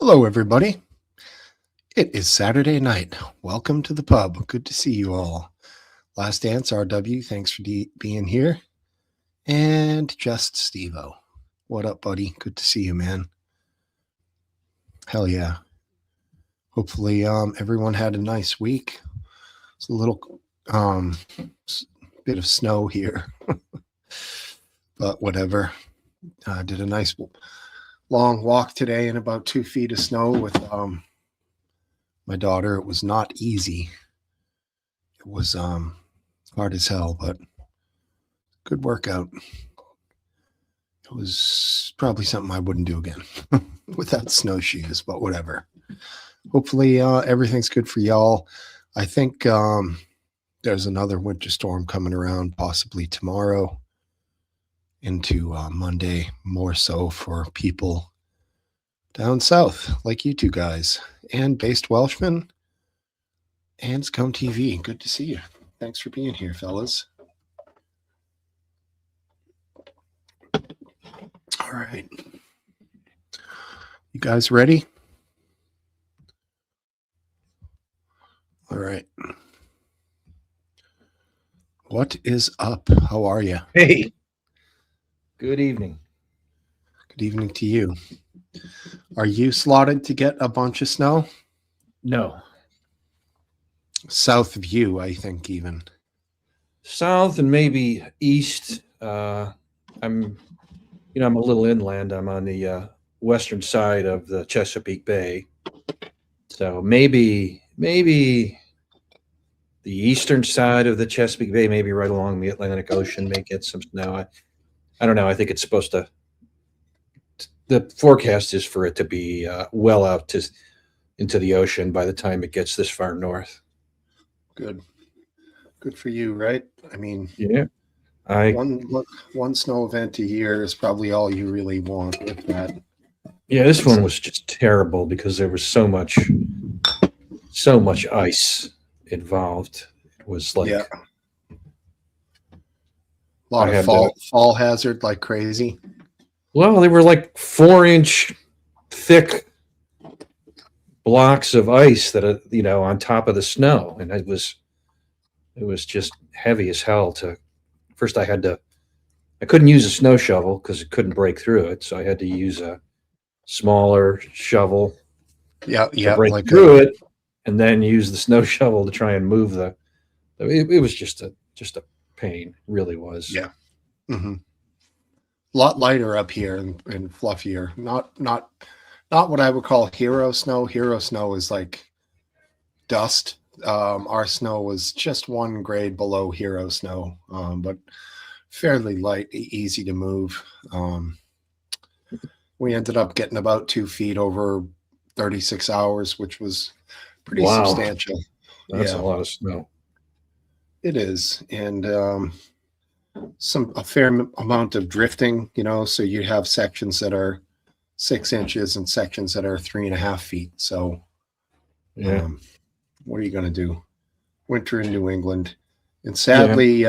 Hello, everybody. It is Saturday night. Welcome to the pub. Good to see you all. Last Dance RW, thanks for being here. And Just Stevo. What up, buddy? Good to see you, man. Hell yeah. Hopefully, everyone had a nice week. It's a little bit of snow here, but whatever. Did a nice long walk today in about 2 feet of snow with my daughter. It was not easy. It was hard as hell, but good workout. It was probably something I wouldn't do again without snowshoes, but whatever. Hopefully everything's good for y'all. I think there's another winter storm coming around possibly tomorrow into Monday, more so for people down south like you two guys and Based Welshman and Scum TV. Good to see you. Thanks for being here, fellas. All right. You guys ready? All right. What is up? How are you? Hey. Good evening. Good evening to you. Are you slotted to get a bunch of snow? No. South of you, I think, even. South and maybe east. I'm a little inland. I'm on the western side of the Chesapeake Bay. So maybe the eastern side of the Chesapeake Bay, maybe right along the Atlantic Ocean, may get some snow. I don't know. I think it's supposed to. The forecast is for it to be well out into the ocean by the time it gets this far north. Good for you, right? I mean, yeah. One snow event a year is probably all you really want with that. Yeah, this one was just terrible because there was so much ice involved. It was like a lot of fall hazard like crazy. Well, they were like 4-inch thick blocks of ice that on top of the snow, and it was just heavy as hell. First, I couldn't use a snow shovel because it couldn't break through it, so I had to use a smaller shovel. To break through it, and then use the snow shovel to try and move the. It was just a pain. It really was. Yeah. Mm-hmm. A lot lighter up here and fluffier. Not what I would call hero snow. Hero snow is like dust. Our snow was just 1 grade below hero snow, but fairly light, easy to move. We ended up getting about 2 feet over 36 hours, which was pretty substantial. That's a lot of snow. It is. And a fair amount of drifting, so you have sections that are 6 inches and sections that are 3.5 feet. So what are you going to do? Winter in New England. And sadly,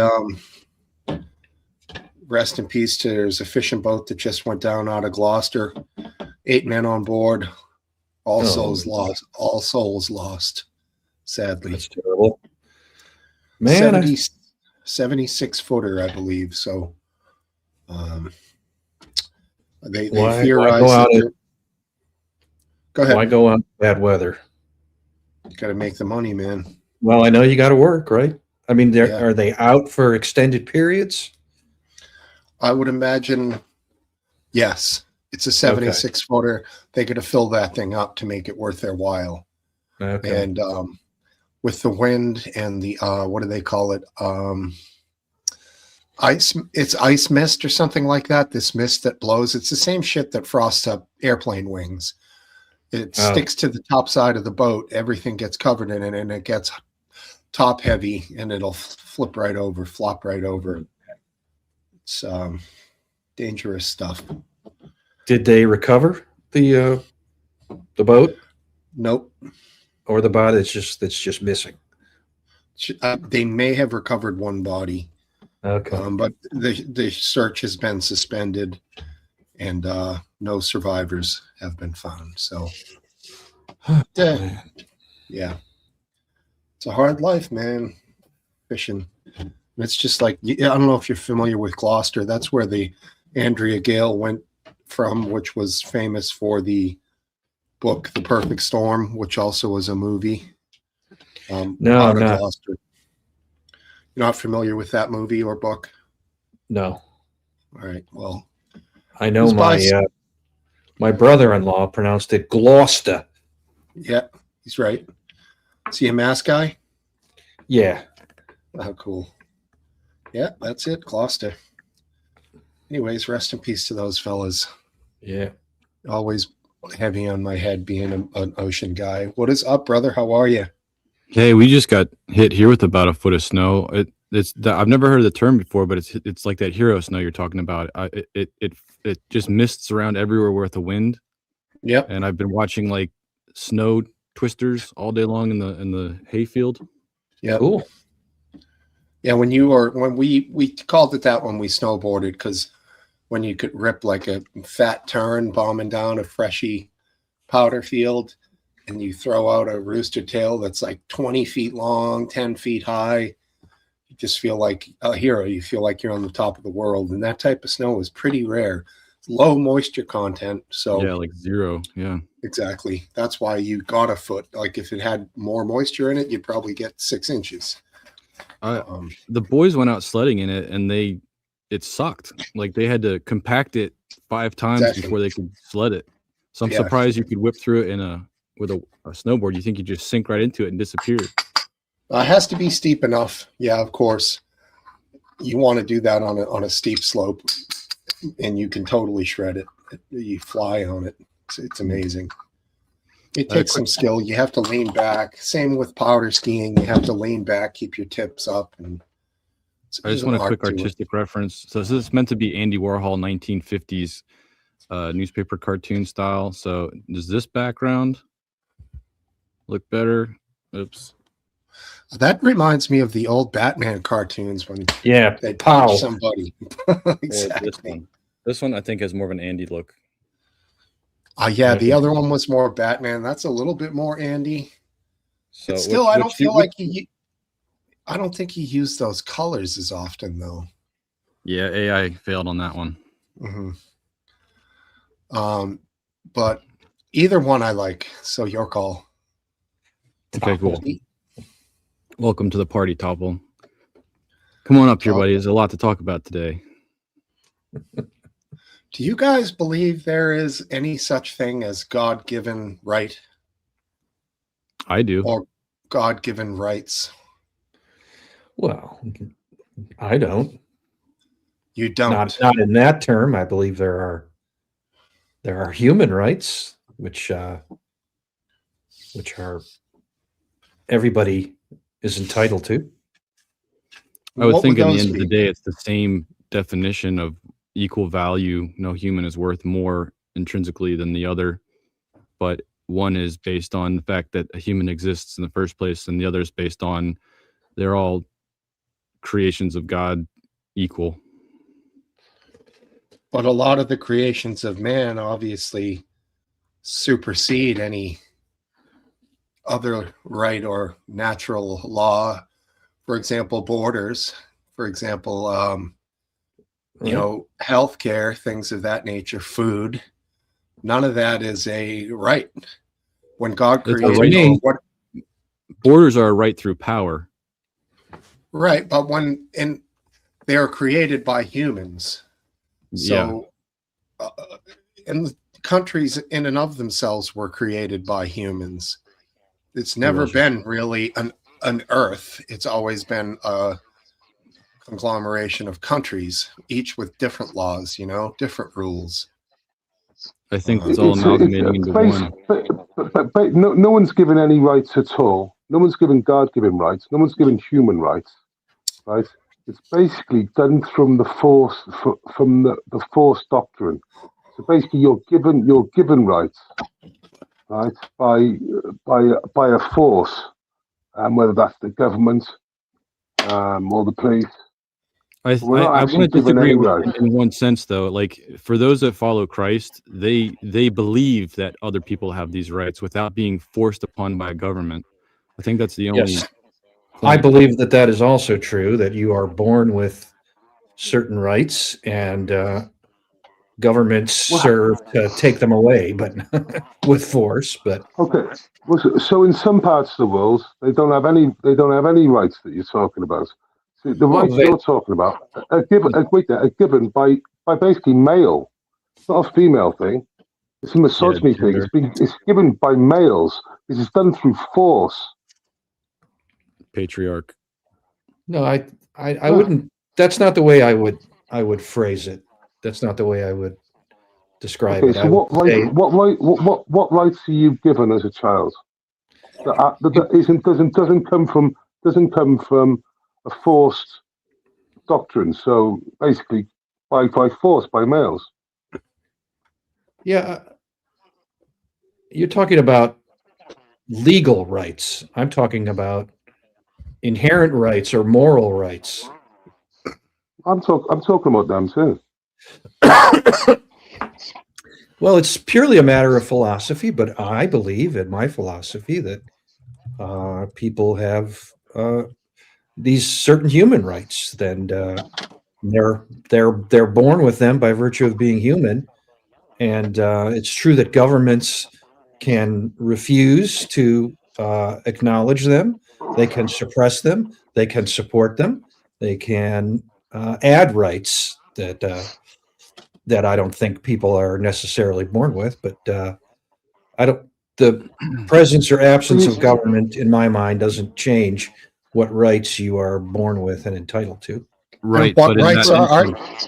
rest in peace to, there's a fishing boat that just went down out of Gloucester. 8 men on board. All souls lost. Sadly. That's terrible. Man, 76 footer, I believe. So they theorize. Go ahead. Why go out in bad weather? You got to make the money, man. Well, I know you got to work, right? I mean, are they out for extended periods? I would imagine, yes. It's a 76 footer. They got to fill that thing up to make it worth their while. Okay. And with the wind and the what do they call it? It's ice mist or something like that. This mist that blows. It's the same shit that frosts up airplane wings. It sticks to the top side of the boat. Everything gets covered in it, and it gets top heavy, and it'll flop right over. It's dangerous stuff. Did they recover the boat? Nope. Or the body that's just missing? They may have recovered one body. Okay. But the search has been suspended, and no survivors have been found. So Yeah. Man. Yeah. It's a hard life, man. Fishing. It's just like, I don't know if you're familiar with Gloucester. That's where the Andrea Gale went from, which was famous for the book The Perfect Storm, which also was a movie. No, Out I'm of not. Gloucester. You're not familiar with that movie or book? No, All right. Well, I it know was by, my brother-in-law pronounced it Gloucester. yeah, he's right. Is he a mass guy? Yeah. How cool. Yeah, that's it. Gloucester. Anyways, rest in peace to those fellas. Yeah. Always heavy on my head being an ocean guy. What is up, brother? How are you? Hey, we just got hit here with about a foot of snow. I've never heard of the term before, but it's like that hero snow you're talking about. It just mists around everywhere with the wind, Yep. and I've been watching like snow twisters all day long in the hayfield. Yep. Cool. Yeah, when we called it that when we snowboarded, because when you could rip like a fat turn bombing down a freshy powder field and you throw out a rooster tail that's like 20 feet long, 10 feet high, you just feel like a hero. You feel like you're on the top of the world. And that type of snow is pretty rare. Low moisture content. So Yeah, like 0. Yeah. exactly. That's why you got a foot. Like if it had more moisture in it, you'd probably get 6 inches. The boys went out sledding in it, and it sucked. Like they had to compact it 5 times Exactly. before they could sled it. So I'm Yeah. surprised you could whip through it with a snowboard. You think you just sink right into it and disappear. It has to be steep enough. Yeah, of course. You want to do that on a steep slope, and you can totally shred it. You fly on it. It's amazing. It takes some skill. You have to lean back. Same with powder skiing. You have to lean back, keep your tips up. And I just want a quick artistic reference. So this is meant to be Andy Warhol 1950s newspaper cartoon style. So does this background look better? Oops. That reminds me of the old Batman cartoons when they Pow. punch somebody. Exactly. This one I think has more of an Andy look. Yeah, the other one was more Batman. That's a little bit more Andy. So still, I don't feel like I don't think he used those colors as often, though. Yeah, AI failed on that one. Mm-hmm. But either one I like. So your call. Okay, cool. Welcome to the party, Topple. Come on up here, buddy. There's a lot to talk about today. Do you guys believe there is any such thing as God-given right? I do. Or God-given rights? Well, I don't. You don't. Not in that term. I believe there are human rights, which are everybody is entitled to. I would think at the end of the day, it's the same definition of equal value. No human is worth more intrinsically than the other, but one is based on the fact that a human exists in the first place, and the other is based on they're all creations of God equal. But a lot of the creations of man obviously supersede any other right or natural law. For example, borders. For example, healthcare, things of that nature, food. None of that is a right. When God created, borders are a right through power. Right, but they are created by humans. So, and countries in and of themselves were created by humans. It's never been really an earth. It's always been a conglomeration of countries, each with different laws, different rules. I think it's all amalgamating into one. But no one's given any rights at all. No one's given God-given rights. No one's given human rights. Right? It's basically done from the force doctrine. So basically, you're given rights, right, by a force, whether that's the government or the police We're not I actually want to given disagree any with rights. in one sense though. Like for those that follow Christ, they believe that other people have these rights without being forced upon by a government. I think that's the only Yes. I point. believe that that is also true, that you are born with certain rights and governments Well, serve to take them away, but with force. But okay. Well, so in some parts of the world, they don't have any. They don't have any rights that you're talking about. So the well, rights you're talking about are given. Are given by basically male. It's not a female thing. It's a Yeah, misogyny thing. gender, It's given by males. It's done through force. patriarch. no, I wouldn't. That's not the way I would phrase it. That's not the way I would describe Okay, it. so I would say what rights are you given as a child that isn't doesn't come from a forced doctrine? So basically, by force by males. yeah, you're talking about legal rights. I'm talking about inherent rights or moral rights. I'm talking about them too. Well, it's purely a matter of philosophy, but I believe in my philosophy that people have these certain human rights, and they're born with them by virtue of being human. And it's true that governments can refuse to acknowledge them. They can suppress them. They can support them. They can add rights that I don't think people are necessarily born with. But I don't. The presence or absence of government, in my mind, doesn't change what rights you are born with and entitled to. Right, what but in rights that are instance,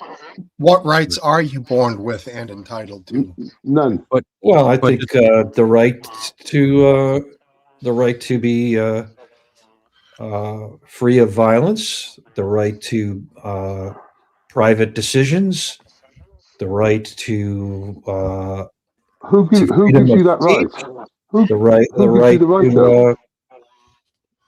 what rights are you born with and entitled to? None. Well, I but think the right to be free of violence, the right to private decisions, the right to Who freedom gives of you that right? speech, the Who gives you right the right though? to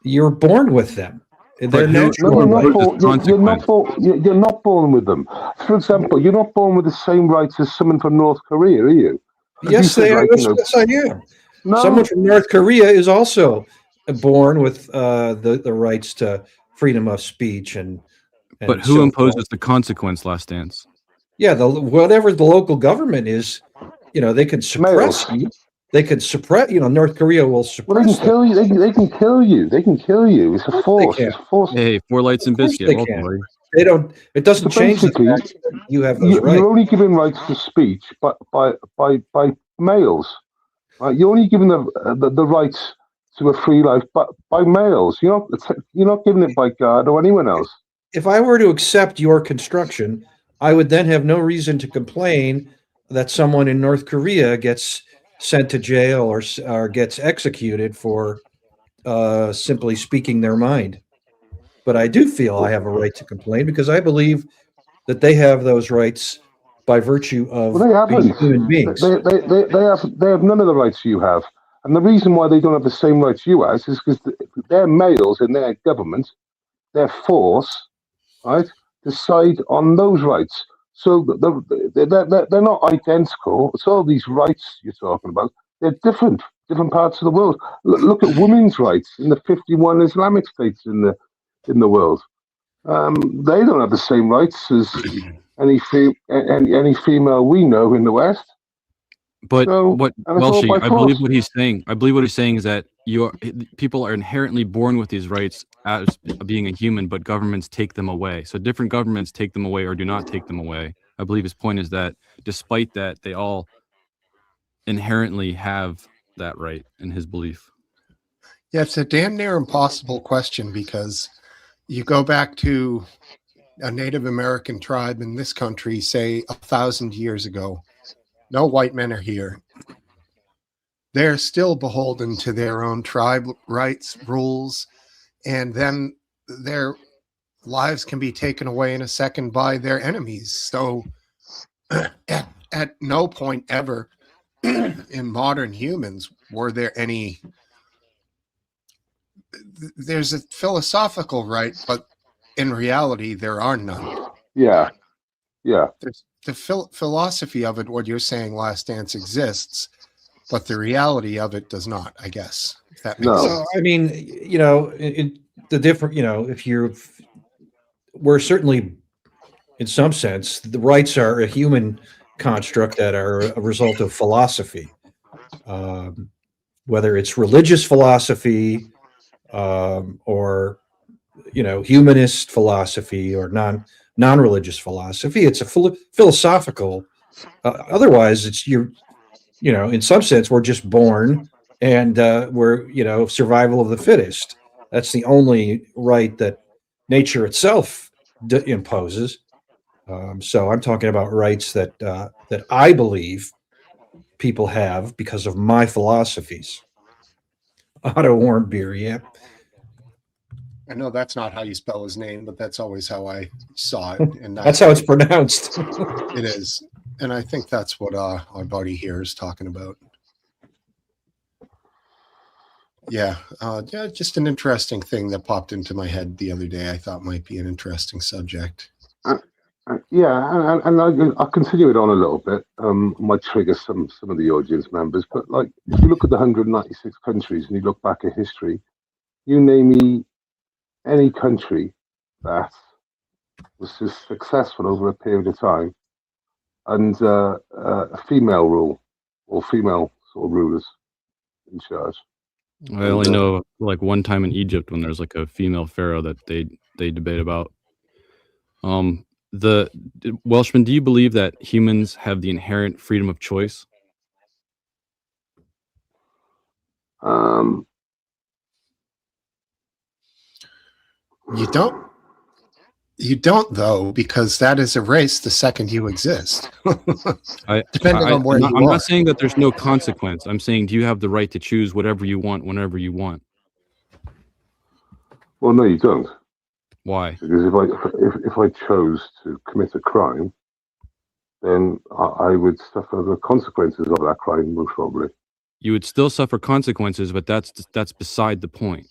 you're born with them. They're who No, natural you're not rights. imposes born. consequence? You're not born with them. For example, you're not born with the same rights as someone from North Korea, are you? Because you Yes, said, they are. like, Yes, I am. Someone no. from North Korea is also born with the rights to freedom of speech But and who so forth. imposes the consequence? Last dance. Yeah, whatever the local government is, they can suppress Males. you. They can suppress. North Korea will Well, they can suppress them. kill you. They can kill you. They can kill you. It's Of a course they force. can. It's force. Hey, four lights Of and course biscuit. they Welcome, can. buddy. They don't. It doesn't So change the basically, fact that you have those rights. you're only given rights to speech by males. Right? You're only given the rights to a free life, but by males. You're not given it by God or anyone else. If I were to accept your construction, I would then have no reason to complain that someone in North Korea gets sent to jail or gets executed for simply speaking their mind. But I do feel I have a right to complain because I believe that they have those rights by virtue Well, of they being haven't. human beings. They have none of the rights you have. And the reason why they don't have the same rights you have is because they're males in their government, their force, right, decide on those rights. So they're not identical. It's all these rights you're talking about. They're different parts of the world. Look at women's rights in the 51 Islamic states in the world. They don't have the same rights as any female we know in the West. But So, what and it's all Welshi, by I believe force. what he's saying. I believe what he's saying is that people are inherently born with these rights as being a human, but governments take them away. So different governments take them away or do not take them away. I believe his point is that despite that, they all inherently have that right in his belief. Yeah, it's a damn near impossible question because you go back to a Native American tribe in this country, say 1,000 years ago. No white men are here. They're still beholden to their own tribe rights, rules, and then their lives can be taken away in a second by their enemies. So at no point ever in modern humans were there any. There's a philosophical right, but in reality, there are none. Yeah, yeah. There's the philosophy of it, what you're saying, Last Dance exists, but the reality of it does not, I guess, if that makes No. sense. So, I mean, the different, we're certainly, in some sense, the rights are a human construct that are a result of philosophy, whether it's religious philosophy or humanist philosophy or non-religious philosophy. It's a philosophical. Otherwise, in some sense, we're just born and we're survival of the fittest. That's the only right that nature itself imposes. So I'm talking about rights that I believe people have because of my philosophies. Otto Warmbier, yeah. I know that's not how you spell his name, but that's always how I saw it. And That's how it's pronounced. It is. And I think that's what our buddy here is talking about. Yeah, just an interesting thing that popped into my head the other day. I thought might be an interesting subject. Yeah, and I'll continue it on a little bit. Might trigger some of the audience members, but like if you look at the 196 countries and you look back at history, you name me any country that was just successful over a period of time and a female rule or female sort of rulers in charge. I only know like one time in Egypt when there's like a female pharaoh that they debate about. The Welshman, do you believe that humans have the inherent freedom of choice? You don't though, because that is erased the second you exist. Depending on where you are. I'm not saying that there's no consequence. I'm saying, do you have the right to choose whatever you want whenever you want? Well, no, you don't. Why? Because if I chose to commit a crime, then I would suffer the consequences of that crime, most probably. You would still suffer consequences, but that's beside the point.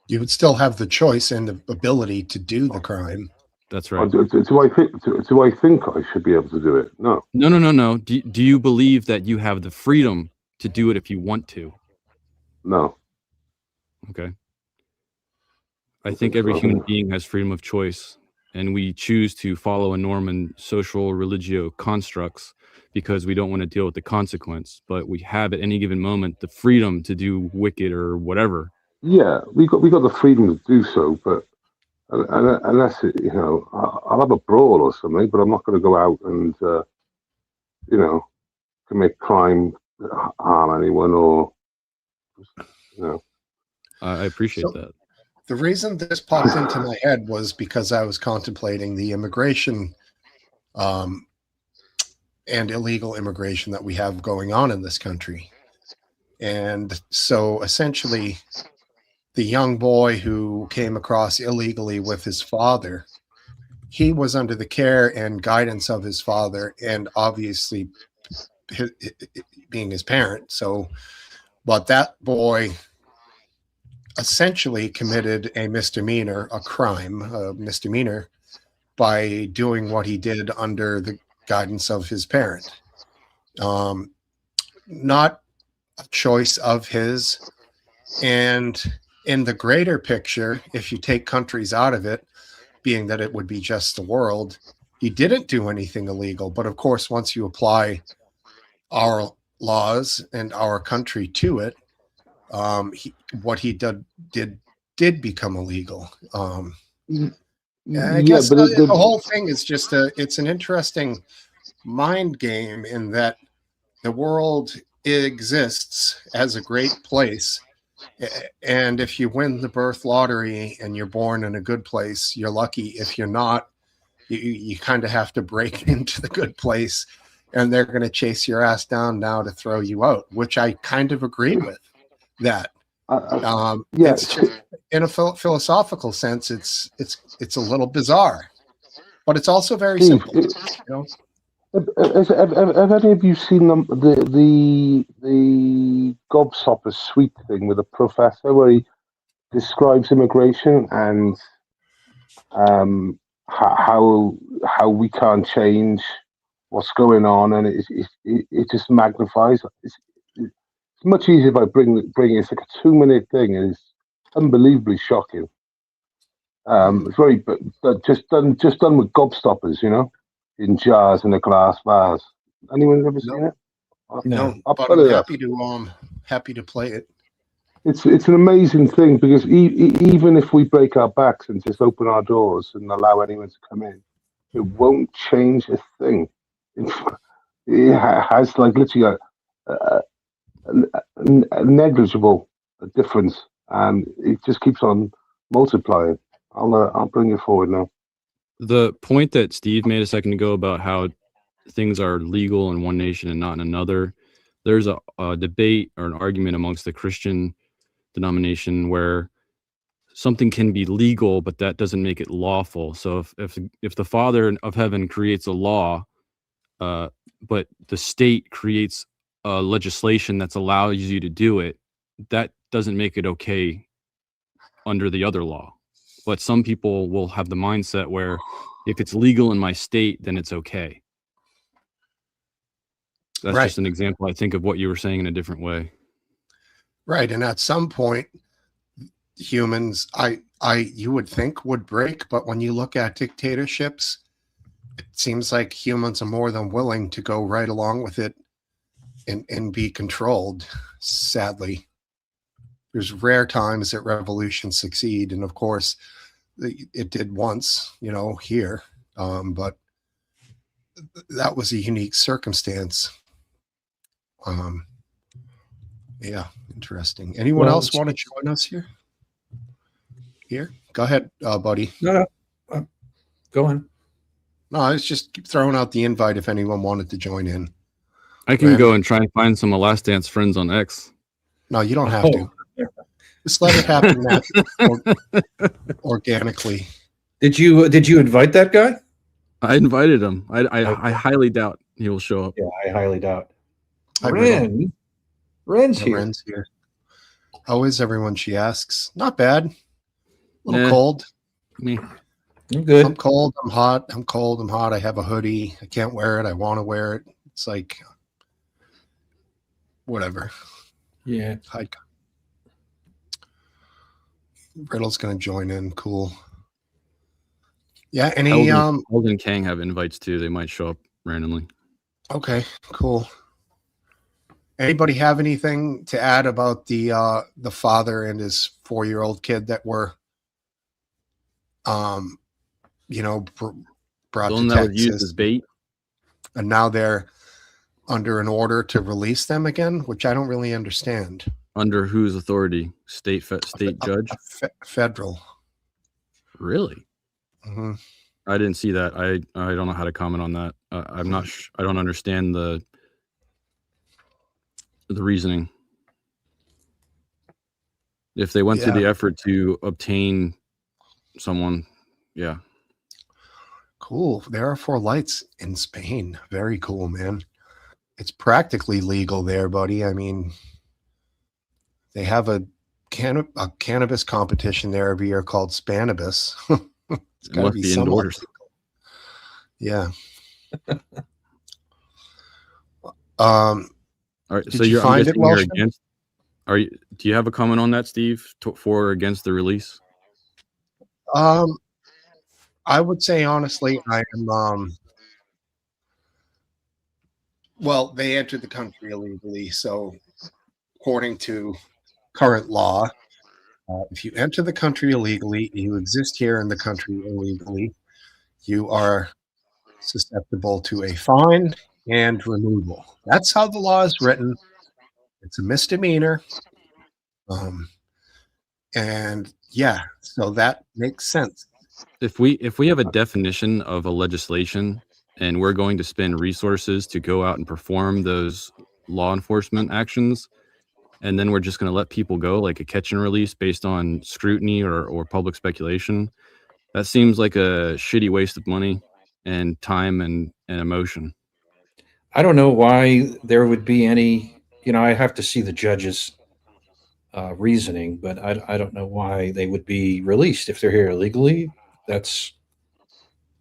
You would still have the choice and the ability to do the crime. That's right. Do I think I should be able to do it? No. No. Do you believe that you have the freedom to do it if you want to? No. Okay. I think every human being has freedom of choice, and we choose to follow a norm and social religio constructs because we don't want to deal with the consequence. But we have at any given moment the freedom to do wicked or whatever. Yeah, we got the freedom to do so, but unless I'll have a brawl or something, but I'm not going to go out and commit crime, harm anyone, or I appreciate that. The reason this popped into my head was because I was contemplating the immigration and illegal immigration that we have going on in this country. And so essentially, the young boy who came across illegally with his father, he was under the care and guidance of his father, and obviously being his parent. So, but that boy essentially committed a misdemeanor, a misdemeanor, by doing what he did under the guidance of his parent. Not a choice of his. And in the greater picture, if you take countries out of it, being that it would be just the world, he didn't do anything illegal. But of course, once you apply our laws and our country to it, what he did become illegal. I guess the whole thing is just it's an interesting mind game in that the world exists as a great place. And if you win the birth lottery and you're born in a good place, you're lucky. If you're not, you kind of have to break into the good place, and they're going to chase your ass down now to throw you out, which I kind of agree with that. It's just, in a philosophical sense, it's a little bizarre, but it's also very simple. Have any of you seen the Gobstopper Suite thing with a professor where he describes immigration and how we can't change what's going on, and it just magnifies. It's much easier by bringing it's like a 2-minute thing, and it's unbelievably shocking. It's very, but just done with gobstoppers, in jars in a glass vase. Anyone ever seen it? No. I'll But put I'm it up. happy to play it. It's an amazing thing because even if we break our backs and just open our doors and allow anyone to come in, it won't change a thing. It has like literally a negligible difference, and it just keeps on multiplying. I'll bring it forward now. The point that Steve made a second ago about how things are legal in one nation and not in another, there's a debate or an argument amongst the Christian denomination where something can be legal, but that doesn't make it lawful. So if the Father of Heaven creates a law, but the state creates a legislation that allows you to do it, that doesn't make it okay under the other law. But some people will have the mindset where if it's legal in my state, then it's okay. That's Right. just an example, I think, of what you were saying in a different way. Right. And at some point, humans, you would think would break, but when you look at dictatorships, it seems like humans are more than willing to go right along with it and be controlled. Sadly, there's rare times that revolutions succeed. And of course, it did once, here. But that was a unique circumstance. Yeah, interesting. Anyone else want to join us here? Go ahead, buddy. No, go on. No, I was just throwing out the invite if anyone wanted to join in. I can go and try and find some Last Dance friends on X. No, you don't have to. Just let it happen organically. Did you invite that guy? I invited him. I highly doubt he will show up. Yeah, I highly doubt. Ren's here. Ren's here. How is everyone? She asks. Not bad. A little Nah. cold. Me. I'm good. I'm cold. I'm hot. I'm cold. I'm hot. I have a hoodie. I can't wear it. I want to wear it. It's like whatever. Yeah. Riddle's gonna join in. Cool. Yeah. Any Held and Kang have invites too. They might show up randomly. Okay. Cool. Anybody have anything to add about the father and his 4-year-old kid that were, brought The to one that was used Texas, as bait. and now they're under an order to release them again, which I don't really understand. Under whose authority? State judge? Federal. Really? Mm-hmm. I didn't see that. I don't know how to comment on that. I'm not. I don't understand the reasoning. If they went to the effort to obtain someone, yeah. Cool. There are 4 lights in Spain. Very cool, man. It's practically legal there, buddy. I mean, they have a cannabis competition there every year called Spanibus. It's It must be indoors. Yeah. All right. Did So you you're find it, I'm guessing you're Welshman? against. Do you have a comment on that, Steve, for or against the release? I would say honestly, I am. Well, they entered the country illegally, so according to current law, if you enter the country illegally, you exist here in the country illegally, you are susceptible to a fine and removal. That's how the law is written. It's a misdemeanor. And yeah, so that makes sense. If we have a definition of a legislation and we're going to spend resources to go out and perform those law enforcement actions, and then we're just going to let people go like a catch and release based on scrutiny or public speculation, that seems like a shitty waste of money and time and emotion. I don't know why there would be any, I have to see the judge's reasoning, but I don't know why they would be released if they're here illegally. That's,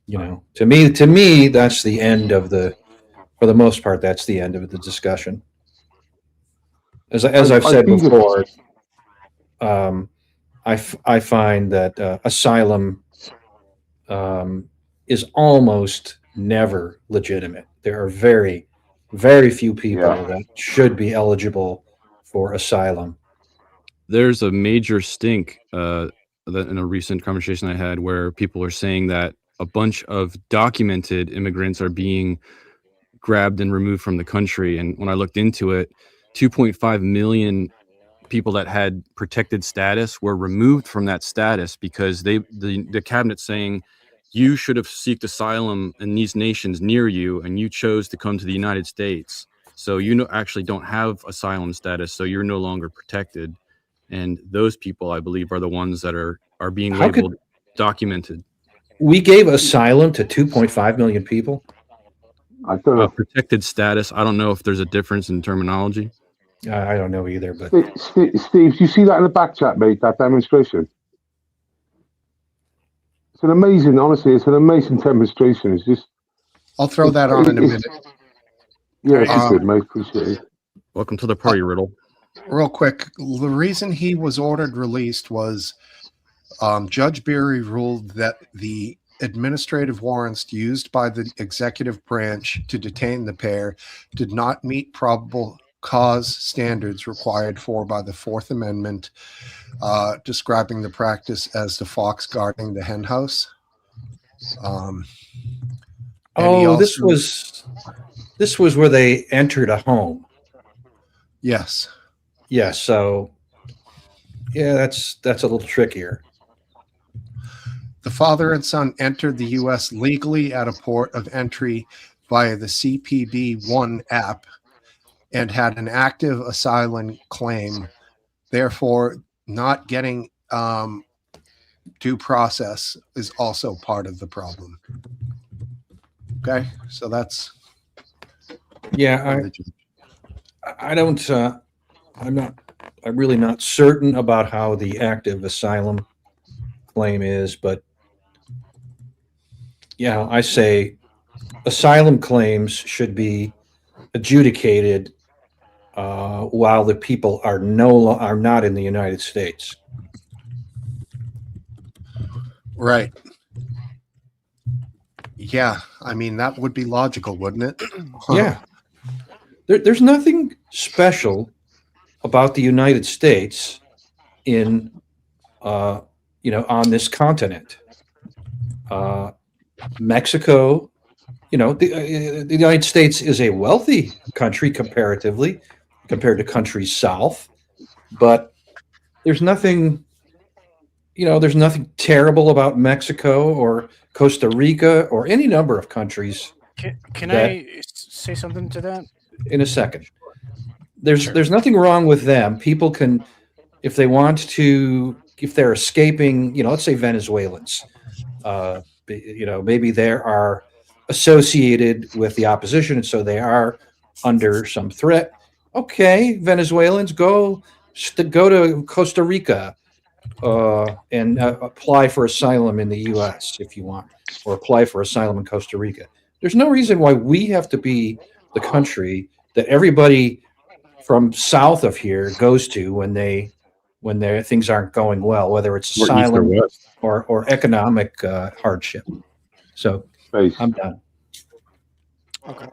to me, that's the end of for the most part, that's the end of the discussion. As I've said before, I find that asylum is almost never legitimate. There are very, very few people that should be eligible for asylum. There's a major stink that in a recent conversation I had where people are saying that a bunch of documented immigrants are being grabbed and removed from the country. And when I looked into it, 2.5 million people that had protected status were removed from that status because the cabinet's saying you should have sought asylum in these nations near you, and you chose to come to the United States. So you actually don't have asylum status, so you're no longer protected. And those people, I believe, are the ones that are being labeled documented. We gave asylum to 2.5 million people. I don't know. Protected status. I don't know if there's a difference in terminology. I don't know either. But Steve, do you see that in the back chat, mate? That demonstration. It's an amazing, honestly, it's an amazing demonstration. It's just. I'll throw that on in a minute. Yeah, it's good, mate. Appreciate it. Welcome to the party, Riddle. Real quick, the reason he was ordered released was Judge Beery ruled that the administrative warrants used by the executive branch to detain the pair did not meet probable cause standards required by the Fourth Amendment, describing the practice as the fox guarding the hen house. This was where they entered a home. Yes. Yeah. So, yeah, that's a little trickier. The father and son entered the U.S. legally at a port of entry via the CPB-1 app and had an active asylum claim. Therefore, not getting due process is also part of the problem. Okay, so that's I'm really not certain about how the active asylum claim is, but I say asylum claims should be adjudicated while the people are not in the United States. Right. Yeah, I mean that would be logical, wouldn't it? Yeah. There's nothing special about the United States on this continent. Mexico, the United States is a wealthy country comparatively compared to countries south, but there's nothing terrible about Mexico or Costa Rica or any number of countries. Can I say something to that? In a second. There's nothing wrong with them. People can, if they want to, if they're escaping, let's say Venezuelans, maybe they are associated with the opposition, and so they are under some threat. Okay, Venezuelans, go to Costa Rica and apply for asylum in the U.S. if you want, or apply for asylum in Costa Rica. There's no reason why we have to be the country that everybody from south of here goes to when their things aren't going well, whether it's asylum or economic hardship. So I'm done. Okay.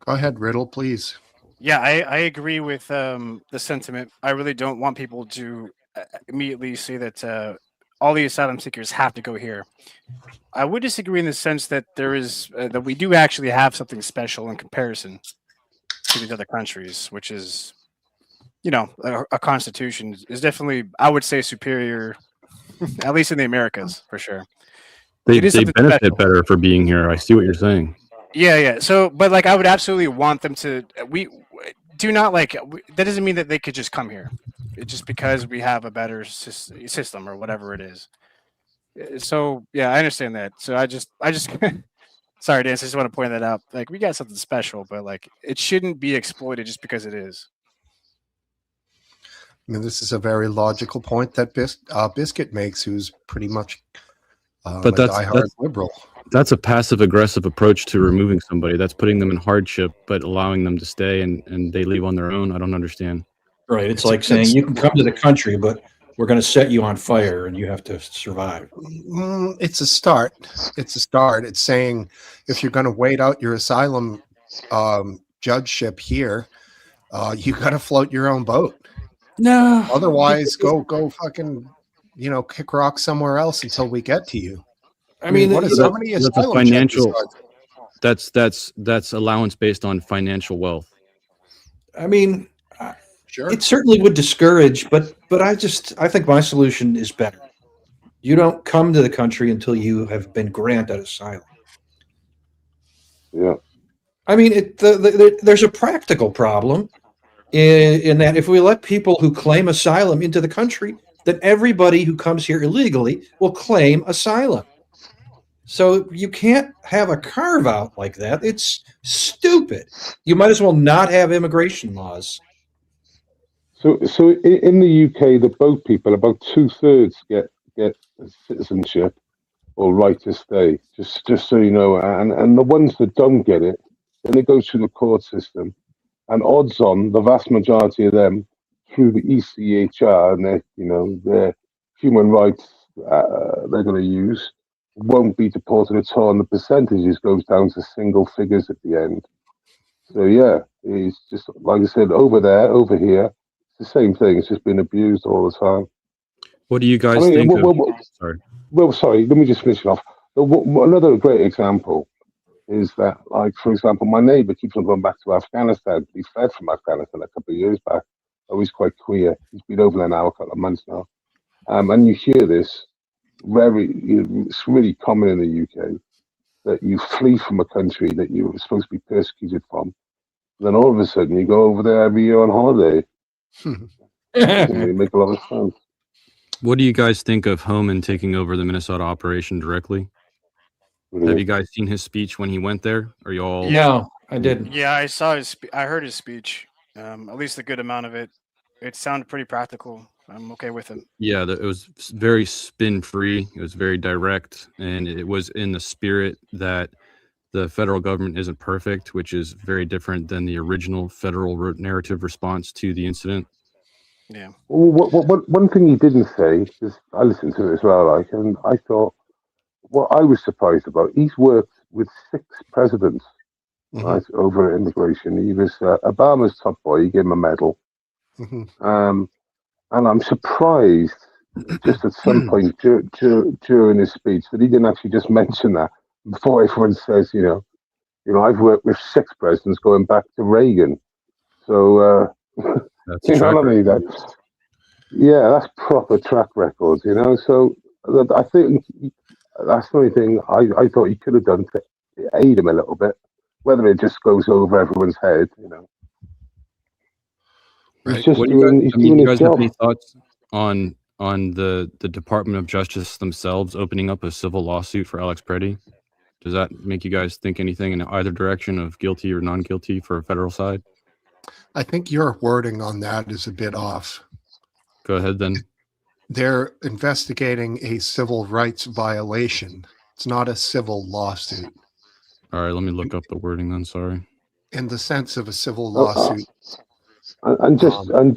Go ahead, Riddle, please. Yeah, I agree with the sentiment. I really don't want people to immediately say that all the asylum seekers have to go here. I would disagree in the sense that there is that we do actually have something special in comparison to these other countries, which is, a constitution is definitely, I would say, superior, at least in the Americas, for sure. They benefit better for being here. I see what you're saying. Yeah. So, but I would absolutely want them to. We do not that doesn't mean that they could just come here. It's just because we have a better system or whatever it is. So yeah, I understand that. So I just sorry, Dan, I just want to point that out. We got something special, but it shouldn't be exploited just because it is. I mean, this is a very logical point that Biscuit makes, who's pretty much But a that's diehard liberal. that's a passive aggressive approach to removing somebody. That's putting them in hardship, but allowing them to stay and they leave on their own. I don't understand. Right. It's It's a like good saying you can start. come to the country, but we're going to set you on fire and you have to survive. It's a start. It's a start. It's saying if you're going to wait out your asylum judgeship here, you got to float your own boat. No. Otherwise, go fucking, kick rocks somewhere else until we get to you. I mean, what is So how that- many that's a asylum financial. checkers That's allowance based on financial wealth. I mean, Sure. it certainly would discourage, but I think my solution is better. You don't come to the country until you have been granted asylum. Yeah. I mean, there's a practical problem in that if we let people who claim asylum into the country, then everybody who comes here illegally will claim asylum. So you can't have a carve out like that. It's stupid. You might as well not have immigration laws. So in the UK, the boat people, about 2/3 get citizenship or right to stay. Just so you know, and the ones that don't get it, then it goes through the court system, and odds on the vast majority of them through the ECHR and their human rights they're going to use won't be deported at all, and the percentages goes down to single figures at the end. So yeah, it's just like I said, over here, it's the same thing. It's just been abused all the time. What do you guys think? Sorry. Well, sorry. Let me just finish it off. Another great example is that, like, for example, my neighbour keeps on going back to Afghanistan. He fled from Afghanistan a couple of years back. Oh, he's quite queer. He's been over there now a couple of months now. And you hear this it's really common in the UK that you flee from a country that you were supposed to be persecuted from. And then all of a sudden you go over there every year on holiday. It make a lot of sense. What do you guys think of Homan taking over the Minnesota operation directly? Have you guys seen his speech when he went there? Are you all? Yeah, I didn't. Yeah, I saw I heard his speech. At least a good amount of it. It sounded pretty practical. I'm okay with it. Yeah, it was very spin free. It was very direct, and it was in the spirit that the federal government isn't perfect, which is very different than the original federal narrative response to the incident. Yeah. Well, one thing he didn't say, because I listened to it as well, and I thought, what I was surprised about, he's worked with 6 presidents, right, over immigration. He was Obama's top boy. He gave him a medal. And I'm surprised, just at some point during his speech, that he didn't actually just mention that before everyone says, I've worked with 6 presidents going back to Reagan. So, That's a track record. That's proper track record, So I think that's the only thing I thought he could have done to aid him a little bit. Whether it just goes over everyone's head, Right. He's just What do doing you his guys have job. any thoughts on the Department of Justice themselves opening up a civil lawsuit for Alex Preddy? Does that make you guys think anything in either direction of guilty or non-guilty for a federal side? I think your wording on that is a bit off. Go ahead then. They're investigating a civil rights violation. It's not a civil lawsuit. All right, let me look up the wording then. Sorry. In the sense of a civil lawsuit. And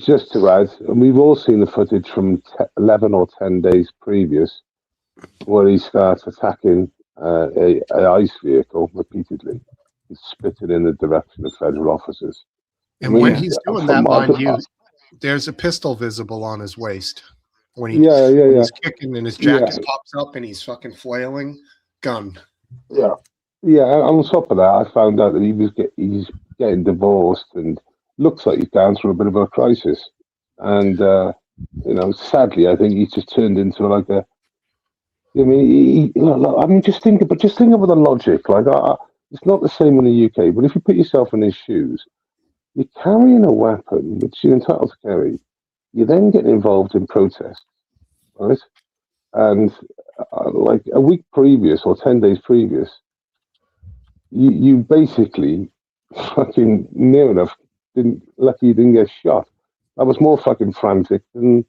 just to add, we've all seen the footage from 11 or 10 days previous, where he starts attacking a ICE vehicle repeatedly. He's spitting in the direction of federal officers. And when he's doing that, mind you, there's a pistol visible on his waist. When he's kicking and his jacket pops up and he's fucking flailing, gun. Yeah. On top of that, I found out that he's getting divorced and looks like he's going through a bit of a crisis. And sadly, I think he's just turned into like a. Just think about the logic. Like, it's not the same in the UK, but if you put yourself in his shoes, you're carrying a weapon which you're entitled to carry. You're then getting involved in protests, right? And like a week previous or 10 days previous, you basically fucking near enough lucky you didn't get shot. That was more fucking frantic than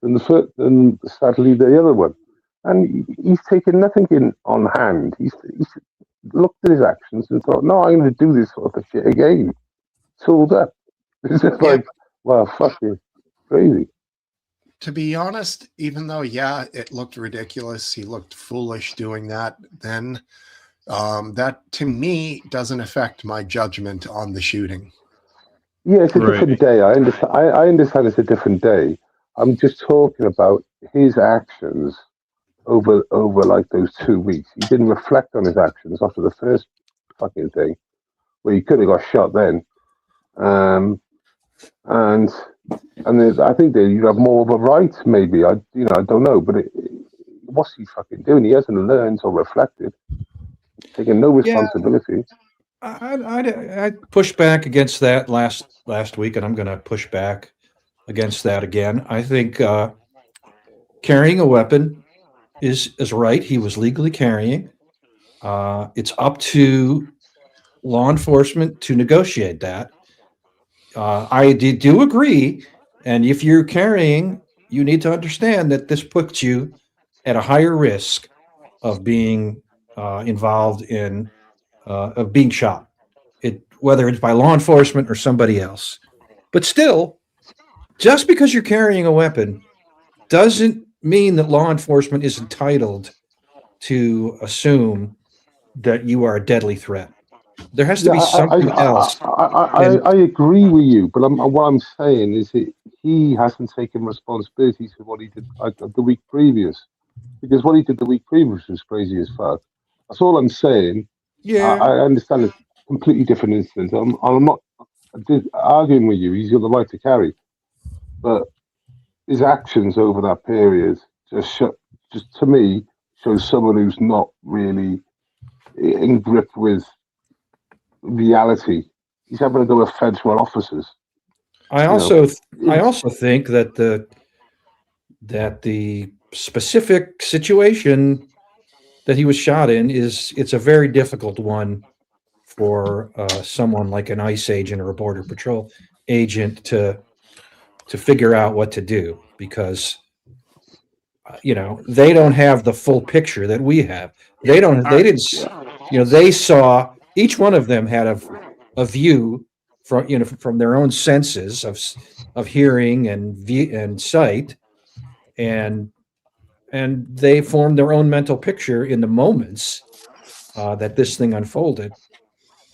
sadly the other one. and he's taken nothing in on hand. He's looked at his actions and thought, no, I'm going to do this sort of shit again. Tooled up. It's just Yeah. like, well, fuck you. Crazy. To be honest, even though, yeah, it looked ridiculous, he looked foolish doing that, then that to me doesn't affect my judgment on the shooting. Yeah, it's a Right. different day. I understand. I understand it's a different day. I'm just talking about his actions over like those 2 weeks. He didn't reflect on his actions after the first fucking thing, where he could have got shot then. And I think that you have more of a right, maybe. I don't know, but what's he fucking doing? He hasn't learned or reflected. He's taking no Yeah. responsibility. I pushed back against that last week, and I'm going to push back against that again. I think carrying a weapon is right. He was legally carrying. It's up to law enforcement to negotiate that. I do agree, and if you're carrying, you need to understand that this puts you at a higher risk of being involved in of being shot. Whether it's by law enforcement or somebody else. But still, just because you're carrying a weapon doesn't mean that law enforcement is entitled to assume that you are a deadly threat. There has to be something else. I agree with you, but what I'm saying is he hasn't taken responsibility for what he did the week previous, because what he did the week previous was crazy as fuck. That's all I'm saying. Yeah. I understand it's a completely different incident. I'm not arguing with you. He's got the right to carry, but his actions over that period just to me shows someone who's not really in grip with reality. He's having to go with federal officers. I also think that the specific situation that he was shot in it's a very difficult one for someone like an ICE agent or a Border Patrol agent to figure out what to do, because they don't have the full picture that we have. They saw, each one of them had a view from their own senses of hearing and sight, and they formed their own mental picture in the moments that this thing unfolded.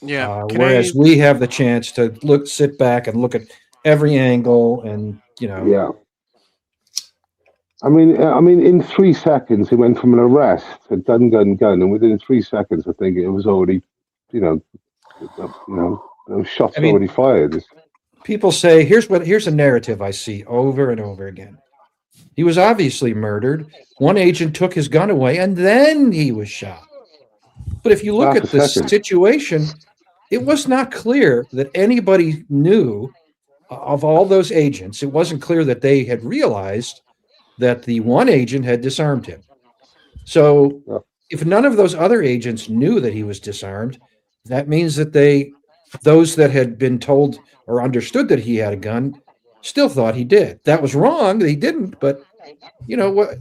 Yeah. Whereas we have the chance to sit back and look at every angle, and Yeah. I mean, in 3 seconds, it went from an arrest to gun, and within 3 seconds, I think it was already, shots already fired. People say, here's a narrative I see over and over again. He was obviously murdered. One agent took his gun away, and then he was shot. But if you look at the situation, it was not clear that anybody knew of all those agents. It wasn't clear that they had realized that the one agent had disarmed him. So if none of those other agents knew that he was disarmed, that means that those that had been told or understood that he had a gun still thought he did. That was wrong. He didn't, but what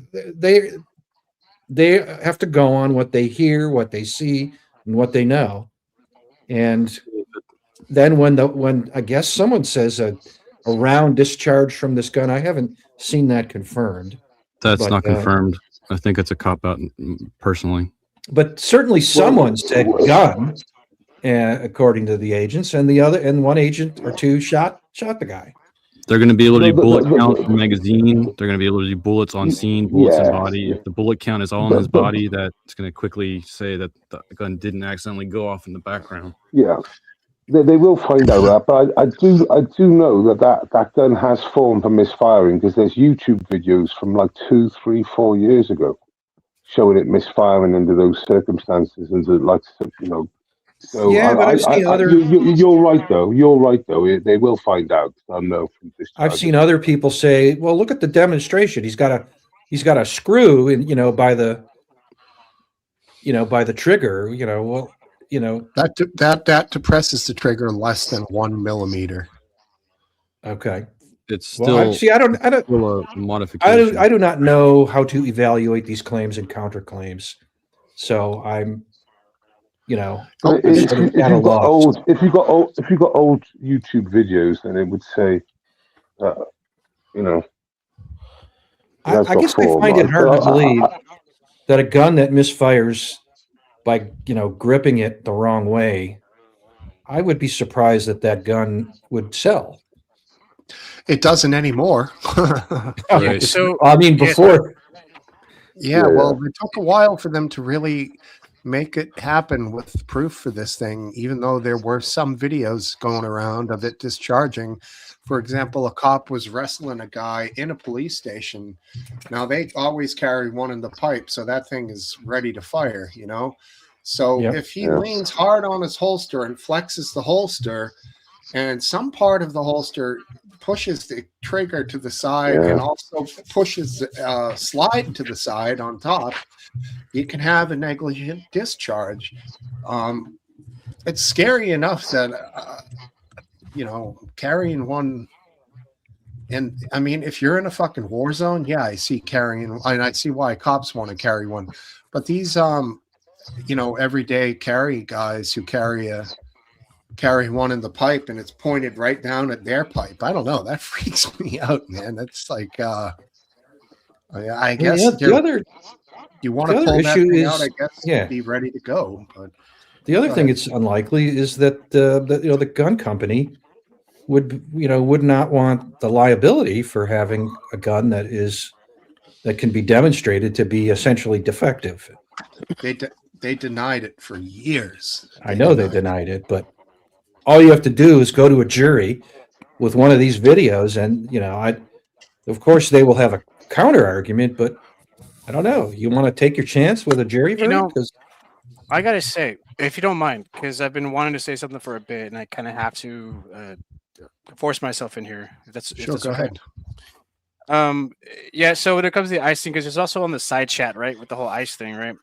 they have to go on what they hear, what they see, and what they know. And then when I guess someone says a round discharge from this gun, I haven't seen that confirmed. That's not confirmed. I think it's a cop out, personally. But certainly someone said gun, according to the agents, and one agent or two shot the guy. They're going to be able to do bullet count from magazine. They're going to be able to do bullets on scene, bullets in body. If the bullet count is all in his body, that's going to quickly say that the gun didn't accidentally go off in the background. Yeah. They will find out that, but I do know that gun has fallen from misfiring, because there's YouTube videos from like 2, 3, 4 years ago showing it misfiring under those circumstances, and So yeah, but I've seen other. You're right though. They will find out. I know. I've seen other people say, "Well, look at the demonstration. He's got a screw in, by the trigger. That depresses the trigger less than 1 millimeter. Okay. it's Well, still I don't. still a modification. I do not know how to evaluate these claims and counterclaims. So I'm, Oh, If, sort of if at a you've got loss. old YouTube videos, then it would say, you know, I guess I find it hard to believe that a gun that misfires by, gripping it the wrong way, I would be surprised that that gun would sell. it doesn't anymore. Right. So I mean, yeah, before, Yeah, Yeah, well, it took a while for them to really make it happen with proof for this thing, even though there were some videos going around of it discharging. For example, a cop was wrestling a guy in a police station. Now, they always carry one in the pipe, so that thing is ready to fire, So Yep. if he Yeah. leans hard on his holster and flexes the holster, and some part of the holster pushes the trigger to the side and Yeah. also pushes the slide to the side on top, you can have a negligent discharge. It's scary enough that carrying one. And I mean, if you're in a fucking war zone, yeah, I see carrying, and I see why cops want to carry one. But these everyday carry guys who carry one in the pipe and it's pointed right down at their pipe. I don't know. That freaks me out, man. That's like, I guess the other you want the to other pull that issue thing is- out, I guess, yeah. be ready to go. But the other Go thing ahead. it's unlikely is that the gun company would not want the liability for having a gun that can be demonstrated to be essentially defective. they denied it for years. I know they denied it, but all you have to do is go to a jury with one of these videos, and of course they will have a counter argument, but I don't know. You want to take your chance with a jury verdict? know, 'Cause- I gotta say, if you don't mind, because I've been wanting to say something for a bit, and I kind of have to force myself in here. If that's Sure, that's go okay. ahead. Yeah. So when it comes to the ice thing, because there's also on the side chat, right, with the whole ice thing, right?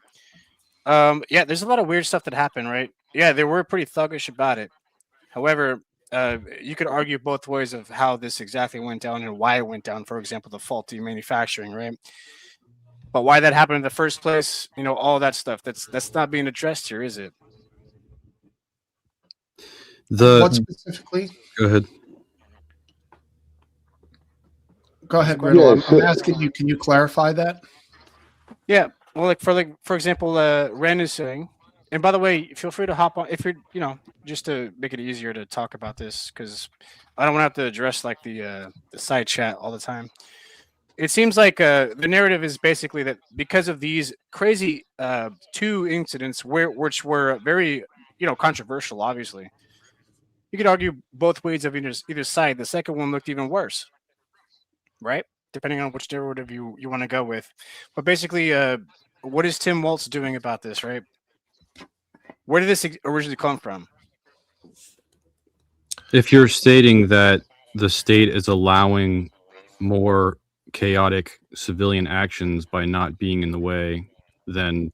Yeah, there's a lot of weird stuff that happened, right? Yeah, they were pretty thuggish about it. However, you could argue both ways of how this exactly went down and why it went down. For example, the faulty manufacturing, right? But why that happened in the first place, all that stuff. That's not being addressed here, is it? What specifically? Go ahead. Go ahead, Riddle. I'm so- asking you, can you clarify that? Yeah. Well, for example, Ren is saying, and by the way, feel free to hop on if you're, just to make it easier to talk about this, because I don't want to have to address like the side chat all the time. It seems like the narrative is basically that because of these crazy two incidents which were very controversial, obviously, you could argue both ways of either side. The second one looked even worse, right? Depending on which derivative you want to go with. But basically, what is Tim Waltz doing about this, right? Where did this originally come from? If you're stating that the state is allowing more chaotic civilian actions by not being in the way, then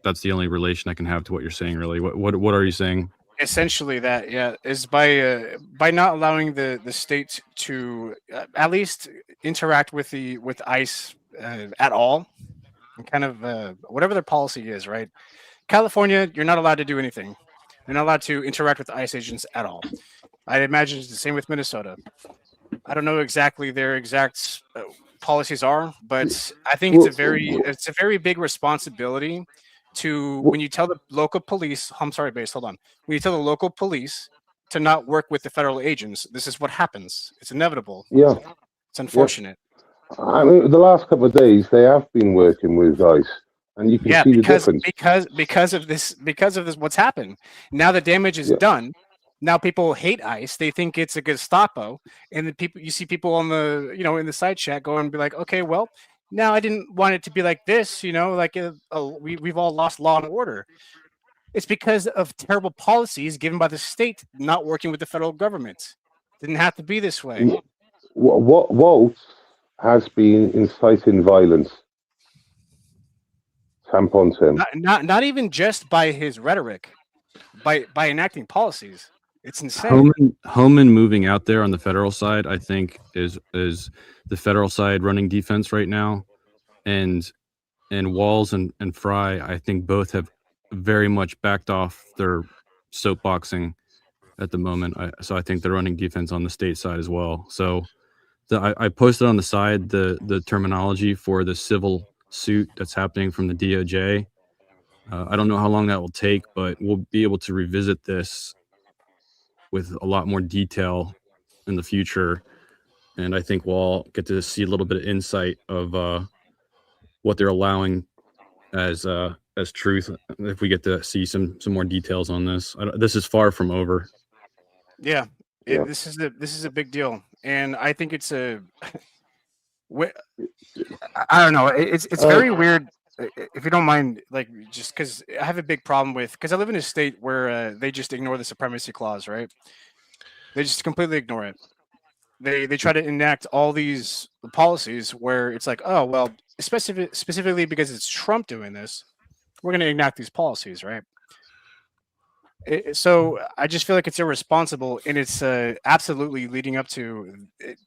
that's the only relation I can have to what you're saying. Really, what are you saying? Essentially, that is by not allowing the state to at least interact with ICE at all, and kind of whatever their policy is, right? California, you're not allowed to do anything. You're not allowed to interact with ICE agents at all. I imagine it's the same with Minnesota. I don't know exactly their exact policies are, but I think it's a very big responsibility to when you tell the local police. I'm sorry, Base. Hold on. When you tell the local police to not work with the federal agents, this is what happens. It's inevitable. Yeah. It's unfortunate. I mean, the last couple of days they have been working with ICE, and you can see the difference. because of this, what's happened. Now the damage is done. Now people hate ICE. They think it's a Gestapo, and the people you see people on the in the side chat go and be like, okay, well, now I didn't want it to be like this. Like we've all lost law and order. It's because of terrible policies given by the state not working with the federal government. Didn't have to be this way. Waltz has been inciting violence. Tampons him. Not even just by his rhetoric, by enacting policies. It's insane. Homan moving out there on the federal side, I think, is the federal side running defense right now, and Walz and Fry, I think both have very much backed off their soapboxing at the moment. So I think they're running defense on the state side as well. So I posted on the side the terminology for the civil suit that's happening from the DOJ. I don't know how long that will take, but we'll be able to revisit this with a lot more detail in the future. And I think we'll all get to see a little bit of insight of what they're allowing as truth if we get to see some more details on this. This is far from over. Yeah, this is a big deal, and I think it's I don't know. It's very weird. If you don't mind, like, just because I have a big problem with, because I live in a state where they just ignore the supremacy clause, right? They just completely ignore it. They try to enact all these policies where it's like, oh well, specifically because it's Trump doing this, we're going to enact these policies, right? So I just feel like it's irresponsible, and it's absolutely leading up to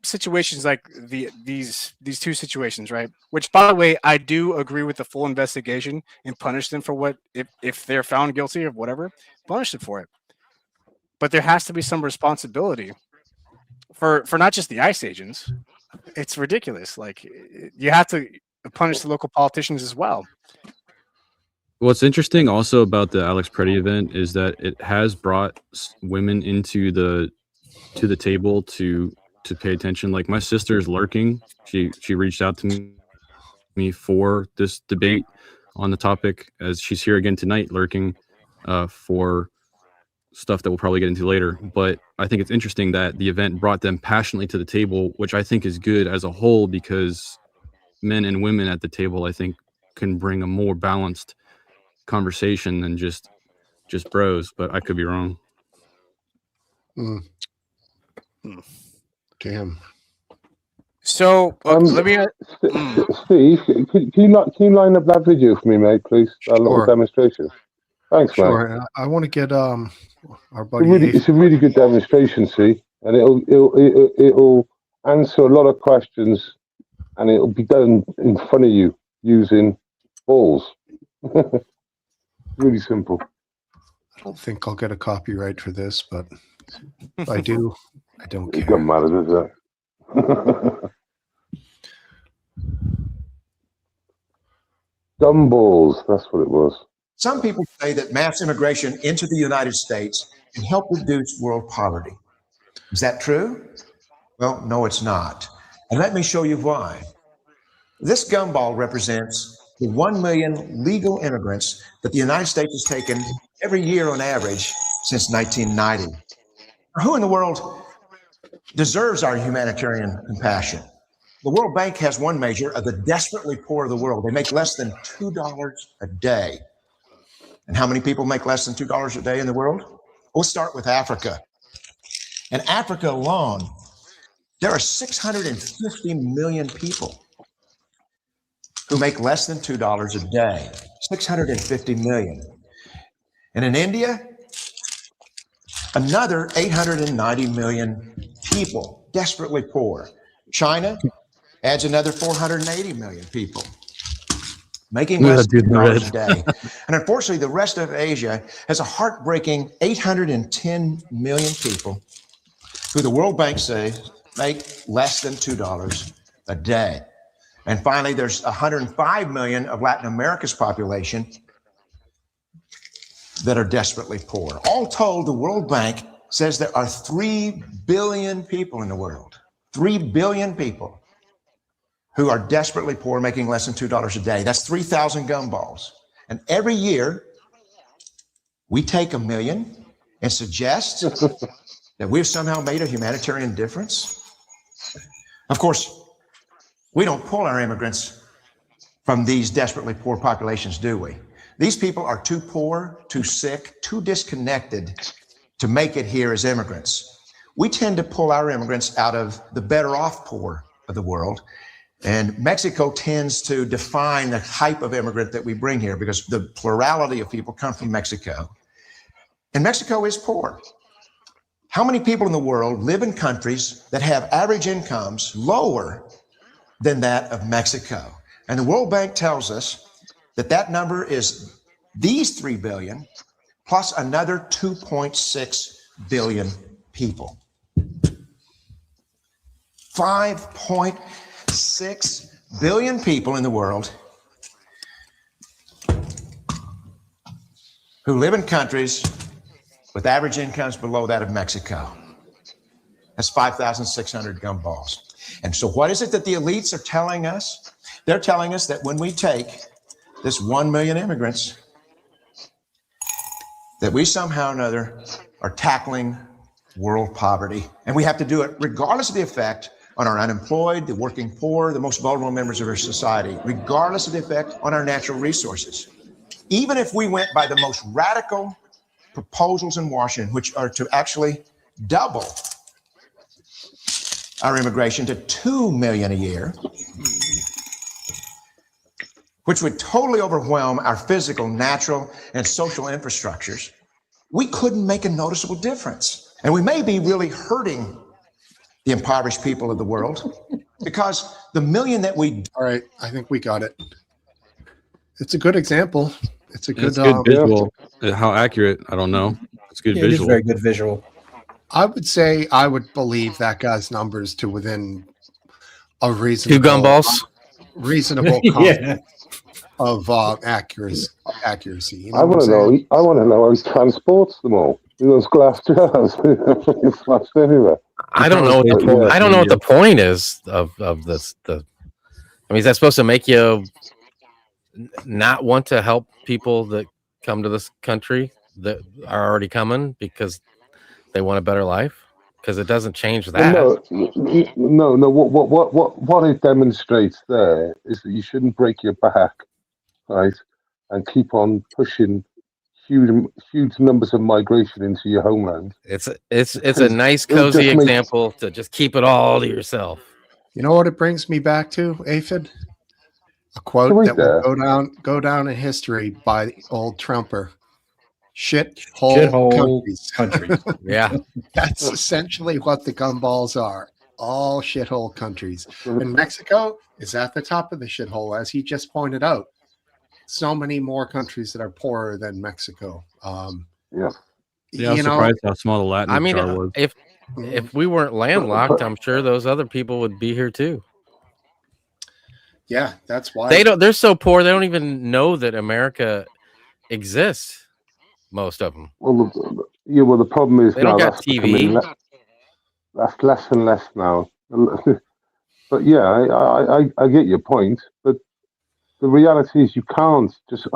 situations like these two situations, right? Which, by the way, I do agree with the full investigation and punish them for what, if they're found guilty of whatever, punish them for it. But there has to be some responsibility for not just the ICE agents. It's ridiculous. Like, you have to punish the local politicians as well. What's interesting also about the Alex Preddy event is that it has brought women into the table to pay attention. Like, my sister's lurking. She reached out to me for this debate on the topic, as she's here again tonight, lurking for stuff that we'll probably get into later. But I think it's interesting that the event brought them passionately to the table, which I think is good as a whole, because men and women at the table, I think, can bring a more balanced conversation than just bros. But I could be wrong. Damn. So let me Steve, can you line up that video for me, mate, please? That little demonstration. Thanks, sure. mate. I want to get our buddy. It's a really good demonstration, see, and it'll answer a lot of questions, and it'll be done in front of you using balls. Really simple. I don't think I'll get a copyright for this, but if I do, I don't care. It doesn't matter, does it? Gumballs, that's what it was. Some people say that mass immigration into the United States can help reduce world poverty. Is that true? Well, no, it's not. And let me show you why. This gumball represents the 1 million legal immigrants that the United States has taken every year on average since 1990. Who in the world deserves our humanitarian compassion? The World Bank has one measure of the desperately poor of the world. They make less than $2 a day. And how many people make less than $2 a day in the world? We'll start with Africa. In Africa alone, there are 650 million people who make less than $2 a day. 650 million. And in India, another 890 million people, desperately poor. China adds another 480 million people, making less than $2 a day. And unfortunately, the rest of Asia has a heartbreaking 810 million people who the World Bank says make less than $2 a day. And finally, there's 105 million of Latin America's population that are desperately poor. All told, the World Bank says there are 3 billion people in the world, 3 billion people who are desperately poor, making less than $2 a day. That's 3,000 gumballs. And every year, we take 1 million and suggest that we've somehow made a humanitarian difference. Of course, we don't pull our immigrants from these desperately poor populations, do we? These people are too poor, too sick, too disconnected to make it here as immigrants. We tend to pull our immigrants out of the better off poor of the world. And Mexico tends to define the type of immigrant that we bring here because the plurality of people come from Mexico. And Mexico is poor. How many people in the world live in countries that have average incomes lower than that of Mexico? And the World Bank tells us that that number is these 3 billion plus another 2.6 billion people. 5.6 billion people in the world who live in countries with average incomes below that of Mexico. That's 5,600 gumballs. And so what is it that the elites are telling us? They're telling us that when we take this 1 million immigrants, that we somehow or another are tackling world poverty. And we have to do it regardless of the effect on our unemployed, the working poor, the most vulnerable members of our society, regardless of the effect on our natural resources. Even if we went by the most radical proposals in Washington, which are to actually double our immigration to 2 million a year, which would totally overwhelm our physical, natural, and social infrastructures, we couldn't make a noticeable difference. And we may be really hurting the impoverished people of the world because the million that we... All right, I think we got it. It's a good example. It's a good, It's good visual. How accurate? I don't know. It's good It is visual. very good visual. I would say I would believe that guy's numbers to within a reasonable 2 gumballs. reasonable Yeah. of accuracy. You know I what I'm want to know. saying? I want to know how he transports them all in those glass jars. It's smashed everywhere. I don't know. Probably Yeah. I don't know what the point is of this. I mean, is that supposed to make you not want to help people that come to this country that are already coming because they want a better life? Because it doesn't change that. No. What it demonstrates there is that you shouldn't break your back, right, and keep on pushing huge numbers of migration into your homeland. It's a nice cozy just make- example to just keep it all to yourself. You know what it brings me back to, Aphid? A quote Right that there. will go down in history by the old Trumper. Shithole Shithole countries. country. Yeah. That's essentially what the gumballs are. All shithole countries. And Mexico is at the top of the shithole, as he just pointed out. So many more countries that are poorer than Mexico. Yeah. Yeah, I was you know, surprised how small the Latin I mean, jar was. if we weren't landlocked, I'm sure those other people would be here too. yeah, that's why They're so poor they don't even know that America exists. Most of them. Well, the problem is They now don't got that's TV. becoming that's less and less now. But yeah, I get your point. But the reality is, you can't just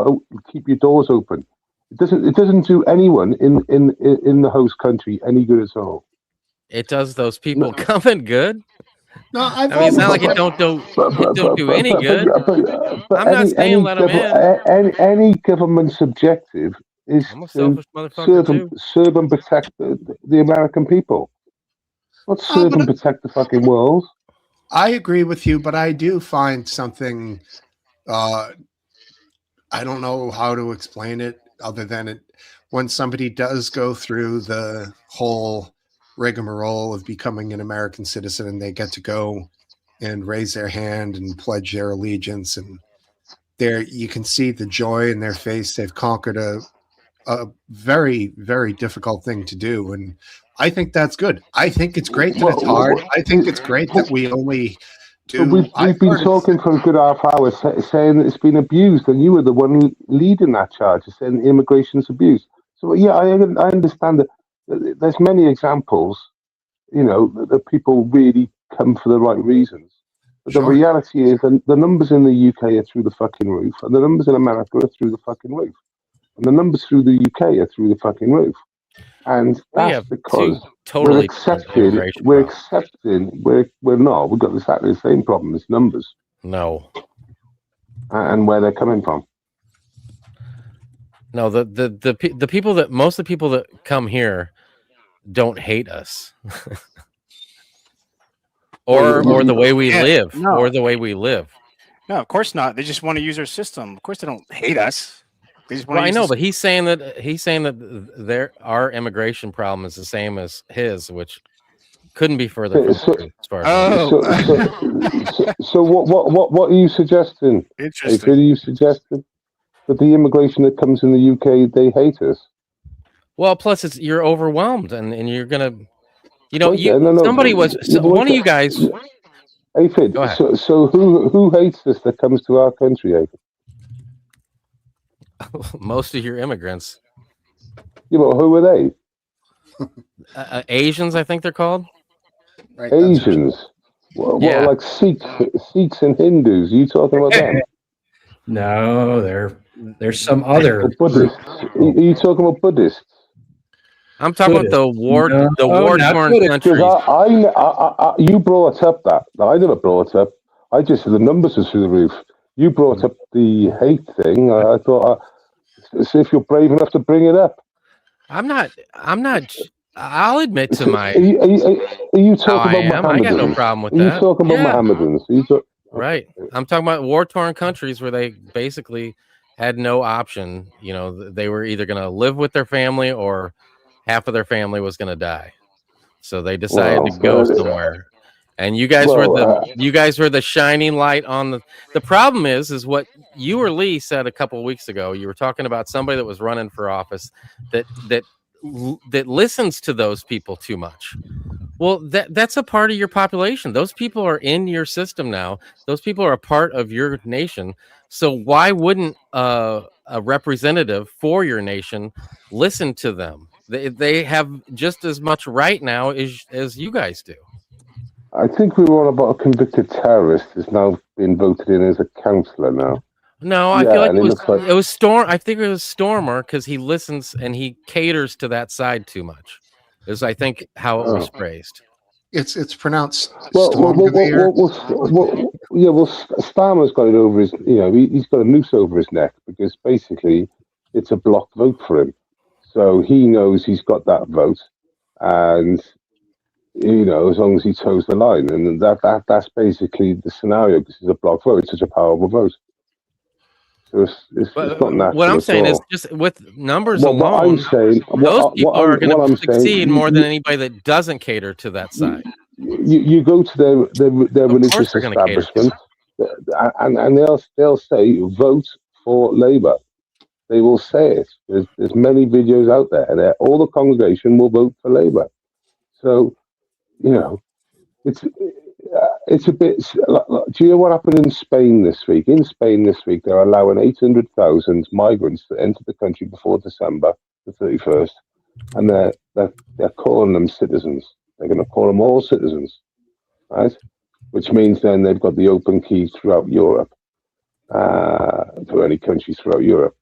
keep your doors open. It doesn't do anyone in the host country any good at all. It does those people coming good. no, I mean, it's not like it don't do any good. I'm not saying let 'em in. Any government's objective is I'm a to selfish motherfucker too. serve and protect the American people. Not serve and protect the fucking world. I agree with you, but I do find something. I don't know how to explain it other than it when somebody does go through the whole rigmarole of becoming an American citizen and they get to go and raise their hand and pledge their allegiance, and there you can see the joy in their face. They've conquered a very, very difficult thing to do, and I think that's good. I think it's great that it's hard. I think it's great that we only do. We've been talking for a good half hour saying that it's been abused, and you were the one leading that charge, saying immigration's abused. So yeah, I understand that there's many examples, that people really come for the right reasons. But the reality is, the numbers in the UK are through the fucking roof, and the numbers in America are through the fucking roof, and the numbers through the UK are through the fucking roof. And that's because totally we're not. We've got exactly the same problem as numbers. No. And where they're coming from. No, the people that most of the people that come here don't hate us. or the way we live. No. Or the way we live. No, of course not. They just want to use our system. Of course, they don't hate us. They just Well, want I to know, use but he's saying that our immigration problem is the same as his, which couldn't be further from the truth, as far as I'm concerned. So what are you suggesting? If Interesting. are you suggesting that the immigration that comes in the UK, they hate us? Well, plus you're overwhelmed, and you're gonna, Wait there, no, somebody was one of you guys. Aphid, Go ahead. so who hates us that comes to our country, Aphid? Most of your immigrants, You know, who are they? Asians, I think they're called. Right, that's for sure. Asians. What, Yeah. like Sikhs and Hindus? Are you talking about them? No, there's some other. Or Buddhists? Are you talking about Buddhists? I'm talking about the not war-torn Buddhist. countries. Because you brought up that. I never brought it up. I just said the numbers was through the roof. You brought up the hate thing. I thought, see if you're brave enough to bring it up. I'm not. I'll admit to my. Are you How I talking about am. I got no Mohammedans? problem with Are you that. talking about Yeah. Mohammedans? Right. I'm talking about war-torn countries where they basically had no option. They were either going to live with their family or half of their family was going to die. So they decided to go somewhere. And you guys were the shining light on the problem is what you or Lee said a couple of weeks ago. You were talking about somebody that was running for office that listens to those people too much. Well, that's a part of your population. Those people are in your system now. Those people are a part of your nation. So why wouldn't a representative for your nation listen to them? They have just as much right now as you guys do. I think we were on about a convicted terrorist who's now been voted in as a councillor now. No, I feel like it was Storm. I think it was Stormer because he listens and he caters to that side too much. Is I think how it was phrased. It's pronounced. Starmer's got it over his. He's got a noose over his neck because basically it's a block vote for him. So he knows he's got that vote, and as long as he toes the line, and that's basically the scenario because it's a block vote. It's such a powerful vote. So it's not natural. What I'm saying is just with numbers alone, what I'm saying, those people are going to succeed more than anybody that doesn't cater to that side. You go to their religious establishment, and they'll say vote for Labour. They will say it. There's many videos out there, and all the congregation will vote for Labour. So, it's a bit. Do you know what happened in Spain this week? In Spain this week, they're allowing 800,000 migrants to enter the country before December the 31st, and they're calling them citizens. They're going to call them all citizens, right? Which means then they've got the open key throughout Europe, for any countries throughout Europe.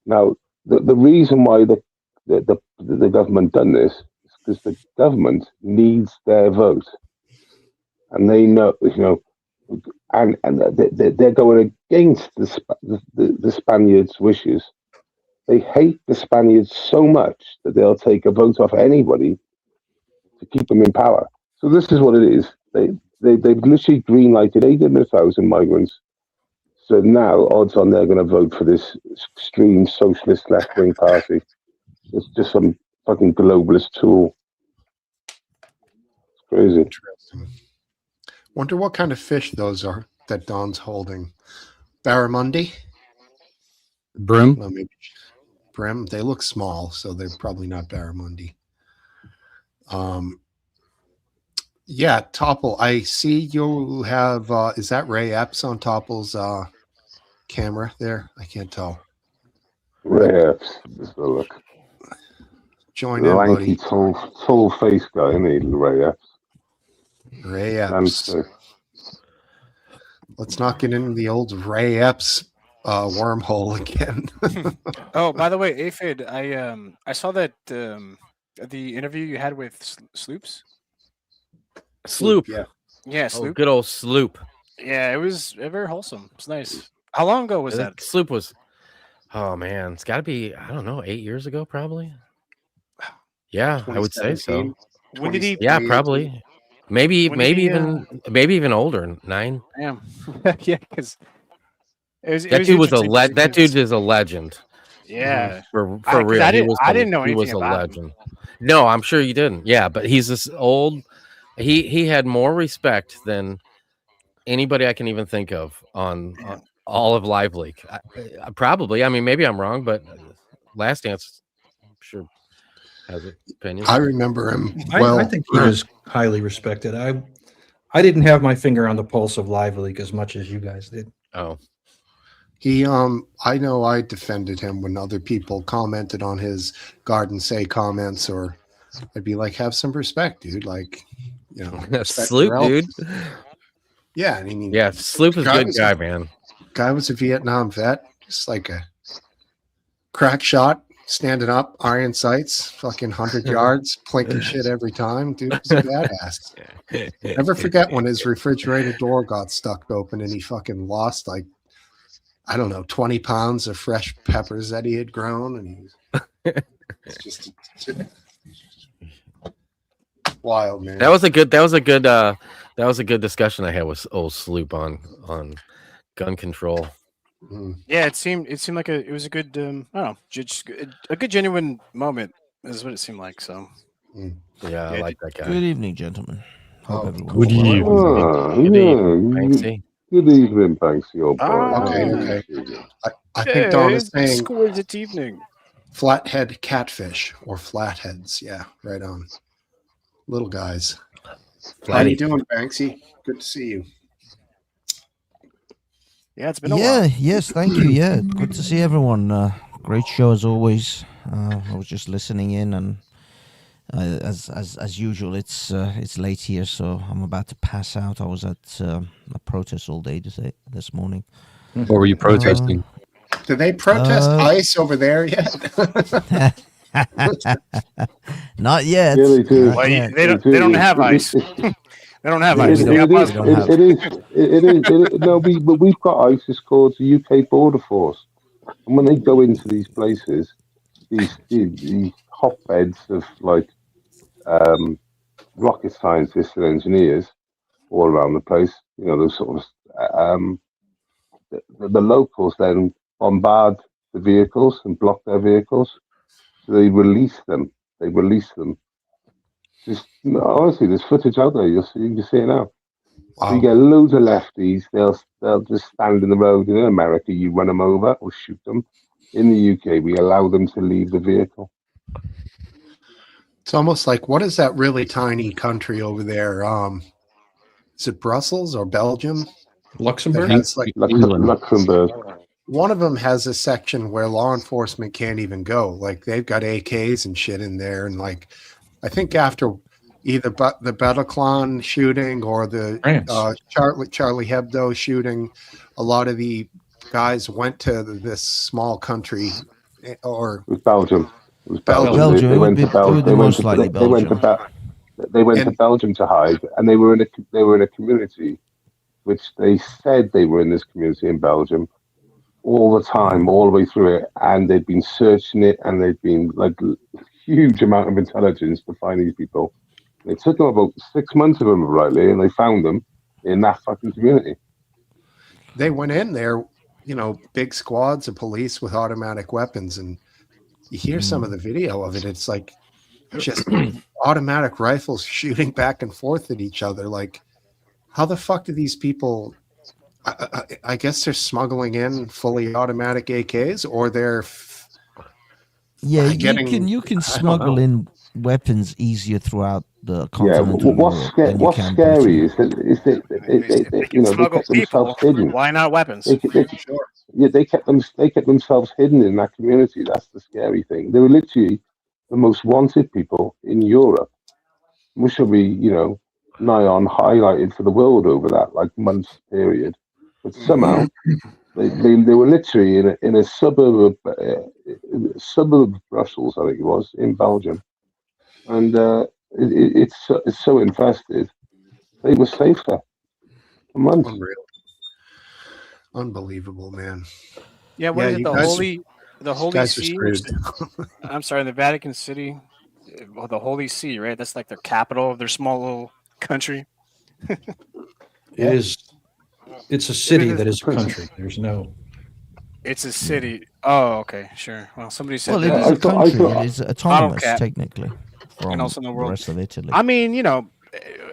Now, the reason why the government done this is because the government needs their vote. And they know, and they're going against the Spaniards' wishes. They hate the Spaniards so much that they'll take a vote off anybody to keep them in power. So this is what it is. They've literally green-lighted 800,000 migrants. So now, odds on they're going to vote for this extreme socialist left-wing party. It's just some fucking globalist tool. It's crazy. Interesting. Wonder what kind of fish those are that Don's holding. Barramundi? Brim? Well, maybe brim. They look small, so they're probably not barramundi. Yeah, Topple. I see you have. Is that Ray Epps on Topple's camera there? I can't tell. Ray Epps. Just a look. Join in, lanky, buddy. tall face guy, isn't he, Ray Epps? Ray Epps. Let's not get into the old Ray Epps wormhole again. Oh, by the way, Aphid, I saw that the interview you had with Sloops. Sloop. Yeah, Sloop. Good old Sloop. Yeah, it was very wholesome. It's nice. How long ago was that? Sloop was, oh man, it's got to be, I don't know, 8 years ago probably. Yeah, I would say so. When did he? Yeah, probably. Maybe even older. 9. Damn. Yeah, because that dude is a legend. Yeah. For 'cause real. I He didn't- was I a- didn't know he was anything a about him. legend. No, I'm sure you didn't. Yeah, but he's this old. He had more respect than anybody I can even think of on all of Live Leak. Probably. I mean, maybe I'm wrong, but Last Dance, I'm sure, has an opinion. I remember him I well. think he was highly respected. I didn't have my finger on the pulse of Live Leak as much as you guys did. Oh, He I know I defended him when other people commented on his Garden Say comments, or I'd be like, have some respect, dude. Like, you know, respect Sloop, your dude. elders. Yeah, I mean, Yeah, Sloop is a Guy good was- guy, man. guy was a Vietnam vet, just like a crack shot, standing up, iron sights, fucking 100 yards, plinking shit every time. Dude was a badass. Never forget when his refrigerator door got stuck open and he fucking lost like, I don't know, 20 pounds of fresh peppers that he had grown, and he was it's just wild, man. That was a good discussion I had with old Sloop on gun control. Mhm. Yeah, it seemed like it was a good I don't know, just a good genuine moment is what it seemed like. So Yeah, I Yeah, like that guy. Good evening, gentlemen. Hope Oh, everyone's good well. evening. Good evening, Banksy. Good evening, Banksy, old boy. Okay. I think Don is saying exquisite evening. flathead catfish or flatheads. Yeah, right on. Little guys. How Flatty. you doing, Banksy? Good to see you. Yeah, it's been a Yeah, while. yes, thank you. Yeah, good to see everyone. Great show as always. I was just listening in, and as usual, it's late here, so I'm about to pass out. I was at a protest all day this morning. What were you protesting? Do they protest ICE over there yet? Not yet. Yeah, they do. Not Well, yet. they don't have ice. They don't have Yeah, ice. we They got don't- Muslim. we don't have- It is. No, we've got ICE. It's called the UK Border Force, and when they go into these places, these hotbeds of like rocket scientists and engineers all around the place, you know, those sort of the locals then bombard the vehicles and block their vehicles, so they release them. Just honestly, there's footage out there. You can see it now. So you get loads of lefties. They'll just stand in the road. In America, you run them over or shoot them. In the UK, we allow them to leave the vehicle. It's almost like, what is that really tiny country over there? Is it Brussels or Belgium? Luxembourg? That has, like, England. Luxembourg. one of them has a section where law enforcement can't even go. Like, they've got AKs and shit in there, and like, I think after either the Bataclan shooting or the France. Charlie Hebdo shooting, a lot of the guys went to this small country, or It was Belgium. It was Belgium. Belgium. They It would went be- to it Belgium. would be They went most to likely they went to Belgium. Belgium to hide, and they were in a community, which they said they were in this community in Belgium all the time, all the way through it, and they'd been searching it, and they'd been like huge amount of intelligence to find these people. It took them about 6 months of them, rightly, and they found them in that fucking community. they went in there, you know, big squads of police with automatic weapons, and you hear some of the video of it. It's like just automatic rifles shooting back and forth at each other. Like, how the fuck do these people? I guess they're smuggling in fully automatic AKs, or they're Yeah, getting- you can I don't smuggle know. in weapons easier throughout the Yeah, continental what's Europe than you what's can scary Britain. is that They you can know, they smuggle kept themselves people. hidden. Why not weapons? They kept themselves hidden in that community. That's the scary thing. They were literally the most wanted people in Europe. We should be, you know, nigh on highlighted for the world over that like months period. But somehow they were literally in a suburb of Brussels, I think it was, in Belgium, and it's so infested. They were safe there for months. unreal, unbelievable, man. Yeah, what Yeah, is it? you The guys- Holy guys are See. screwed. I'm sorry, the Vatican City. Well, the Holy See, right? That's like their capital of their small little country. It is. It's a city that is a country. There's no. It's a city. Oh, okay, sure. Well, somebody said Well, that. it is I a thought- I country. thought- It is autonomous, Cap. technically, from also in the the world. rest of Italy. I mean, you know,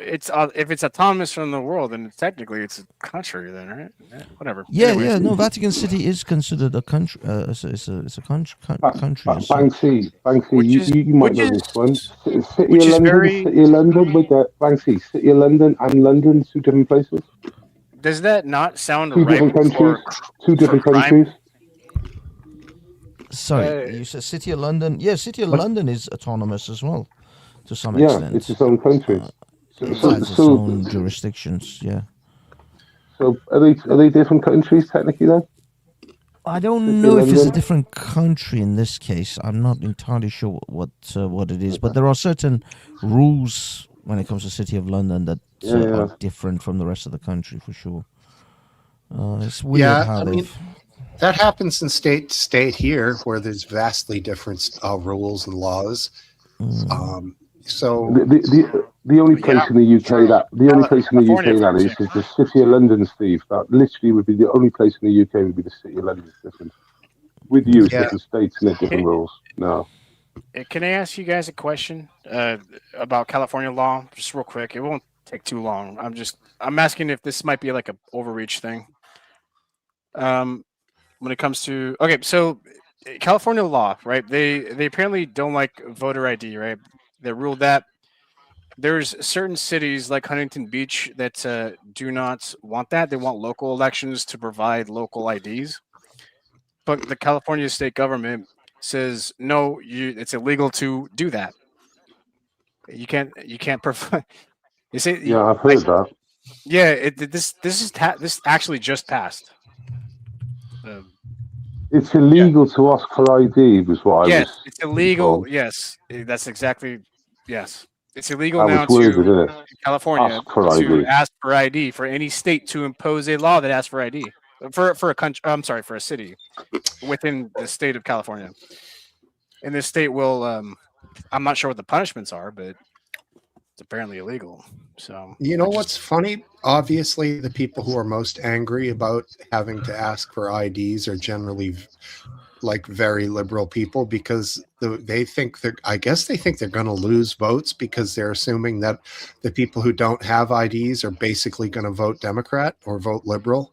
it's if it's autonomous from the world, then technically it's a country, then, right? Yeah, whatever. Yeah, Anyways. yeah. No, Vatican City is considered a country. It's a country. Country. as such. Banksy, Which is- you might which know is- this one. City which of is London, very- City of London, with Banksy, City of London and London, two different places, Does that not sound two right different countries, two different crime? countries. Sorry, you said City of London. Yeah, City of London is autonomous as well, to some Yeah, extent. it's its own country. It has its own jurisdictions. Yeah. So are they different countries technically then? I don't City know of if it's a London? different country in this case. I'm not entirely sure what it is, but there are certain rules when it comes to City of London that are different from the rest of the country for sure. It's weird Yeah, how I they've. mean, that happens in state to state here, where there's vastly different rules and laws. So The only place in the UK that is the City of London, Steve. That literally would be the only place in the UK would be the City of London. It's different. With you, it's different states and they're different rules. No. Can I ask you guys a question about California law, just real quick? It won't take too long. I'm asking if this might be like a overreach thing. When it comes to so California law, right? They apparently don't like voter ID, right? They ruled that there's certain cities like Huntington Beach that do not want that. They want local elections to provide local IDs, but the California state government says no, it's illegal to do that. You can't provide. You say Yeah, I've heard that. Yeah, this actually just passed. It's illegal to ask for ID, was what I was. Yes, it's illegal. told. Yes, that's exactly. Yes, it's illegal That now was worded, to isn't it? California Ask for to ID. ask for ID for any state to impose a law that asks for ID for a country. I'm sorry, for a city within the state of California. And this state will. I'm not sure what the punishments are, but it's apparently illegal. So you know what's funny? Obviously, the people who are most angry about having to ask for IDs are generally like very liberal people, because they think I guess they think they're going to lose votes, because they're assuming that the people who don't have IDs are basically going to vote Democrat or vote liberal.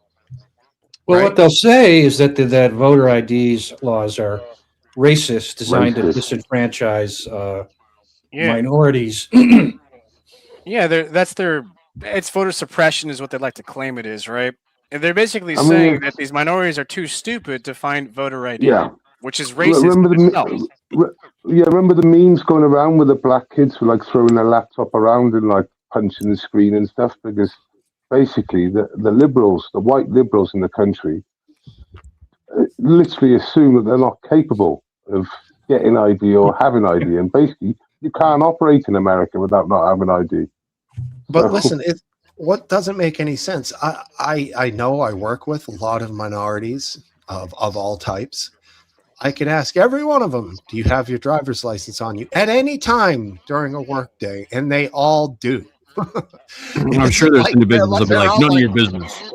Well, Right. what they'll say is that that voter IDs laws are racist, designed to disenfranchise minorities. Yeah, that's their. It's voter suppression, is what they like to claim it is, right? And they're basically saying that these minorities are too stupid to find voter ID, which is racist. Remember the memes going around with the black kids who like throwing their laptop around and like punching the screen and stuff, because basically the liberals, the white liberals in the country, literally assume that they're not capable of getting ID or having ID, and basically you can't operate in America without not having ID. But listen, what doesn't make any sense? I know I work with a lot of minorities of all types. I can ask every one of them, do you have your driver's license on you at any time during a work day? And they all do. I'm sure there's individuals that be like, none of your business.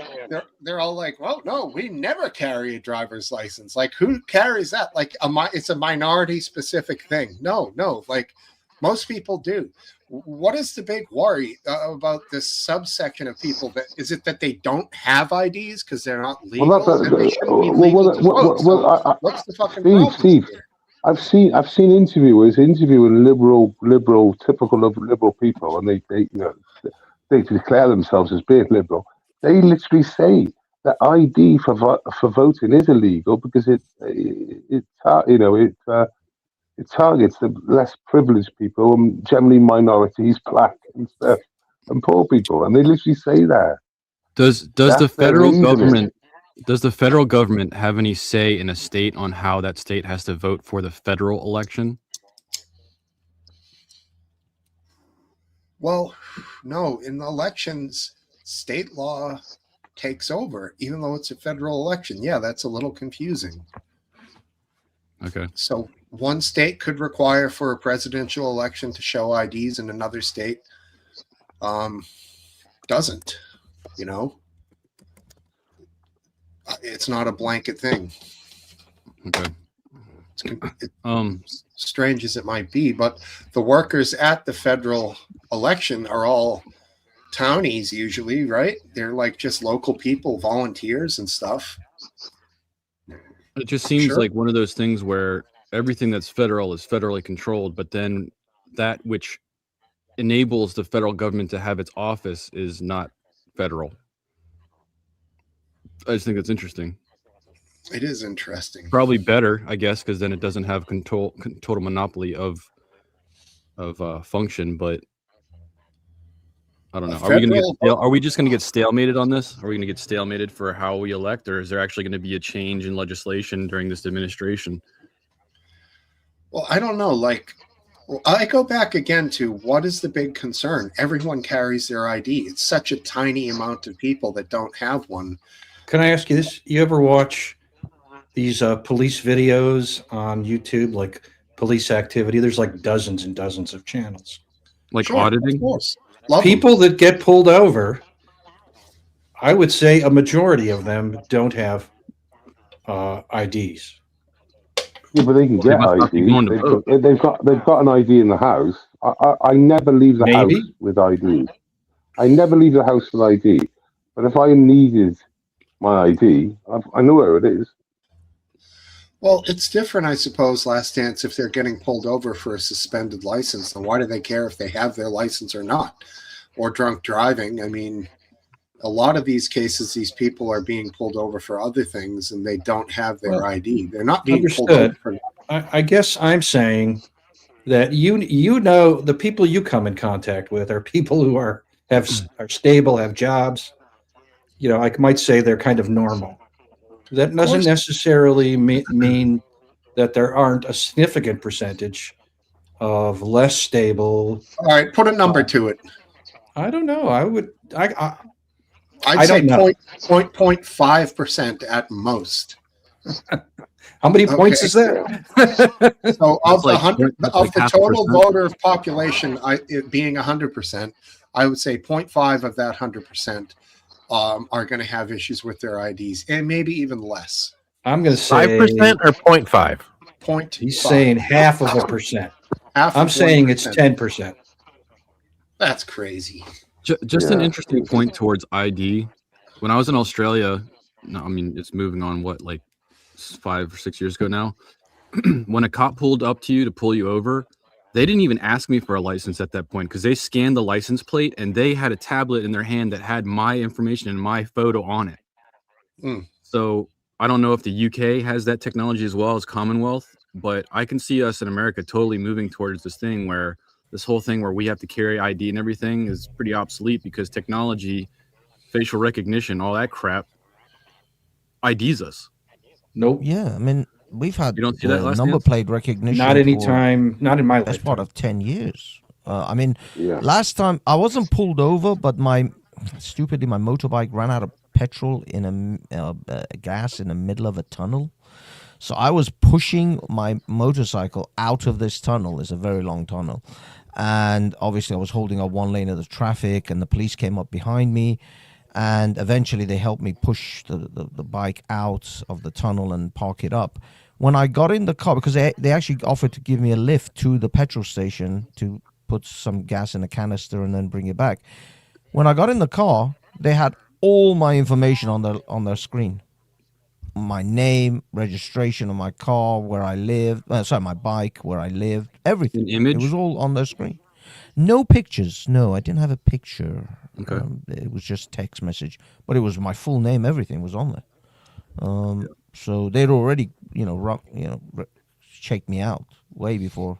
They're all like, well, no, we never carry a driver's license. Like, who carries that? Like, it's a minority specific thing. No, like most people do. What is the big worry about this subsection of people? That is it that they don't have IDs because they're not legal? What's the fucking problem? Steve, I've seen interviewers interviewing typical liberal people, and they declare themselves as being liberal. They literally say that ID for voting is illegal because it targets the less privileged people, and generally minorities, black and stuff, and poor people, and they literally say that. Does the federal government have any say in a state on how that state has to vote for the federal election? Well, no. In the elections, state law takes over, even though it's a federal election. Yeah, that's a little confusing. Okay. So one state could require for a presidential election to show IDs, and another state doesn't. It's not a blanket thing. Okay. Strange as it might be, but the workers at the federal election are all townies usually, right? They're like just local people, volunteers and stuff. It just seems Sure. like one of those things where everything that's federal is federally controlled, but then that which enables the federal government to have its office is not federal. I just think that's interesting. It is interesting. Probably better, I guess, because then it doesn't have total monopoly of function. But I don't know. Are we just going to get stalemated on this? Are we going to get stalemated for how we elect, or is there actually going to be a change in legislation during this administration? Well, I don't know. Like, I go back again to what is the big concern? Everyone carries their ID. It's such a tiny amount of people that don't have one. Can I ask you this? You ever watch these police videos on YouTube, like police activity? There's like dozens and dozens of channels. Like Sure, auditing? of course. Love People that get pulled over, I would say a majority of them don't have IDs. Yeah, but they can get must not be going to vote. ID. They've got an ID in the house. I never leave the Maybe. house with ID. I never leave the house with ID. But if I needed my ID, I know where it is. Well, it's different, I suppose, Last Dance, if they're getting pulled over for a suspended license. Then why do they care if they have their license or not? Or drunk driving. I mean, a lot of these cases, these people are being pulled over for other things and they don't have their ID. They're not being pulled over for. I guess I'm saying that you know the people you come in contact with are people who are stable, have jobs. You know, I might say they're kind of normal. That doesn't necessarily mean that there aren't a significant percentage of less stable. All right, put a number to it. I don't know. I'd say 0.5% at most. How many points is that? So of That's the like total 0.5%. voter population, it being 100%, I would say 0.5 of that 100% are going to have issues with their IDs, and maybe even less. I'm going to say 5% or 0.5. He's saying half of a percent. I'm saying it's 10%. That's crazy. Just an interesting point towards ID. When I was in Australia, no, I mean, it's moving on, like 5 or 6 years ago now. When a cop pulled up to you to pull you over, they didn't even ask me for a license at that point because they scanned the license plate and they had a tablet in their hand that had my information and my photo on it. So I don't know if the UK has that technology as well as Commonwealth, but I can see us in America totally moving towards this thing where this whole thing where we have to carry ID and everything is pretty obsolete because technology, facial recognition, all that crap IDs us. Nope. Yeah, I mean, we've had You don't see that, Last number Dance? plate recognition. Not anytime. Not in my That's lifetime. part of 10 years. I mean, Yeah. last time I wasn't pulled over, but my motorbike ran out of petrol in gas in the middle of a tunnel. So I was pushing my motorcycle out of this tunnel. It's a very long tunnel. And obviously I was holding up one lane of the traffic and the police came up behind me. And eventually they helped me push the bike out of the tunnel and park it up. When I got in the car, because they actually offered to give me a lift to the petrol station to put some gas in a canister and then bring it back. When I got in the car, they had all my information on their screen. My name, registration of my car, where I lived, my bike, where I lived, everything. An image? It was all on their screen. No pictures. No, I didn't have a picture. Okay. It was just text message, but it was my full name. Everything was on there. So they'd already, checked me out way before,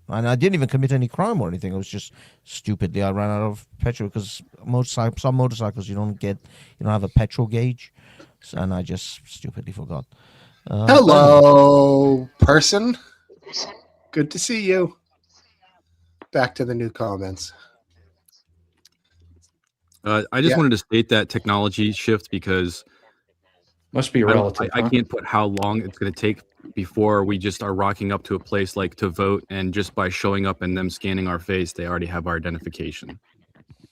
and I didn't even commit any crime or anything. It was just stupidly I ran out of petrol because some motorcycles you don't have a petrol gauge, and I just stupidly forgot. Hello, person. Good to see you. Back to the new comments. I just wanted to state that technology shift because Must be relative. I can't put how long it's going to take before we just are rocking up to a place like to vote, and just by showing up and them scanning our face, they already have our identification.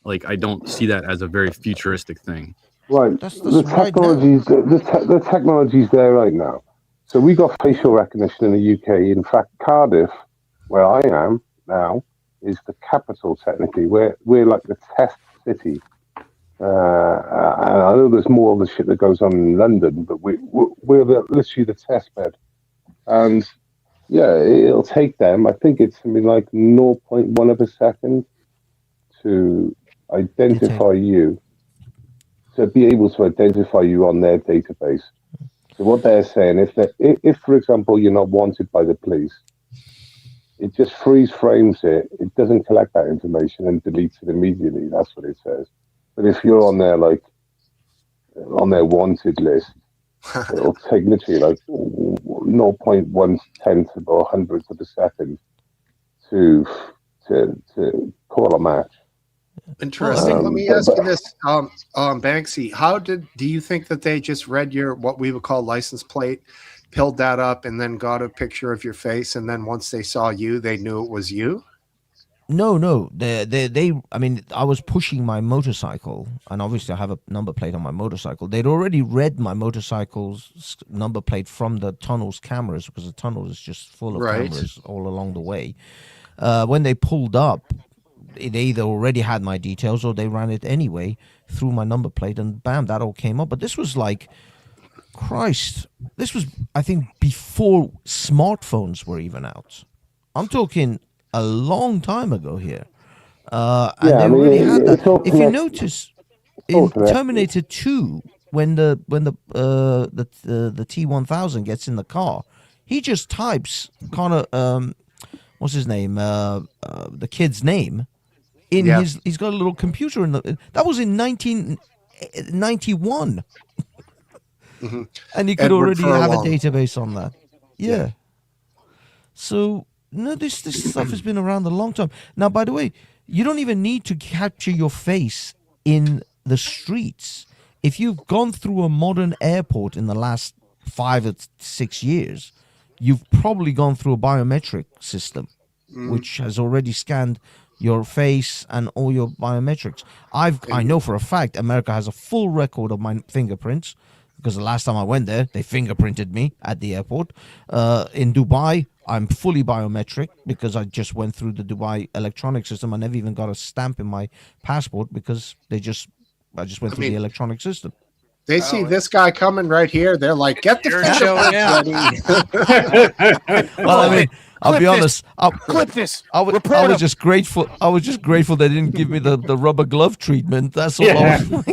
Like, I don't see that as a very futuristic thing. Right. That's The right now. the technology's there right now. So we got facial recognition in the UK. In fact, Cardiff, where I am now, is the capital technically. We're like the test city. And I know there's more of the shit that goes on in London, but we're literally the test bed. And yeah, it'll take them. I think it's something like 0.1 of a second to identify you, to be able to identify you on their database. So what they're saying, if for example you're not wanted by the police, it just freeze frames it. It doesn't collect that information and deletes it immediately. That's what it says. But if you're on their wanted list, it'll take literally like 0.1 tenth or hundredths of a second to call a match. Interesting. Let me ask you this, Banksy. Do you think that they just read your what we would call license plate, pilled that up, and then got a picture of your face, and then once they saw you, they knew it was you? No. They. I mean, I was pushing my motorcycle, and obviously I have a number plate on my motorcycle. They'd already read my motorcycle's number plate from the tunnel's cameras, because the tunnel is just full of cameras all along the way. When they pulled up, they either already had my details or they ran it anyway through my number plate, and bam, that all came up. But this was like, Christ, this was, I think, before smartphones were even out. I'm talking a long time ago here. And they already had that. If you notice, in Terminator 2, when the T-1000 gets in the car, he just types Connor, what's his name, the kid's name, in his. He's got a little computer in the. That was in 1991, and he could already have a database on that. Yeah. So no, this stuff has been around a long time. Now, by the way, you don't even need to capture your face in the streets. If you've gone through a modern airport in the last 5 or 6 years, you've probably gone through a biometric system, which has already scanned your face and all your biometrics. I know for a fact America has a full record of my fingerprints, because the last time I went there, they fingerprinted me at the airport. In Dubai, I'm fully biometric because I just went through the Dubai electronic system. I never even got a stamp in my passport because I just went through the electronic system. They see this guy coming right here. They're like, "Get the ready." Well, I mean, I'll be honest. Clip this. I was just grateful. I was just grateful they didn't give me the rubber glove treatment. That's all. I was like.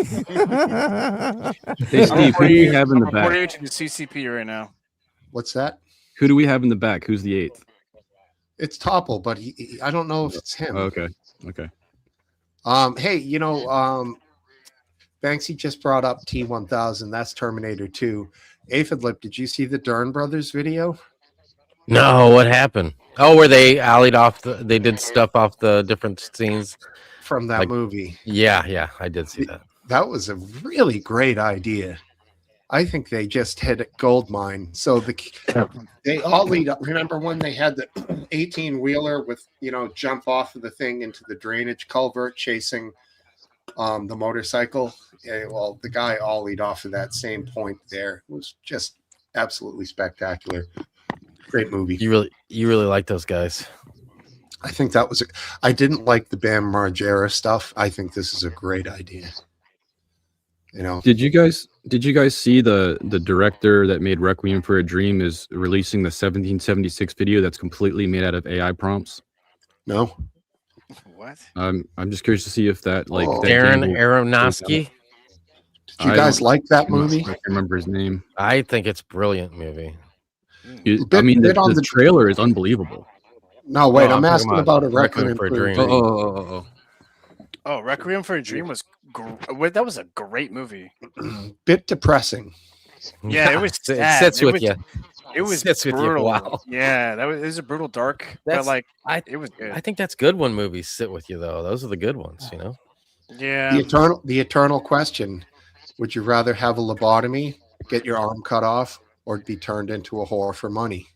Hey, Steve, who do you have in the I'm back? reporting to the CCP right now. What's that? Who do we have in the back? Who's the 8th? It's Topple, but I don't know if it's him. Okay. Hey, Banksy just brought up T-1000. That's Terminator 2. Aphidlip, did you see the Dern Brothers video? No, what happened? Oh, where they allied off they did stuff off the different scenes from that movie. Yeah, I did see that. That was a really great idea. I think they just hit a gold mine. So they all lead up. Remember when they had the 18-wheeler with, jump off of the thing into the drainage culvert chasing the motorcycle? Yeah, well, the guy ollied off of that same point there. It was just absolutely spectacular. Great movie. You really like those guys. I think that was I didn't like the Bam Margera stuff. I think this is a great idea. Did you guys see the director that made Requiem for a Dream is releasing the 1776 video that's completely made out of AI prompts? No. What? I'm just curious to see if that that Darren Aronofsky. Did you guys like that movie? I can't remember his name. I think it's a brilliant movie. The trailer is unbelievable. No, wait, I'm asking about a Requiem for a Dream. Oh, Requiem for a Dream was that was a great movie. Bit depressing. Yeah, it was sad. It sits with you. It was sits brutal. with you. Wow. Yeah, it was a brutal dark, but it was good. I think that's good when movies sit with you, though. Those are the good ones, Yeah. The eternal question: would you rather have a lobotomy, get your arm cut off, or be turned into a whore for money?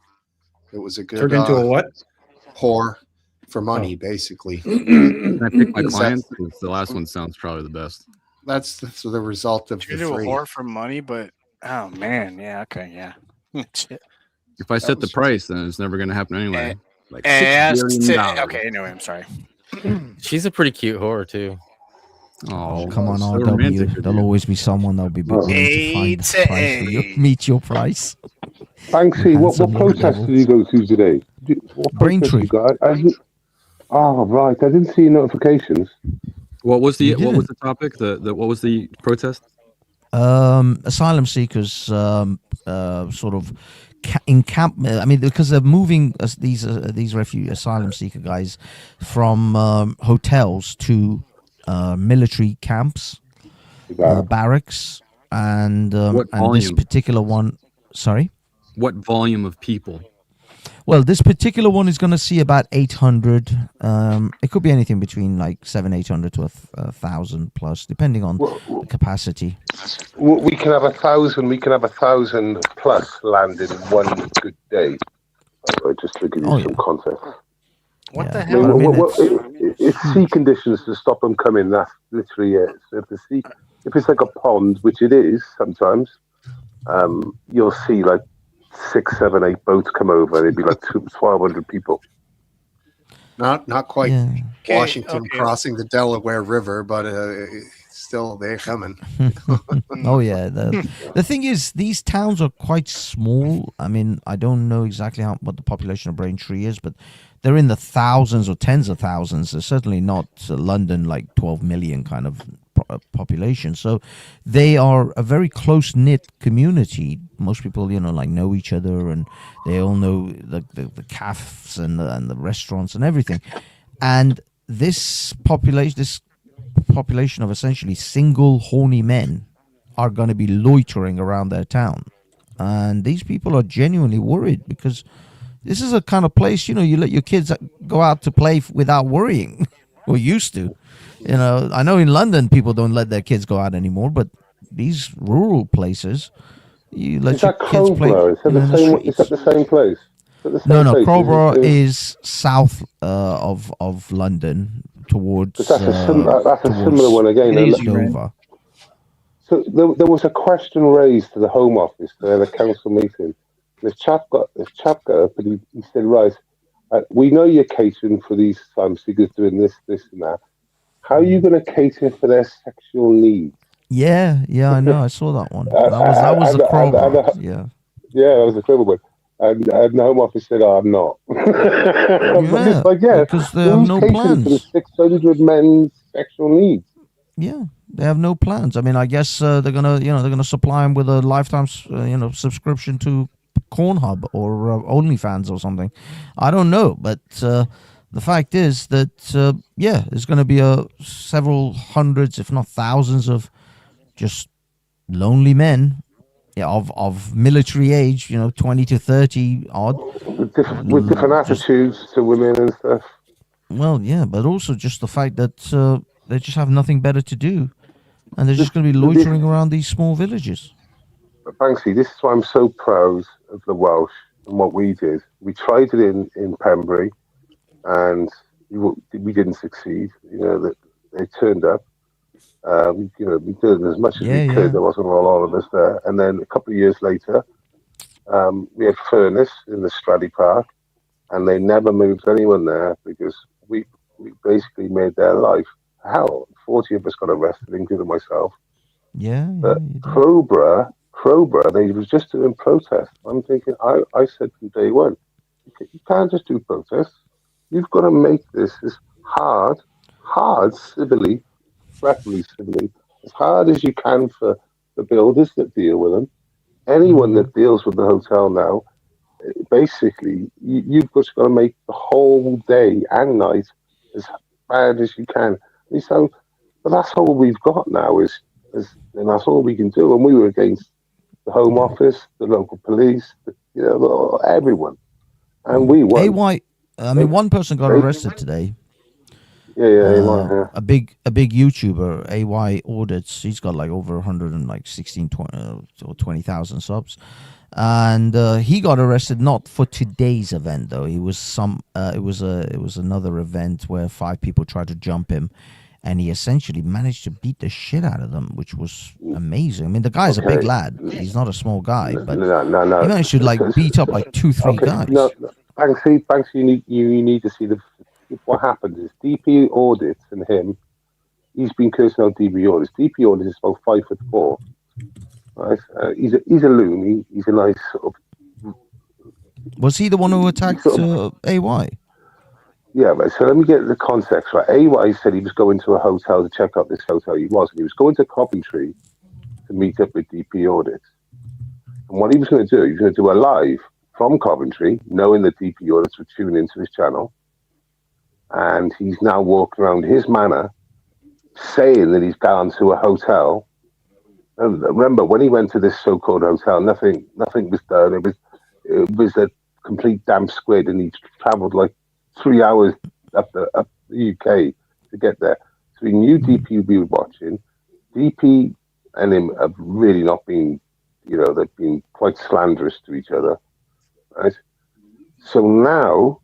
It was a good. Turned into a what? Whore for money, basically. Can I pick my clients? The last one sounds probably the best. that's the result of You the can do a three. whore for money, but oh man, yeah, okay, yeah. Shit. If I set the was- price, then it's never going to happen anyway. Like And $6 billion. okay, anyway, I'm sorry. She's a pretty cute whore too. Oh, Come on, so RW. romantic of There'll you. always be someone that'll be willing to find the price for you, meet your price. Banksy, what Handsome little protest devil. did you go to today? What protest Braintree. you got? Oh, right. I didn't see notifications. What was You the didn't. topic? The what was the protest? Asylum seekers sort of encamp. I mean, because they're moving these asylum seeker guys from hotels to military camps, barracks, and What and this volume? particular one. Sorry. What volume of people? Well, this particular one is going to see about 800. It could be anything between like 800 to 1,000 plus, depending on the capacity. We can have 1,000. We can have 1,000 plus land in one good day. Just to give you some context. What Yeah. the I hell? mean, mean, it's sea conditions to stop them coming. That's literally it. So if it's like a pond, which it is sometimes, you'll see like 6, 7, 8 boats come over. They'd be like 1,200 people. Not quite Yeah. Washington okay. crossing the Delaware River, but still they're coming. Oh yeah. The thing is, these towns are quite small. I mean, I don't know exactly what the population of Braintree is, but they're in the thousands or tens of thousands. They're certainly not London, like 12 million kind of population. So they are a very close knit community. Most people, like know each other, and they all know the cafes and the restaurants and everything. And this population of essentially single horny men are going to be loitering around their town, and these people are genuinely worried because this is a kind of place, you let your kids go out to play without worrying, or used to. I know in London people don't let their kids go out anymore, but these rural places, you let Is your that kids play Crowborough? Is that in the the same? Is streets. that the same place? No, Crowborough is south of London towards. That's a similar towards one again. Easy, Dover. So there was a question raised to the Home Office at a council meeting. This chap got up and he said, right, we know you're catering for these asylum seekers doing this, and that. How are you going to cater for their sexual needs? Yeah, I know. I saw that one. That was a Crowborough. Yeah, that was a Crowborough one. And the Home Office said, "I'm not." Yeah, because they have who's no catering plans. for the 600 men's sexual needs. Yeah, they have no plans. I mean, I guess they're gonna supply them with a lifetime subscription to Pornhub or OnlyFans or something. I don't know, but the fact is that there's going to be several hundreds, if not thousands, of just lonely men, of military age, 20 to 30 odd, with different attitudes to women and stuff. Well, yeah, but also just the fact that they just have nothing better to do, and they're just going to be loitering around these small villages. Banksy, this is why I'm so proud of the Welsh and what we did. We tried it in Pembury, and we didn't succeed. That they turned up. We did as much as we could. There wasn't a lot of us there. And then a couple of years later, we had Furness in the Straddy Park, and they never moved anyone there because we basically made their life hell. 40 of us got arrested, including myself. But Crowborough, they was just doing protests. I'm thinking, I said from day one, you can't just do protests. You've got to make this as hard, civilly, preferably civilly, as hard as you can for the builders that deal with them. Anyone that deals with the hotel now, basically, you've just got to make the whole day and night as bad as you can. And so, but that's all we've got now and that's all we can do. And we were against the Home Office, the local police, everyone, and we won. One person got arrested today. Yeah. A big YouTuber, AY Audits. He's got like over 116 or 20,000 subs, and he got arrested not for today's event though. It was another event where 5 people tried to jump him, and he essentially managed to beat the shit out of them, which was amazing. I mean, the guy's a big lad; he's not a small guy, but No. he managed to like beat up like 2-3 guys. No, Banksy, you need to see what happened is DP Audits and him. He's been cursing out DP Audits. DP Audits is about 5'4". Right? He's a loon. He's a nice sort of. Was he the one who attacked AY? Yeah, but so let me get the context right. AY said he was going to a hotel to check out this hotel. He wasn't. He was going to Coventry to meet up with DP Audits. And what he was going to do, he was going to do a live from Coventry, knowing that DP Audits would tune into his channel. And he's now walking around his manor saying that he's gone to a hotel. And remember, when he went to this so-called hotel, nothing was done. It was a complete damn squid, and he travelled like 3 hours up the UK to get there. So he knew DP would be watching. DP and him have really not been, they've been quite slanderous to each other, right? So now,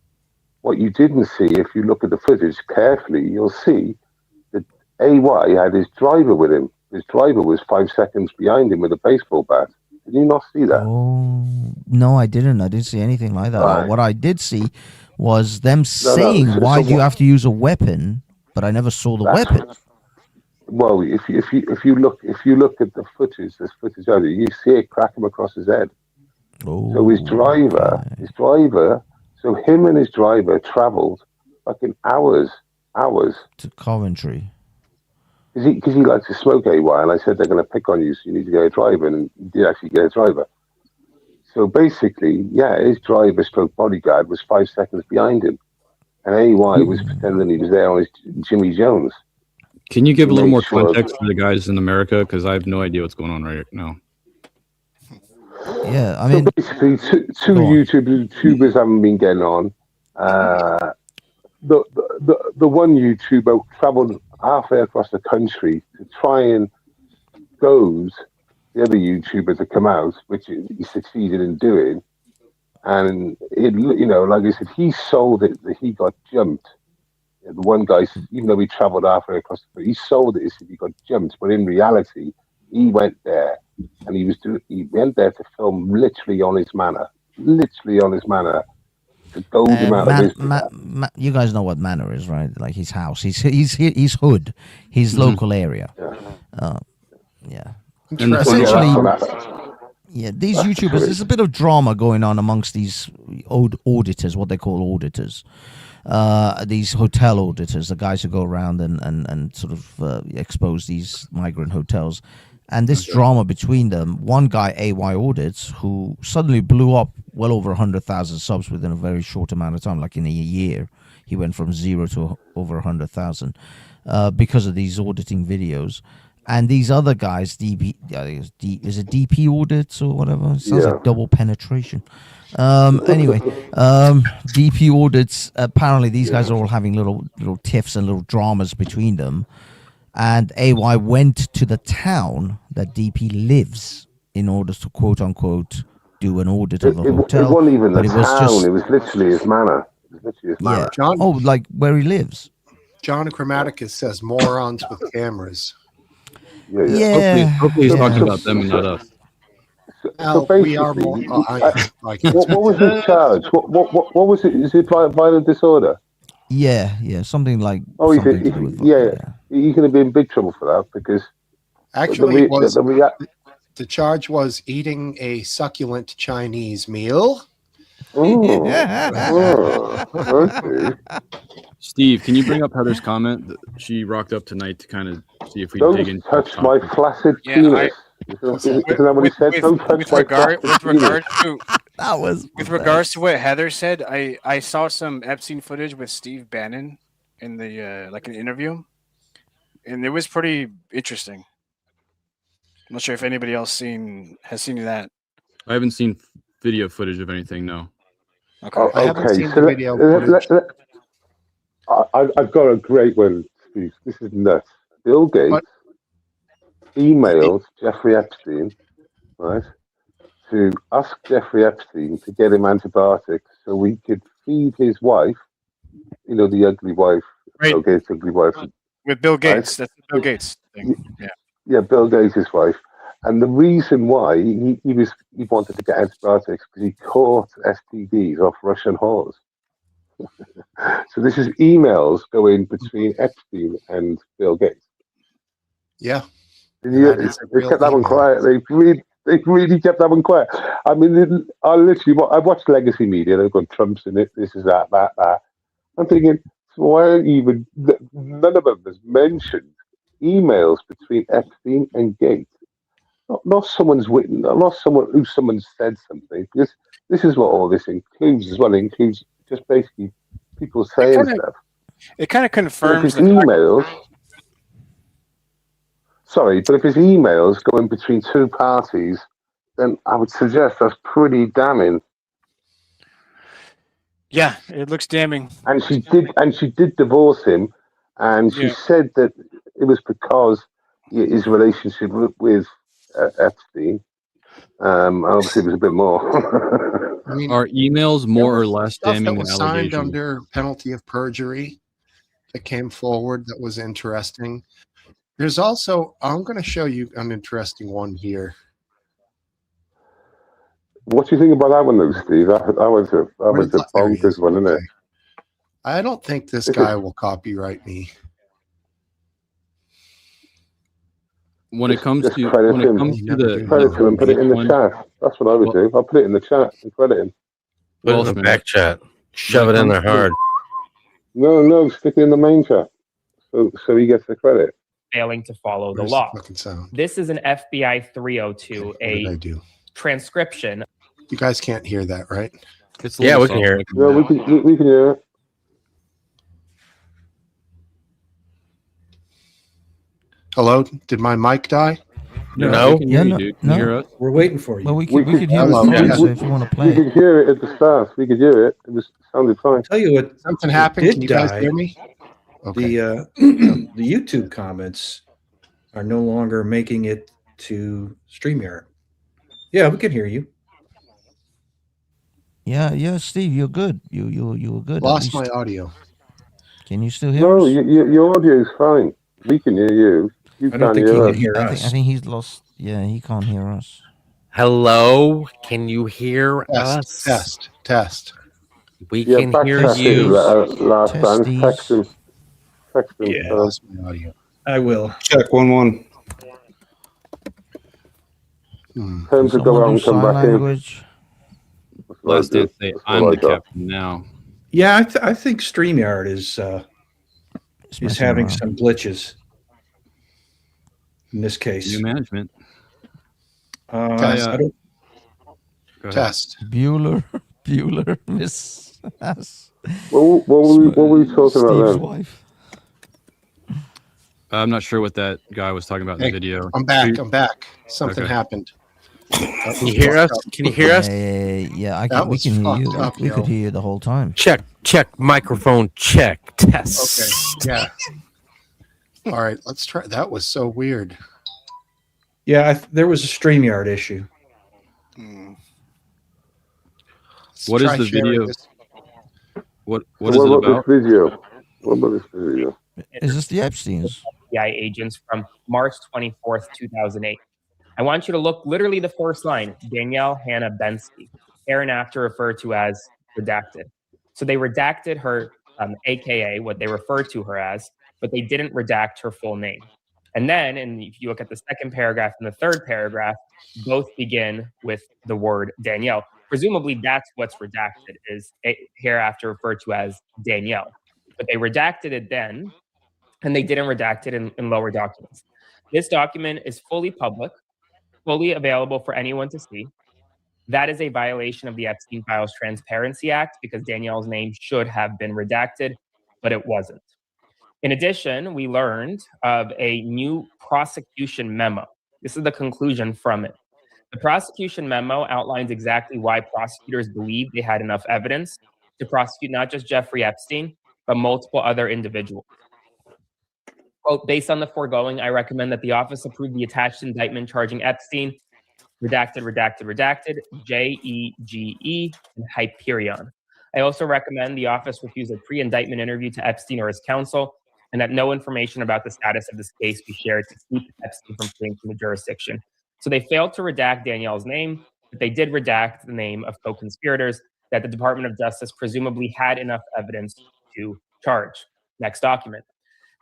what you didn't see, if you look at the footage carefully, you'll see that AY had his driver with him. His driver was 5 seconds behind him with a baseball bat. Did you not see that? Oh, no, I didn't. I didn't see anything like that. Right. What I did see was them saying, why do you have to use a weapon? But I never saw the weapon. Well, if you look at the footage, there's footage of it, you see it crack him across his head. Oh, So his driver, so him and his driver travelled fucking hours to Coventry. because he likes to smoke AY, and I said they're going to pick on you, so you need to get a driver, and he did actually get a driver. So basically, his driver stroke bodyguard was 5 seconds behind him, and AY was pretending he was there on his Jimmy Jones. Can you give a little more Sure. context for the guys in America? Because I have no idea what's going on right now. Yeah, I mean, So basically, two YouTubers haven't been getting on. The one YouTuber travelled halfway across the country to try and goad the other YouTuber to come out, which he succeeded in doing. And like I said, he sold it that he got jumped. The one guy, even though he travelled halfway across the country, he sold it as if he got jumped, but in reality, he went there and he went there to film literally on his manor to goad him out of his. you guys know what manor is, right? Like his house, his hood, his local area. Yeah. And Essentially, Yeah. yeah, these YouTubers, there's a bit of drama going on amongst these old auditors, what they call auditors. These hotel auditors, the guys who go around and sort of expose these migrant hotels. And this drama between them, one guy, AY Audits, who suddenly blew up well over 100,000 subs within a very short amount of time, like in a year. He went from 0 to over 100,000 because of these auditing videos. And these other guys, is it DP Audits or whatever? It sounds like double penetration. Anyway, DP Audits, apparently these guys are all having little tiffs and little dramas between them. And AY went to the town that DP lives in order to, quote unquote, do an audit of a hotel. It wasn't even the but it was town, just, it was literally his manor. yeah. John- Oh, like where he lives. John Chromaticus says morons with cameras. Yeah. Hopefully he's yeah. talking about them and not us. Well, we are more. What was his charge? What was it? Is it violent disorder? Yeah, something like. Oh, something to do with- he's going to be in big trouble for that because Actually, the charge was eating a succulent Chinese meal. Okay. Steve, can you bring up Heather's comment that she rocked up tonight to kind of see if we Don't dig into touch the my topic? flaccid Yeah, penis. Isn't that what he said? Don't touch my flaccid with penis. regard to That was. with regards to what Heather said, I saw some Epstein footage with Steve Bannon in the like an interview, and it was pretty interesting. I'm not sure if anybody else has seen that. I haven't seen video footage of anything, no. Okay. I haven't Okay, seen so the video footage. I've got a great one, Steve. This is nuts. Bill Gates What? emailed Jeffrey Epstein, right, to ask Jeffrey Epstein to get him antibiotics so we could feed his wife, the ugly wife, Right. Bill Gates' ugly wife, with Bill Right. Gates. That's the Bill Gates thing. Yeah. Yeah, Bill Gates' wife. And the reason why he wanted to get antibiotics because he caught STDs off Russian whores. So this is emails going between Epstein and Bill Gates. Yeah. They kept that one quiet. They really kept that one quiet. I mean, I watched legacy media. They've got Trump's in it. This is that. I'm thinking, so why aren't even none of them has mentioned emails between Epstein and Gates? Not someone's written, not someone said something. Because this is what all this includes as well. It includes just basically people saying stuff. It kind of confirms the emails. Sorry, but if it's emails going between two parties, then I would suggest that's pretty damning. Yeah, it looks damning. And she did divorce him, and she said that it was because his relationship with Epstein. Obviously, it was a bit more. I mean, Are emails more or less stuff damning that than was signed allegations? under penalty of perjury that came forward that was interesting. There's also, I'm going to show you an interesting one here. What do you think about that one, though, Steve? That was a bonkers one, isn't it? I don't think this guy will copyright me. When it comes Just to credit him. Credit him and put it in the chat. That's what I would do. I'll put it in the chat and credit him. Put it in the back chat. Shove it in there hard. No, stick it in the main chat. So he gets the credit. Failing to follow the Where's law. fucking sound? This is an FBI 302, What did I a do? transcription. You guys can't hear that, right? It's a Yeah, little we can hear it. No, we can hear it. Hello? Did my mic die? No. we can hear you, no, dude. Can you no. hear us? We're waiting for you. Well, we We could could- hear Hello. it fine, Yeah. so if you want to play We it. could hear it at the start. We could hear it. It sounded fine. Tell you what, Something it happened? did Can you guys die. hear me? Okay. The the YouTube comments are no longer making it to StreamYard. Yeah, we can hear you. Yeah, Steve, you're good. You were good. at Lost my least. audio. Can you still hear No, us? your audio is fine. We can hear you. You I don't can't think he hear can us. hear I us. think he's lost. Yeah, he can't hear us. Hello, can you hear us? Test. We Yeah, can back hear chat you. last time. Testes. Text him. Yeah. Lost my audio. I will. Check 1-1. Hmm. Tell him to go Someone out do and come sign back in. language. That's what I Last do. dance say, That's I'm what the I got. captain now. Yeah, I think StreamYard is It's messing having around. some glitches in this case. New management. Test. I don't, Go ahead. Test. Bueller, Miss Ass. What were we talking Steve's about then? wife. I'm not sure what that guy was talking about in the Hey, video. I'm back. Something Okay. happened. Can you hear us? Can you hear us? Yeah, That we was can hear you. fucked up, We yo. could hear you the whole time. Check microphone check test. Okay. Yeah. All right. Let's try. That was so weird. yeah, there was a StreamYard issue. Hmm. Let's What is try the sharing video? this. What is it about? This video? What about this video? Is this the Epsteins? FBI agents from March 24th, 2008. I want you to look literally the first line, Danielle Hannah Bensky, hereinafter referred to as redacted. So they redacted her, AKA, what they referred to her as, but they didn't redact her full name. And then, and if you look at the second paragraph and the third paragraph, both begin with the word Danielle. Presumably that's what's redacted, is hereafter referred to as Danielle. But they redacted it then, and they didn't redact it in lower documents. This document is fully public, fully available for anyone to see. That is a violation of the Epstein Files Transparency Act because Danielle's name should have been redacted, but it wasn't. In addition, we learned of a new prosecution memo. This is the conclusion from it. The prosecution memo outlines exactly why prosecutors believed they had enough evidence to prosecute not just Jeffrey Epstein, but multiple other individuals. Quote, based on the foregoing, I recommend that the office approve the attached indictment charging Epstein, redacted, JEGE, and Hyperion. I also recommend the office refuse a pre-indictment interview to Epstein or his counsel and that no information about the status of this case be shared to keep Epstein from fleeing from the jurisdiction. So they failed to redact Danielle's name, but they did redact the name of co-conspirators that the Department of Justice presumably had enough evidence to charge. Next document.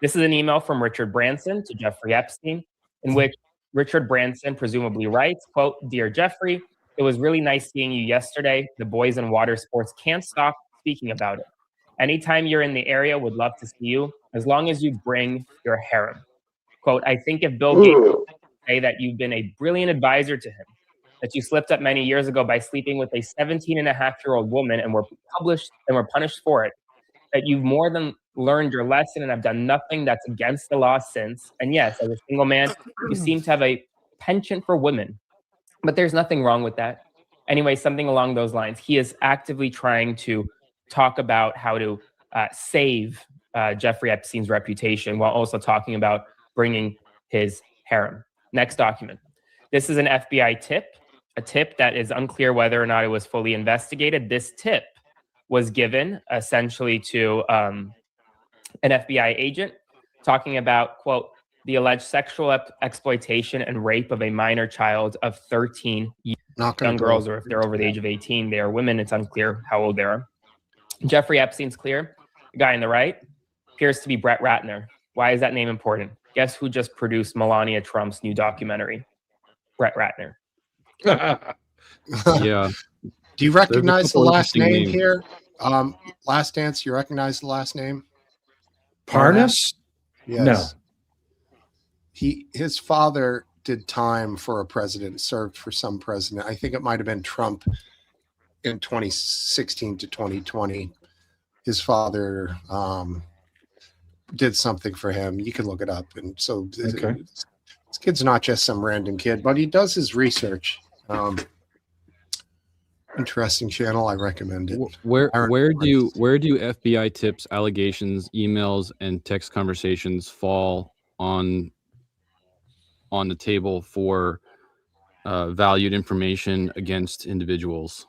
This is an email from Richard Branson to Jeffrey Epstein, in which Richard Branson presumably writes, quote, "Dear Jeffrey, it was really nice seeing you yesterday. The boys in water sports can't stop speaking about it. Anytime you're in the area, would love to see you, as long as you bring your harem. Quote, I think if Bill Gates would say that you've been a brilliant advisor to him, that you slipped up many years ago by sleeping with a 17-and-a-half-year-old woman and were punished for it, that you've more than learned your lesson and have done nothing that's against the law since. And yes, as a single man, you seem to have a penchant for women. But there's nothing wrong with that. Anyway, something along those lines. He is actively trying to talk about how to save Jeffrey Epstein's reputation while also talking about bringing his harem. Next document. This is an FBI tip, a tip that is unclear whether or not it was fully investigated. This tip was given essentially to an FBI agent talking about, quote, the alleged sexual exploitation and rape of a minor child of 13 young girls, or if they're over the age of 18, they are women. It's unclear how old they are. Jeffrey Epstein's clear. The guy on the right appears to be Brett Ratner. Why is that name important? Guess who just produced Melania Trump's new documentary? Brett Ratner. Yeah. Do you recognize the last name names here? Last Dance, you recognize the last name? Parnas? Yes. No. His father did time for a president, served for some president. I think it might have been Trump in 2016 to 2020. His father did something for him. You can look it up. And so Okay. this kid's not just some random kid, but he does his research. Interesting channel. I recommend it. Where do FBI tips, allegations, emails, and text conversations fall on the table for valued information against individuals?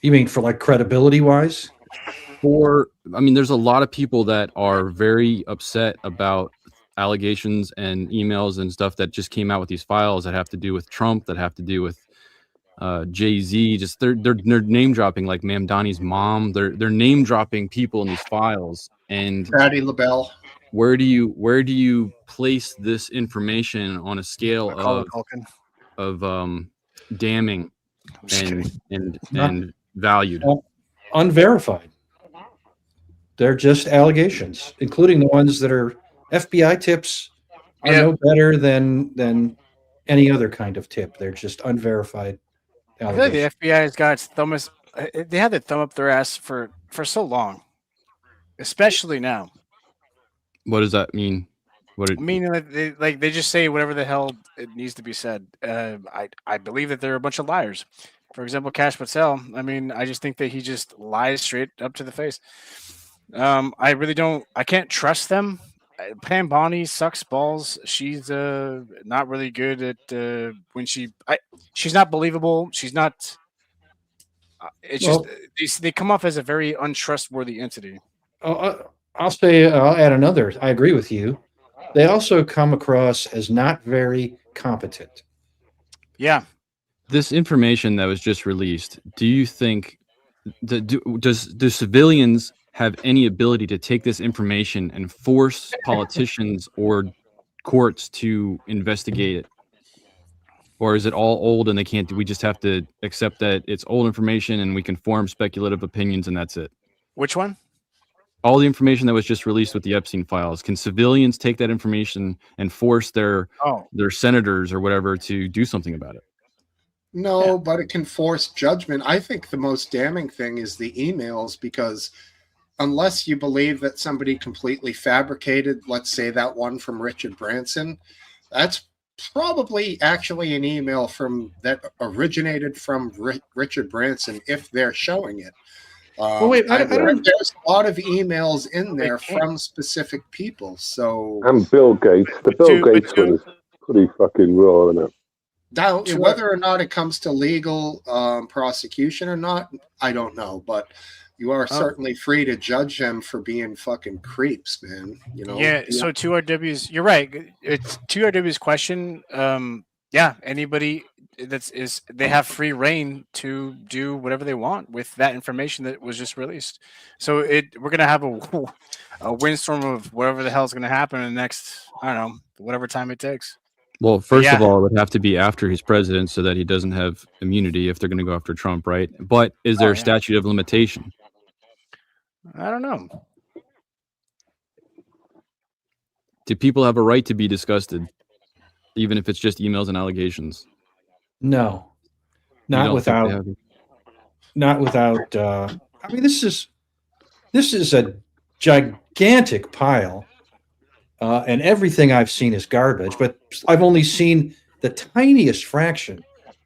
You mean for like credibility wise? There's a lot of people that are very upset about allegations and emails and stuff that just came out with these files that have to do with Trump, that have to do with Jay-Z. Just they're name dropping, like Mamdani's mom. They're name dropping people in these files. And Patti LaBelle. Where do you place this information on a scale of damning and valued? Unverified. They're just allegations, including the ones that are FBI tips are no better than any other kind of tip. They're just unverified I feel like the FBI has got its thumb. They had their thumb up their ass for so long, especially now. What does that mean? They just say whatever the hell it needs to be said. I believe that they're a bunch of liars. For example, Kash Patel. I just think that he just lies straight up to the face. I really don't. I can't trust them. Pam Bondi sucks balls. She's not really good at when she's not believable. She's not. Just they come off as a very untrustworthy entity. I'll add another. I agree with you. They also come across as not very competent. Yeah. This information that was just released, do you think do civilians have any ability to take this information and force politicians or courts to investigate it? Or is it all old and we just have to accept that it's old information and we can form speculative opinions and that's it? Which one? All the information that was just released with the Epstein files. Can civilians take that information and force their senators or whatever to do something about it? No, but it can force judgment. I think the most damning thing is the emails, because unless you believe that somebody completely fabricated, let's say that one from Richard Branson, that's probably actually an email that originated from Richard Branson, if they're showing it. There's a lot of emails in there from specific people. So and Bill Gates, the Bill Gates one is pretty fucking raw, isn't it? Now, whether or not it comes to legal prosecution or not, I don't know. But You are certainly free to judge them for being fucking creeps, man. You know. Yeah. So 2RW's, you're right. It's 2RW's question. Yeah. Anybody they have free reign to do whatever they want with that information that was just released. So we're gonna have a windstorm of whatever the hell is gonna happen in the next, I don't know, whatever time it takes. Well, first of Yeah. all, it would have to be after he's president so that he doesn't have immunity if they're going to go after Trump, right? But is there a yeah. statute of limitation? I don't know. Do people have a right to be disgusted, even if it's just emails and allegations? No, You not don't think they without. have- Not without. I mean, this is a gigantic pile, and everything I've seen is garbage. But I've only seen the tiniest fraction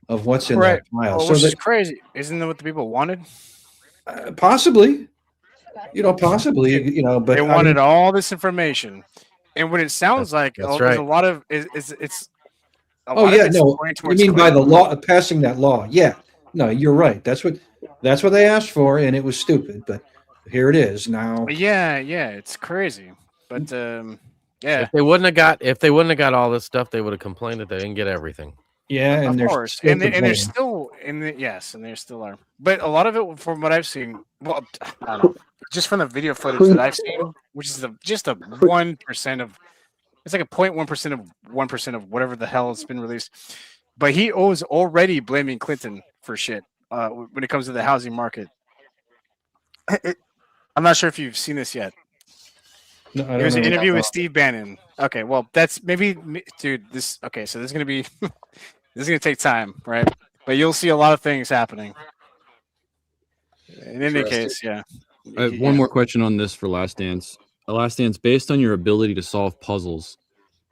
of what's in that pile. Well, So which is that crazy. Isn't that what the people wanted? possibly, possibly, but They I wanted mean, all this information, and what it sounds like, that's there's right. a lot of it's. A oh lot of yeah, it's no. going You towards mean by the Clinton. law passing that law? Yeah, no, you're right. That's what they asked for, and it was stupid. But here it is now. Yeah, it's crazy, but yeah, If they wouldn't have got all this stuff, they would have complained that they didn't get everything. Yeah, and of there's course, still and there complaining. still yes, and there still are, but a lot of it, from what I've seen, well, I don't know, just from the video footage that I've seen, which is just a 1% of, it's like a 0.1% of 1% of whatever the hell has been released, but he was already blaming Clinton for shit when it comes to the housing market. I'm not sure if you've seen this yet. No, I don't There's an know. interview with Steve Bannon. Okay, well, that's maybe, dude. So this is gonna be, this is gonna take time, right? But you'll see a lot of things happening. In any case, yeah. I have one more question on this for Last Dance. Last Dance, based on your ability to solve puzzles,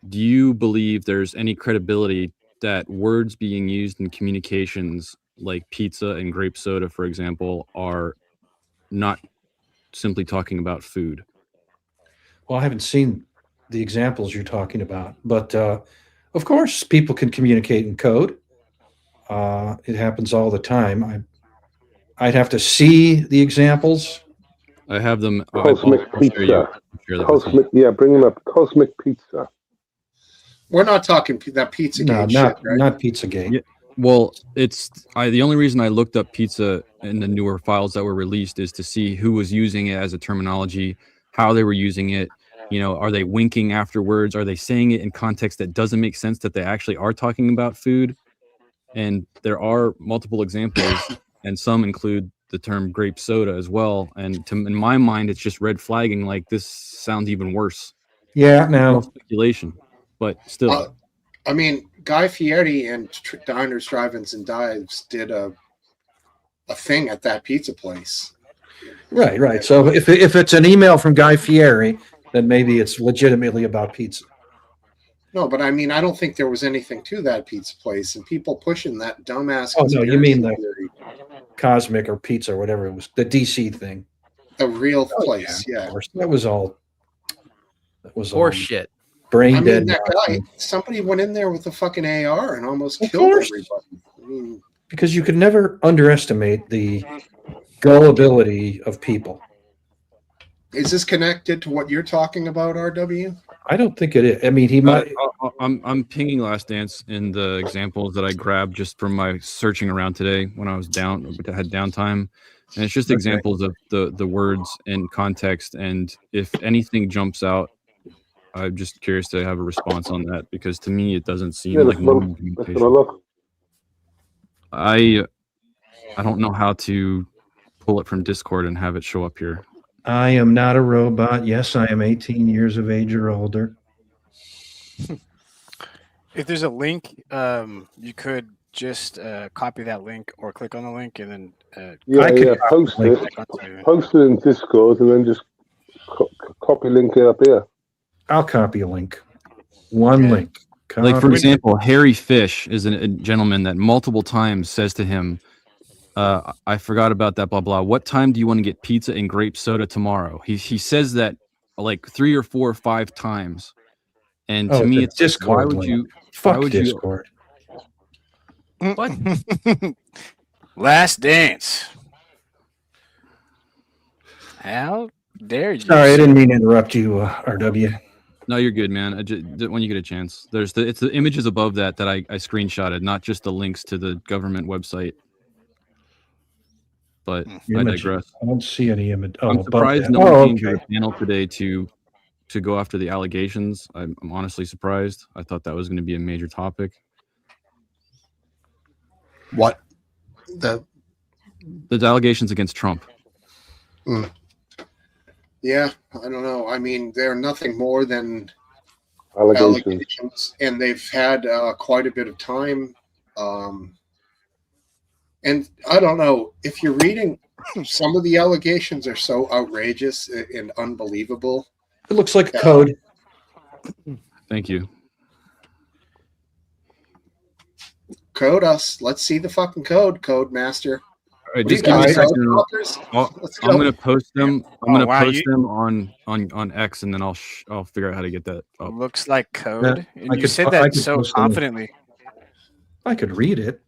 do you believe there's any credibility that words being used in communications, like pizza and grape soda, for example, are not simply talking about food? Well, I haven't seen the examples you're talking about, but of course, people can communicate in code. It happens all the time. I'd have to see the examples. I have them. Cosmic I'll share you. pizza. Share that with you. Cosmic, yeah, bring them up. Cosmic pizza. We're not talking that Pizzagate No, shit, not right? not Pizzagate. Yeah. Well, the only reason I looked up pizza in the newer files that were released is to see who was using it as a terminology, how they were using it. Are they winking afterwards? Are they saying it in context that doesn't make sense that they actually are talking about food? And there are multiple examples, and some include the term grape soda as well. And in my mind, it's just red flagging. Like, this sounds even worse. Yeah, now Speculation, but still. I mean, Guy Fieri and Diners, Drive-Ins, and Dives did a thing at that pizza place. right. So if it's an email from Guy Fieri, then maybe it's legitimately about pizza. No, but I mean, I don't think there was anything to that pizza place, and people pushing that dumbass. Oh, no, you mean the conspiracy theory. Cosmic or Pizza or whatever it was, the DC thing. The real Oh, place, Of yeah. course. That was all Horse shit. brain I mean, dead. that guy, somebody went in there with a fucking AR and almost Of killed course. everybody. I mean, Because you could never underestimate the gullibility of people. is this connected to what you're talking about, RW? I don't think it is. I mean, he might. I'm pinging Last Dance in the examples that I grabbed just from my searching around today when I was down, had downtime, and it's just Okay. examples of the words and context. And if anything jumps out, I'm just curious to have a response on that, because to me it doesn't seem Yeah, like let's look. normal Let's communication. have a look. I don't know how to pull it from Discord and have it show up here. I am not a robot. Yes, I am 18 years of age or older. If there's a link, you could just copy that link or click on the link and then Yeah, I could yeah. Post like- it. click onto Post it in Discord, and then just copy link it up here. I'll copy a link. One Okay. link. Like, for Copy. example, Harry Fish is a gentleman that multiple times says to him, I forgot about that, blah, blah. What time do you want to get pizza and grape soda tomorrow? He says that like 3 or 4 or 5 times. And to Oh, me, the it's like, Discord why would link. you? Fuck would you- Discord. Last Dance. How dare you? Sorry, I didn't mean to interrupt you, RW. No, you're good, man. I just, when you get a chance, it's the images above that I screenshotted, not just the links to the government website. But I digress. I don't see any image. Oh, I'm surprised no one came to the panel today to go after the allegations. I'm honestly surprised. I thought that was going to be a major topic. What? The allegations against Trump. Yeah, I don't know. I mean, they're nothing more than Allegations. and they've had quite a bit of time. And I don't know if you're reading, some of the allegations are so outrageous and unbelievable. It looks like a code. Thank you. Code us. Let's see the fucking code master. All right, just give me a second. I'm gonna post them. I'm gonna wow, post them on X, and then I'll figure out how to get that up. Looks like code. Yeah, And you said that so confidently. I could read it.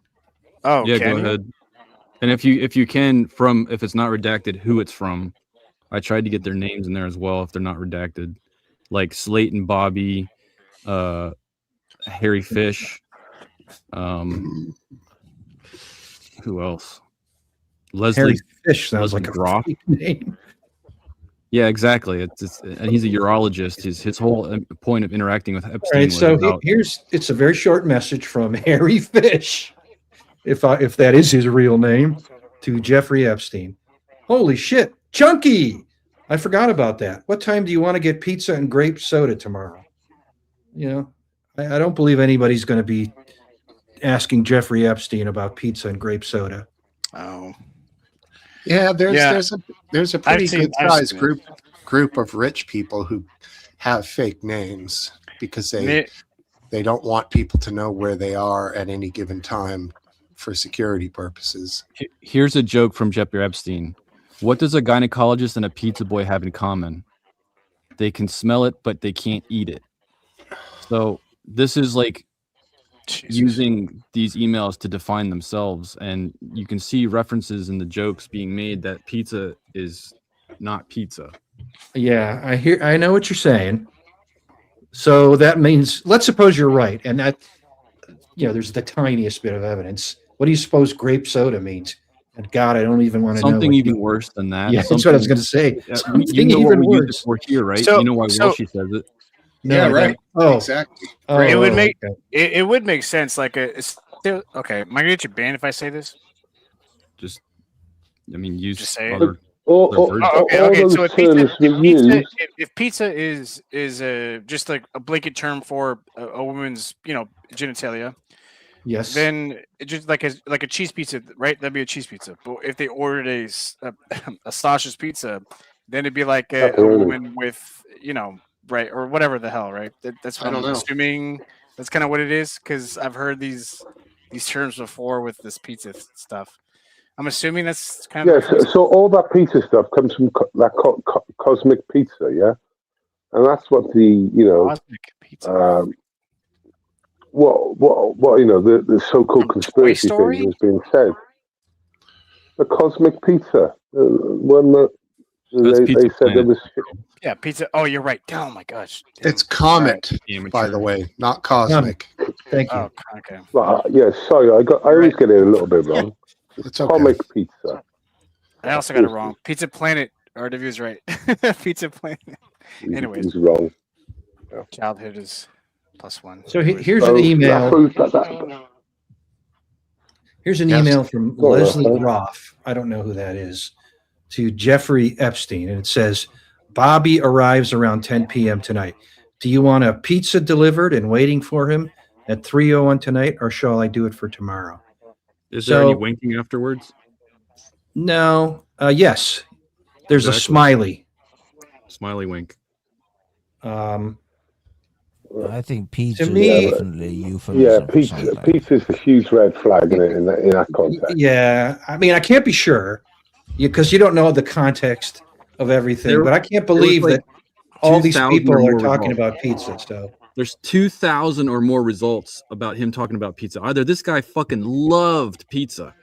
Oh, yeah, go ahead. And if you can, if it's not redacted, who it's from. I tried to get their names in there as well if they're not redacted, like Slate and Bobby, Harry Fish. Who else? Leslie Harry Fish sounds Leslie like Groff. a name. Yeah, exactly. And he's a urologist. His whole point of interacting with Epstein. All right, was so about, it's a very short message from Harry Fish, if that is his real name, to Jeffrey Epstein. Holy shit, Chunky! I forgot about that. What time do you want to get pizza and grape soda tomorrow? You know, I don't believe anybody's going to be asking Jeffrey Epstein about pizza and grape soda. Oh. Yeah, there's a pretty good sized group of rich people who have fake names because they don't want people to know where they are at any given time for security purposes. Here's a joke from Jeffrey Epstein. What does a gynecologist and a pizza boy have in common? They can smell it, but they can't eat it. So this is like using these emails to define themselves, and you can see references in the jokes being made that pizza is not pizza. Yeah, I know what you're saying. So that means, let's suppose you're right, and that, there's the tiniest bit of evidence. What do you suppose grape soda means? And God, I don't even want to know. Something even worse than that. Yeah, that's what I was going to say. You know what we use it for here, right? So- you know why so- Walshy says it. No, yeah, I right. don't. Oh, Exactly. oh, it would make okay. it would make sense. Like okay, am I gonna get you banned if I say this? Just, I mean, use Just say it. other. Okay. So if if pizza is just like a blanket term for a woman's genitalia, Yes. then it just like a cheese pizza, right? That'd be a cheese pizza. But if they ordered a Sasha's pizza, then it'd be like a woman with right, or whatever the hell, right? That's what I don't I'm know. assuming. That's kind of what it is, because I've heard these terms before with this pizza stuff. I'm assuming that's kind of so all that pizza stuff comes from Cosmic Pizza, yeah, and that's what the Cosmic Pizza. what the so-called conspiracy Story? thing was being said. The Cosmic Pizza, one that they Pizza said there Planet. was. Yeah, pizza. Oh, you're right. Oh my gosh. It's Comet, Amateur. by the way, not Cosmic. Thank you. Oh, okay. Well, yeah, sorry, I always get it a little bit wrong. It's okay. Comic Pizza. I also got it wrong. Pizza Planet. RW is right. Pizza Planet. Anyways. He's wrong. Childhood is +1. So here's an email. Here's an email from Go on, Leslie Rafa. Groff. I don't know who that is. To Jeffrey Epstein, and it says, Bobby arrives around 10 p.m. tonight. Do you want a pizza delivered and waiting for him at 3:01 tonight, or shall I do it for tomorrow? Is there any So- winking afterwards? No. Yes. There's a Exactly. smiley. Smiley wink. I think pizza me- is definitely a euphemism. Yeah, for pizza. something. Pizza's a huge red flag in that context. Yeah. I mean, I can't be sure because you don't know the context of everything, but I can't believe like that all these 2,000 people or are more talking results. about pizza. So There's 2,000 or more results about him talking about pizza. Either this guy fucking loved pizza,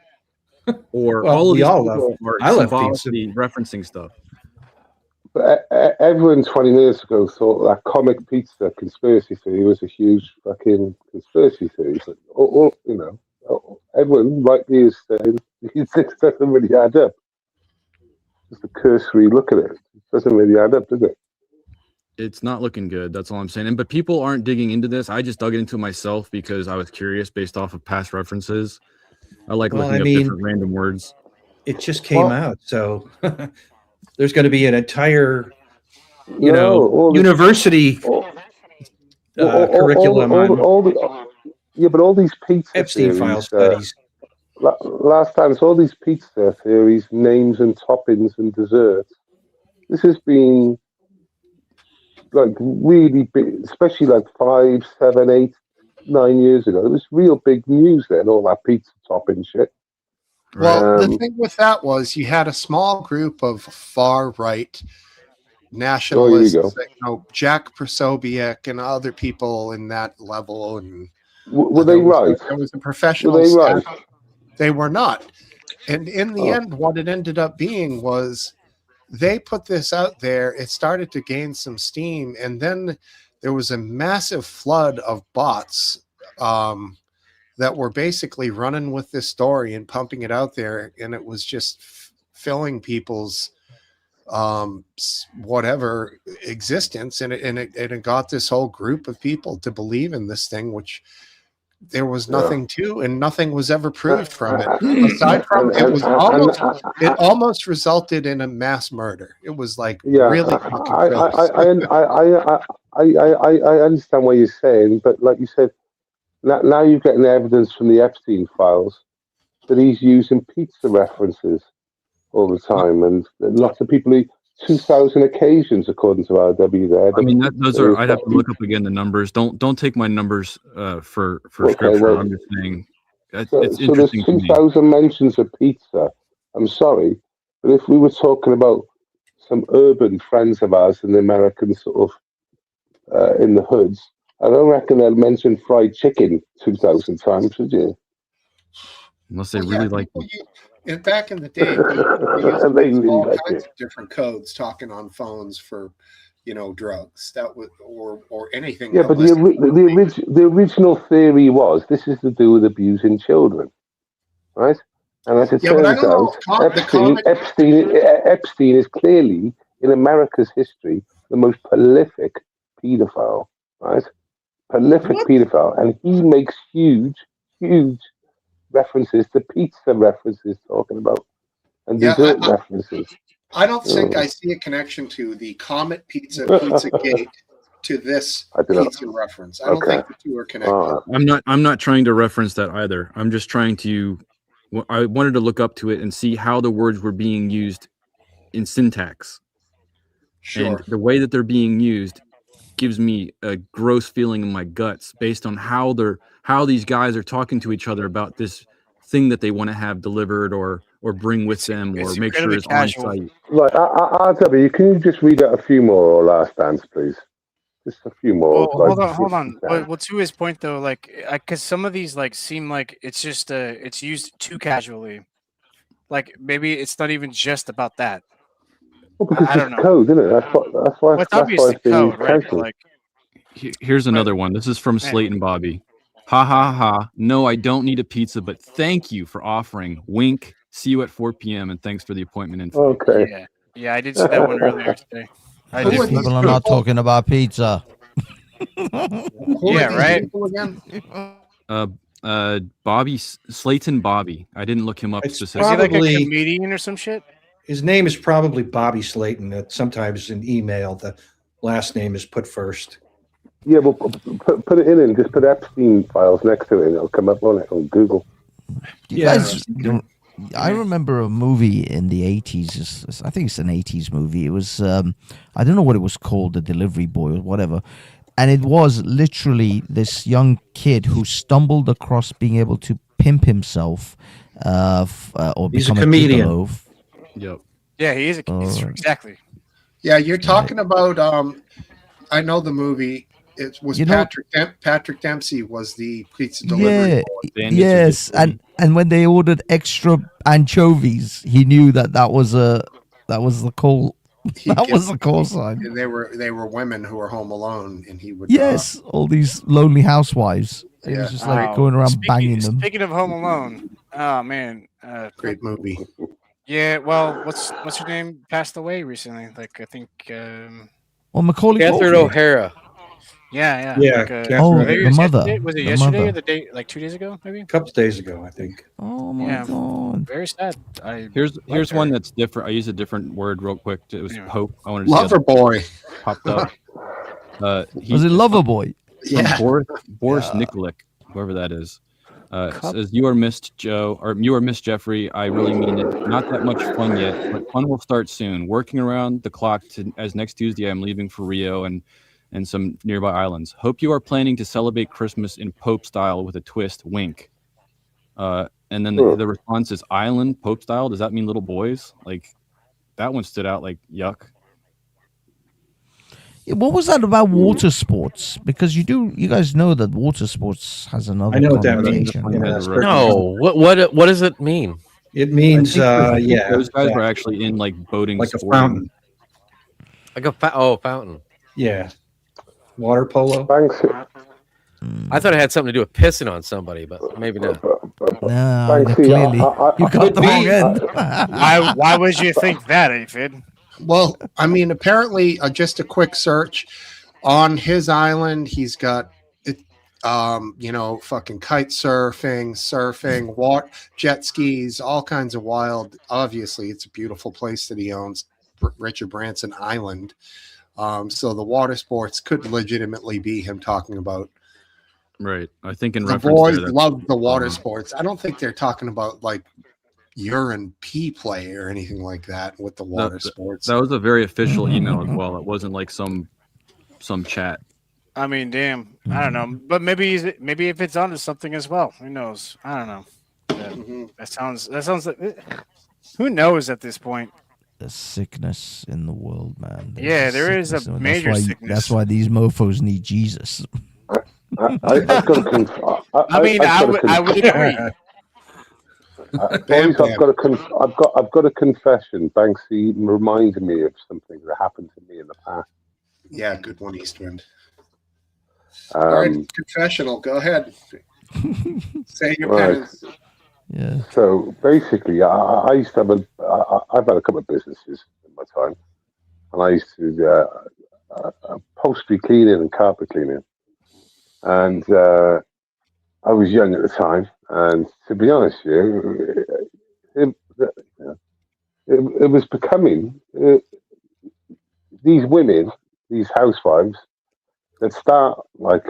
or Well, all of we these all people love- are I love symbolically referencing stuff. But everyone 20 minutes ago thought that comic pizza conspiracy theory was a huge fucking conspiracy theory. But everyone rightly is saying it doesn't really add up. Just a cursory look at it. It doesn't really add up, does it? It's not looking good. That's all I'm saying. But people aren't digging into this. I just dug into it myself because I was curious based off of past references. I like looking up different random words. It just came out, so there's going to be an entire, university curriculum on but all these pizza Epstein file studies. Last time, so all these pizza theories, names and toppings and desserts. This has been like really big, especially like 5, 7, 8, 9 years ago. It was real big news then, all that pizza topping shit. Well, the thing with that was you had a small group of far right nationalists, Jack Posobiec and other people in that level. And were they right? There was a professional staff. Right? They were not. And in the end, what it ended up being was they put this out there. It started to gain some steam. And then there was a massive flood of bots that were basically running with this story and pumping it out there. And it was just filling people's whatever existence. And it got this whole group of people to believe in this thing, which there was nothing to, and nothing was ever proved from it. Aside from it almost resulted in a mass murder. It was like really. I understand what you're saying, but like you said, now you're getting evidence from the Epstein files that he's using pizza references all the time, and lots of people. 2,000 occasions, according to RW. There, I mean, those are. I'd have to look up again the numbers. Don't take my numbers for scripture. Well, I'm just saying it's interesting. So there's 2,000 mentions of pizza. I'm sorry, but if we were talking about some urban friends of ours in the American sort of in the hoods, I don't reckon they'll mention fried chicken 2,000 times, would you? Unless they really like it. And back in the day, they used all kinds of different codes talking on phones for, drugs that would or anything. Yeah, but the original theory was this is to do with abusing children, right? And as it turns out, Epstein is clearly in America's history the most prolific paedophile, right? Prolific paedophile, and he makes huge references to pizza references talking about and dessert references. I don't think I see a connection to the Comet Pizza Gate to this pizza reference. I don't think the two are connected. I'm not trying to reference that either. I'm just trying to. I wanted to look up to it and see how the words were being used in syntax. Sure. And the way that they're being used gives me a gross feeling in my guts based on how these guys are talking to each other about this thing that they want to have delivered or bring with them or make sure it's on site. Right, RW, can you just read out a few more last dance, please? Just a few more. Well, hold on. Well, to his point though, because some of these seem like it's just it's used too casually. Like maybe it's not even just about that. Well, because I don't know. Code, isn't it? That's why it's code, right? Here's another one. This is from Slate and Bobby. Ha ha ha. No, I don't need a pizza, but thank you for offering. Wink. See you at 4 p.m. and thanks for the appointment info. Okay. Yeah, I did see that one earlier today. People are not talking about pizza. Yeah, right. Bobby Slayton Bobby. I didn't look him up specifically. Is he like a comedian or some shit? His name is probably Bobby Slayton. Sometimes in email, the last name is put first. Yeah, well, put it in and just put Epstein files next to it, and it'll come up on it on Google. Guys, I remember a movie in the 80s. I think it's an 80s movie. It was, I don't know what it was called, The Delivery Boy or whatever. And it was literally this young kid who stumbled across being able to pimp himself or he's become a comedian. Gigolo. Yep. Yeah, he is a comedian. Exactly. Yeah, you're talking about, I know the movie. It was Patrick Dempsey was the pizza delivery boy. Yes, and when they ordered extra anchovies, he knew that was the call he'd That get- was the call sign. and they were women who were home alone, and he would Yes, all these lonely housewives. He Yeah. was just like Oh, going around banging them. Speaking of Home Alone, oh man, great movie. yeah. Well, what's her name passed away recently? Like I think, Well, Macaulay Catherine Culkin. O'Hara. yeah. Yeah, Like, Catherine Oh, maybe it the was mother. yesterday? Was it The yesterday mother. or the day, like 2 days ago, maybe? A couple days ago, I think. Oh my Yeah. god. Very sad. Here's her. one that's different. I use a different word real quick. It was Yeah. Pope. I wanted to see how Lover that boy. popped up. Was it Loverboy? Yeah. Boris Nikolic, whoever that is. Says, you are missed, Joe, or you are missed, Jeffrey. I really mean it. Not that much fun yet, but fun will start soon. Working around the clock as next Tuesday I'm leaving for Rio and some nearby islands. Hope you are planning to celebrate Christmas in Pope style with a twist. Wink. And then the response is island Pope style. Does that mean little boys? Like that one stood out like yuck. What was that about water sports? Because you guys know that water sports has another I know what that means. connotation. No, what does it mean? It means, I think yeah, those guys were actually in like boating, like a sporting. fountain. Like a fountain. Yeah, water polo. Banksy, I thought it had something to do with pissing on somebody, but maybe not. No, Banksy, clearly you got the wrong be. end. Why would you think that, Aphid? Well, I mean, apparently, just a quick search on his island, he's got it. Fucking kite surfing, jet skis, all kinds of wild. Obviously, it's a beautiful place that he owns, Richard Branson Island. So the water sports could legitimately be him talking about. Right. I think in The reference boys there, that's- love the water sports. I don't think they're talking about like urine pee play or anything like that with the water sports. that was a very official email as well. It wasn't like some chat. I mean, damn. I don't know, but maybe if it's onto something as well, who knows? I don't know. That sounds like. Who knows at this point? There's sickness in the world, man. Yeah, there is a sickness. major sickness. That's why these mofos need Jesus. I've got to I would agree. Bam, Boys, I've got a confession. Banksy reminded me of something that happened to me in the past. Yeah, good one, Eastwind. All right, confessional. Go ahead. Say your penance. Yeah. So basically, I used to have I've had a couple of businesses in my time, and I used to do upholstery cleaning and carpet cleaning, and I was young at the time, and to be honest with you, it was becoming these women, these housewives, that start like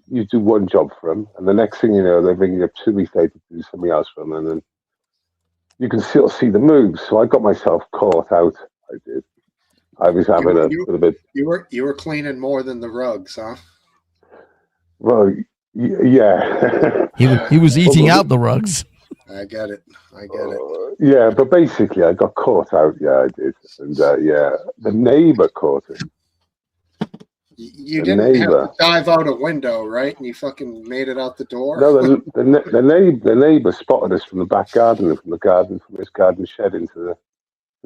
you do one job for them, and the next thing you know, they bring you up 2 weeks later to do something else for them, and then you can still see the moves. So I got myself caught out. I did. I was having a little bit. You were cleaning more than the rugs, huh? Well, yeah. He was eating out the rugs. I get it. Yeah, but basically, I got caught out. Yeah, I did, and yeah, the neighbor caught it. You The didn't have neighbor. to dive out a window, right? And you fucking made it out the door. No, the neighbor spotted us from the back garden, from his garden shed into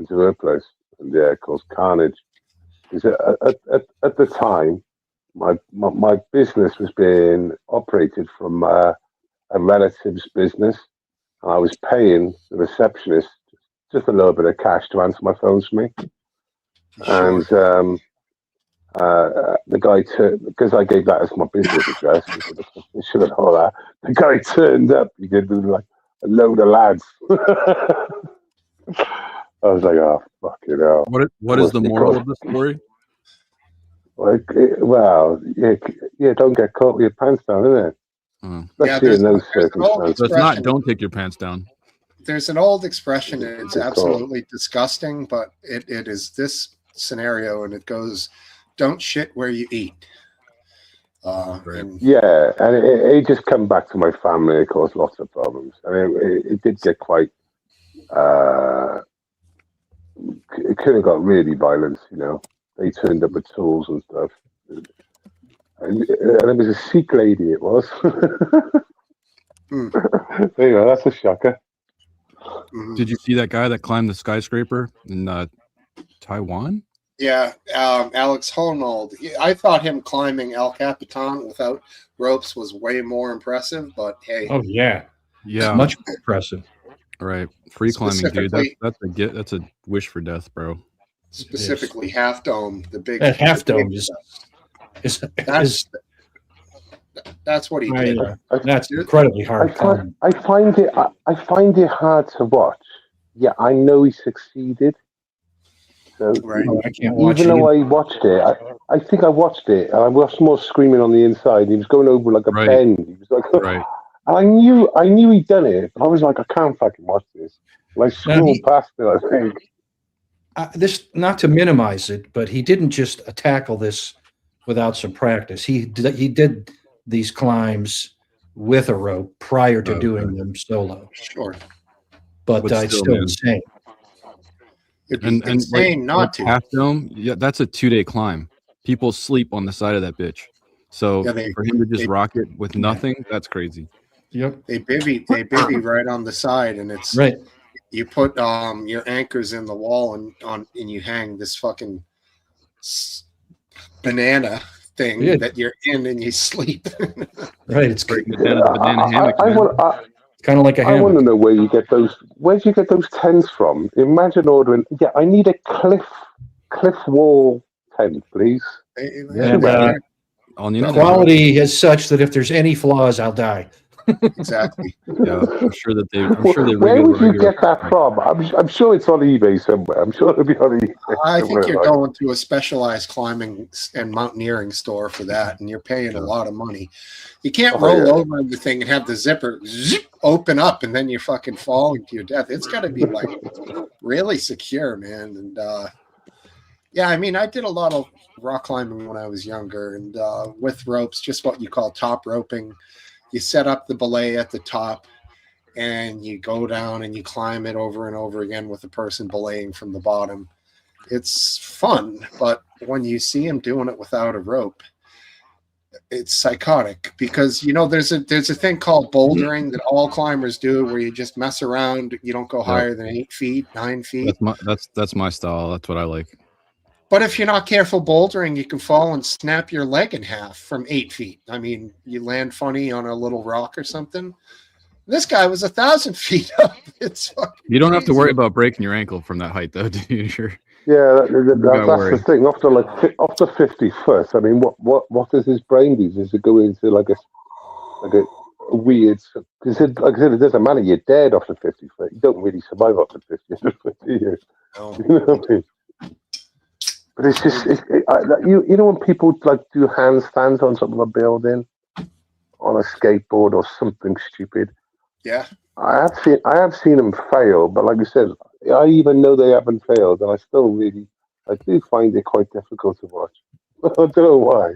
her place, and yeah, it caused carnage. Because at the time, my business was being operated from a relative's business, and I was paying the receptionist just a little bit of cash to answer my phones for me, and the guy turned, because I gave that as my business address. I should have thought that. The guy turned up. He did with like a load of lads. I was like, oh, fuck it out. What is the moral of the story? Like, well, yeah, don't get caught with your pants down, innit? Especially in those circumstances. So it's not don't take your pants down. There's an old expression, and it's absolutely disgusting, but it is this scenario, and it goes, don't shit where you eat. Yeah, and it just come back to my family. It caused lots of problems. I mean, it did get quite. It could have got really violent, you know. They turned up with tools and stuff, and it was a Sikh lady. It was. There you go. That's a shocker. Did you see that guy that climbed the skyscraper and Taiwan? Yeah, Alex Honnold. I thought him climbing El Capitan without ropes was way more impressive, but hey, Oh yeah, Yeah, much more impressive. right. Free climbing, dude. Specifically- That's a wish for death, bro. specifically Half Dome, the big That Half the big Dome is that's that's what he did. that's incredibly I hard. find, I find it I find it hard to watch. Yeah, I know he succeeded. So Right. I can't watch even it. though I watched it, I think I watched it, and I was more screaming on the inside. He was going over like a Right. bend. He was like, Right. I knew he'd done it. I was like, I can't fucking watch this. And I scrolled past it. I think. This, not to minimize it, but he didn't just tackle this without some practice. He did these climbs with a rope prior to Okay. doing them solo. Sure. But But it's still, still man. insane. It'd be And insane not to. Half Dome, yeah, that's a 2-day climb. People sleep on the side of that bitch. So Yeah, for him to just they- rock it with nothing, that's crazy. Yep. They bivvy right on the side, and it's Right. you put your anchors in the wall and you hang this fucking banana thing Yeah. that you're in and you sleep. Right. It's Banana hammock, I man. want. kind of like a I want hammock. to know where you get those. Where do you get those tents from? Imagine ordering. Yeah, I need a cliff wall tent, please. And, On the the internet. quality is such that if there's any flaws, I'll die. Exactly. Yeah, I'm sure that they. Where would you get that from? I'm sure it's on eBay somewhere. I'm sure it'll be on eBay. I think somewhere, you're right? going to a specialized climbing and mountaineering store for that, and you're paying a lot of money. You can't Oh, roll yeah. over the thing and have the zipper open up and then you're fucking falling to your death. It's got to be like really secure, man. And yeah, I mean, I did a lot of rock climbing when I was younger, and with ropes, just what you call top roping. You set up the belay at the top, and you go down and you climb it over and over again with the person belaying from the bottom. It's fun, but when you see him doing it without a rope, it's psychotic because there's a thing called bouldering that all climbers do where you just mess around. You don't go higher than 8 feet, 9 feet. That's my style. That's what I like. But if you're not careful bouldering, you can fall and snap your leg in half from 8 feet. I mean, you land funny on a little rock or something. This guy was 1,000 feet up. It's fucking You don't have to crazy. worry about breaking your ankle from that height, though, do you? Sure. Yeah, that's worry. the thing. After 50 foot, I mean, what does his brain do? Does it go into like a weird? Because like I said, it doesn't matter. You're dead after 50 foot. You don't really survive after 50 foot, do you? No. You know what I mean? But it's just you know when people like do handstands on top of a building, on a skateboard or something stupid. Yeah. I have seen them fail, but like I said, I even know they haven't failed, and I do find it quite difficult to watch. I don't know why.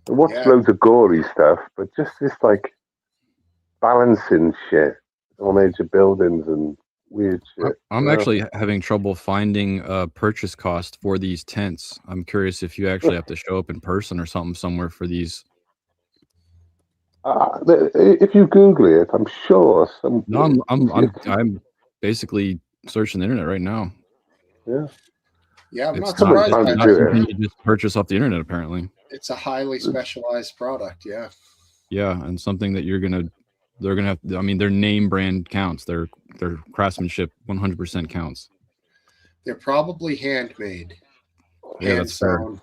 I watch Yeah. loads of gory stuff, but just this like balancing shit on edge of buildings and weird shit. I'm you know? actually having trouble finding a purchase cost for these tents. I'm curious if you actually have to show up in person or something somewhere for these. If you Google it, I'm sure some. No, I'm basically searching the internet right now. Yeah. Yeah, I'm It's not Someone's surprised. trying by to not do that. it. something you just purchase off the internet, apparently. It's a highly specialized product. Yeah. Yeah, and something that they're gonna have. I mean, their name brand counts. Their craftsmanship 100% counts. They're probably handmade. Yeah, that's fair. sewn.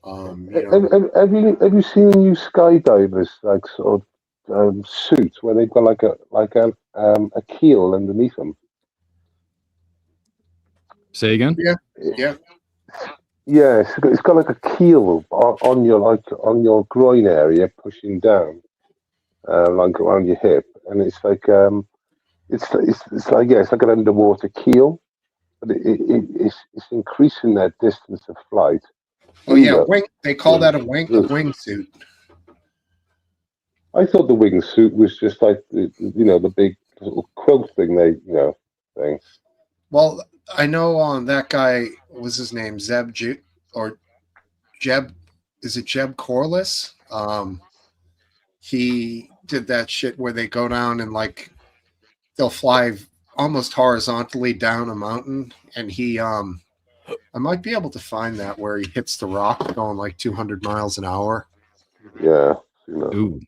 Have you seen new skydivers like sort of suits where they've got like a keel underneath them? Say again. Yeah. Yeah, it's got like a keel on your groin area, pushing down, like around your hip, and it's like it's like an underwater keel, but it's increasing their distance of flight. Oh yeah, wing. They call that a wingsuit. I thought the wingsuit was just like the big little quilt thing thing. Well, I know that guy was his name Jeb. Is it Jeb Corliss? He did that shit where they go down and like they'll fly almost horizontally down a mountain, and he I might be able to find that where he hits the rock going like 200 miles an hour. Yeah. You know. Ooh,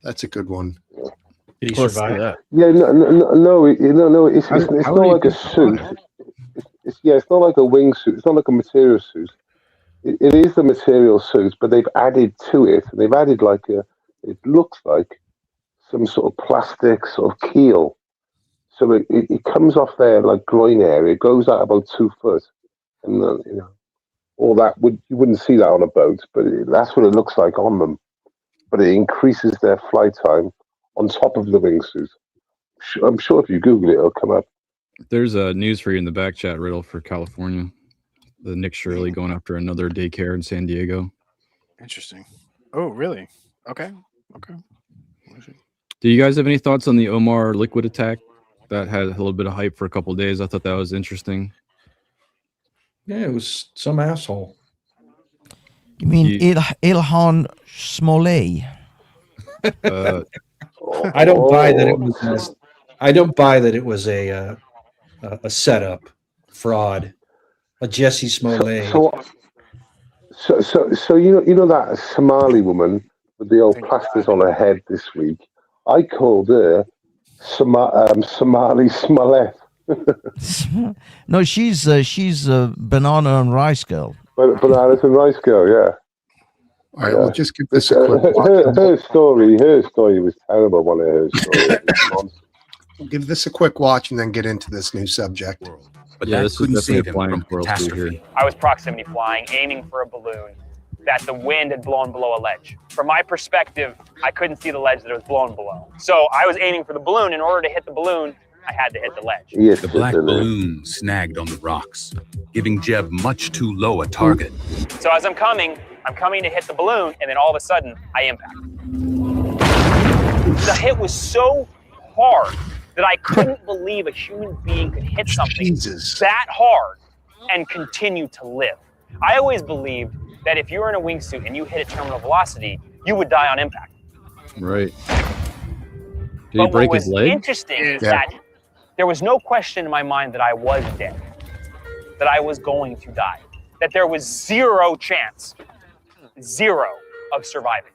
That's a good one. Did he Let's see survive? that. Yeah, no. It's How not would he like a get suit. It's not like a wingsuit. It's not like a material suit. It is the material suit, but they've added to it. They've added like it looks like some sort of plastic sort of keel. So it comes off their like groin area. It goes out about 2 foot, and you know all that you wouldn't see that on a boat, but that's what it looks like on them. But it increases their flight time on top of the wingsuit. I'm sure if you Google it, it'll come up. There's a news for you in the back chat, Riddle, for California. The Nick Shirley going after another daycare in San Diego. Interesting. Oh, really? Okay. Do you guys have any thoughts on the Omar liquid attack? That had a little bit of hype for a couple of days. I thought that was interesting. Yeah, it was some asshole. You mean Ilhan Smollett? I don't buy that it was. I don't buy that it was a setup, fraud, a Jesse Smollett. So you know that Somali woman with the old plasters on her head this week. I called her Somali Smollett. No, she's a banana and rice girl. Bananas and rice girl, yeah. All right, we'll just give this a quick watch. Her story was terrible. One of her stories. We'll give this a quick watch and then get into this new subject. But yeah, this is definitely a flying squirrel suit here. I was proximity flying, aiming for a balloon that the wind had blown below a ledge. From my perspective, I couldn't see the ledge that it was blown below. So I was aiming for the balloon. In order to hit the balloon, I had to hit the ledge. Yes, the black balloon snagged on the rocks, giving Jeb much too low a target. So as I'm coming to hit the balloon, and then all of a sudden, I impact. The hit was so hard that I couldn't believe a human being could hit something that hard and continue to live. I always believed that if you were in a wingsuit and you hit at terminal velocity, you would die on impact. Right. Did he break his leg? What was interesting is that there was no question in my mind that I was dead, that I was going to die, that there was zero chance, of surviving.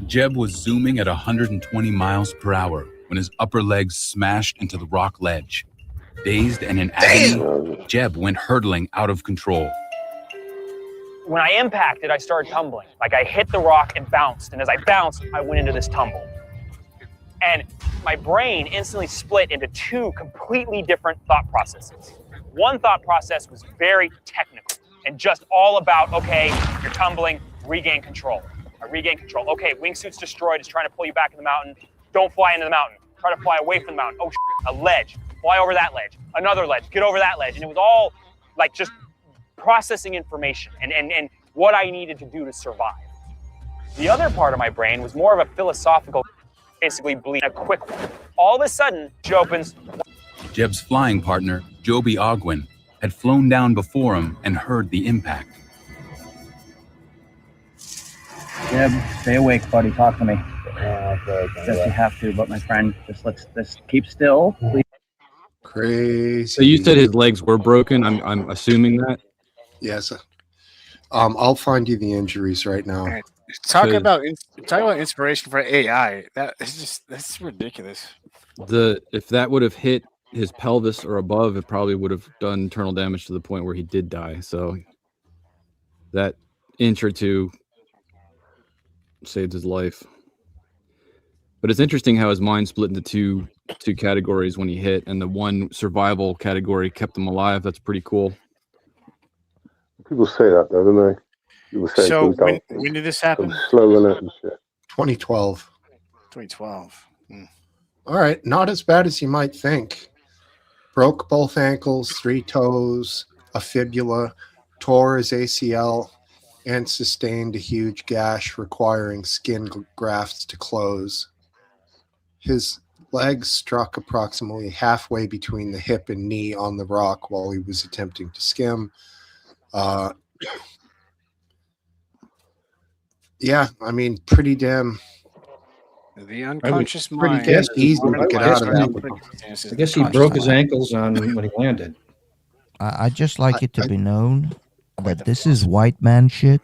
Jeb was zooming at 120 miles per hour when his upper legs smashed into the rock ledge. Dazed and in agony, Jeb went hurtling out of control. When I impacted, I started tumbling. Like I hit the rock and bounced, and as I bounced, I went into this tumble. And my brain instantly split into two completely different thought processes. One thought process was very technical and just all about, okay, you're tumbling, regain control. I regain control. Okay, wingsuit's destroyed, it's trying to pull you back in the mountain. Don't fly into the mountain. Try to fly away from the mountain. Oh, a ledge. Fly over that ledge. Another ledge. Get over that ledge. And it was all like just processing information and what I needed to do to survive. The other part of my brain was more of a philosophical, basically bleed a quick one. All of a sudden, she opens. Jeb's flying partner, Joby Ogwin, had flown down before him and heard the impact. Jeb, stay awake, buddy. Talk to me. Just you have to, but my friend, just keep still, please. Crazy. So you said his legs were broken. I'm assuming that. Yes. I'll find you the injuries right now. Talk about inspiration for AI. That's ridiculous. If that would have hit his pelvis or above, it probably would have done internal damage to the point where he did die. So that inch or two saved his life. But it's interesting how his mind split into two categories when he hit, and the one survival category kept him alive. That's pretty cool. People say that, though, don't they? People say so when did this happen? Slow in it and shit. 2012. 2012. All right, not as bad as you might think. Broke both ankles, 3 toes, a fibula, tore his ACL, and sustained a huge gash requiring skin grafts to close. His legs struck approximately halfway between the hip and knee on the rock while he was attempting to skim. Yeah, I mean, pretty damn The unconscious pretty mind. guess is easy to born get in out of life that with one. circumstances I guess he unconscious broke his mind. ankles on when he landed. I'd just like it to be known that this is white man shit.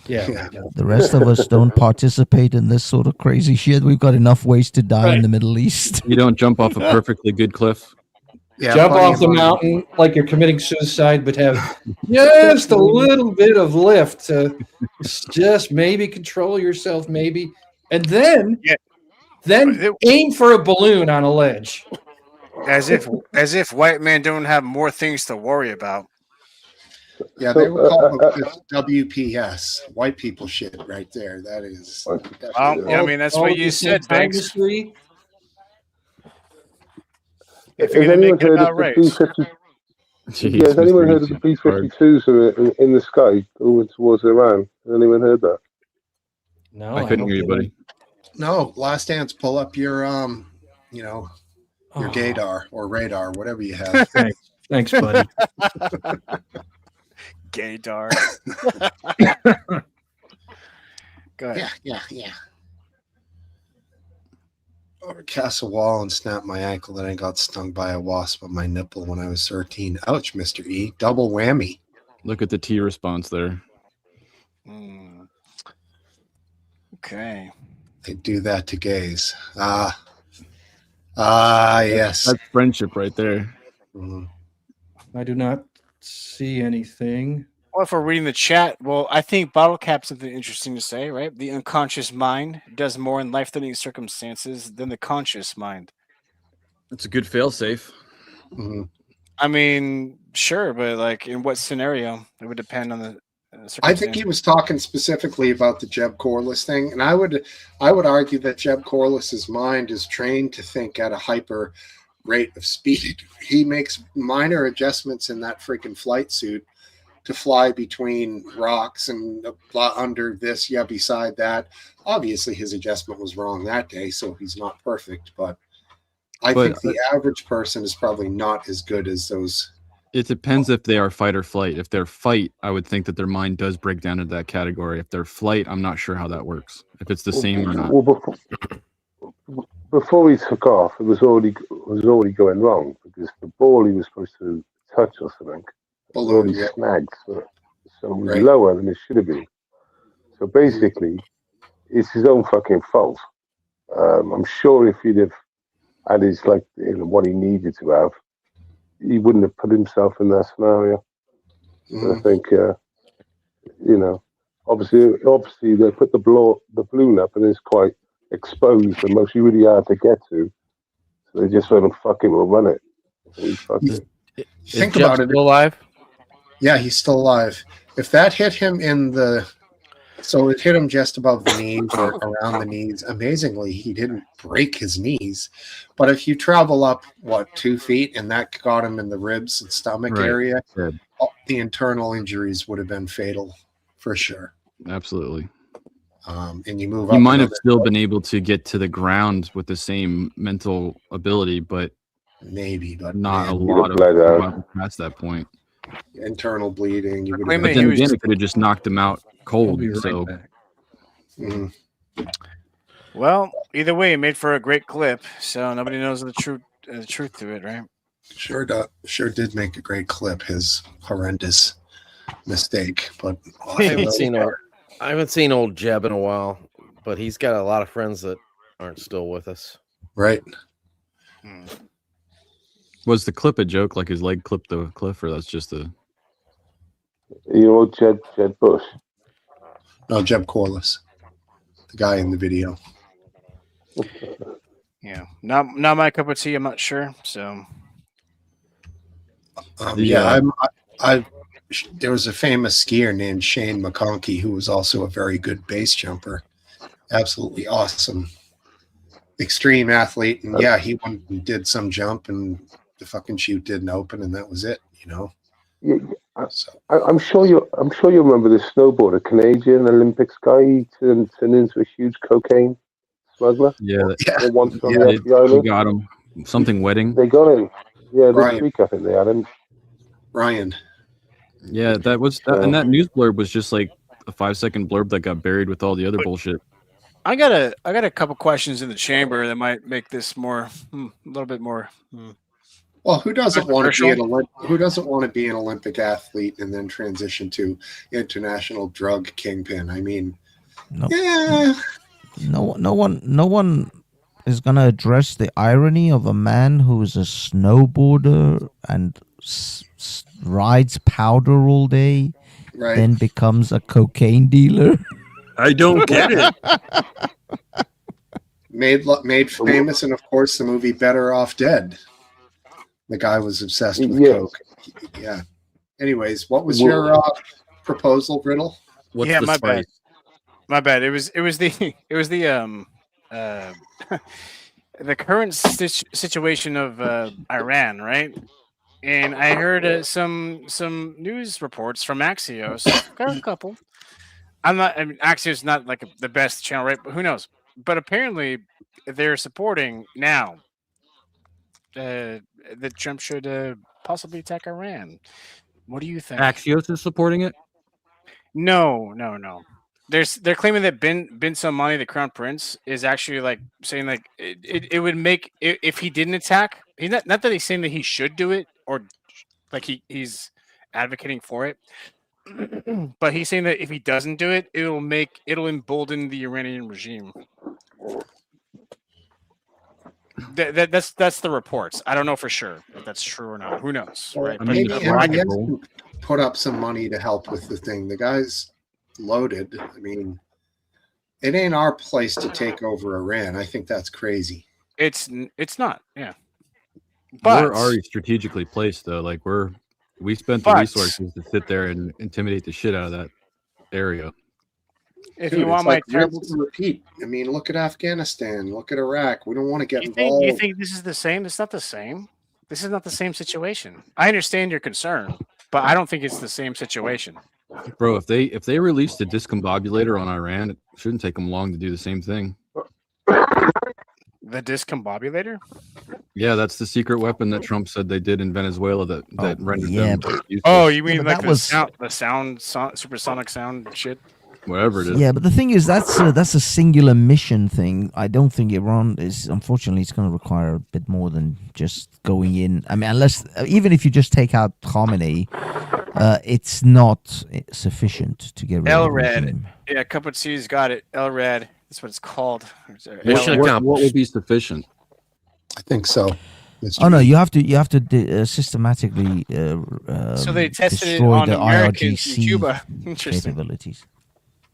Yeah. The rest of us don't participate in this sort of crazy shit. We've got enough ways to die in the Middle East. You don't jump off a perfectly good cliff. Yeah, Jump plenty off of the money. mountain like you're committing suicide, but have just a little bit of lift to just maybe control yourself, maybe, and then aim for a balloon on a ledge. As if white men don't have more things to worry about. Yeah, they would call this WPS, white people shit right there. That is. Yeah, I mean, that's what you said, Banks. History. If Has you're gonna anyone make it heard about of the race. B-50? Jeez, Yeah, has anyone Mr. heard of the Easy, hard. B-52s in the sky over towards Iran? Has anyone heard that? No, I couldn't hear you, buddy. No, last dance. Pull up your your gaydar or radar, whatever you have. Thanks, buddy. Gaydar. Go ahead. Yeah. Overcast a wall and snapped my ankle. Then I got stung by a wasp on my nipple when I was 13. Ouch, Mr. E. Double whammy. Look at the T response there. Okay. They do that to gays. Yes. That's friendship right there. Mhm. I do not see anything. Well, if we're reading the chat, well, I think Bottle Cap's something interesting to say, right? The unconscious mind does more in life-threatening circumstances than the conscious mind. It's a good fail-safe. Mhm. I mean, sure, but like in what scenario? It would depend on the circumstance. I think he was talking specifically about the Jeb Corliss thing, and I would argue that Jeb Corliss's mind is trained to think at a hyper rate of speed. He makes minor adjustments in that freaking flight suit to fly between rocks and under this, beside that. Obviously, his adjustment was wrong that day, so he's not perfect. But I think the average person is probably not as good as those. It depends if they are fight or flight. If they're fight, I would think that their mind does break down into that category. If they're flight, I'm not sure how that works. If it's the same or not. Well, before he took off, it was already going wrong because the ball he was supposed to touch or something was already snagged, so it was lower than it should have been. So basically, it's his own fucking fault. I'm sure if he'd have had his what he needed to have, he wouldn't have put himself in that scenario. I think, obviously they put the balloon up and it's quite exposed and mostly really hard to get to. So they just went and fuck it, we'll run it. Think about it. Still alive? Yeah, he's still alive. If that hit him so it hit him just above the knees or around the knees. Amazingly, he didn't break his knees. But if you travel up, 2 feet, and that got him in the ribs and stomach area, the internal injuries would have been fatal for sure. Absolutely. And you move up. You might have still been able to get to the ground with the same mental ability, but not a lot of people past that point. Internal bleeding. You would But then again, it could have just knocked him out cold. So, Well, either way, it made for a great clip. So nobody knows the truth to it, right? Sure did make a great clip. His horrendous mistake, but I haven't seen old Jeb in a while, but he's got a lot of friends that aren't still with us. Right. Was the clip a joke, like his leg clipped the cliff, or that's just a... Jeb Bush? No, Jeb Corliss, the guy in the video. Yeah, not my cup of tea. I'm not sure. So, there was a famous skier named Shane McConkey who was also a very good base jumper. Absolutely awesome, extreme athlete, and he went and did some jump, and the fucking chute didn't open, and that was it. Yeah, I'm sure you remember this snowboarder, Canadian Olympics guy. He turned into a huge cocaine smuggler. Once on the island. They got him. Something wedding. They got him. Yeah, this week I think they had him. Ryan. Yeah, that was, and that news blurb was just like a 5-second blurb that got buried with all the other bullshit. I got a couple questions in the chamber that might make this more a little bit more. Well, who doesn't want to be Controversial? who doesn't want to be an Olympic athlete and then transition to international drug kingpin? I mean, No, yeah, no one is gonna address the irony of a man who is a snowboarder and rides powder all day, right. then becomes a cocaine dealer. I don't get it. Made famous, and of course, the movie Better Off Dead. The guy was obsessed with Yes. coke. Yeah. Anyways, what was your proposal, Riddle? What's Yeah, the my spice? bad. My bad. It was the the current situation of Iran, right? And I heard some news reports from Axios, a couple. I mean, Axios is not like the best channel, right? But who knows? But apparently, they're supporting now that Trump should possibly attack Iran. What do you think? Axios is supporting it. No. They're claiming that bin Salmani, the crown prince, is actually like saying like it would make if he didn't attack. He's not that he's saying that he should do it or like he's advocating for it, but he's saying that if he doesn't do it, it'll embolden the Iranian regime. That's the reports. I don't know for sure if that's true or not. Who knows, right? I mean, But it's Maybe logical. MBS put up some money to help with the thing. The guy's loaded. I mean, it ain't our place to take over Iran. I think that's crazy. it's not. Yeah, but We're already strategically placed though. Like we spent the But- resources to sit there and intimidate the shit out of that area. if Dude, you want it's my like terrible, rinse and repeat. I mean, look at Afghanistan. Look at Iraq. We don't want to get you involved. think this is the same? It's not the same. This is not the same situation. I understand your concern, but I don't think it's the same situation. Bro, if they released a discombobulator on Iran, it shouldn't take them long to do the same thing. The discombobulator? Yeah, that's the secret weapon that Trump said they did in Venezuela that rendered yeah, them useless. Oh, you mean but like that the was- sound, supersonic sound shit? Whatever it is. Yeah, but the thing is, that's a singular mission thing. I don't think Iran is. Unfortunately, it's going to require a bit more than just going in. I mean, unless even if you just take out Khamenei, it's not sufficient to get rid of the LRAD. regime. Yeah, Cup C's got it. LRAD. That's what it's called. Mission What accomplished. would be sufficient? I think so. Oh no, you have to systematically So they tested it destroy on the Americans in IRGC Cuba. Interesting. capabilities.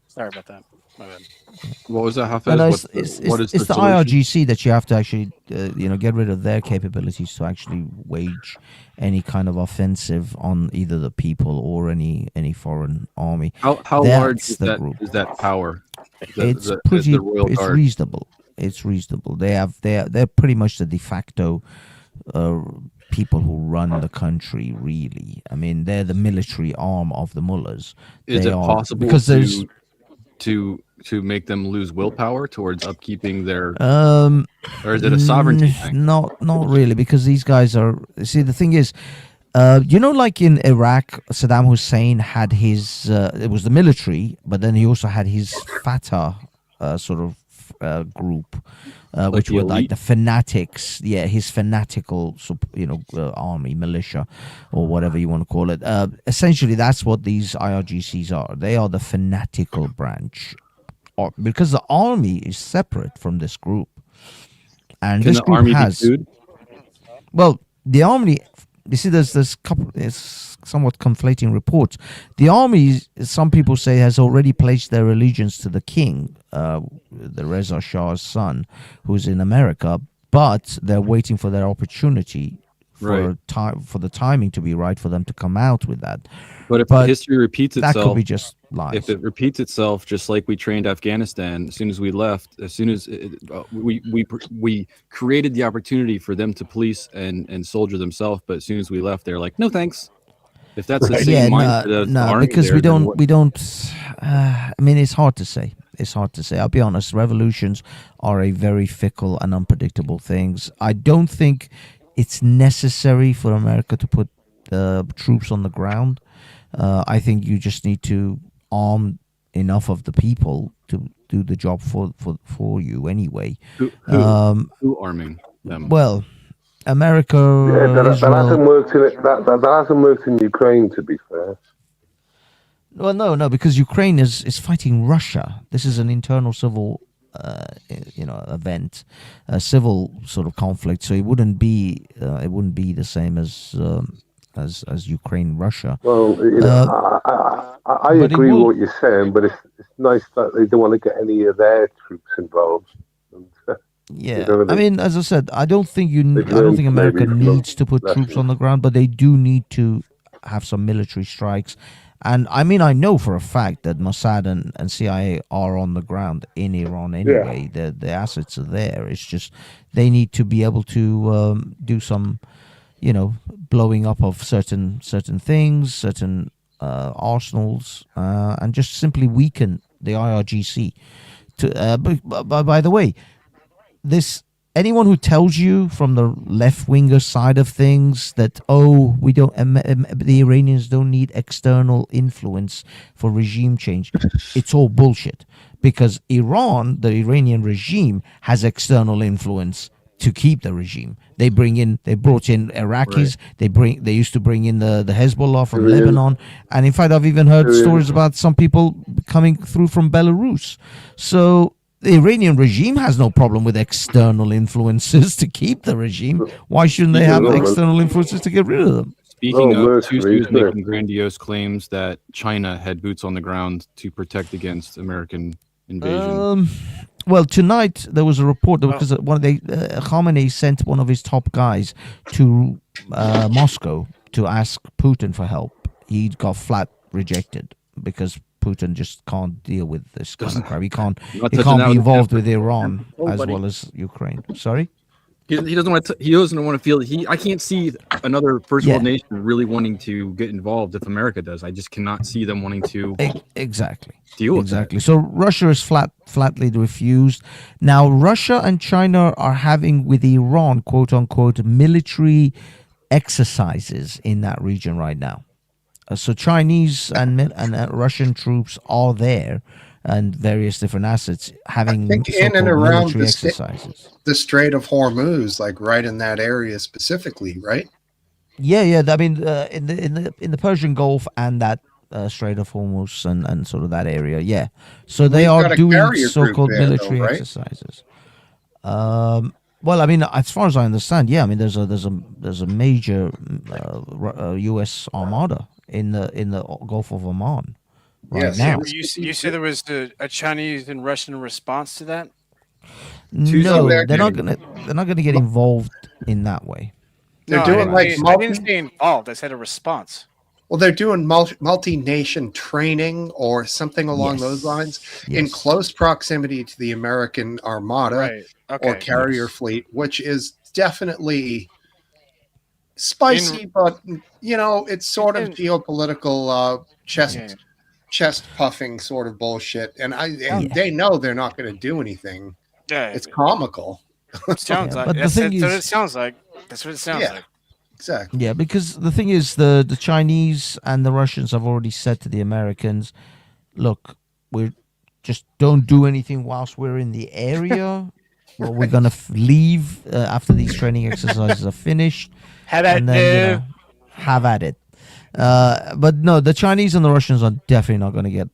Sorry about that. My bad. What was that, Hafez? No, What's what is it's the solution? IRGC that you have to actually, get rid of their capabilities to actually wage any kind of offensive on either the people or any foreign army. How That's large is the that group. power? It's pretty. the Royal It's Guard. reasonable. It's reasonable. They're pretty much the de facto people who run the country. Really, I mean, they're the military arm of the mullahs. Is They it are- possible because there's to make them lose willpower towards upkeeping their, or is it a N- sovereignty thing? Not really, because these guys are. See, the thing is, like in Iraq, Saddam Hussein had his. It was the military, but then he also had his Fatah sort of group, which the were like elite? the fanatics. Yeah, his fanatical, army, militia, or whatever you want to call it. Essentially, that's what these IRGCs are. They are the fanatical branch, because the army is separate from this group. And Can this the group army be has, sued? well, the army. You see, there's couple. It's somewhat conflating reports. The army, some people say, has already pledged their allegiance to the king, the Reza Shah's son, who's in America. But they're waiting for their opportunity, for for the timing to be right for them to come out with that. But if But history repeats that itself, could be just lies. if it repeats itself, just like we trained Afghanistan, as soon as we left, as soon as we created the opportunity for them to police and soldier themselves, but as soon as we left, they're like, no thanks. If that's the same mindset of the army because there, we then don't what- we don't. I mean, it's hard to say. It's hard to say. I'll be honest. Revolutions are a very fickle and unpredictable things. I don't think it's necessary for America to put troops on the ground. I think you just need to arm enough of the people to do the job for you anyway. Who arming them? Well, America, that Israel. hasn't worked in it. That hasn't worked in Ukraine, to be fair. Well, no, because Ukraine is fighting Russia. This is an internal civil, event, a civil sort of conflict. So it wouldn't be the same as Ukraine, Russia. Well, I agree with what you're saying, but it's nice that they don't want to get any of their troops involved. Yeah, I mean, as I said, I don't think America needs to put troops on the ground, but they do need to have some military strikes. And I mean, I know for a fact that Mossad and CIA are on the ground in Iran anyway. Yeah. The assets are there. It's just they need to be able to do some, blowing up of certain things, certain arsenals, and just simply weaken the IRGC. By the way, anyone who tells you from the left-winger side of things that the Iranians don't need external influence for regime change, it's all bullshit, because the Iranian regime, has external influence to keep the regime. They brought in Iraqis. Right. They used to bring in the Hezbollah from Lebanon, and in fact, I've even heard stories about some people coming through from Belarus. So the Iranian regime has no problem with external influences to keep the regime. Why shouldn't they have external influences to get rid of them? Speaking of, Tuesday was making grandiose claims that China had boots on the ground to protect against American invasion. Well, tonight there was a report because Khamenei sent one of his top guys to Moscow to ask Putin for help. He got flat rejected because Putin just can't deal with this kind of crap. He can't be involved with Iran as well as Ukraine. Sorry? He doesn't want to. He doesn't want to feel. I can't see another first world nation really wanting to get involved if America does. I just cannot see them wanting to. Exactly. Deal with exactly. That. So Russia is flatly refused. Now Russia and China are having with Iran, quote unquote, military exercises in that region right now. So Chinese and Russian troops are there, and various different assets having in and around exercises. The Strait of Hormuz, like right in that area specifically, right? Yeah. I mean, in the Persian Gulf and that Strait of Hormuz and sort of that area. Yeah. So they are doing so-called military exercises. Well, I mean, as far as I understand, I mean, there's a major U.S. armada in the Gulf of Oman right now. You said there was a Chinese and Russian response to that? No, they're not gonna get involved in that way. They're doing I didn't say involved. I said a response. Well, they're doing multi-nation training or something along those lines in close proximity to the American Armada or carrier fleet, which is definitely spicy, but it's sort of geopolitical chest puffing sort of bullshit. And they know they're not going to do anything. Yeah, it's comical. Sounds like that's what it sounds like. That's what it sounds like. Exactly. Yeah, because the thing is, the Chinese and the Russians have already said to the Americans, "Look, we just don't do anything whilst we're in the area. Well, we're gonna leave after these training exercises are finished. Have at it." But no, the Chinese and the Russians are definitely not going to get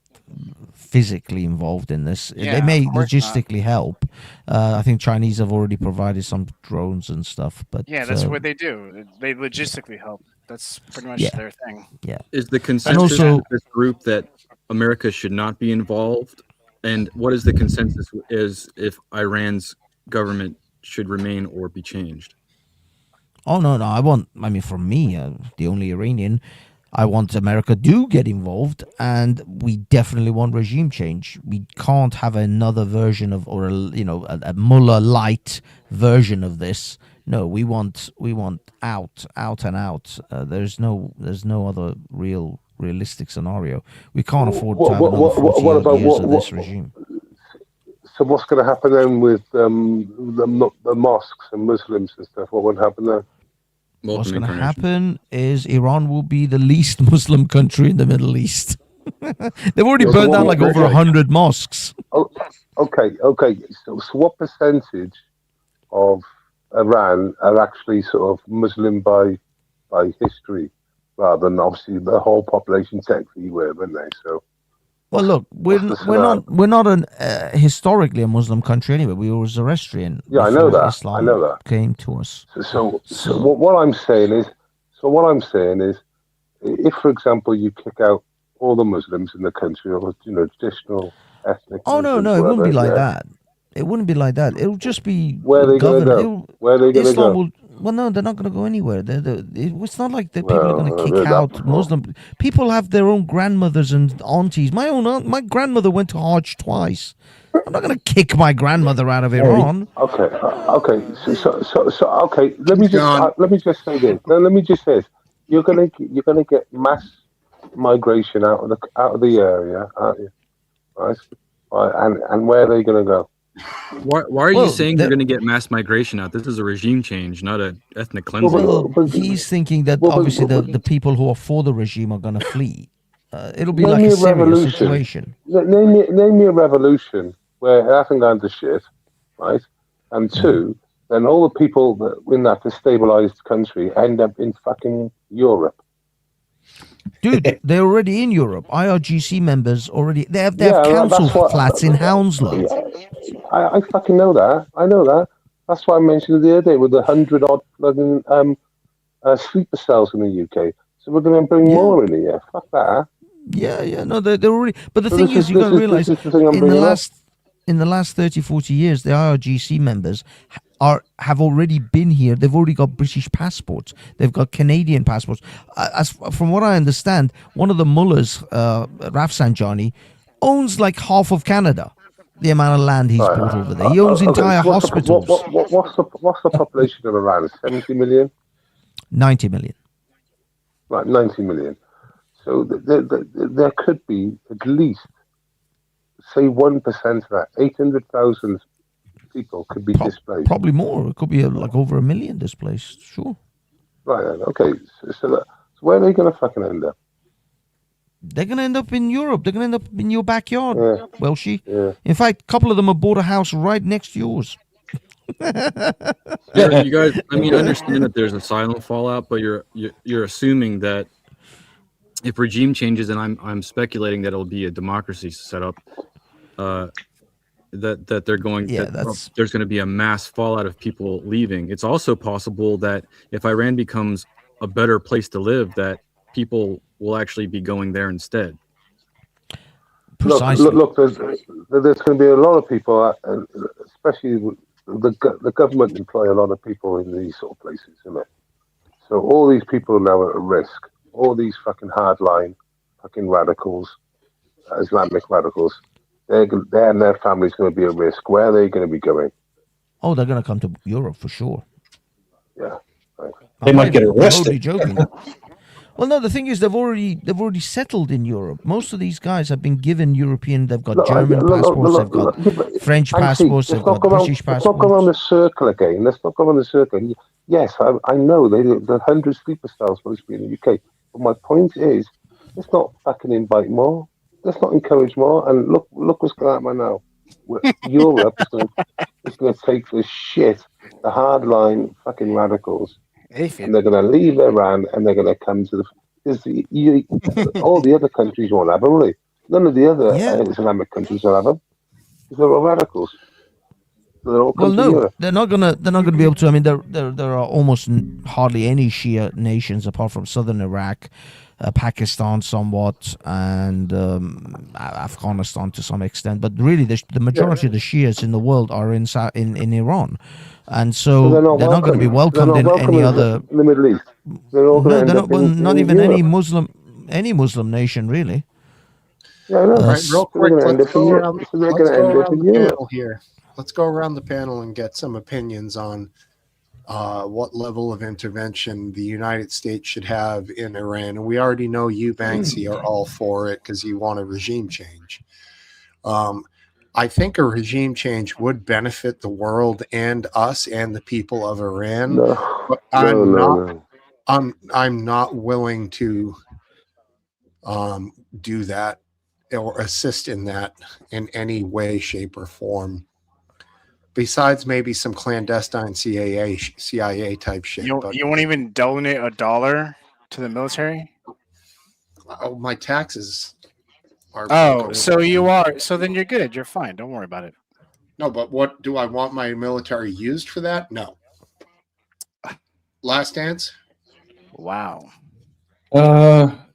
physically involved in this. They may logistically help. I think Chinese have already provided some drones and stuff. But that's what they do. They logistically help. That's pretty much their thing. Yeah. Is the consensus of this group that America should not be involved? And what is the consensus is if Iran's government should remain or be changed? Oh, no. For me, the only Iranian, I want America to get involved, and we definitely want regime change. We can't have another version of, or a Mullah light version of this. No, we want out and out. There's no other realistic scenario. We can't afford to have another 40 years of this regime. So what's going to happen then with the mosques and Muslims and stuff? What would happen there? What's going to happen is Iran will be the least Muslim country in the Middle East. They've already burned down like over 100 mosques. Oh, okay. So what percentage of Iran are actually sort of Muslim by history, rather than obviously the whole population technically were, weren't they? So. Well, look, we're not an historically a Muslim country anyway. We were Zoroastrian. Yeah, I know that. Islam I know that came to us. So what I'm saying is, if, for example, you kick out all the Muslims in the country, or traditional ethnic. Oh no, it wouldn't be like that. It wouldn't be like that. It'll just be where are they going to go? Where are they going to go? Well, no, they're not going to go anywhere. It's not like the people are going to kick out Muslim. People have their own grandmothers and aunties. My grandmother went to Hajj twice. I'm not going to kick my grandmother out of Iran. Okay. So okay. Let me just say this. No, let me just say this. You're gonna get mass migration out of the area, aren't you? Right. And where are they going to go? Why are you saying you're going to get mass migration out? This is a regime change, not an ethnic cleansing. Well, he's thinking that obviously the people who are for the regime are going to flee. It'll be like a Syria situation. Name me a revolution where it hasn't gone to shit, right? And two, then all the people that in that destabilized country end up in fucking Europe. Dude, they're already in Europe. IRGC members already. They have council flats in Hounslow. I fucking know that. I know that. That's why I mentioned it the other day with the 100-odd sleeper cells in the UK. So we're going to bring more in here. Fuck that. Yeah. No, they're already. But the thing is, you got to realize in the last 30, 40 years, the IRGC members have already been here. They've already got British passports. They've got Canadian passports. From what I understand, one of the mullahs, Rafsanjani, owns like half of Canada. The amount of land he's bought over there. He owns entire hospitals. What's the population of Iran? 70 million? 90 million. Right, 90 million. So there could be at least, say 1% of that, 800,000 people could be displaced. Probably more. It could be like over 1 million displaced. Sure. Right. Okay. So where are they going to fucking end up? They're going to end up in Europe. They're going to end up in your backyard, Welshie. Yeah. In fact, a couple of them have bought a house right next to yours. Yeah, you guys, I mean, understand that there's a silent fallout, but you're assuming that if regime changes, and I'm speculating that it'll be a democracy set up, that they're going, there's going to be a mass fallout of people leaving. It's also possible that if Iran becomes a better place to live, that people will actually be going there instead. Precisely. Look, there's going to be a lot of people, especially the government employ a lot of people in these sort of places, isn't it? So all these people now are at risk. All these fucking hardline, fucking radicals, Islamic radicals, they and their families going to be at risk. Where are they going to be going? Oh, they're going to come to Europe for sure. Yeah, right. They might get arrested. I'm totally joking. Well, no, the thing is, they've already settled in Europe. Most of these guys have been given European. They've got German passports. They've got French passports. They've got British passports. Let's not go around the circle again. Let's not go around the circle. Yes, I know the 100 sleeper cells supposed to be in the UK. But my point is, let's not fucking invite more. Let's not encourage more. And look what's going to happen now. Europe is going to take the shit, the hardline fucking radicals. And they're going to leave Iran and they're going to come to all the other countries won't have them, will they? None of the other Islamic countries will have them. They're all radicals. They're not gonna be able to. I mean, there are almost hardly any Shia nations apart from southern Iraq, Pakistan somewhat, and Afghanistan to some extent. But really, the majority of the Shias in the world are in Iran, and so they're not going to be welcomed in any other. In the Middle East, they're all going to not even any Muslim nation really. Yeah, I know. Right, real quick, let's go around the panel here. Let's go around the panel and get some opinions on what level of intervention the United States should have in Iran. And we already know you, Banksy, are all for it because you want a regime change. I think a regime change would benefit the world and us and the people of Iran. But I'm not willing to do that or assist in that in any way, shape, or form. Besides maybe some clandestine CIA type shit. You won't even donate $1 to the military? My taxes are. Oh, so you are. So then you're good. You're fine. Don't worry about it. No, but what do I want my military used for that? No. Last dance? Wow.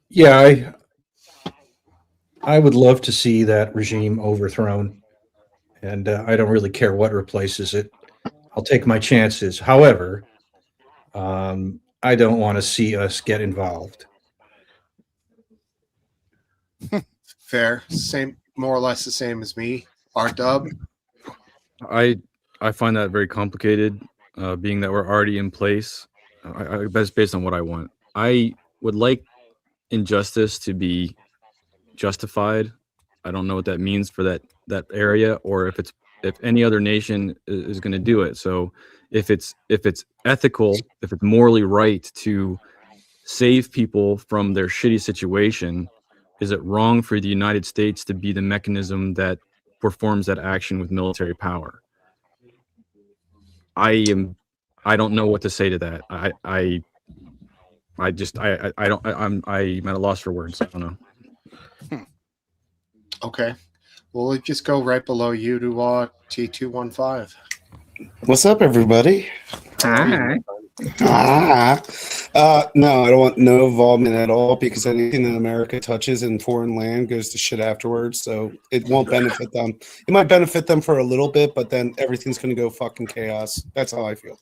Yeah, I would love to see that regime overthrown, and I don't really care what replaces it. I'll take my chances. However, I don't want to see us get involved. Fair. Same, more or less the same as me. R-Dub? I find that very complicated, being that we're already in place. That's based on what I want. I would like injustice to be justified. I don't know what that means for that area, or if any other nation is going to do it. So if it's ethical, if it's morally right to save people from their shitty situation, is it wrong for the United States to be the mechanism that performs that action with military power? I don't know what to say to that. I'm at a loss for words. I don't know. Okay. Well, let's just go right below you to T215. What's up, everybody? Hi. No, I don't want no involvement at all, because anything that America touches in foreign land goes to shit afterwards. So it won't benefit them. It might benefit them for a little bit, but then everything's going to go fucking chaos. That's how I feel.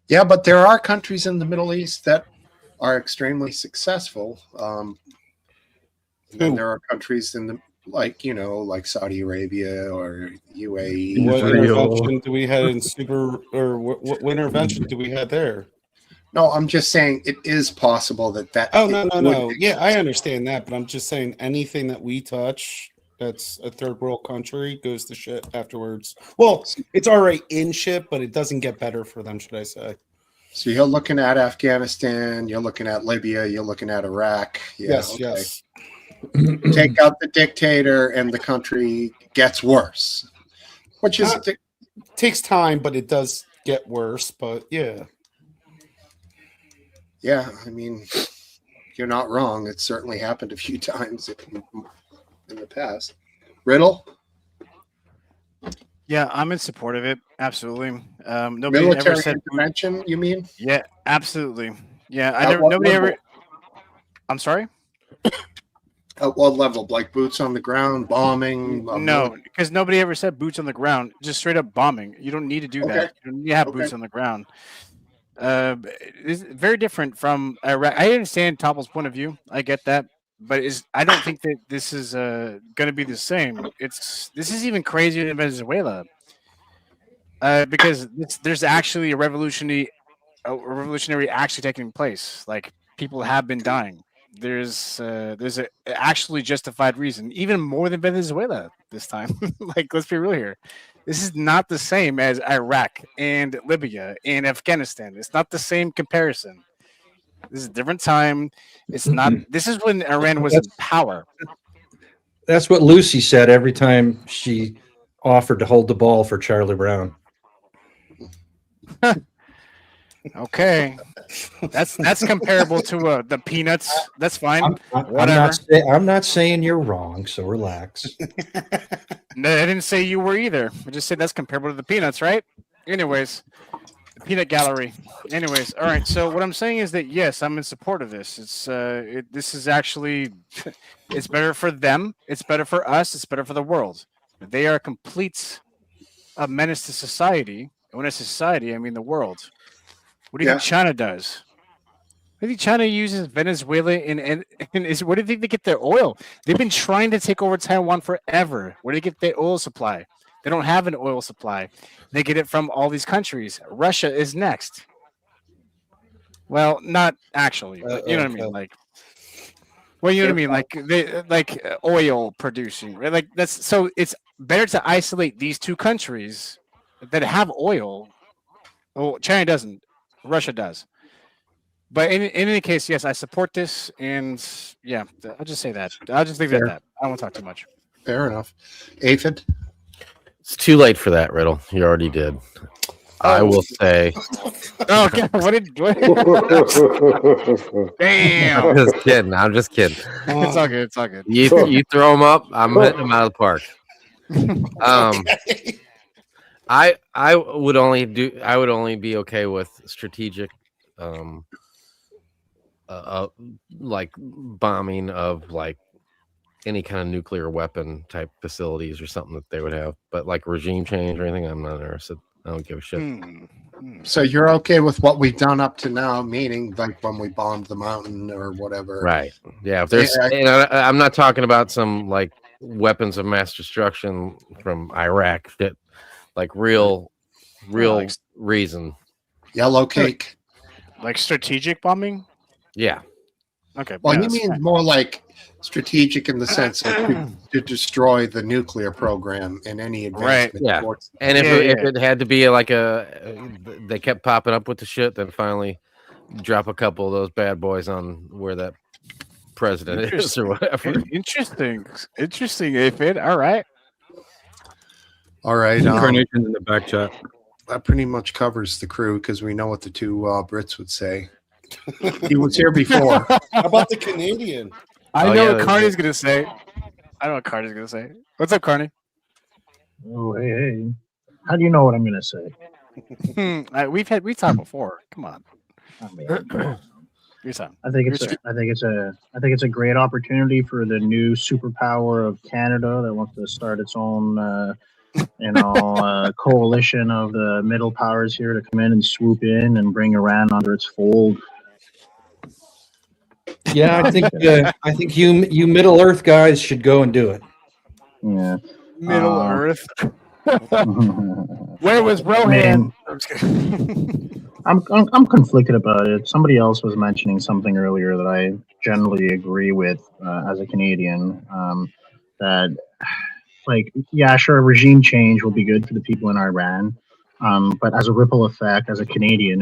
Yeah, but there are countries in the Middle East that are extremely successful. And there are countries in the like Saudi Arabia or UAE. What intervention do we have in what intervention do we have there? No, I'm just saying it is possible that. Oh no. Yeah, I understand that, but I'm just saying anything that we touch that's a third world country goes to shit afterwards. Well, it's already in shit, but it doesn't get better for them, should I say? So you're looking at Afghanistan, you're looking at Libya, you're looking at Iraq. Yeah, yes. Take out the dictator and the country gets worse, which is takes time, but it does get worse. But yeah, I mean, you're not wrong. It's certainly happened a few times in the past. Riddle? Yeah, I'm in support of it. Absolutely. Nobody Military ever said intervention, you mean? Yeah, absolutely. Yeah, I'm sorry? At what level? Like boots on the ground, bombing? No, because nobody ever said boots on the ground. Just straight up bombing. You don't need to do that. You don't need to have boots on the ground. It's very different from Iraq. I understand Topple's point of view. I get that. But I don't think that this is going to be the same. This is even crazier than Venezuela, because there's actually a revolutionary actually taking place. Like, people have been dying. There's a actually justified reason, even more than Venezuela this time. Like, let's be real here. This is not the same as Iraq and Libya and Afghanistan. It's not the same comparison. This is a different time. It's not. This is when Iran was in power. That's what Lucy said every time she offered to hold the ball for Charlie Brown. Okay, that's comparable to the Peanuts. That's fine. Whatever. I'm not saying you're wrong, so relax. No, I didn't say you were either. I just said that's comparable to the Peanuts, right? Anyways, the Peanut Gallery. Anyways, all right. So what I'm saying is that yes, I'm in support of this. This is actually, it's better for them. It's better for us. It's better for the world. They are a complete menace to society. And when I say society, I mean the world. What do you think China does? What do you think China uses Venezuela and where do you think they get their oil? They've been trying to take over Taiwan forever. Where do they get their oil supply? They don't have an oil supply. They get it from all these countries. Russia is next. Well, not actually, but you know what I mean. Like, well, you know what I mean. Like like oil producing, right? Like that's so. It's better to isolate these two countries that have oil. Well, China doesn't. Russia does. But in any case, yes, I support this, and yeah, I'll just say that. I'll just leave it at that. I don't want to talk too much. Fair enough. Aphid? It's too late for that, Riddle. You already did. I will say. Oh, God, what? Damn. I'm just kidding. I'm just kidding. It's all good. It's all good. You throw them up, I'm hitting them out of the park. I would only be okay with strategic like bombing of like any kind of nuclear weapon type facilities or something that they would have, but like regime change or anything, I'm not interested. I don't give a shit. So you're okay with what we've done up to now, meaning like when we bombed the mountain or whatever? Right. Yeah. If there's, I'm not talking about some like weapons of mass destruction from Iraq that like real reason. Yellow cake. Like strategic bombing? Yeah. Okay. Well, yeah, you mean more like strategic in the sense of to destroy the nuclear program in any advancement. Yeah. towards- And if it had to be like they kept popping up with the shit, then finally drop a couple of those bad boys on where that president is or whatever. Interesting, Aphid. All right. All right. Incarnation's in the back chat. That pretty much covers the crew because we know what the two Brits would say. He was here before. How about the Canadian? I know what Carney's going to say. I know what Carney's going to say. What's up, Carney? Oh, hey. How do you know what I'm going to say? We've talked before. Come on. Your time. I think it's a great opportunity for the new superpower of Canada that wants to start its own coalition of the middle powers here to come in and swoop in and bring Iran under its fold. Yeah, I think you Middle Earth guys should go and do it. Yeah. Middle Earth. Where was Rohan? I'm just kidding. I'm conflicted about it. Somebody else was mentioning something earlier that I generally agree with as a Canadian. That, like, yeah, sure, regime change will be good for the people in Iran, but as a ripple effect, as a Canadian,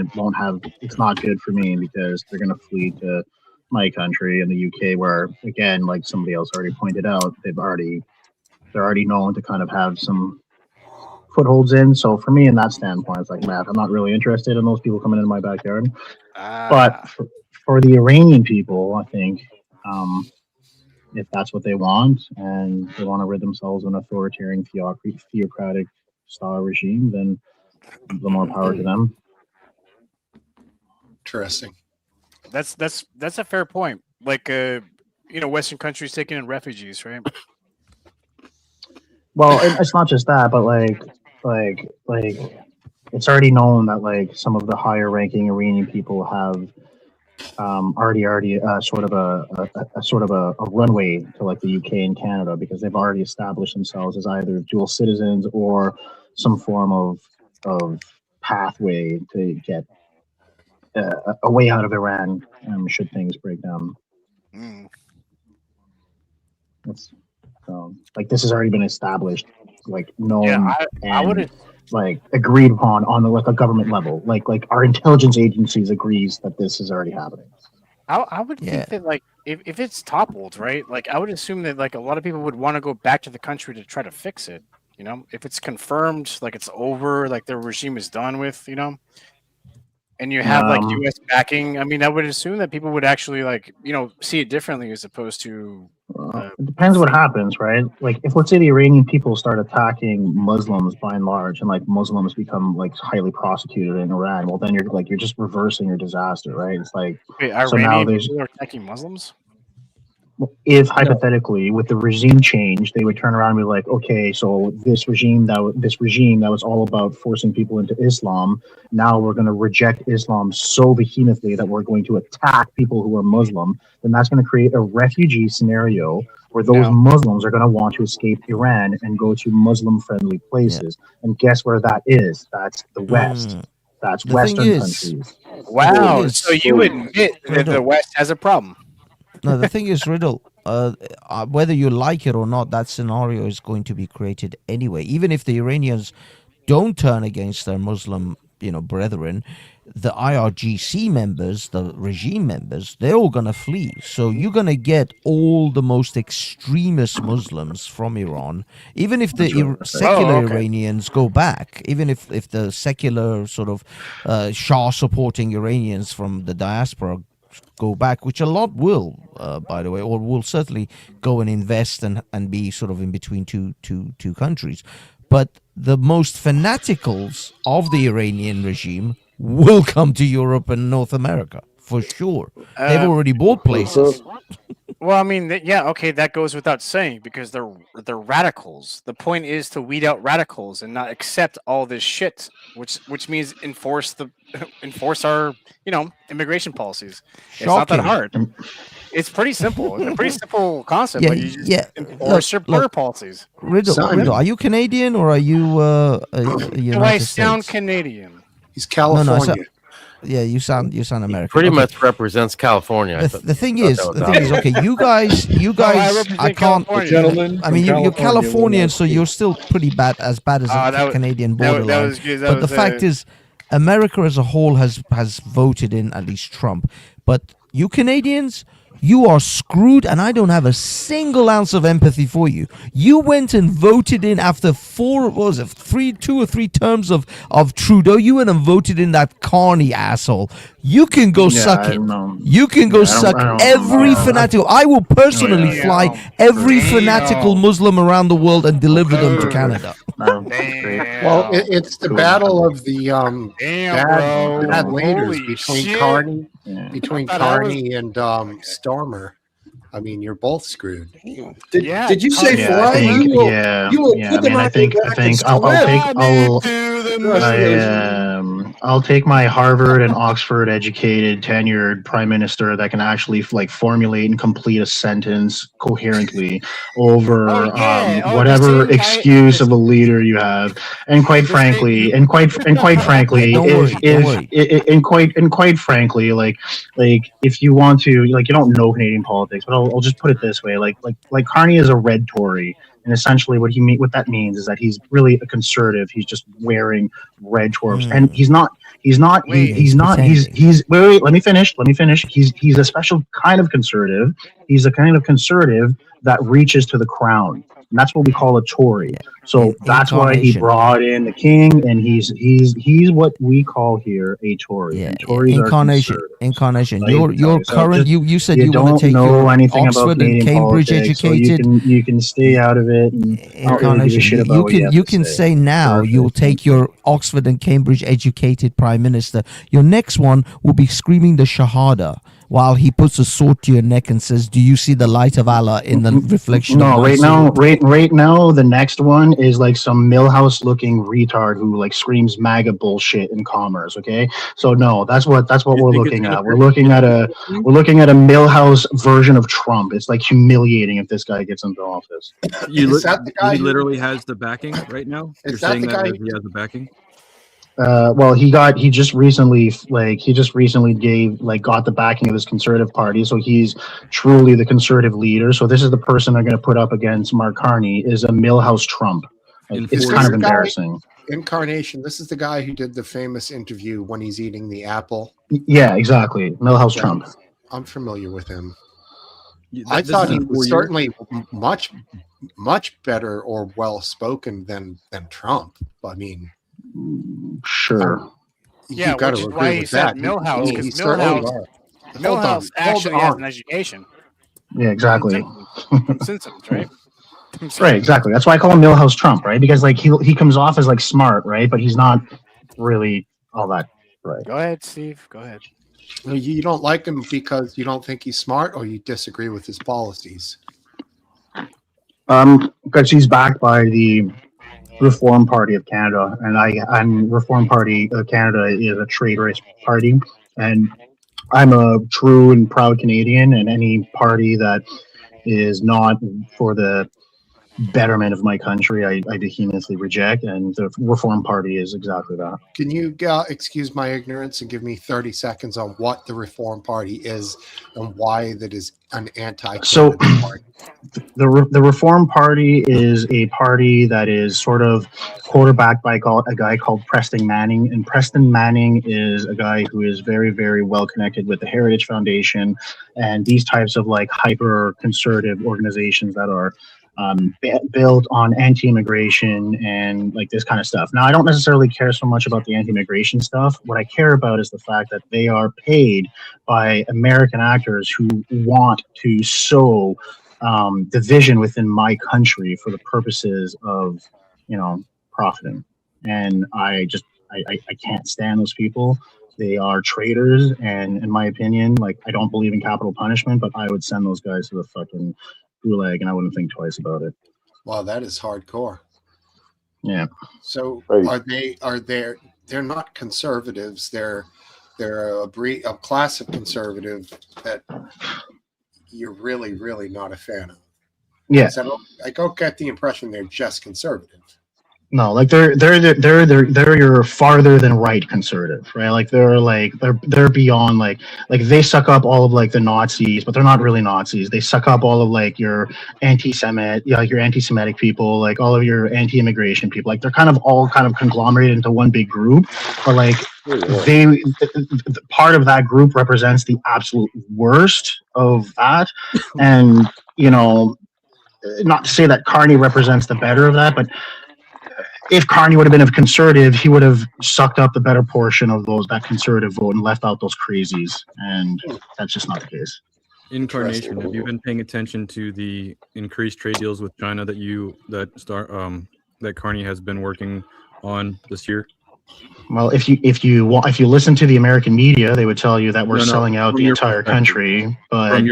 it's not good for me because they're going to flee to my country in the UK, where, again, like somebody else already pointed out, they're already known to kind of have some footholds in. So for me, in that standpoint, it's like, man, I'm not really interested in those people coming into my backyard. But for the Iranian people, I think if that's what they want and they want to rid themselves of an authoritarian theocratic style regime, then the more power to them. Interesting. That's a fair point. Like Western countries taking in refugees, right? Well, it's not just that, but like it's already known that like some of the higher ranking Iranian people have already sort of a runway to like the UK and Canada because they've already established themselves as either dual citizens or some form of pathway to get a way out of Iran should things break down. Like this has already been established, like known, I would like agreed upon on the like a government level. Like our intelligence agencies agrees that this is already happening. I would think that like if it's toppled, right? Like I would assume that like a lot of people would want to go back to the country to try to fix it. You know, if it's confirmed, like it's over, like their regime is done with, and you have like U.S. backing. I mean, I would assume that people would actually like see it differently as opposed to. It depends what happens, right? Like if let's say the Iranian people start attacking Muslims by and large, and like Muslims become like highly prosecuted in Iran, well then you're just reversing your disaster, right? It's like so now people are attacking Muslims. If hypothetically with the regime change, they would turn around and be like, okay, so this regime that was all about forcing people into Islam, now we're going to reject Islam so vehemently that we're going to attack people who are Muslim, then that's going to create a refugee scenario where those Muslims are going to want to escape Iran and go to Muslim-friendly places. And guess where that is? That's the West. That's Western countries. Wow, so you admit that the West has a problem. No, the thing is, Riddle, whether you like it or not, that scenario is going to be created anyway. Even if the Iranians don't turn against their Muslim brethren, the IRGC members, the regime members, they're all going to flee. So you're going to get all the most extremist Muslims from Iran, even if the secular Iranians go back, even if the secular sort of Shah supporting Iranians from the diaspora go back, which a lot will, by the way, or will certainly go and invest and be sort of in between two countries. But the most fanaticals of the Iranian regime will come to Europe and North America for sure. They've already bought places. Well, I mean, that goes without saying because they're radicals. The point is to weed out radicals and not accept all this shit, which means enforce our immigration policies. It's not that hard. It's pretty simple. It's a pretty simple concept. Yeah, like you just enforce your border policies. Riddle, are you Canadian or are you? Do I sound Canadian? He's California. You sound American. Pretty much represents California. The thing is, okay, you guys, I can't. Gentlemen, I mean, you're Californian, so you're still pretty bad as the Canadian borderline. But the fact is, America as a whole has voted in at least Trump. But you Canadians, you are screwed, and I don't have a single ounce of empathy for you. You went and voted in after 2 or 3 terms of Trudeau. You went and voted in that Carney asshole. You can go suck it. You can go suck every fanatical. I will personally fly every fanatical Muslim around the world and deliver them to Canada. Well, it's the battle of the bad leaders between Carney and Stormer. I mean, you're both screwed. Did you say fly? I'll take my Harvard and Oxford educated tenured prime minister that can actually formulate and complete a sentence coherently over whatever excuse of a leader you have. And quite frankly, if you want to, you don't know Canadian politics, but I'll just put it this way: like Carney is a red Tory, and essentially what that means is that he's really a conservative. He's just wearing red torbs, and he's not. Wait, let me finish. He's a special kind of conservative. He's a kind of conservative that reaches to the crown. And that's what we call a Tory. So that's why he brought in the king, and he's what we call here a Tory. Yeah, Tories incarnation. Like, your current. You said you don't want to take know your anything Oxford about and Canadian Cambridge politics, so educated. you can stay out of it. And Incarnation. You can say now you'll take your Oxford and Cambridge educated prime minister. Your next one will be screaming the Shahada while he puts a sword to your neck and says, "Do you see the light of Allah in the reflection?" No, of my sword?" right now, the next one is like some Millhouse looking retard who screams MAGA bullshit in commerce. Okay, so no, that's what we're looking at. We're looking at a Millhouse version of Trump. It's humiliating if this guy gets into office. He literally has the backing right now. You're saying that he has the backing. Well, he just recently got the backing of his conservative party, so he's truly the conservative leader. So this is the person they're going to put up against Mark Carney is a Millhouse Trump. It's kind of embarrassing. Incarnation. This is the guy who did the famous interview when he's eating the apple. Yeah, exactly. Millhouse Trump. I'm familiar with him. I thought he was certainly much better or well spoken than Trump. I mean. Sure. Yeah, which is why he said Millhouse, because Millhouse actually has an education. Yeah, exactly. Symptoms, right? Right, exactly. That's why I call him Millhouse Trump, right? Because he comes off as smart, right? But he's not really all that right. Go ahead, Steve. Go ahead. You don't like him because you don't think he's smart, or you disagree with his policies? Because he's backed by the Reform Party of Canada, and Reform Party of Canada is a trade race party, and I'm a true and proud Canadian, and any party that is not for the betterment of my country, I vehemently reject, and the Reform Party is exactly that. Can you excuse my ignorance and give me 30 seconds on what the Reform Party is and why that is an anti-Canada So, party? the Reform Party is a party that is sort of quarterbacked by a guy called Preston Manning, and Preston Manning is a guy who is very, very well connected with the Heritage Foundation and these types of like hyper conservative organizations that are built on anti-immigration and like this kind of stuff. Now, I don't necessarily care so much about the anti-immigration stuff. What I care about is the fact that they are paid by American actors who want to sow division within my country for the purposes of, profiting. And I can't stand those people. They are traitors, and in my opinion, like, I don't believe in capital punishment, but I would send those guys to the fucking gulag, and I wouldn't think twice about it. Wow, that is hardcore. Yeah. So they're not conservatives. They're a class of conservative that you're really, really not a fan of. Yeah. I don't get the impression they're just conservative. No, like they're your farther than right conservative, right? Like they're beyond like they suck up all of like the Nazis, but they're not really Nazis. They suck up all of like your your anti-Semitic people, like all of your anti-immigration people. Like they're kind of all conglomerated into one big group, but like part of that group represents the absolute worst of that, and not to say that Carney represents the better of that, but if Carney would have been a conservative, he would have sucked up the better portion of that conservative vote and left out those crazies, and that's just not the case. Incarnation, have you been paying attention to the increased trade deals with China that Carney has been working on this year? Well, if you listen to the American media, they would tell you that we're selling out the entire country. But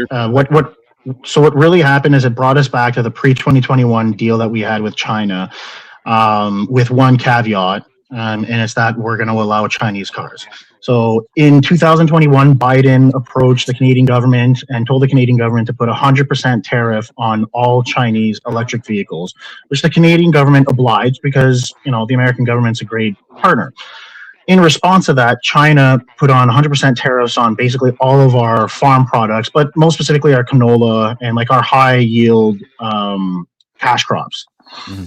what really happened is it brought us back to the pre-2021 deal that we had with China. With one caveat, and it's that we're going to allow Chinese cars. So in 2021, Biden approached the Canadian government and told the Canadian government to put 100% tariff on all Chinese electric vehicles, which the Canadian government obliged because, the American government's a great partner. In response to that, China put on 100% tariffs on basically all of our farm products, but most specifically our canola and like our high yield cash crops. Mm-hmm.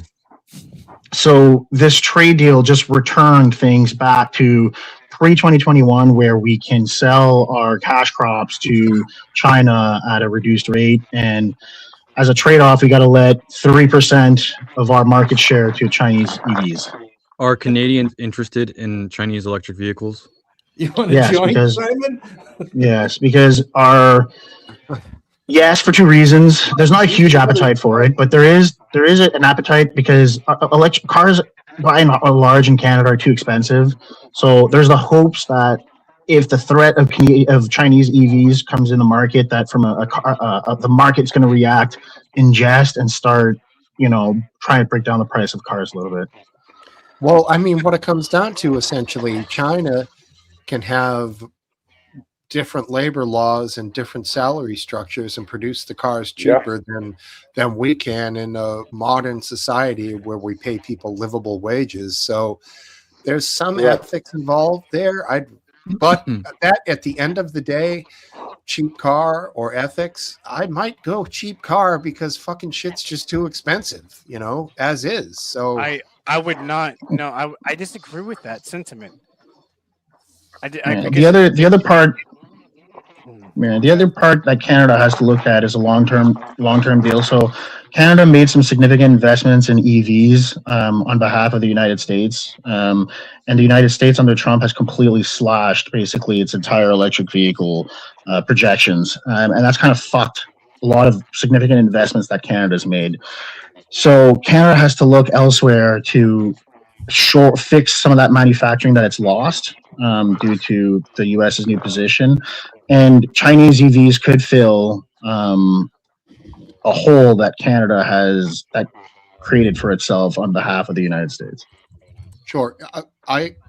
So this trade deal just returned things back to pre-2021, where we can sell our cash crops to China at a reduced rate. And as a trade-off, we got to let 3% of our market share to Chinese EVs. Are Canadians interested in Chinese electric vehicles? You want to join, Simon? Yes, because yes, for two reasons. There's not a huge appetite for it, but there is an appetite because electric cars, by and large, in Canada are too expensive. So there's the hopes that if the threat of Chinese EVs comes in the market, that from the market's going to react, ingest, and start, trying to break down the price of cars a little bit. Well, I mean, what it comes down to, essentially, China can have different labor laws and different salary structures and produce the cars cheaper than we can in a modern society where we pay people livable wages. So there's some ethics involved there. But that at the end of the day, cheap car or ethics, I might go cheap car because fucking shit's just too expensive, as is. So I would not. No, I disagree with that sentiment. The other part that Canada has to look at is a long-term deal. So Canada made some significant investments in EVs on behalf of the United States. And the United States under Trump has completely slashed basically its entire electric vehicle projections. And that's kind of fucked a lot of significant investments that Canada's made. So Canada has to look elsewhere to fix some of that manufacturing that it's lost due to the U.S.'s new position. And Chinese EVs could fill a hole that Canada has created for itself on behalf of the United States. Sure.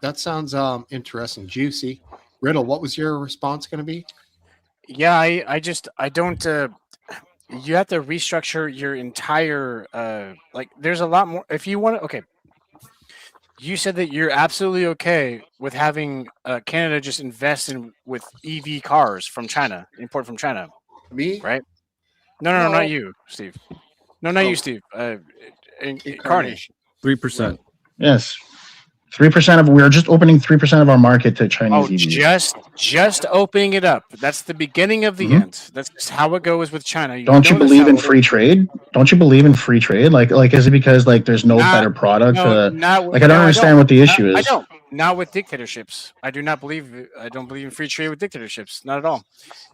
That sounds interesting. Juicy. Riddle, what was your response going to be? Yeah, I don't. you have to restructure your entire like. There's a lot more. If you want to, okay. You said that you're absolutely okay with having Canada just invest in with EV cars from China, import from China. Me? Right? No, not you, Steve. No, not you, Steve. Carney. 3%. Yes. 3% of we are just opening 3% of our market to Chinese EVs. Just opening it up. That's the beginning of the end. That's just how it goes with China. Don't you believe in free trade? Don't you believe in free trade? Like is it because like there's no better product? I don't understand what the issue is. I don't. Not with dictatorships. I don't believe in free trade with dictatorships. Not at all.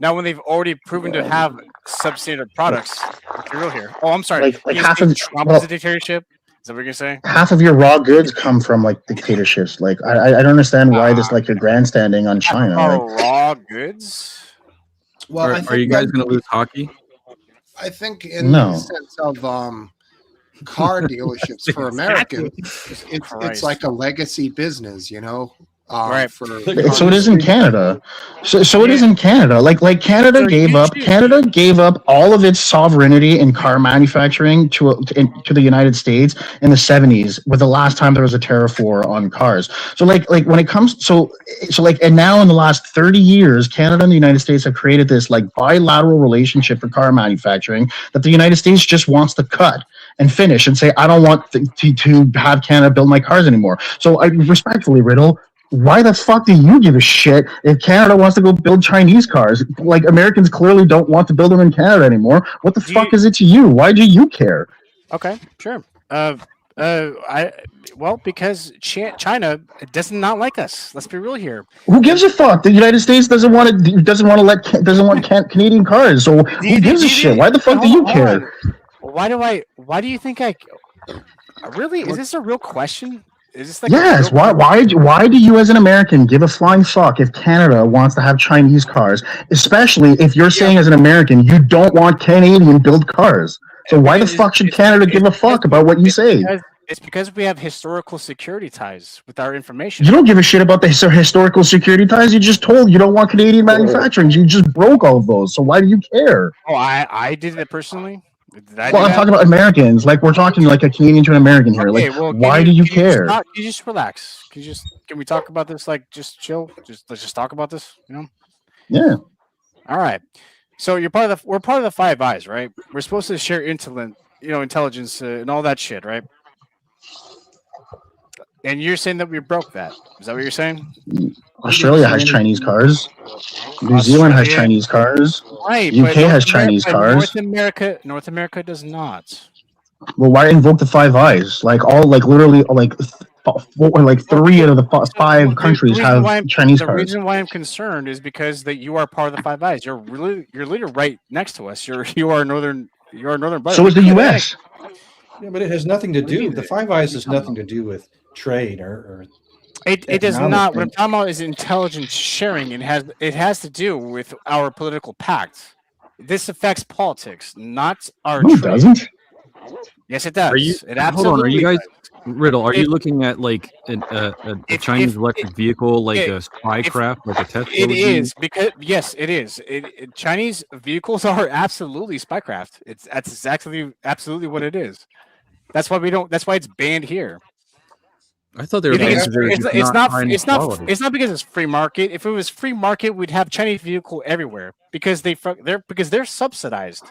Now, when they've already proven to have substandard products, let's be real here. Oh, I'm sorry. Like half of Trump is a dictatorship. Is that what you're gonna say? Half of your raw goods come from like dictatorships. Like I don't understand why this like you're grandstanding on China. Like, raw goods. Well, are you guys going to lose hockey? I think in the sense of car dealerships for Americans, it's like a legacy business, you know. Right. So it is in Canada. So it is in Canada. Like Canada gave up all of its sovereignty in car manufacturing to the United States in the 70s, with the last time there was a tariff war on cars. So like when it comes so and now in the last 30 years, Canada and the United States have created this like bilateral relationship for car manufacturing that the United States just wants to cut and finish and say, I don't want to have Canada build my cars anymore. So I respectfully, Riddle, why the fuck do you give a shit if Canada wants to go build Chinese cars? Like, Americans clearly don't want to build them in Canada anymore. What the fuck is it to you? Why do you care? Okay, sure. Because China does not like us. Let's be real here. Who gives a fuck? The United States doesn't want Canadian cars. So who gives a shit? Why the fuck do you care? Why do you think I really? Is this a real question? Is this like yes? Why do you as an American give a flying fuck if Canada wants to have Chinese cars? Especially if you're saying as an American you don't want Canadian built cars. So why the fuck should Canada give a fuck about what you say? It's because we have historical security ties with our information. You don't give a shit about the historical security ties. You just told you don't want Canadian manufacturing. You just broke all of those. So why do you care? Oh, I did it personally. I'm talking about Americans. Like, we're talking like a Canadian to an American here. Okay, like, why do you care? Can you just relax? Can we talk about this? Like, just chill. Let's just talk about this. You know? Yeah. All right. So we're part of the Five Eyes, right? We're supposed to share intelligence and all that shit, right? And you're saying that we broke that. Is that what you're saying? Australia has Chinese cars. New Zealand has Chinese cars. Right. UK has Chinese cars. North America does not. Well, why invoke the Five Eyes? Like literally like 3 out of the 5 countries have Chinese cars. The reason why I'm concerned is because that you are part of the Five Eyes. You're literally right next to us. You are northern brother. So is the U.S. Yeah, but it has nothing to do. The Five Eyes has nothing to do with trade or it does not. What I'm talking about is intelligence sharing, and it has to do with our political pact. This affects politics, not our No, it trade. doesn't. Yes, it does. It absolutely Hold on, are you guys does. Riddle? Are you looking at like a Chinese electric vehicle, like a spy craft, like a Tesla? It is because yes, it is. Chinese vehicles are absolutely spycraft. That's absolutely what it is. That's why we don't. That's why it's banned here. I thought they were. It's not because it's free market. If it was free market, we'd have Chinese vehicle everywhere because they're subsidized.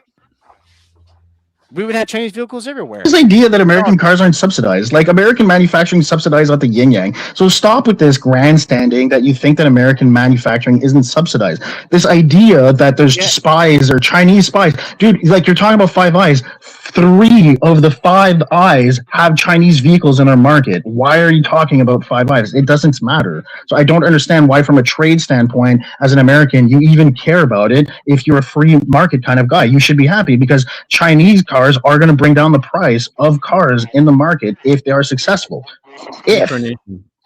We would have Chinese vehicles everywhere. This idea that American cars aren't subsidized, like American manufacturing subsidized at the yin yang. So stop with this grandstanding that you think that American manufacturing isn't subsidized. This idea that there's spies or Chinese spies, dude. Like, you're talking about Five Eyes. 3 of the 5 eyes have Chinese vehicles in our market. Why are you talking about Five Eyes? It doesn't matter. So I don't understand why, from a trade standpoint, as an American, you even care about it. If you're a free market kind of guy, you should be happy because Chinese cars are going to bring down the price of cars in the market if they are successful.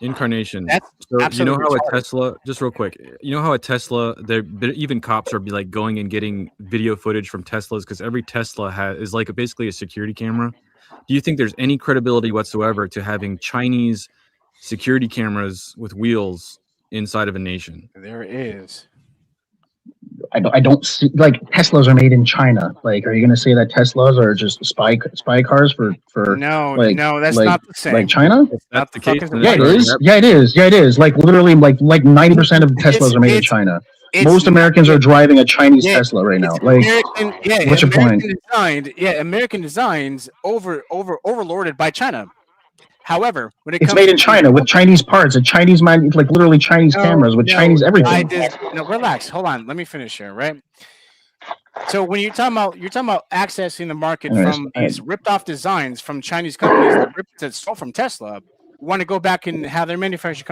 Incarnation. So you know how a Tesla, just real quick, you know how a Tesla, even cops are like going and getting video footage from Teslas because every Tesla is like basically a security camera. Do you think there's any credibility whatsoever to having Chinese security cameras with wheels inside of a nation? There is. I don't see, like, Teslas are made in China. Like, are you going to say that Teslas are just spy cars for No, like, no, that's like, not the same. like China? That's the case. Yeah, it is. Yeah, it is. Yeah, it is. Like, literally, like 90% of Teslas are made in China. Most Americans are driving a Chinese Tesla right now. Like, what's your point? American designs overlorded by China. However, when it It's comes made in to- China with Chinese parts, a Chinese like literally Chinese cameras with Chinese everything. No, relax. Hold on. Let me finish here, right? So when you're talking about accessing the market Anyways, from these ripped off designs from Chinese companies that stole from Tesla, want to go back and have their manufacturing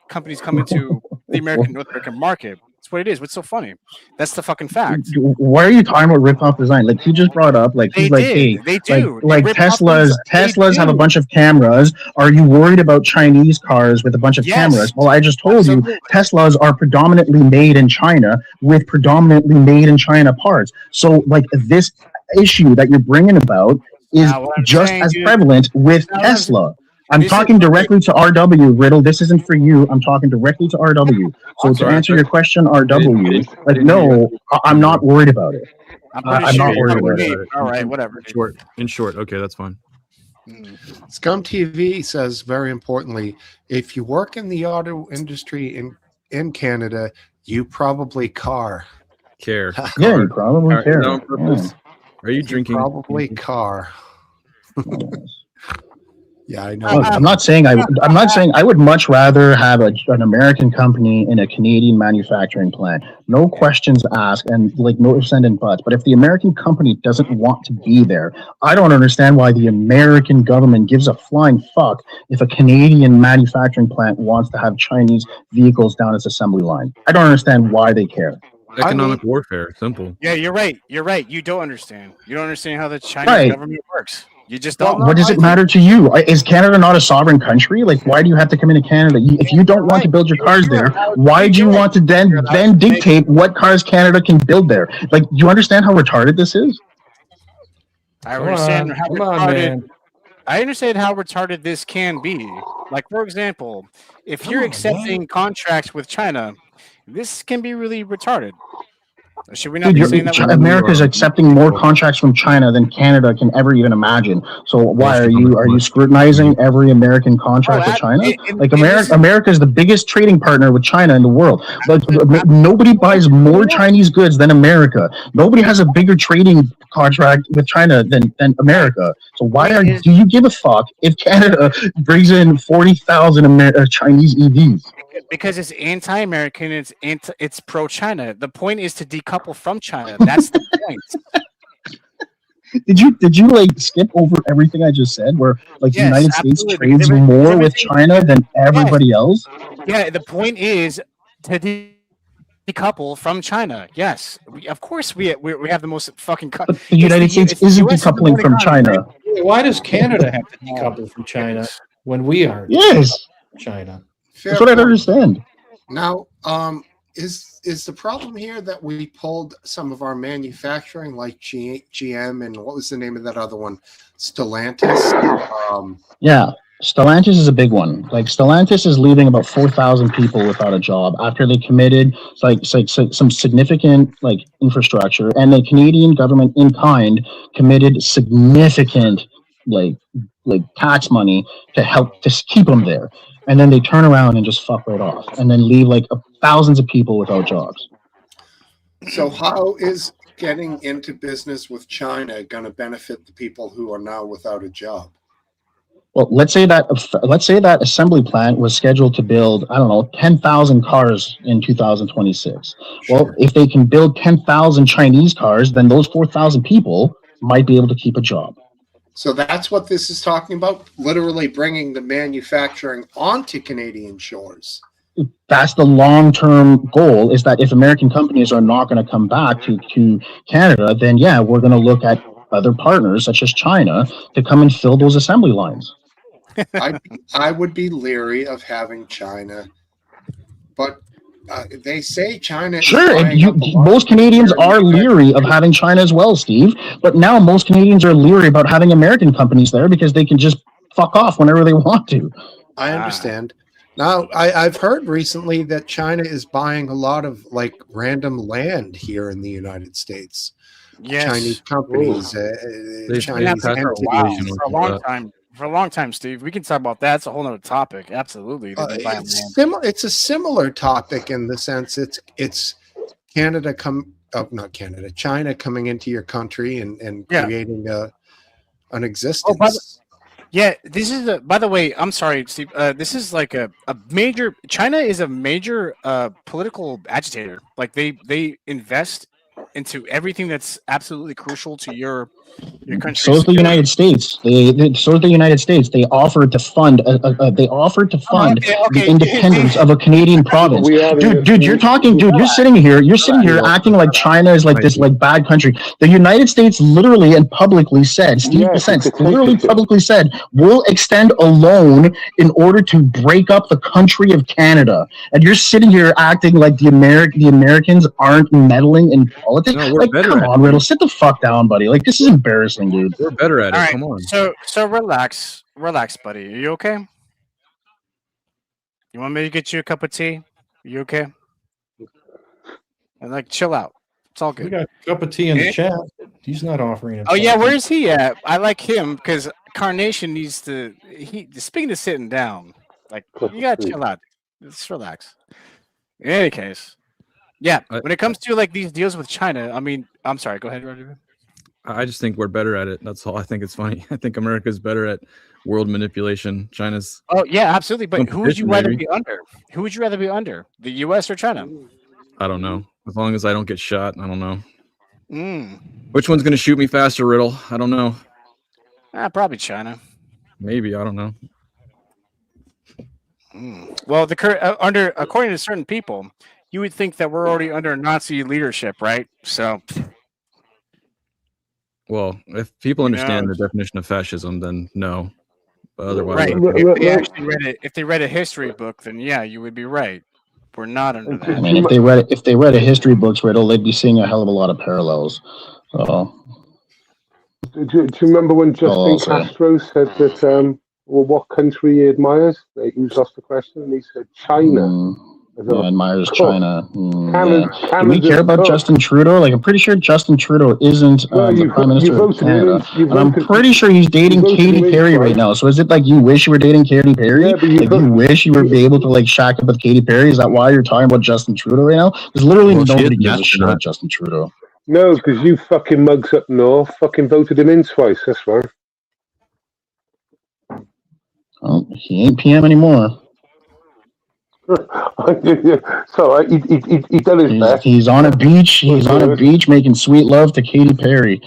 companies come into the North American market. That's what it is. What's so funny? That's the fucking fact. Why are you talking about rip-off design? Like, he just brought up, like, he's like, hey, They do. like They rip off Teslas have a bunch of cameras. Are you worried about Chinese cars with a bunch of cameras? Well, I just told you, Teslas are predominantly made in China with predominantly made in China parts. So, like, this issue that you're bringing about is just as prevalent with Tesla. I'm talking directly to RW, Riddle. This isn't for you. I'm talking directly to RW. So to answer your question, RW, like, no, I'm not worried about it. I'm not worried about it. All right, whatever. In short, okay, that's fine. Scum TV says, very importantly, if you work in the auto industry in Canada, you probably care. Yeah, you probably care. No, on purpose. Yeah. Are you drinking? Probably car. Yeah, I know. Look, I'm not saying I would much rather have an American company in a Canadian manufacturing plant. No questions asked and like no ifs and buts. But if the American company doesn't want to be there, I don't understand why the American government gives a flying fuck if a Canadian manufacturing plant wants to have Chinese vehicles down its assembly line. I don't understand why they care. Economic warfare, simple. Yeah, you're right. You're right. You don't understand. You don't understand how the Chinese government works. You just don't. What does it matter to you? Is Canada not a sovereign country? Like, why do you have to come into Canada? If you don't want to build your cars there, why do you want to then dictate what cars Canada can build there? Like, do you understand how retarded this is? I understand how retarded. I understand how retarded this can be. Like, for example, if you're accepting contracts with China, this can be really retarded. Should we not be saying that? America's accepting more contracts from China than Canada can ever even imagine. So why are you scrutinizing every American contract with China? Like, America is the biggest trading partner with China in the world. But nobody buys more Chinese goods than America. Nobody has a bigger trading contract with China than America. So do you give a fuck if Canada brings in 40,000 Chinese EVs? Because it's anti-American, it's pro-China. The point is to decouple from China. That's the point. Did you like skip over everything I just said? Where like the United States trades more with China than everybody else? Yeah, the point is to decouple from China. Yes, of course we have the most fucking. But the United States isn't decoupling from China. Why does Canada have to decouple from China when we are? Yes, China. That's what I don't understand. Now, is the problem here that we pulled some of our manufacturing, like GM and what was the name of that other one, Stellantis? Yeah, Stellantis is a big one. Like, Stellantis is leaving about 4,000 people without a job after they committed some significant like infrastructure, and the Canadian government in kind committed significant like tax money to help to keep them there. And then they turn around and just fuck right off, and then leave like thousands of people without jobs. So how is getting into business with China going to benefit the people who are now without a job? Well, let's say that assembly plant was scheduled to build, I don't know, 10,000 cars in 2026. Sure. Well, if they can build 10,000 Chinese cars, then those 4,000 people might be able to keep a job. So that's what this is talking about, literally bringing the manufacturing onto Canadian shores. That's the long-term goal, is that if American companies are not going to come back to Canada, then yeah, we're going to look at other partners such as China to come and fill those assembly lines. I would be leery of having China, but they say China. Sure, most Canadians are leery of having China as well, Steve. But now most Canadians are leery about having American companies there because they can just fuck off whenever they want to. I understand, Now, I've heard recently that China is buying a lot of like random land here in the United States. Yes. Chinese companies, Chinese for entities. a long time. For a long time, Steve. We can talk about that. It's a whole nother topic. Absolutely. They've been buying land. It's a similar topic in the sense it's China coming into your country and creating an existence. This is by the way, I'm sorry, Steve. This is like a major. China is a major political agitator. Like they invest into everything that's absolutely crucial to your country. So is the United States. So is the United States. They offered to fund. They offered to fund the independence of a Canadian province. Dude, you're talking. Dude, you're sitting here. You're sitting here acting like China is like this like bad country. The United States literally and publicly said, Steve Bissent literally publicly said, we'll extend a loan in order to break up the country of Canada. And you're sitting here acting like the Americans aren't meddling in politics. No, we're like, better come at on, it. Riddle, sit the fuck down, buddy. Like, this is embarrassing, dude. We're better at it. All right, Come on. So relax, buddy. Are you okay? You want me to get you a cup of tea? Are you okay? And like, chill out. It's all We good. got a cup of tea in the chat. He's not offering it. Oh yeah, where's he at? I like him because Carnation needs to. Speaking of sitting down, like you gotta chill out. Just relax. In any case, yeah. When it comes to like these deals with China, I mean, I'm sorry. Go ahead, Roger. I just think we're better at it. That's all. I think it's funny. I think America's better at world manipulation. China's. Oh yeah, absolutely. But who would you competition, rather maybe. be under? Who would you rather be under? The U.S. or China? I don't know. As long as I don't get shot, I don't know. Mm. Which one's gonna shoot me faster, Riddle? I don't know. Probably China. Maybe I don't know. Well, according to certain people, you would think that we're already under Nazi leadership, right? So, Well, if people understand Yeah. the definition of fascism, then no. But otherwise, right. okay. If they actually read a history book, then yeah, you would be right. We're not under I that. mean, if they read a history books, Riddle, they'd be seeing a hell of a lot of parallels. So, Do you remember when Justin Also- Castro said that, well, what country he admires? He was asked the question, and he said China. admires China. Canada- Do we Canada's care about cool. Justin Trudeau? Like, I'm pretty sure Justin Trudeau isn't the Prime Minister of Canada. And I'm pretty sure he's dating Katy Perry right now. So is it like you wish you were dating Katy Perry? Like you wish you were able to like shack up with Katy Perry? Is that why you're talking about Justin Trudeau right now? Because literally Well, she is nobody an gives a shit about astronaut. Justin Trudeau. No, because you fucking mugs up north fucking voted him in twice. That's why. Oh, he ain't PM anymore. So he done his best. He's on a beach. He's on a beach making sweet love to Katy Perry.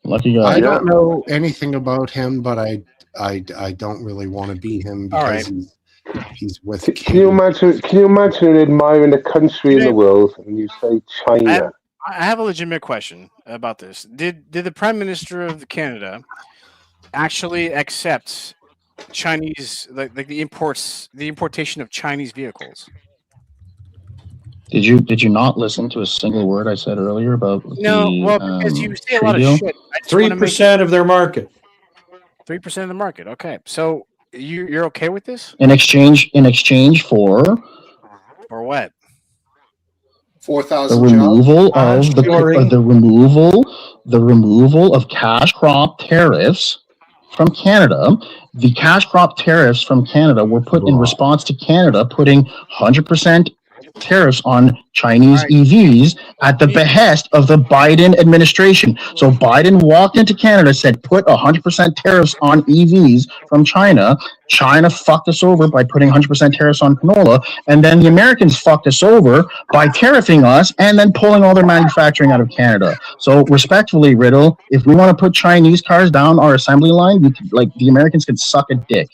Lucky guy. I don't know anything about him, but I don't really want to be him All because right. he's with. Can you imagine admiring a country in the world and you say China? I have a legitimate question about this. Did the Prime Minister of Canada actually accept Chinese like the importation of Chinese vehicles? Did you not listen to a single word I said earlier about No, the, well, because you say a lot trade of deal? shit. 3% of their market. 3% of the market. Okay, so you're okay with this? In exchange for Or what? 4,000 the removal jobs. of the removal of cash crop tariffs from Canada. The cash crop tariffs from Canada were put in response to Canada putting 100% tariffs on Chinese EVs at the behest of the Biden administration. So Biden walked into Canada, said, put 100% tariffs on EVs from China. China fucked us over by putting 100% tariffs on canola. And then the Americans fucked us over by tariffing us and then pulling all their manufacturing out of Canada. So respectfully, Riddle, if we want to put Chinese cars down our assembly line, the Americans can suck a dick.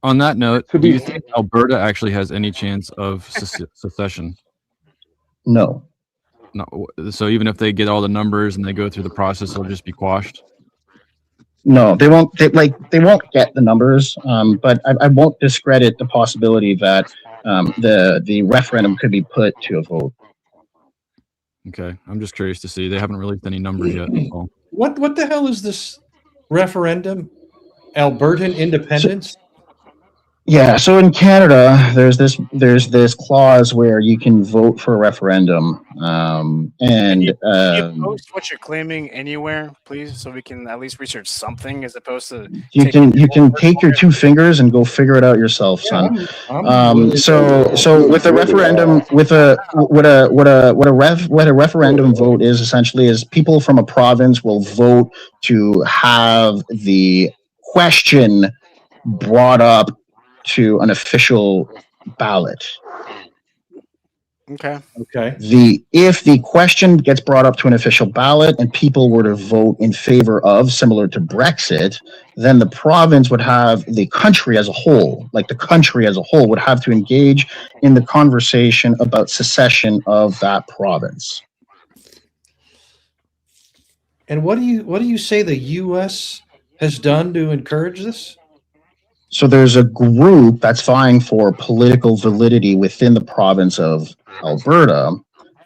On that note, do you think Alberta actually has any chance of secession? No. No. So even if they get all the numbers and they go through the process, it'll just be quashed. No, they won't. They won't get the numbers. But I won't discredit the possibility that the referendum could be put to a vote. Okay, I'm just curious to see. They haven't released any numbers yet. So. What the hell is this referendum? Albertan independence? Yeah, so in Canada, there's this clause where you can vote for a referendum, Can and you post what you're claiming anywhere, please, so we can at least research something as opposed to you taking can take your 2 fingers and go figure it out yourself, son. So with a referendum, what a referendum vote is essentially is people from a province will vote to have the question brought up to an official ballot. Okay. If the question gets brought up to an official ballot and people were to vote in favor of, similar to Brexit, then the province would have the country as a whole, would have to engage in the conversation about secession of that province. And what do you say the U.S. has done to encourage this? So there's a group that's vying for political validity within the province of Alberta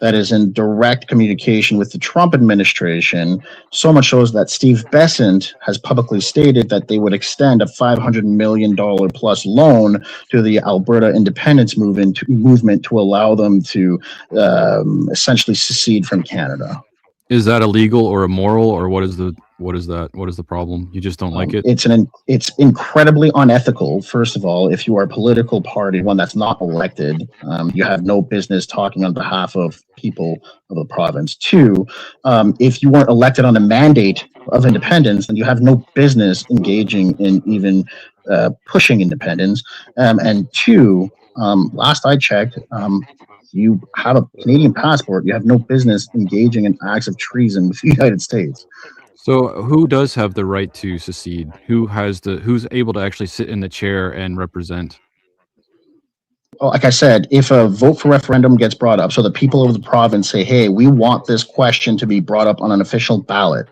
that is in direct communication with the Trump administration. So much so that Steve Bessent has publicly stated that they would extend a $500 million plus loan to the Alberta independence movement to allow them to essentially secede from Canada. Is that illegal or immoral, or what is that? What is the problem? You just don't like it? It's incredibly unethical. First of all, if you are a political party, one that's not elected, you have no business talking on behalf of people of the province. 2, if you weren't elected on a mandate of independence, then you have no business engaging in even pushing independence. And 2, last I checked, you have a Canadian passport, you have no business engaging in acts of treason with the United States. So who does have the right to secede? Who's able to actually sit in the chair and represent? Well, like I said, if a vote for referendum gets brought up, so the people of the province say, hey, we want this question to be brought up on an official ballot,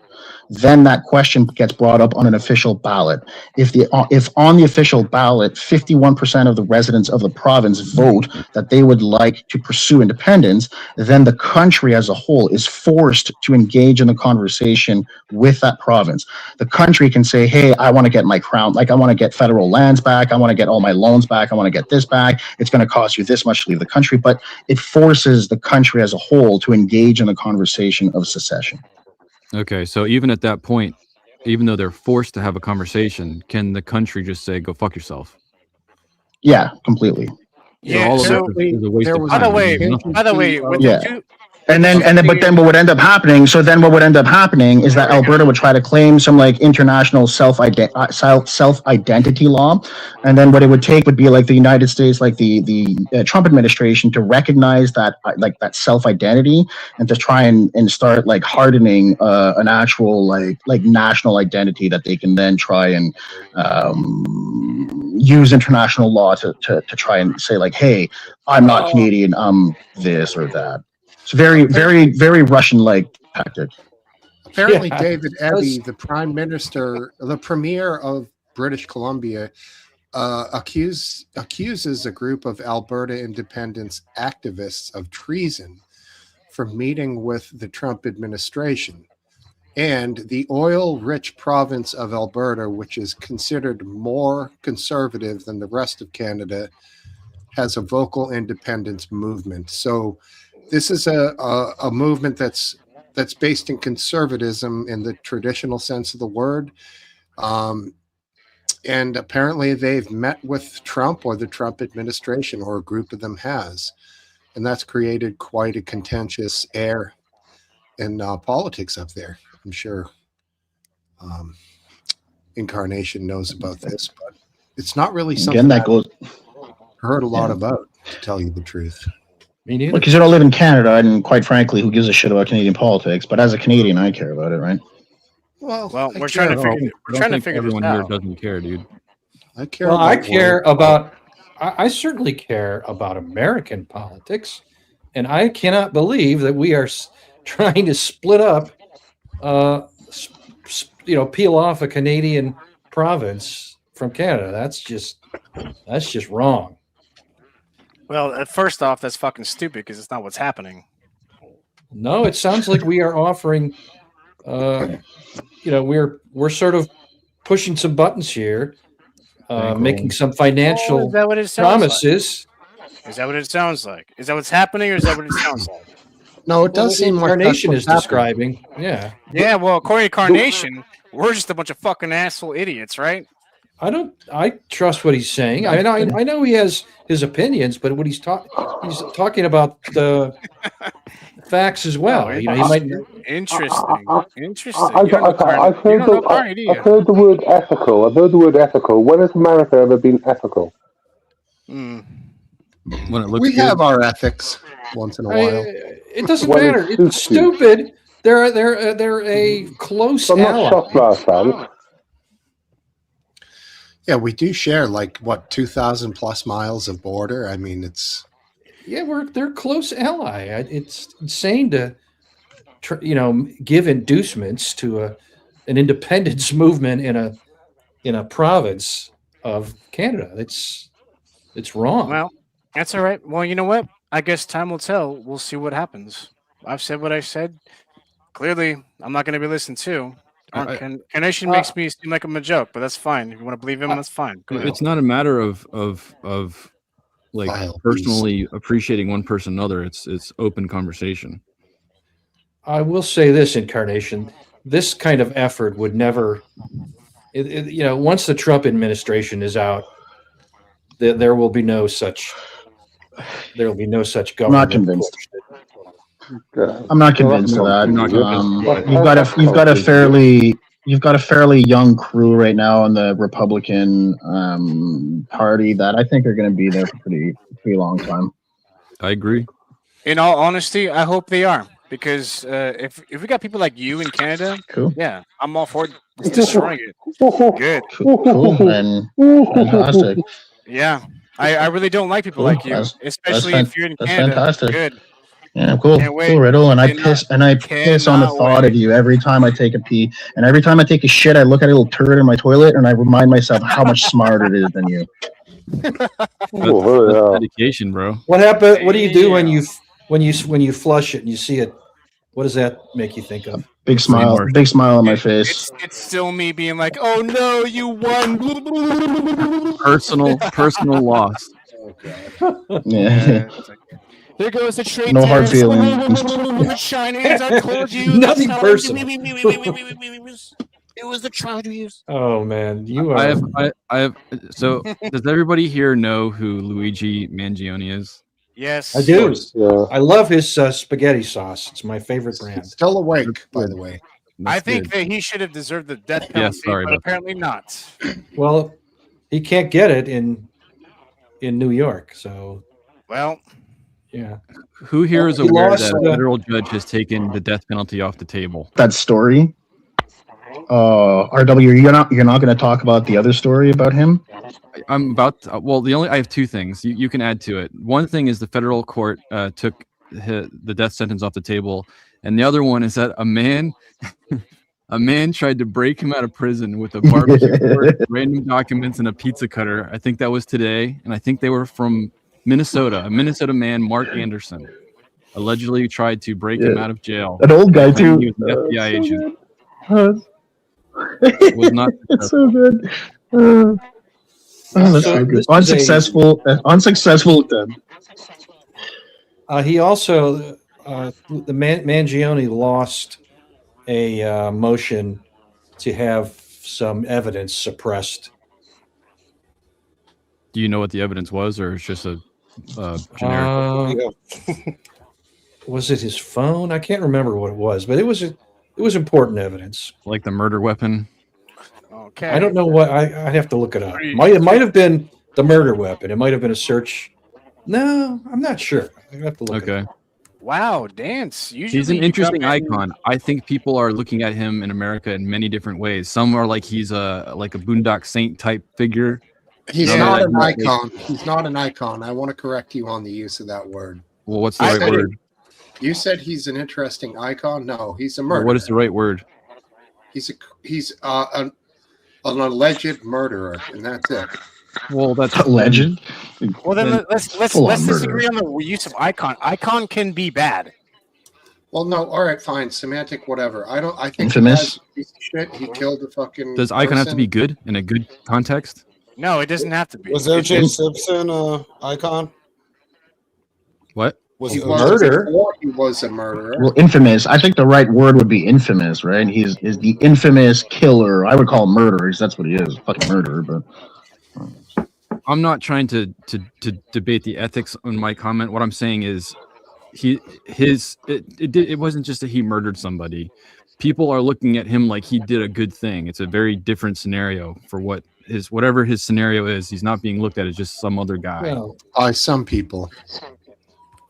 then that question gets brought up on an official ballot. If on the official ballot, 51% of the residents of the province vote that they would like to pursue independence, then the country as a whole is forced to engage in the conversation with that province. The country can say, hey, I want to get my crown, like I want to get federal lands back, I want to get all my loans back, I want to get this back, it's going to cost you this much to leave the country, but it forces the country as a whole to engage in the conversation of secession. Okay, so even at that point, even though they're forced to have a conversation, can the country just say, go fuck yourself? Yeah, completely. Yeah, all of so this is a waste of by time. the way, with Yeah. the two, But what would end up happening? So then, what would end up happening is that Alberta would try to claim some like international self identity law, and then what it would take would be like the United States, like the Trump administration, to recognize that like that self identity and to try and start like hardening an actual like national identity that they can then try and use international law to try and say like, hey, I'm not Canadian, I'm this or that. It's very, very, very Russian-like tactic. Apparently, David Eby, the Prime Minister, the Premier of British Columbia, accuses a group of Alberta independence activists of treason for meeting with the Trump administration. And the oil-rich province of Alberta, which is considered more conservative than the rest of Canada, has a vocal independence movement. So this is a movement that's based in conservatism in the traditional sense of the word. And apparently they've met with Trump or the Trump administration, or a group of them has. And that's created quite a contentious air in politics up there. I'm sure Incarnation knows about this, but it's not really something I've heard a lot about, to tell you the truth. Me neither. Because you don't live in Canada, and quite frankly, who gives a shit about Canadian politics? But as a Canadian, I care about it, right? Well, we're trying to figure. We're trying to figure this everyone here out. doesn't care, dude. I care. Well, I care about. I certainly care about American politics, and I cannot believe that we are trying to split up. Peel off a Canadian province from Canada. That's just wrong. Well, first off, that's fucking stupid because it's not what's happening. No, it sounds like we are offering. We're sort of pushing some buttons here making some financial is that what it sounds promises. Is that what it sounds like? Is that what's happening, or is that what it sounds like? No, it does seem like that's Carnation what's is happening. describing. Yeah. Yeah, well, according to Carnation, we're just a bunch of fucking asshole idiots, right? I trust what he's saying. I know he has his opinions, but what he's talking about the facts as well. You know, he might. Interesting. I've heard the word ethical. I've heard the word ethical. When has America ever been ethical? When it looks We good. have our ethics once in a while. It doesn't When matter. it It's suits you. stupid. They're a close I'm not ally. shocked, last time. Yeah, we do share like what 2,000 plus miles of border. I mean, it's Yeah, they're close ally. It's insane to, give inducements to an independence movement in a province of Canada. It's wrong. Well, that's all right. Well, you know what? I guess time will tell. We'll see what happens. I've said what I said. Clearly, I'm not going to be listened to. Carnation makes me seem like I'm a joke, but that's fine. If you want to believe him, that's fine. Go ahead. It's not a matter of like personally appreciating one person another. It's open conversation. I will say this, Incarnation. This kind of effort would never, once the Trump administration is out, there will be no such government. I'm not convinced. I'm not convinced of that. You've got a fairly young crew right now in the Republican Party that I think are going to be there for pretty long time. I agree. In all honesty, I hope they are, because if we got people like you in Canada, Cool. yeah, I'm all for destroying it. Good. Cool and fantastic. Yeah, I really don't like people like you, especially if you're in that's Canada. fantastic. Good. Yeah, cool, Can't wait. cool, Riddle. And I Cannot- piss on the cannot thought wait. of you every time I take a pee, and every time I take a shit, I look at a little turd in my toilet, and I remind myself how much smarter it is than you. That's dedication, bro. What happened? What do you do when you flush it and you see it? What does that make you think of? Big smile on my face. It's still me being like, "Oh no, you won!" Personal loss. Yeah. There goes the trade. No hard tariffs. feelings. Chinese, I told you. Nothing That's how- personal. It was the Chinese. Oh man, you are. I have. So, does everybody here know who Luigi Mangione is? Yes, I do. Yeah. I love his spaghetti sauce. It's my favorite brand. still awake, by the way. I think that he should have deserved the death Yeah, penalty, sorry but about that. apparently not. Well, he can't get it in New York, so Well, yeah. Who here is He aware lost, that a federal judge has taken the death penalty off the table? That story. RW, you're not going to talk about the other story about him? I'm about to, I have two things you can add to it. One thing is the federal court took the death sentence off the table, and the other one is that a man tried to break him out of prison with a barbecue board, random documents, and a pizza cutter. I think that was today, and I think they were from Minnesota. A Minnesota man, Mark Anderson, allegedly tried to break him out of jail. An old guy, too. He was an FBI agent. It was not It's so good. That's so good. Unsuccessful attempt. He also the Mangione lost a motion to have some evidence suppressed. Do you know what the evidence was, or it's just a generic? Was it his phone? I can't remember what it was, but it was important evidence. Like the murder weapon? okay. I don't know what I'd have to look it up. It might have been the murder weapon. It might have been a search. No, I'm not sure. I have to look. Okay. Wow, Dance. Usually He's an you interesting come in- icon. I think people are looking at him in America in many different ways. Some are like he's a Boondock Saint type figure. He's No, not like- an icon. He's not an icon. I want to correct you on the use of that word. Well, what's the I right said word? You said he's an interesting icon. No, he's a Well, murderer. what is the right word? He's an alleged murderer, and that's it. Well, that's Legend. Well, then Then let's full-on disagree on the use of icon. Icon can be bad. Well, no, all right, fine, semantic, whatever. I think Infamous. the guy's a piece of shit. He killed a fucking. Does icon have to person. be good in a good context? No, it doesn't have to be. Was It's O.J. just- Simpson icon? What? Was He he was Murder? before he was a murderer. Well, infamous. I think the right word would be infamous, right? He's is the infamous killer. I would call him murderer because that's what he is, fucking murderer. But I'm not trying to debate the ethics on my comment. What I'm saying is, it wasn't just that he murdered somebody. People are looking at him like he did a good thing. It's a very different scenario for whatever his scenario is. He's not being looked at as just some other guy. Well, By some people.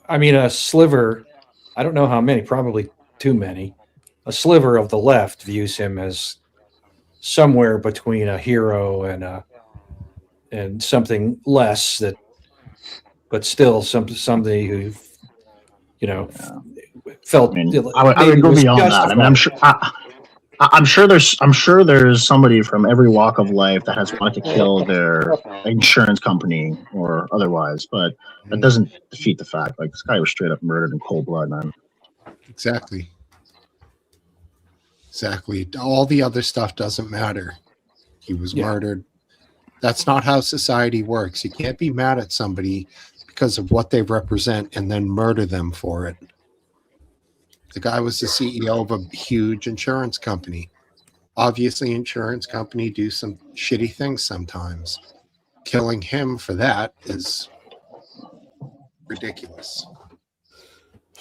I mean, a sliver, I don't know how many, probably too many. A sliver of the left views him as somewhere between a hero and something less that, but still somebody who, felt. I mean, I would go beyond that. I mean, I'm sure there's somebody from every walk of life that has wanted to kill their insurance company or otherwise, but that doesn't defeat the fact. Like, this guy was straight up murdered in cold blood, man. Exactly. All the other stuff doesn't matter. He was murdered. That's not how society works. You can't be mad at somebody because of what they represent and then murder them for it. The guy was the CEO of a huge insurance company. Obviously, insurance company do some shitty things sometimes. Killing him for that is ridiculous.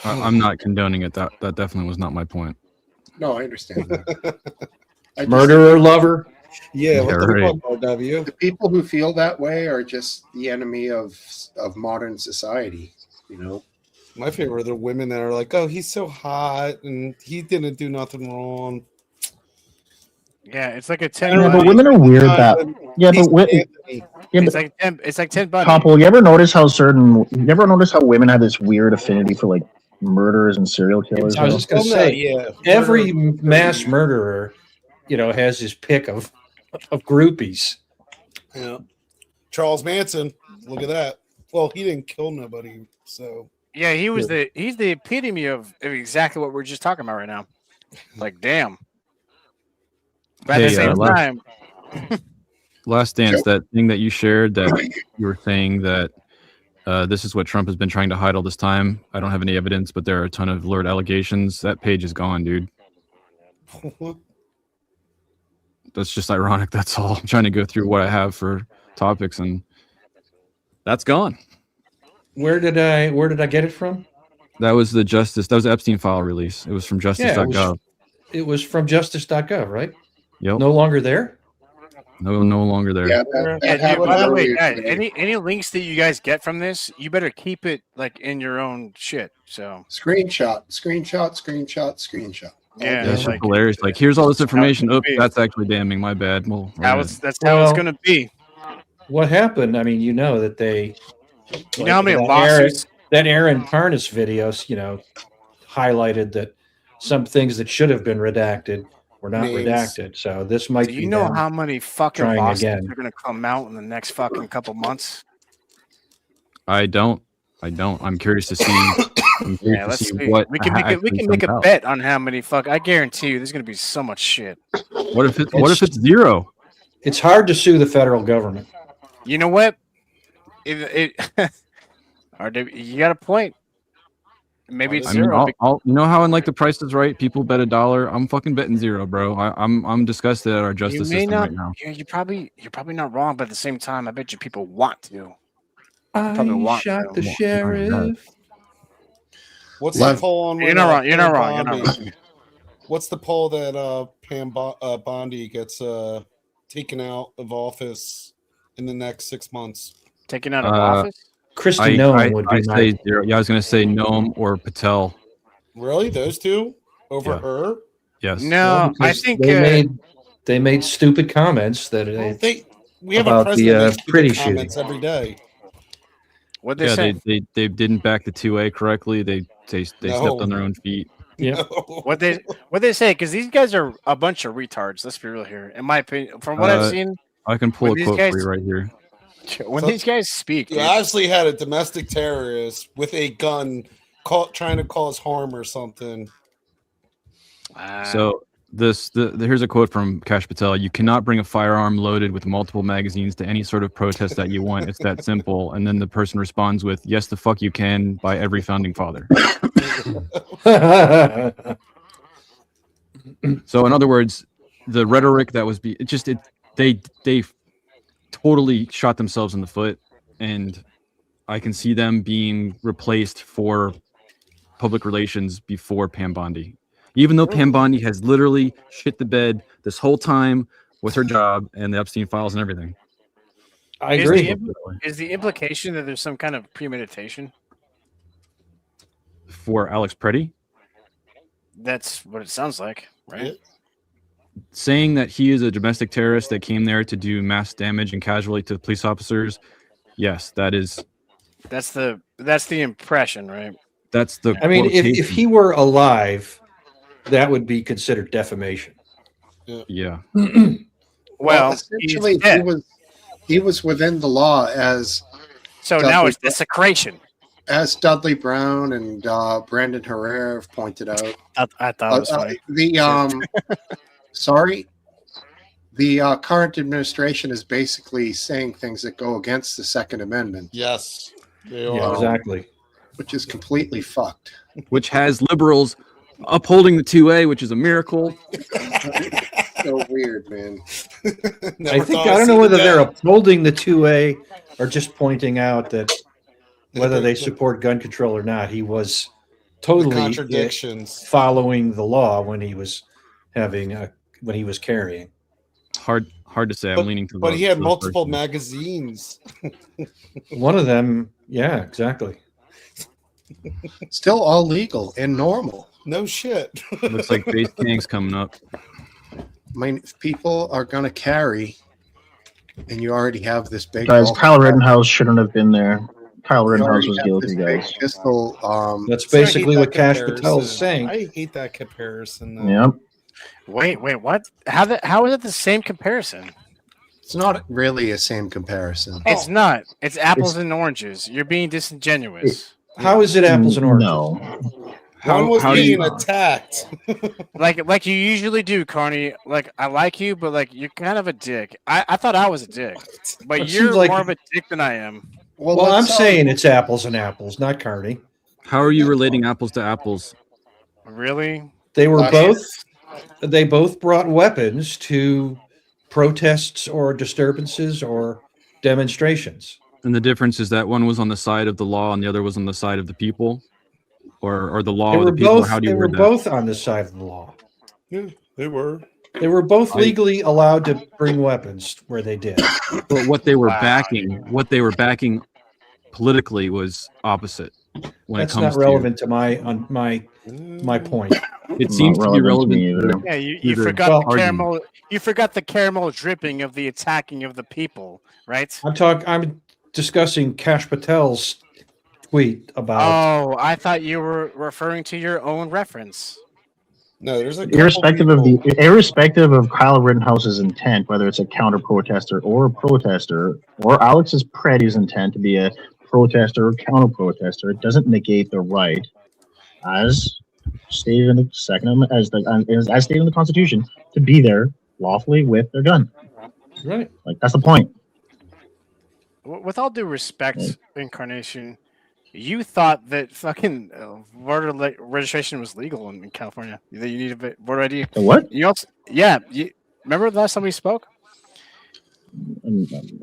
I'm not condoning it. That definitely was not my point. No, I understand that. Murderer, lover. Yeah, what the right. fuck, RW? The people who feel that way are just the enemy of modern society, My favorite are the women that are like, "Oh, he's so hot and he didn't do nothing wrong." Yeah, it's like a 10. Yeah, but Bundy. women are weird. That It's like 10 Bundy. Topple, you ever notice how women have this weird affinity for like murderers and serial killers? I was just going to say, yeah. every mass murderer, has his pick of groupies. Yeah. Charles Manson, look at that. Well, he didn't kill nobody, so Yeah, he's the epitome of exactly what we're just talking about right now. Like, damn. But at the same time, Last Dance, that thing that you shared that you were saying that this is what Trump has been trying to hide all this time. I don't have any evidence, but there are a ton of lurid allegations. That page is gone, dude. That's just ironic. That's all. I'm trying to go through what I have for topics, and that's gone. Where did I get it from? That was the Justice. That was the Epstein file release. It was from justice.gov. It was from justice.gov, right? Yep. No longer there? No longer there. Yeah, by the way, guys, any links that you guys get from this, you better keep it like in your own shit. So screenshot. Yeah, That's just hilarious. Like, here's all this information. Oh, that's actually damning. My bad. Well, that's how it's gonna be. What happened? I mean, that they. You know how many lawsuits? That Aaron Parnas videos, highlighted that some things that should have been redacted were not Names. redacted. So this might. Do be you know them how many fucking trying lawsuits again. are gonna come out in the next fucking couple months? I don't. I'm curious to see. Yeah, let's see. We can make a bet on how many I guarantee you, there's gonna be so much shit. What if it's zero? It's hard to sue the federal government. You know what? You got a point. Maybe it's zero. I'll you know how in like The Price is Right, people bet $1. I'm fucking betting zero, bro. I'm disgusted at our justice system right now. You're probably not wrong, but at the same time, I bet you people want to. I shot the sheriff. What's the poll on? You're not wrong. You're not wrong. What's the poll that Pam Bondi gets taken out of office in the next 6 months? Taken out of office? Christy Noem would be say zero. Yeah, I was gonna say Noem or Patel. Really, those two over her? Yes. No, I think they made stupid comments that we have about a the president pretty comments shooting. every day. What they say? They didn't back the 2A correctly. They stepped on their own feet. Yeah. What they say? Because these guys are a bunch of retards. Let's be real here. In my opinion, from what I've seen, I can pull when a these quote guys- for you right here. when these guys speak, You actually had a domestic terrorist with a gun trying to cause harm or something. So Here's a quote from Kash Patel: "You cannot bring a firearm loaded with multiple magazines to any sort of protest that you want. It's that simple." And then the person responds with, "Yes, the fuck you can," by every founding father. So in other words, the rhetoric that was they totally shot themselves in the foot, and I can see them being replaced for public relations before Pam Bondi. Even though Pam Bondi has literally shit the bed this whole time with her job and the Epstein files and everything. I agree. Is the implication that there's some kind of premeditation? For Alex Preddy? That's what it sounds like, right? Saying that he is a domestic terrorist that came there to do mass damage and casualty to police officers, yes, that is. That's the impression, right? That's the. I mean, if he were alive, that would be considered defamation. Yeah. Well, essentially, he was within the law as. So Dudley, now it's desecration. As Dudley Brown and Brandon Herrera have pointed out. I thought it was funny. The current administration is basically saying things that go against the Second Amendment. Yes. Yeah, exactly. Which is completely fucked. Which has liberals upholding the 2A, which is a miracle. So weird, man. I don't know whether they're upholding the 2A or just pointing out that whether they support gun control or not, he was totally contradictions following the law when he was carrying. Hard to say. I'm leaning to. But he had multiple magazines. One of them, yeah, exactly. Still all legal and normal. No shit. Looks like base gang's coming up. I mean, if people are going to carry, and you already have this big. Guys, Kyle Rittenhouse shouldn't have been there. Kyle Rittenhouse was guilty, guys. Pistol, that's basically what Kash Patel is saying. I hate that comparison. Yep. Wait, what? How is it the same comparison? It's not really a same comparison. It's not. It's apples and oranges. You're being disingenuous. How is it apples and oranges? No. One was being attacked. like you usually do, Carney. Like, I like you, but like you're kind of a dick. I thought I was a dick, but It you're seems like- more of a dick than I am. Well, I'm saying it's apples and apples, not Carney. How are you relating apples to apples? Really? They were They both brought weapons to protests or disturbances or demonstrations. And the difference is that one was on the side of the law and the other was on the side of the people, or the law They or were the people. both. How do you They were word that? both on the side of the law. Yeah, they were. They were both legally allowed to bring weapons where they did. But what they were backing politically was opposite. When That's it comes not relevant to my point. It seems to be relevant. Yeah, you forgot the caramel. You forgot the caramel dripping of the attacking of the people, right? I'm discussing Kash Patel's tweet about. Oh, I thought you were referring to your own reference. No, there's like irrespective of Kyle Rittenhouse's intent, whether it's a counter protester or a protester, or Alex's Preddy's intent to be a protester or counter protester, it doesn't negate the right, as stated in the as stated in the Constitution, to be there lawfully with their gun. Right. Like, that's the point. With all due respect, Incarnation, you thought that fucking voter registration was legal in California. That you need a voter ID. The what? You also, yeah. Remember the last time we spoke?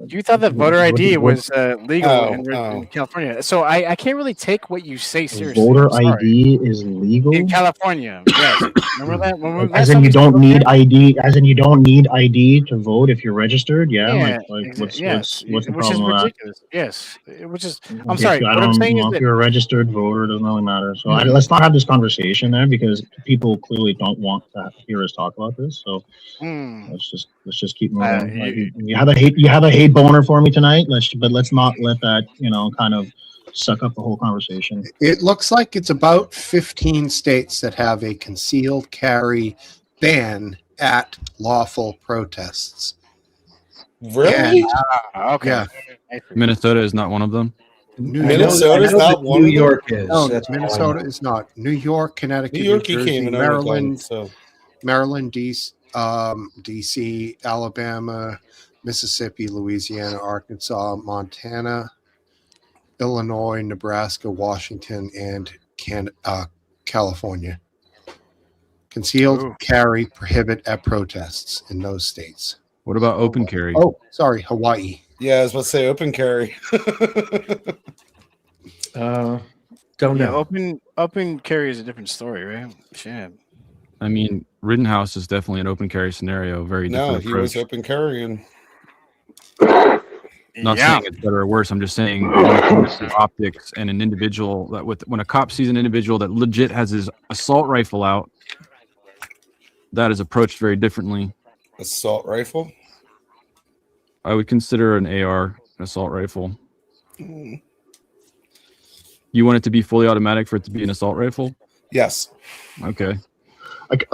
You thought that voter ID was legal in California. So I can't really take what you say seriously. Voter ID is legal in California. Yes. Remember that? As in, you don't need ID. As in, you don't need ID to vote if you're registered. Yeah. What's the which problem is with that? ridiculous. Yes. Which is. I'm Okay, sorry. so What I'm saying is if that you're a registered voter, it doesn't really matter. So let's not have this conversation there, because people clearly don't want to hear us talk about this. So let's just keep moving. You have a hate boner for me tonight. Let's not let that kind of suck up the whole conversation. It looks like it's about 15 states that have a concealed carry ban at lawful protests. Really? Okay. Yeah. Minnesota is not one of them. Minnesota is not one. New York is. No, That's Minnesota is not. New York, Connecticut, New York, New he Jersey, came in Maryland, so Maryland, DC, Alabama, Mississippi, Louisiana, Arkansas, Montana, Illinois, Nebraska, Washington, and California. Concealed carry prohibit at protests in those states. What about open carry? Oh, sorry, Hawaii. Yeah, I was about to say open carry. Don't Yeah, know. open carry is a different story, right? Shit. I mean, Rittenhouse is definitely an open carry scenario. Very No, different he approach. was open carrying. Not saying it's better or worse. I'm just saying when it comes to optics and an individual that when a cop sees an individual that legit has his assault rifle out, that is approached very differently. Assault rifle? I would consider an AR an assault rifle. Mm. You want it to be fully automatic for it to be an assault rifle? Yes. Okay. Like,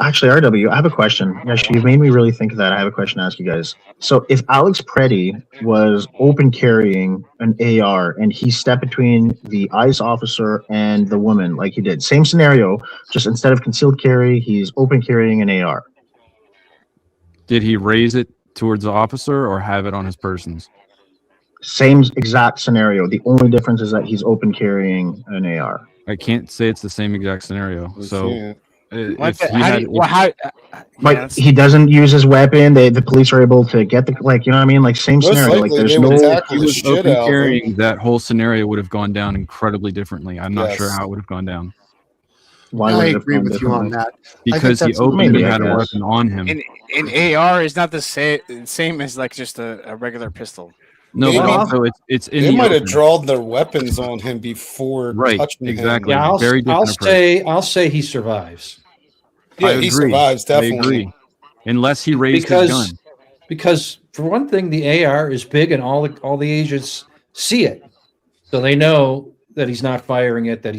actually, RW, I have a question. Actually, you've made me really think of that. I have a question to ask you guys. So, if Alex Preddy was open carrying an AR and he stepped between the ICE officer and the woman, like he did, same scenario, just instead of concealed carry, he's open carrying an AR. Did he raise it towards the officer or have it on his persons? Same exact scenario. The only difference is that he's open carrying an AR. I can't say it's the same exact scenario. So, if he How had, do you, well, how, Like he doesn't use his weapon. The police are able to get the you know what I mean? Like same Most scenario. Like likely there's they would no. tackle he the was shit open out of him. carrying, that whole scenario would have gone down incredibly differently. I'm not Yes. sure how it would have gone down. Why I would it have agree gone with you on differently? that. Because he that's openly maybe, I had a guess. weapon on him. an AR is not the same as like just a regular pistol. No, but Maybe. also it's in They the might have open. drawn their weapons on him before Right, touching exactly. him. Yeah, Very different approach. I'll say he survives Yeah, I he agree. survives, I definitely. agree. Unless he raised his gun. because for one thing, the AR is big and all the agents see it, so they know that he's not firing it. That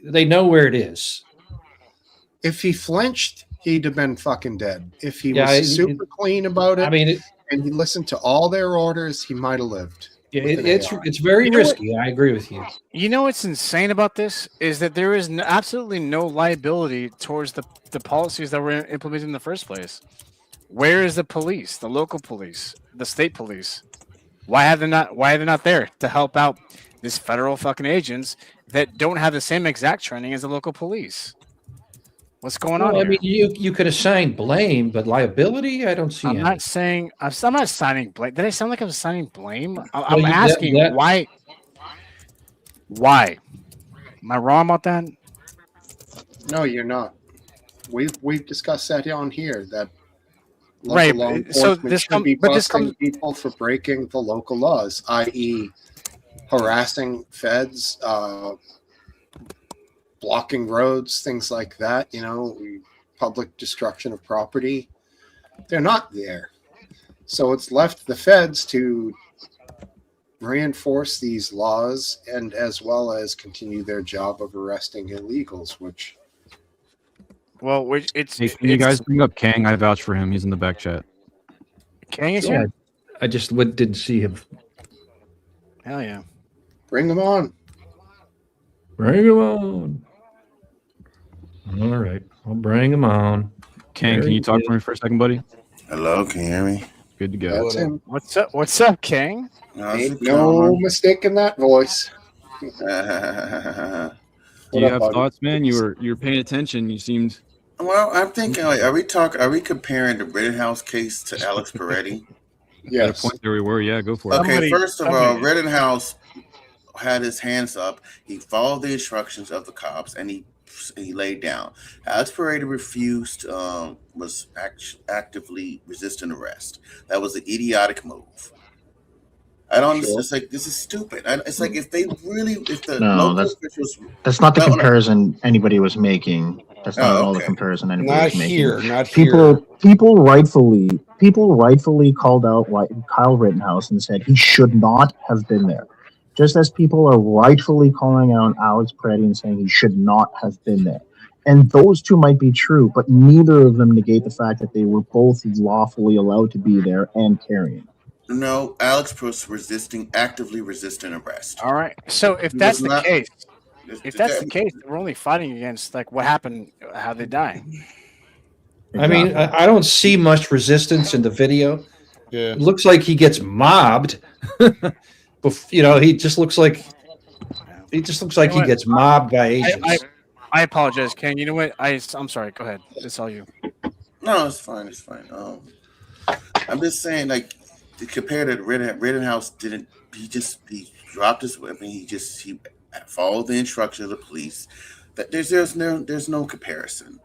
they know where it is. If he flinched, he'd have been fucking dead. If he Yeah, was super clean about it, I mean, and he listened to all their orders, he might have lived. with an AR. it's very You know what? risky. I agree with you. You know what's insane about this is that there is absolutely no liability towards the policies that were implemented in the first place. Where is the police, the local police, the state police? Why are they not there to help out these federal fucking agents that don't have the same exact training as the local police? What's going on Well, I here? mean, you could assign blame, but liability, I don't see I'm any. not saying I'm not signing blame. Did I sound like I'm signing blame? I'm Well, asking that- why. Why? Am I wrong about that? No, you're not. We've discussed that on here that local Right, law so enforcement this should com- be but this busting comes- people for breaking the local laws, i.e., harassing feds, blocking roads, things like that. Public destruction of property. They're not there, so it's left the feds to reinforce these laws and as well as continue their job of arresting illegals, which Well, it's Hey, can you guys bring up Kang? I vouch for him. He's in the back chat. Kang is Yeah, here. I just didn't see him. Hell yeah. bring them on. Bring him on. All right, I'll bring him on. Kang, can you talk for me for a second, buddy? Hello, can you hear me? Good to go. That's him. What's up? What's up, Kang? Ain't no mistake in that voice. Do What you up, have buddy? thoughts, man? You were paying attention. You seemed. Well, I'm thinking, like, are we comparing the Rittenhouse case to Alex Peretti? At a Yes. point there we were. Yeah, go for it. Okay, first of all, Rittenhouse had his hands up. He followed the instructions of the cops, and he laid down. Alex Peretti refused, was actively resisting arrest. That was an idiotic move. I don't understand. It's like, this is stupid. It's like if the No, local that's officials. that's not the No, no. comparison anybody was making. That's not Oh, at all the okay. comparison anybody Not was making. here, not People here. people rightfully called out Kyle Rittenhouse and said he should not have been there. Just as people are rightfully calling out Alex Peretti and saying he should not have been there. And those two might be true, but neither of them negate the fact that they were both lawfully allowed to be there and carrying. No, Alex was actively resisting arrest. All right. So if He that's was the not- case, if that's the case, we're only fighting against like what happened, how they die. I mean, I don't see much resistance in the video. Yeah. It looks like he gets mobbed. He just looks like he gets mobbed by agents. I apologize, Ken. You know what? I'm sorry. Go ahead. It's all you. No, it's fine. It's fine. I'm just saying, like, compared to Rittenhouse, he dropped his weapon. He followed the instructions of the police. That there's no comparison.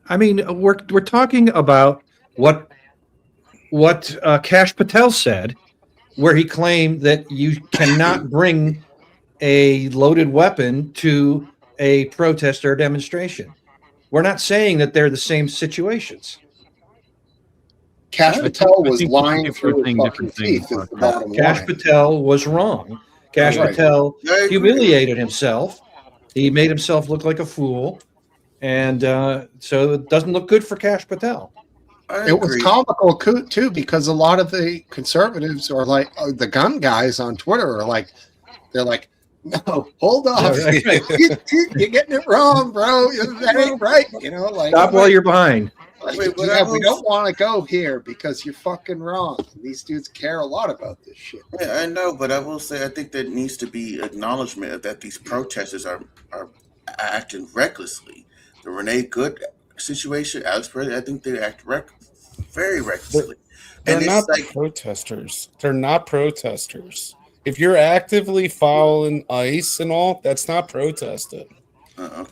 I mean, we're talking about what Kash Patel said, where he claimed that you cannot bring a loaded weapon to a protest or demonstration. We're not saying that they're the same situations. Kash Patel was lying through his fucking teeth. Kash Patel was wrong. Kash Patel humiliated himself. He made himself look like a fool. And so it doesn't look good for Kash Patel. It was comical too, because a lot of the conservatives are like the gun guys on Twitter are like, they're like, no, hold on, you're getting it wrong, bro. That ain't right. Stop while you're behind. We don't want to go here because you're fucking wrong. These dudes care a lot about this shit. Yeah, I know, but I will say I think there needs to be acknowledgement of that these protesters are acting recklessly. The Renee Good situation, Alex Perez, I think they act very recklessly. They're not protesters. They're not protesters. If you're actively following ICE and all, that's not protesting.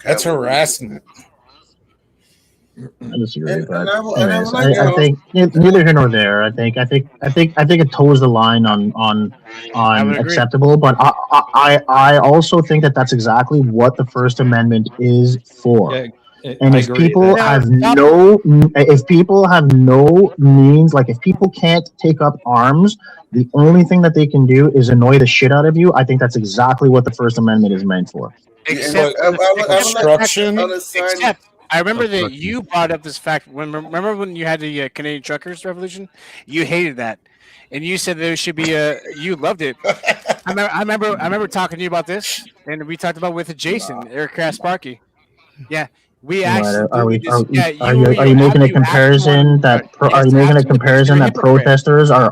That's harassment. I disagree, but anyways, I think neither here nor there. I think it toes the line on acceptable, but I also think that that's exactly what the First Amendment is for. Yeah, and if people have no means, like if people can't take up arms, the only thing that they can do is annoy the shit out of you. I think that's exactly what the First Amendment is meant for. Except I remember that you brought up this fact. Remember when you had the Canadian Truckers Revolution? You hated that, and you said there should be you loved it. I remember talking to you about this, and we talked about with Jason, Eric Kasparky. Yeah. We actually are you making a comparison that protesters are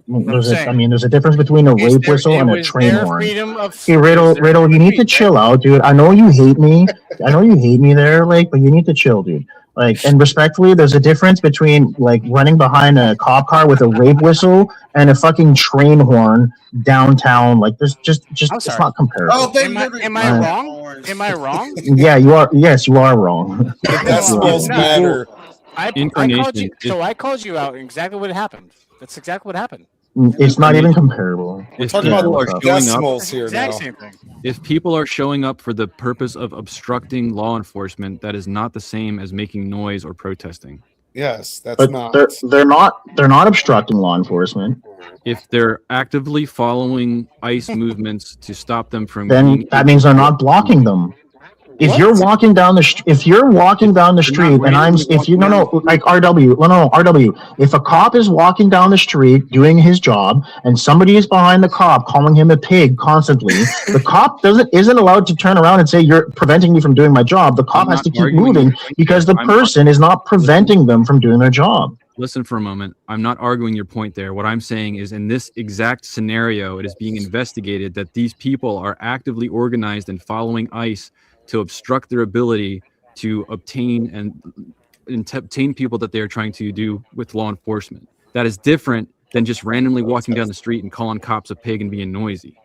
there's a difference between a rape whistle and a train horn. Hey, Riddle, you need to chill out, dude. I know you hate me there, but you need to chill, dude. And respectfully, there's a difference between running behind a cop car with a rape whistle and a fucking train horn downtown. There's just it's not comparable. Am I wrong? Am I wrong? Yeah, you are. Yes, you are wrong. Decibels matter. I called you out exactly what happened. That's exactly what happened. It's not even comparable. If people are showing up, here now. Same thing. If people are showing up for the purpose of obstructing law enforcement, that is not the same as making noise or protesting. Yes, that's but not. They're not obstructing law enforcement. If they're actively following ICE movements to stop them from, then that means they're not blocking them. If you're walking down the street, if a cop is walking down the street doing his job and somebody is behind the cop calling him a pig constantly, the cop isn't allowed to turn around and say, you're preventing me from doing my job. The cop has to keep moving because the person is not preventing them from doing their job. Listen for a moment. I'm not arguing your point there. What I'm saying is in this exact scenario, it is being investigated that these people are actively organized and following ICE to obstruct their ability to obtain people that they are trying to do with law enforcement. That is different than just randomly walking down the street and calling cops a pig and being noisy.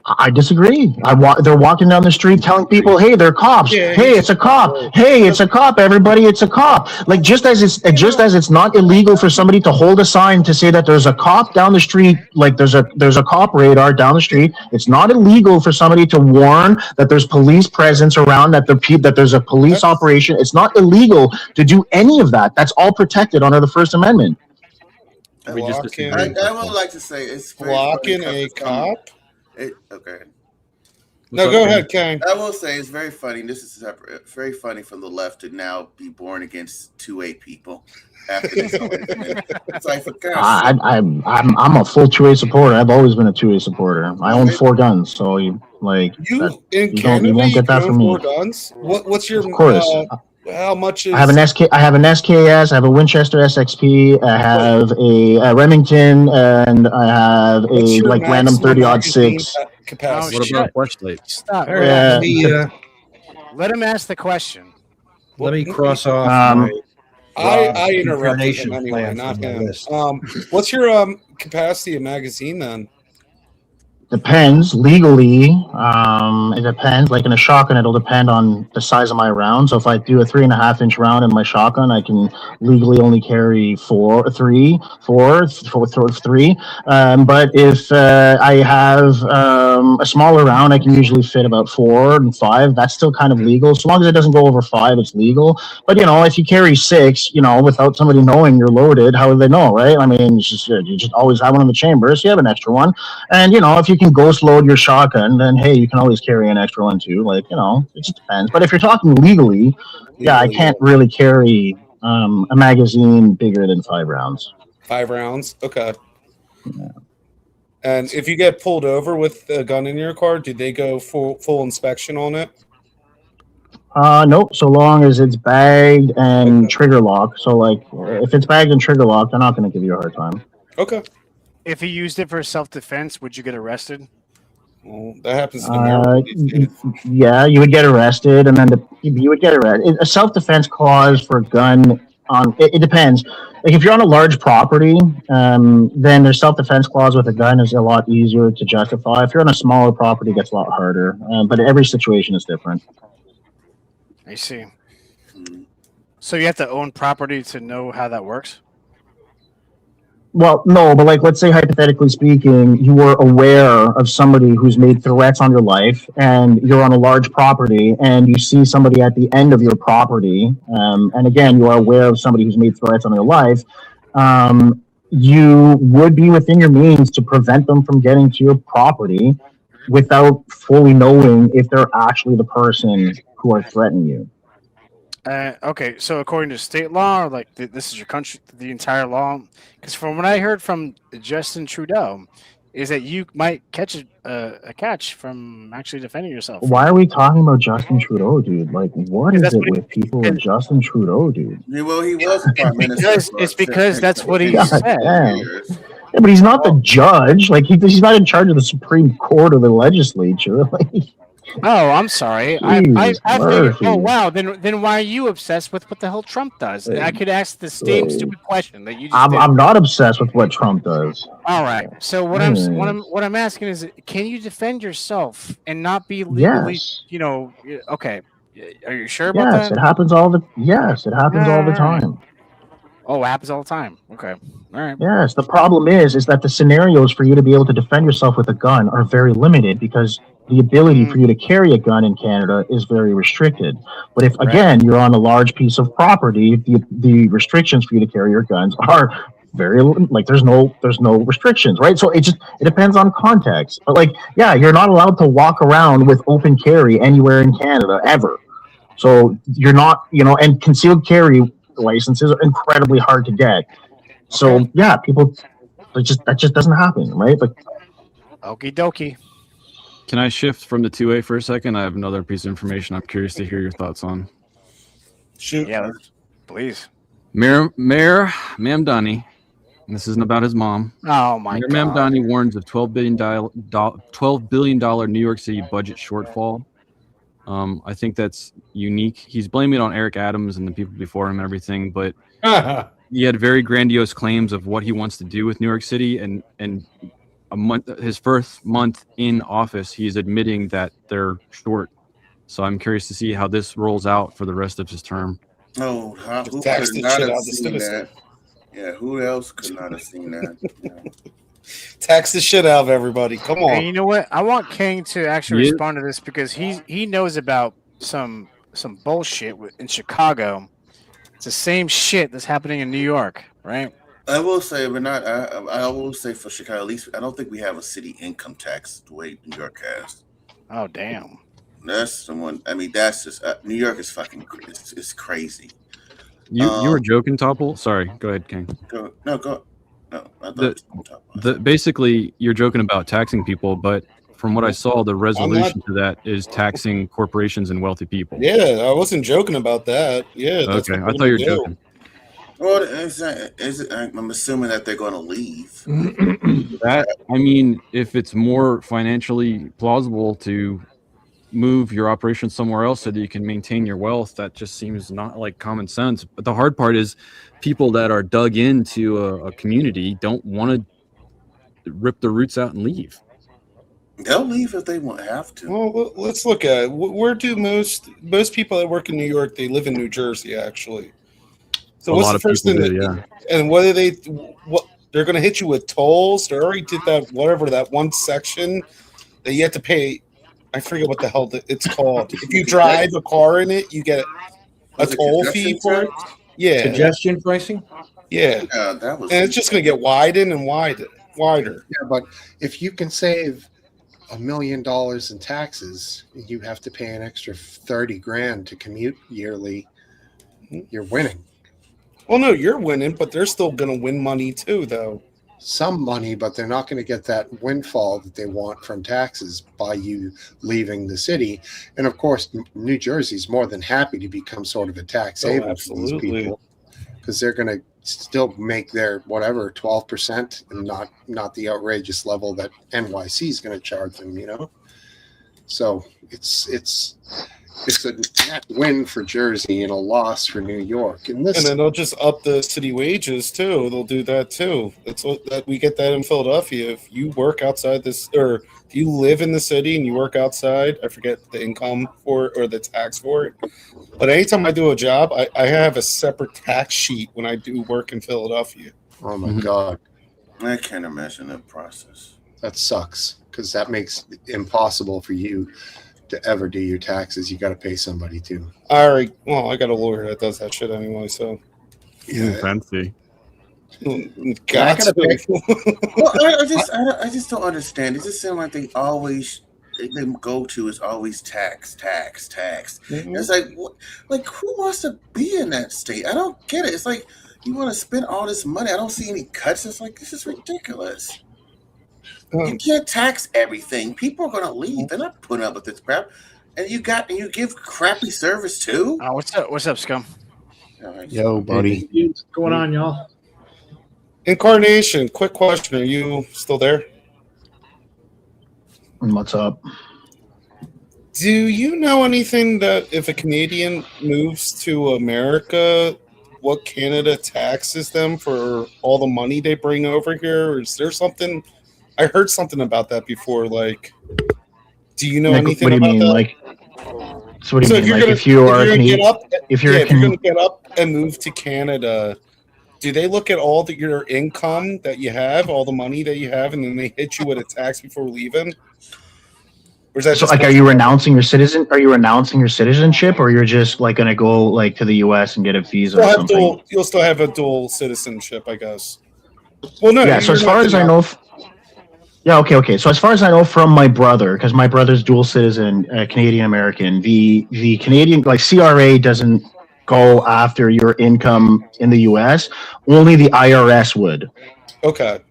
I disagree. They're walking down the street telling people, "Hey, they're cops. Hey, it's a cop. Hey, it's a cop. Everybody, it's a cop." Just as it's not illegal for somebody to hold a sign to say that there's a cop down the street, there's a cop radar down the street. It's not illegal for somebody to warn that there's police presence around, that there's a police operation. It's not illegal to do any of that. That's all protected under the First Amendment. I would like to say it's blocking a cop. Okay. No, go ahead, Kang. I will say it's very funny. This is separate. It's very funny for the left to now be born against 2A people. After this, it's like for God's sake. I'm a full 2A supporter. I've always been a 2A supporter. I own 4 guns, so you in you Canada won't get that you from own me. 4 guns. What's your Of course. how much is I have an SKS, I have a Winchester SXP, I have a Remington, and I have what's a your random maximum 30-06. magazine capacity? What about flashlight? Stop. Let Let him ask the question. me cross off my I interrupted incarnation him anyway, plan not from my him. list. What's your capacity of magazine then? Depends legally. It depends. Like in a shotgun, it'll depend on the size of my round. So if I do a 3.5-inch round in my shotgun, I can legally only carry 3. But if I have a smaller round, I can usually fit about 4 and 5. That's still kind of legal. So long as it doesn't go over 5, it's legal. But if you carry 6, without somebody knowing you're loaded, how would they know, right? I mean, you just always have one in the chamber, so you have an extra one. And if you can ghost load your shotgun, then hey, you can always carry an extra one too. It just depends. But if you're talking legally, I can't really carry a magazine bigger than 5 rounds. 5 rounds, okay. Yeah. And if you get pulled over with a gun in your car, do they go full inspection on it? Nope. So long as it's bagged and trigger locked. So if it's bagged and trigger locked, they're not going to give you a hard time. Okay. If he used it for self-defense, would you get arrested? Well, that happens in America these days. Yeah, you would get arrested, and then you would get arrested. A self-defense clause for a gun it depends. Like if you're on a large property, then their self-defense clause with a gun is a lot easier to justify. If you're on a smaller property, it gets a lot harder. But every situation is different. I see. So you have to own property to know how that works? Well, no, but let's say hypothetically speaking, you were aware of somebody who's made threats on your life, and you're on a large property, and you see somebody at the end of your property, and again, you are aware of somebody who's made threats on your life, you would be within your means to prevent them from getting to your property without fully knowing if they're actually the person who are threatening you. Okay, so according to state law, or this is your country, the entire law? Because from what I heard from Justin Trudeau, is that you might catch a catch from actually defending yourself. Why are we talking about Justin Trudeau, dude? What is it with people with Justin Trudeau, dude? Well, he was the prime minister. It's because that's what he God said. damn. Yeah, but he's not the judge. He's not in charge of the Supreme Court or the legislature. Oh, I'm sorry. I figured. Oh, wow. Then why are you obsessed with what the hell Trump does? I could ask the same stupid question that you just did. I'm not obsessed with what Trump does. All right. So what I'm asking is, can you defend yourself and not be legally? Yes. Okay. Are you sure about that? Yes, it happens all the time. Oh, it happens all the time. Okay. All right. Yes. The problem is that the scenarios for you to be able to defend yourself with a gun are very limited because the ability for you to carry a gun in Canada is very restricted. But if, again, you're on a large piece of property, the restrictions for you to carry your guns are very, there's no restrictions, right? So it depends on context. But you're not allowed to walk around with open carry anywhere in Canada ever. So you're not, and concealed carry licenses are incredibly hard to get. So people, that just doesn't happen, right? Okie dokie. Can I shift from the 2A for a second? I have another piece of information I'm curious to hear your thoughts on. Shoot. Yeah, please. Mayor Mamdani, and this isn't about his mom. Oh, my Mayor God. Mamdani warns of $12 billion New York City budget shortfall. I think that's unique. He's blaming it on Eric Adams and the people before him and everything, but he had very grandiose claims of what he wants to do with New York City, and his first month in office, he's admitting that they're short. So I'm curious to see how this rolls out for the rest of his term. Oh, who Tax could the not shit have out of the seen citizen. that? Yeah, who else could not have seen that? Tax the shit out of everybody. Come on. And you know what? I want King to actually Yeah. respond to this because he knows about some bullshit in Chicago. It's the same shit that's happening in New York, right? I will say, but not. I will say for Chicago, at least I don't think we have a city income tax the way New York has. Oh damn. That's someone. I mean, that's just New York is fucking. It's crazy. You were joking, Topple? Sorry, go ahead, King. Go. I thought Basically, you're joking about taxing people, but from what I saw, the resolution to that is taxing corporations and wealthy people. Yeah, I wasn't joking about that. Yeah. That's Okay, what I thought you were do. joking. Well, I'm assuming that they're going to leave. I mean, if it's more financially plausible to move your operation somewhere else so that you can maintain your wealth, that just seems not like common sense. But the hard part is people that are dug into a community don't want to rip the roots out and leave. They'll leave if they have to. Well, let's look at it. Where do most people that work in New York, they live in New Jersey, actually. So what's the first thing and what are they're going to hit you with tolls? They already did that, whatever, that one section that you have to pay. I forget what the hell it's called. If you drive a car in it, you get a toll fee for it. Yeah. Congestion pricing? Yeah. That was. And it's just going to get wider and wider. Yeah, but if you can save $1 million in taxes, you have to pay an extra 30 grand to commute yearly. You're winning. Well, no, you're winning, but they're still going to win money too, though. Some money, but they're not going to get that windfall that they want from taxes by you leaving the city. And of course, New Jersey's more than happy to become sort of a tax haven for these people, because they're going to still make their whatever 12% and not the outrageous level that NYC is going to charge them. So it's a net win for Jersey and a loss for New York. And then they'll just up the city wages too. They'll do that too. That's what we get that in Philadelphia. If you work outside this, or if you live in the city and you work outside, I forget the income for it or the tax for it. But anytime I do a job, I have a separate tax sheet when I do work in Philadelphia. Oh my God. I can't imagine that process. That sucks, because that makes it impossible for you to ever do your taxes. You got to pay somebody too. All right. Well, I got a lawyer that does that shit anyway. So fancy. Godspeed. Well, I just don't understand. It just seems like they go to is always tax. Mm-hmm. It's like who wants to be in that state? I don't get it. It's like you want to spend all this money. I don't see any cuts. It's like this is ridiculous. You can't tax everything. People are going to leave. They're not putting up with this crap. And you give crappy service too. What's up, scum? Yo, buddy. What's going on, y'all? Incarnation, quick question. Are you still there? What's up? Do you know anything that if a Canadian moves to America, what Canada taxes them for all the money they bring over here? Or is there something? I heard something about that before. Like, do you know anything about that? So what do you mean? Like, if you're going to get up and move to Canada, do they look at all your income that you have, all the money that you have, and then they hit you with a tax before leaving? Or is that so? Like, are you renouncing your citizenship, or you're just like going to go like to the U.S. and get a visa or something? You'll still have a dual citizenship, I guess. Well, no. Yeah. So as far as I know. Yeah, okay. So as far as I know from my brother, because my brother's dual citizen, Canadian American, the Canadian, like CRA doesn't go after your income in the US, only the IRS would. Okay.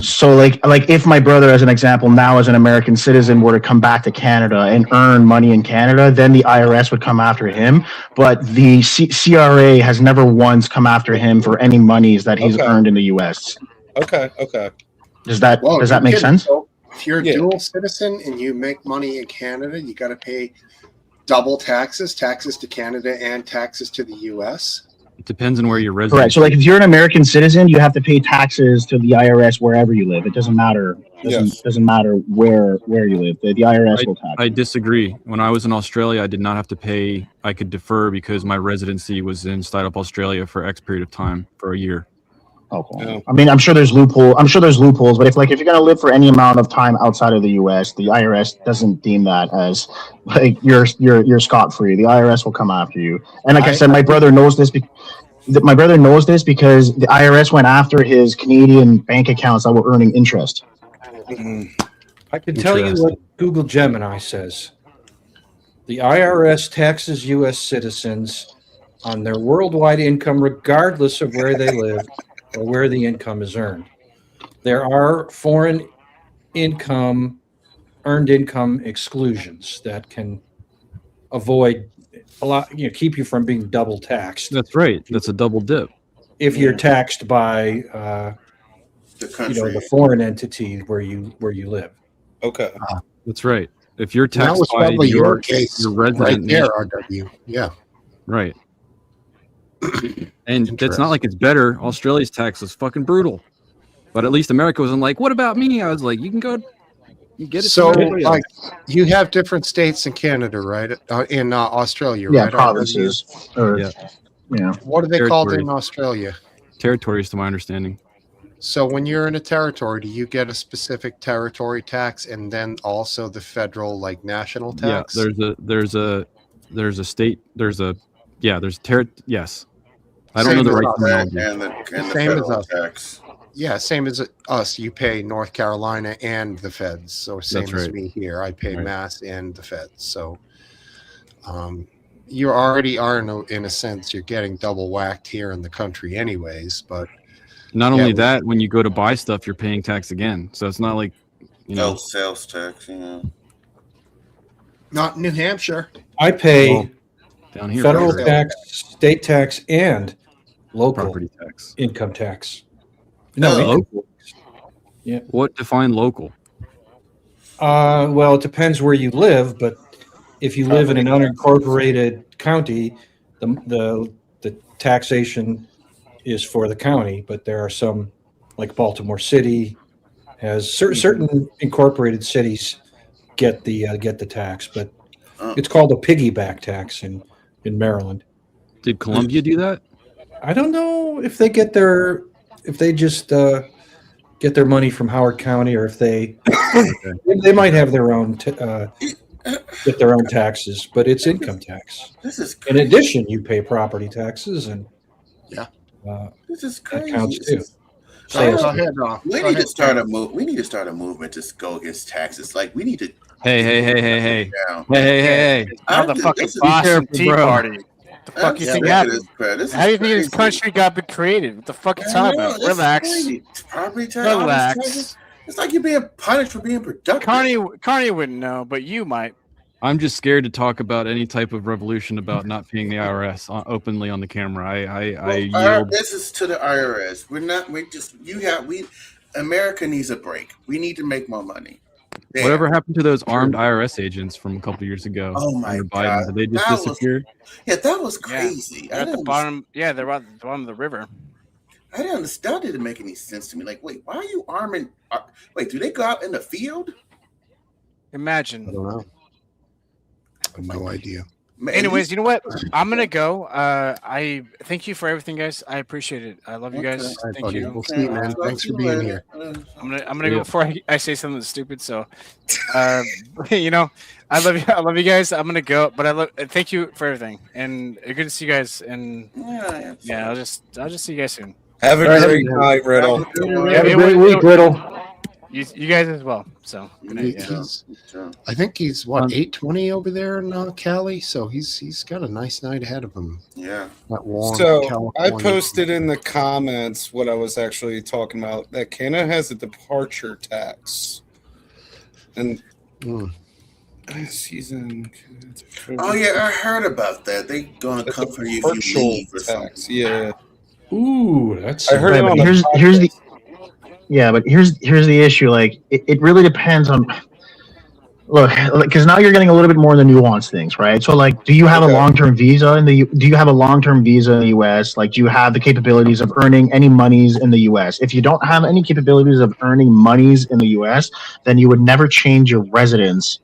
So like if my brother, as an example, now as an American citizen were to come back to Canada and earn money in Canada, then the IRS would come after him. But the CRA has never once come after him for any monies that he's earned in the US. Okay. Does that make sense? So if you're a dual citizen and you make money in Canada, you got to pay double taxes to Canada and taxes to the U.S. It depends on where you're resident. Correct. So like if you're an American citizen, you have to pay taxes to the IRS wherever you live. It doesn't matter. Doesn't matter where you live. The IRS will tax. I disagree. When I was in Australia, I did not have to pay. I could defer because my residency was inside of Australia for X period of time, for a year. Okay. Yeah. I mean, I'm sure there's loopholes, but if you're gonna live for any amount of time outside of the U.S., the IRS doesn't deem that as like you're scot-free. The IRS will come after you. And like I said, my brother knows this. My brother knows this because the IRS went after his Canadian bank accounts that were earning interest. I can tell you what Google Gemini says the IRS taxes U.S. citizens on their worldwide income regardless of where they live or where the income is earned. There are foreign earned income exclusions that can avoid a lot, keep you from being double taxed. That's right. That's a double dip. If you're taxed by The country. the foreign entity where you live. Okay. That's right. If you're That taxed was by probably your case your resident right there, nation- RW. Yeah. Right. And it's not like it's better. Australia's tax is fucking brutal. But at least America wasn't like, what about me? I was like, you can go, you get it. So, from everybody like, else. you have different states in Canada, right? In Australia, Yeah, right? provinces. Or, Yeah. yeah. What are they called in Territories. Australia? Territories, to my understanding. So when you're in a territory, do you get a specific territory tax and then also the federal, like, national tax? Yeah, there's a state, yes. I don't know Same the as right us. terminology. And the Same as federal us. tax. Yeah, same as us. You pay North Carolina and the feds. So same That's as right. me here. I pay Right. Mass and the feds. So you already are, in a sense, you're getting double whacked here in the country anyways. But Not Yeah, only we- that, when you go to buy stuff, you're paying tax again. So it's not like, Sales tax, not New Hampshire. I pay Well, down here, federal right. tax, state tax, and local Property tax. income tax. No, income- local. Yeah. What define local? Well, it depends where you live, but if you live in an unincorporated county, the taxation is for the county. But there are some, like Baltimore City, has certain incorporated cities get the tax, but it's called a piggyback tax in Maryland. Did Columbia do that? I don't know if they just get their money from Howard County, or if they might have their own get their own taxes, but it's income tax. This is In addition, you pay property taxes, and This is that crazy. counts This too. is- Sales Go tax. ahead, Rob. We need to start a move. We need to start a movement to go against taxes. Like we need to. Hey. Down. Not the I'm- fucking this is- Boston careful, Tea bro. Party. The fuck I'm you sick think of happened? this crap. This How do you is think this crazy. country got created? What the fuck you I talking know, about? this is Relax. crazy. Property tax, all these Relax. taxes. It's like you're being punished for being productive. Carney wouldn't know, but you might. I'm just scared to talk about any type of revolution about not paying the IRS openly on the camera. I yield. This is to the IRS. We're not. America needs a break. We need to make more money. Damn. Whatever happened to those armed IRS agents from a couple years ago? Oh my under Biden? God. Did they just That was- disappear? Yeah, that was crazy. They're at the bottom. Yeah, they're at the bottom of the river. I didn't understand. That didn't make any sense to me. Like, wait, why are you arming? Wait, do they go out in the field? Imagine. I don't know. I have no idea. Anyways, you know what? I'm gonna go. I thank you for everything, guys. I appreciate it. I love you guys. All right, Thank buddy. you. We'll see you, man. Thanks for being here. I'm gonna go Yeah. before I say something stupid. So, you know, I love you. I love you guys. I'm gonna go, but thank you for everything, and good to see you guys. And yeah, I'll just see you guys soon. Have a great night, Riddle. Have a great week, Riddle. You guys as well. So good night. Yeah. I think he's 8:20 over there in Cali, so he's got a nice night ahead of him. Yeah. That warm So I California. posted in the comments what I was actually talking about. That Canada has a departure tax, and season. Oh yeah, I heard about that. They gonna come for you if you partial leave or tax. something. Yeah. Ooh, that's. I heard Right, it but on the here's the yeah, but here's the issue. Like it really depends on. Look, because now you're getting a little bit more in the nuanced things, right? So, like, do you have a long-term visa Do you have a long-term visa in the U.S.? Like, do you have the capabilities of earning any monies in the U.S.? If you don't have any capabilities of earning monies in the U.S., then you would never change your residence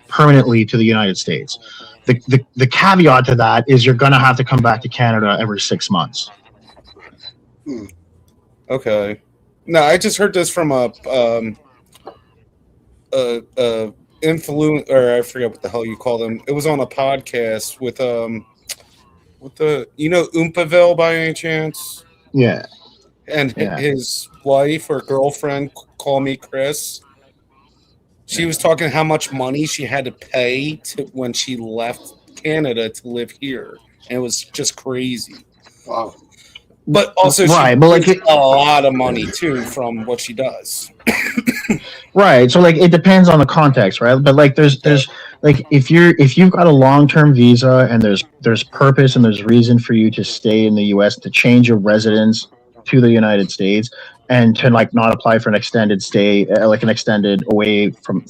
permanently to the United States. The caveat to that is you're going to have to come back to Canada every 6 months. Okay. No, I just heard this from a influence, or I forget what the hell you call them. It was on a podcast with Oompaville by any chance? Yeah. And Yeah. his wife or girlfriend, call me Chris. She was talking how much money she had to pay when she left Canada to live here, and it was just crazy. Wow. But also, Right, she but like gets a lot of money too from what she does. Right. So like it depends on the context, right? But like there's like if you've got a long-term visa and there's purpose and there's reason for you to stay in the US, to change your residence to the United States and to like not apply for an extended stay, like an extended away from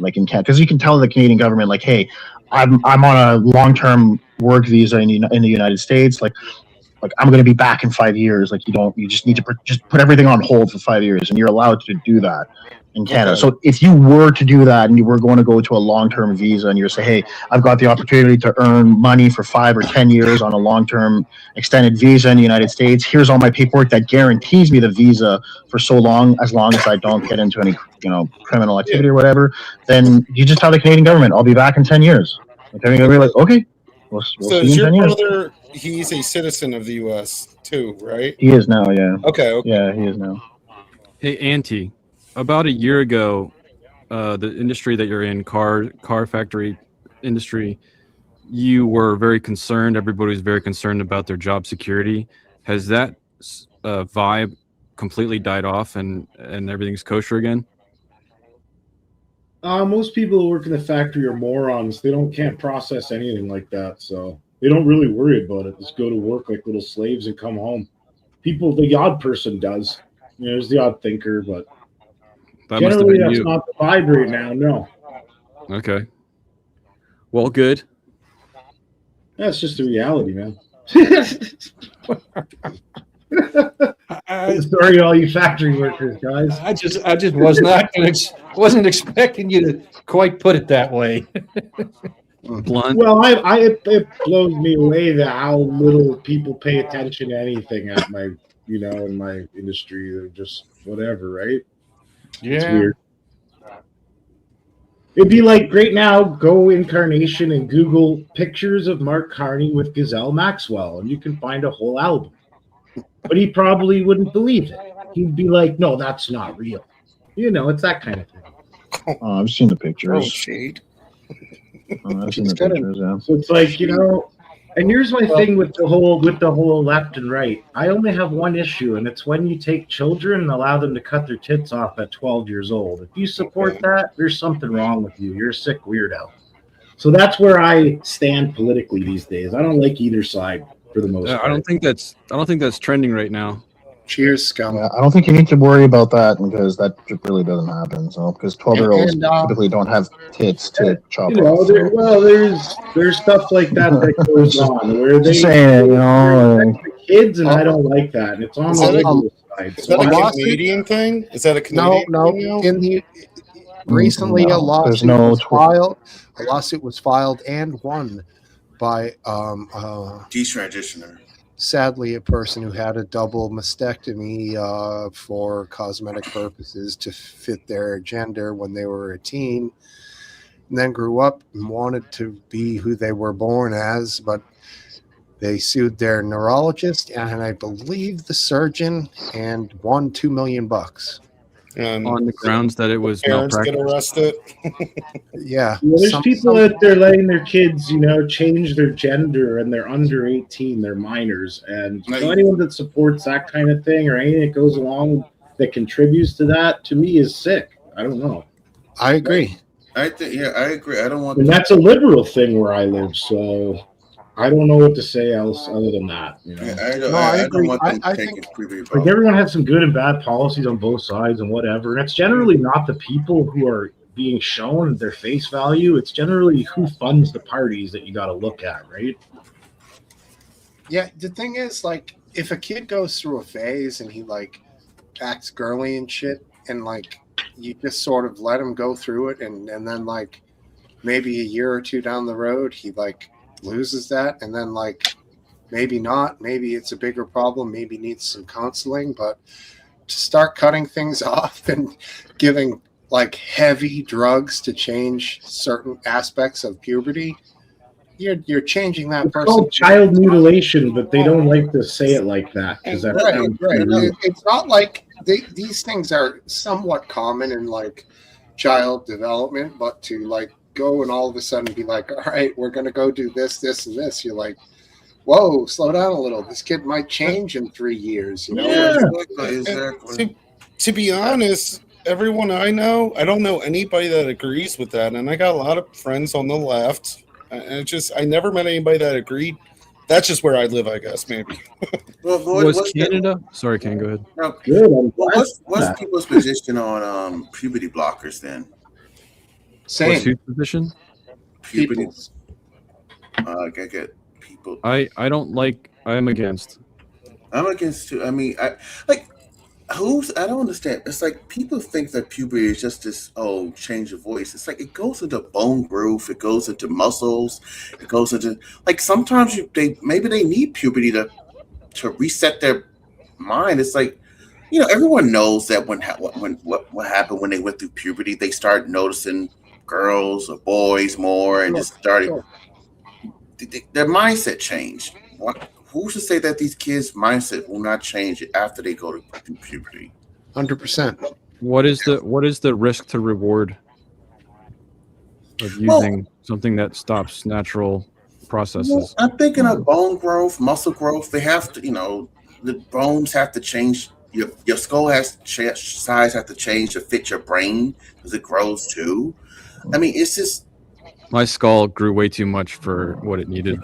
like in Canada, because you can tell the Canadian government like, hey, I'm on a long-term work visa in the United States, like I'm going to be back in 5 years. Like you just need to just put everything on hold for 5 years, and you're allowed to do that in Canada. Okay. So if you were to do that and you were going to go to a long-term visa and you're say, hey, I've got the opportunity to earn money for 5 or 10 years on a long-term extended visa in the United States, here's all my paperwork that guarantees me the visa for so long, as long as I don't get into any, criminal activity or whatever, then you just tell the Canadian government, I'll be back in 10 years. Okay, they're going to be like, okay, we'll So see is you in your 10 years. brother? He's a citizen of the U.S. too, right? He is now, yeah. Okay. Yeah, he is now. Hey, Auntie, about a year ago, the industry that you're in, car factory industry, you were very concerned. Everybody was very concerned about their job security. Has that vibe completely died off and everything's kosher again? Most people who work in the factory are morons. They can't process anything like that, so they don't really worry about it. Just go to work like little slaves and come home. The odd person does. There's the odd thinker, but That must have generally been that's you. not the vibe right now. No, Okay. Well, good. that's just the reality, man. Sorry, all you factory workers, guys. I just wasn't expecting you to quite put it that way. Blunt. Well, it blows me away that how little people pay attention to anything at my, in my industry. They're just whatever, right? It's weird. It'd be like right now, go Incarnation and Google pictures of Mark Carney with Gazelle Maxwell, and you can find a whole album. But he probably wouldn't believe it. He'd be like, "No, that's not real." It's that kind of thing. Oh, I've seen the pictures. Oh, shade. I've seen the pictures, yeah. So it's like, and here's my thing with the whole left and right. I only have one issue, and it's when you take children and allow them to cut their tits off at 12 years old. If you support that, there's something wrong with you. You're a sick weirdo. So that's where I stand politically these days. I don't like either side for the most part. I don't think that's trending right now. Cheers, scum. I don't think you need to worry about that because that really doesn't happen. So because 12-year-olds typically don't have tits to chop off. There's stuff like that goes on where they Just saying, the kids, and I don't like that. And it's on the liberal side. Is that a Canadian thing? Is that a Canadian thing? Recently, No, a lawsuit there's no was filed. A lawsuit was filed and won by detransitioner. Sadly, a person who had a double mastectomy for cosmetic purposes to fit their gender when they were a teen, and then grew up and wanted to be who they were born as, but they sued their neurologist and I believe the surgeon and won $2 million. On the grounds that it was Parents get malpractice. arrested. Yeah. There's people out there letting their kids, change their gender, and they're under 18, they're minors. And anyone that supports that kind of thing or anything that goes along that contributes to that, to me, is sick. I don't know. I agree. I agree. I don't want. And that's a liberal thing where I live, so I don't know what to say else other than that. I don't want them to take it creepy. Like everyone has some good and bad policies on both sides and whatever. And it's generally not the people who are being shown their face value. It's generally who funds the parties that you got to look at, right? Yeah, the thing is, like, if a kid goes through a phase and he acts girly and shit, and you just sort of let him go through it, and then maybe a year or two down the road he loses that, and then maybe not, maybe it's a bigger problem, maybe needs some counseling, but to start cutting things off and giving heavy drugs to change certain aspects of puberty, you're changing that It's person. called child mutilation, but they don't like to say it like that because that Right. sounds rude. It's not like these things are somewhat common in child development, but to like go and all of a sudden be like, all right, we're going to go do this, this, and this. You're like, whoa, slow down a little. This kid might change in 3 years, you know? Yeah, exactly. To be honest, everyone I know, I don't know anybody that agrees with that. And I got a lot of friends on the left. And I never met anybody that agreed. That's just where I live, I guess, maybe. Well, Lloyd, Was Canada? Sorry, Ken, go ahead. No, what's people's position on puberty blockers then? What's whose position? Puberty. I get people. I am against. I'm against too. I mean, I don't understand. It's like people think that puberty is just this change of voice. It's like it goes into bone growth, it goes into muscles, it goes into like sometimes maybe they need puberty to reset their mind. It's like, you know, everyone knows that what happened when they went through puberty, they start noticing girls or boys more and just started their mindset changed. Who's to say that these kids' mindset will not change after they go through puberty? 100%. What is the risk to reward of using something that stops natural processes? I'm thinking of bone growth, muscle growth. They have to, you know, the bones have to change. Your skull size have to change to fit your brain because it grows too. I mean, it's just. My skull grew way too much for what it needed.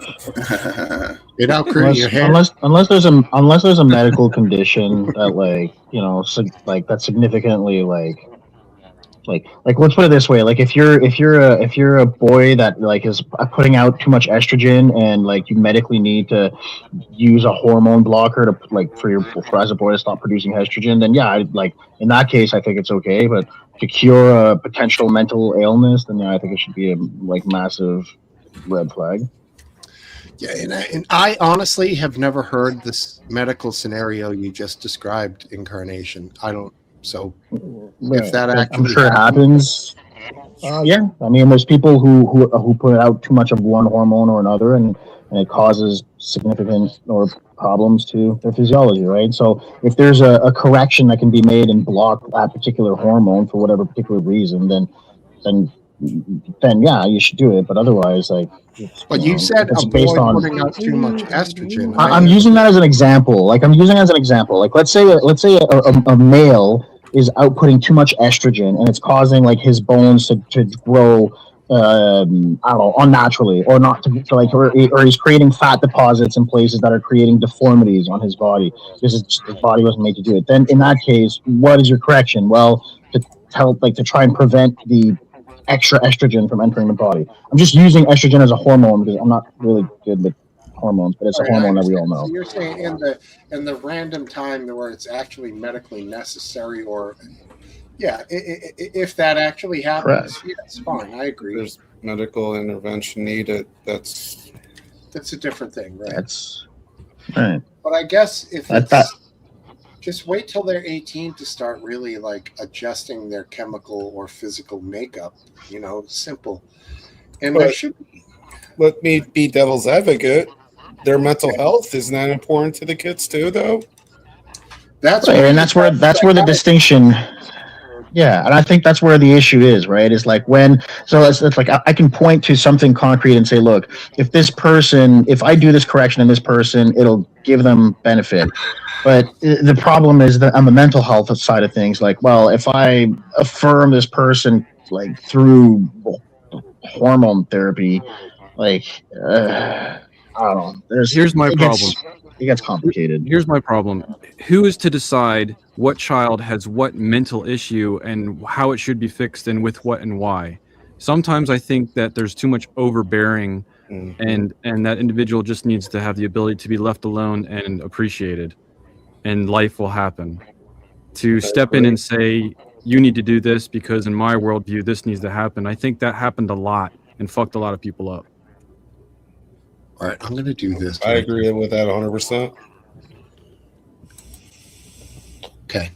It outgrew your hair. Unless there's a medical condition that that's significantly like let's put it this way, like if you're a boy that like is putting out too much estrogen and like you medically need to use a hormone blocker to for as a boy to stop producing estrogen, then yeah, in that case I think it's okay. But to cure a potential mental illness, then yeah, I think it should be a massive red flag. Yeah, and I honestly have never heard this medical scenario you just described, Incarnation. I don't. So if that actually, I'm sure it happens. Yeah, I mean, there's people who put out too much of one hormone or another, and it causes significant problems to their physiology, right? So if there's a correction that can be made and block that particular hormone for whatever particular reason, then yeah, you should do it. But otherwise, but you said a boy putting out too much estrogen. I'm using that as an example. Like let's say a male is outputting too much estrogen and it's causing like his bones to grow I don't know, unnaturally, or not or he's creating fat deposits in places that are creating deformities on his body because his body wasn't made to do it. Then in that case, what is your correction? Well, to help to try and prevent the extra estrogen from entering the body. I'm just using estrogen as a hormone because I'm not really good with hormones, but it's a hormone that we all know. So you're saying in the random time where it's actually medically necessary, or if that actually happens, it's fine. I agree. There's medical intervention needed. That's a different thing, right? That's right. But I guess if just wait till they're 18 to start really adjusting their chemical or physical makeup, simple. And there should be. Let me be devil's advocate. Their mental health, isn't that important to the kids too, though? That's right, and that's where the distinction. Yeah, and I think that's where the issue is, right? It's like it's like I can point to something concrete and say, look, if I do this correction in this person, it'll give them benefit. But the problem is that on the mental health side of things, if I affirm this person through hormone therapy, I don't know. Here's my problem. It gets complicated. Here's my problem. Who is to decide what child has what mental issue and how it should be fixed and with what and why? Sometimes I think that there's too much overbearing and that individual just needs to have the ability to be left alone and appreciated, and life will happen. To step in and say, you need to do this because in my worldview, this needs to happen. I think that happened a lot and fucked a lot of people up. All right, I'm going to do this. I agree with that 100%. Okay.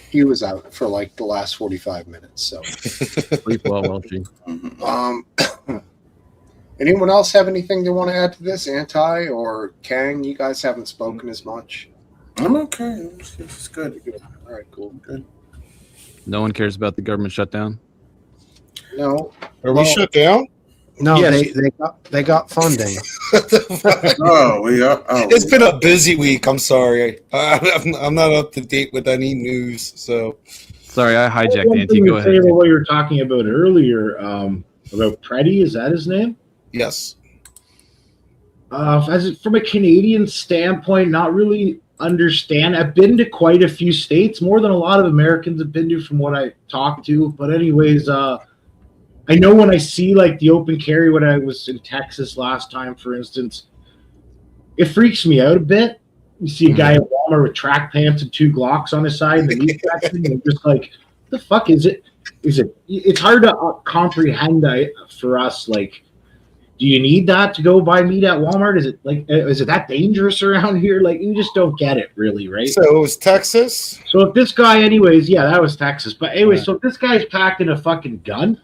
He was out for the last 45 minutes, so. Sleep well, Welchie. Anyone else have anything they want to add to this? Anti or Kang? You guys haven't spoken as much. I'm okay. It's good. All right, cool. Good. No one cares about the government shutdown? No. Are we shut down? No, Yes. they got funding. Oh, we are. Oh, It's been a busy week. I'm sorry. I'm not up to date with any news. So Sorry, I hijacked One Auntie. thing Go to say ahead. about what you were talking about earlier, about Preddy, is that his name? yes. From a Canadian standpoint, not really understand. I've been to quite a few states, more than a lot of Americans have been to from what I talked to. But anyways, I know when I see like the open carry when I was in Texas last time, for instance, it freaks me out a bit. You see a guy at Walmart with track pants and 2 Glocks on his side, and the meat section, and you're just like, the fuck is it? It's hard to comprehend for us. Like, do you need that to go buy meat at Walmart? Is it that dangerous around here? Like, you just don't get it, really, right? So it was Texas. So if this guy, anyways, yeah, that was Texas. But anyways, so if this guy's packing a fucking gun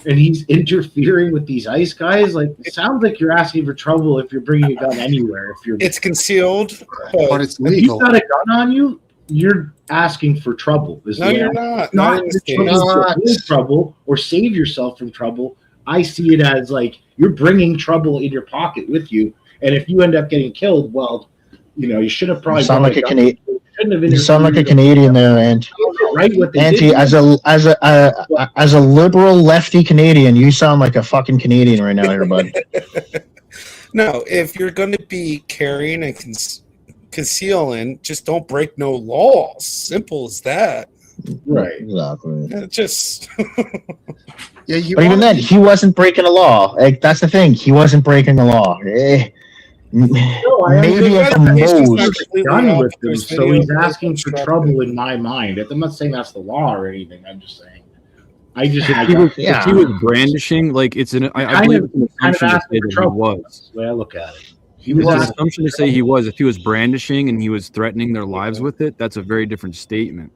and he's interfering with these ICE guys, like, it sounds like you're asking for trouble if you're bringing a gun anywhere. It's concealed, but it's if you've legal. got a gun on you, you're asking for trouble. No, you're not. Not Not in this looking case. to avoid trouble or save yourself from trouble. I see it as like you're bringing trouble in your pocket with you, and if you end up getting killed, well, you should have probably. You sound like a Canadian. You You sound like a Canadian there, and right? What they Auntie, did- as a liberal lefty Canadian, you sound like a fucking Canadian right now, here, bud. No, if you're going to be carrying and concealing, just don't break no laws. Simple as that. Right. Exactly. Just. Yeah, you But even then, he wasn't breaking a law. Like, that's the thing. He wasn't breaking the law. Maybe at the most. done with them, so he's asking for trouble in my mind. I'm not saying that's the law or anything. I'm just saying. If he was brandishing, like it's an. I believe it's an assumption to say that he was. The way I look at it. It's an assumption to say he was. If he was brandishing and he was threatening their lives with it, that's a very different statement.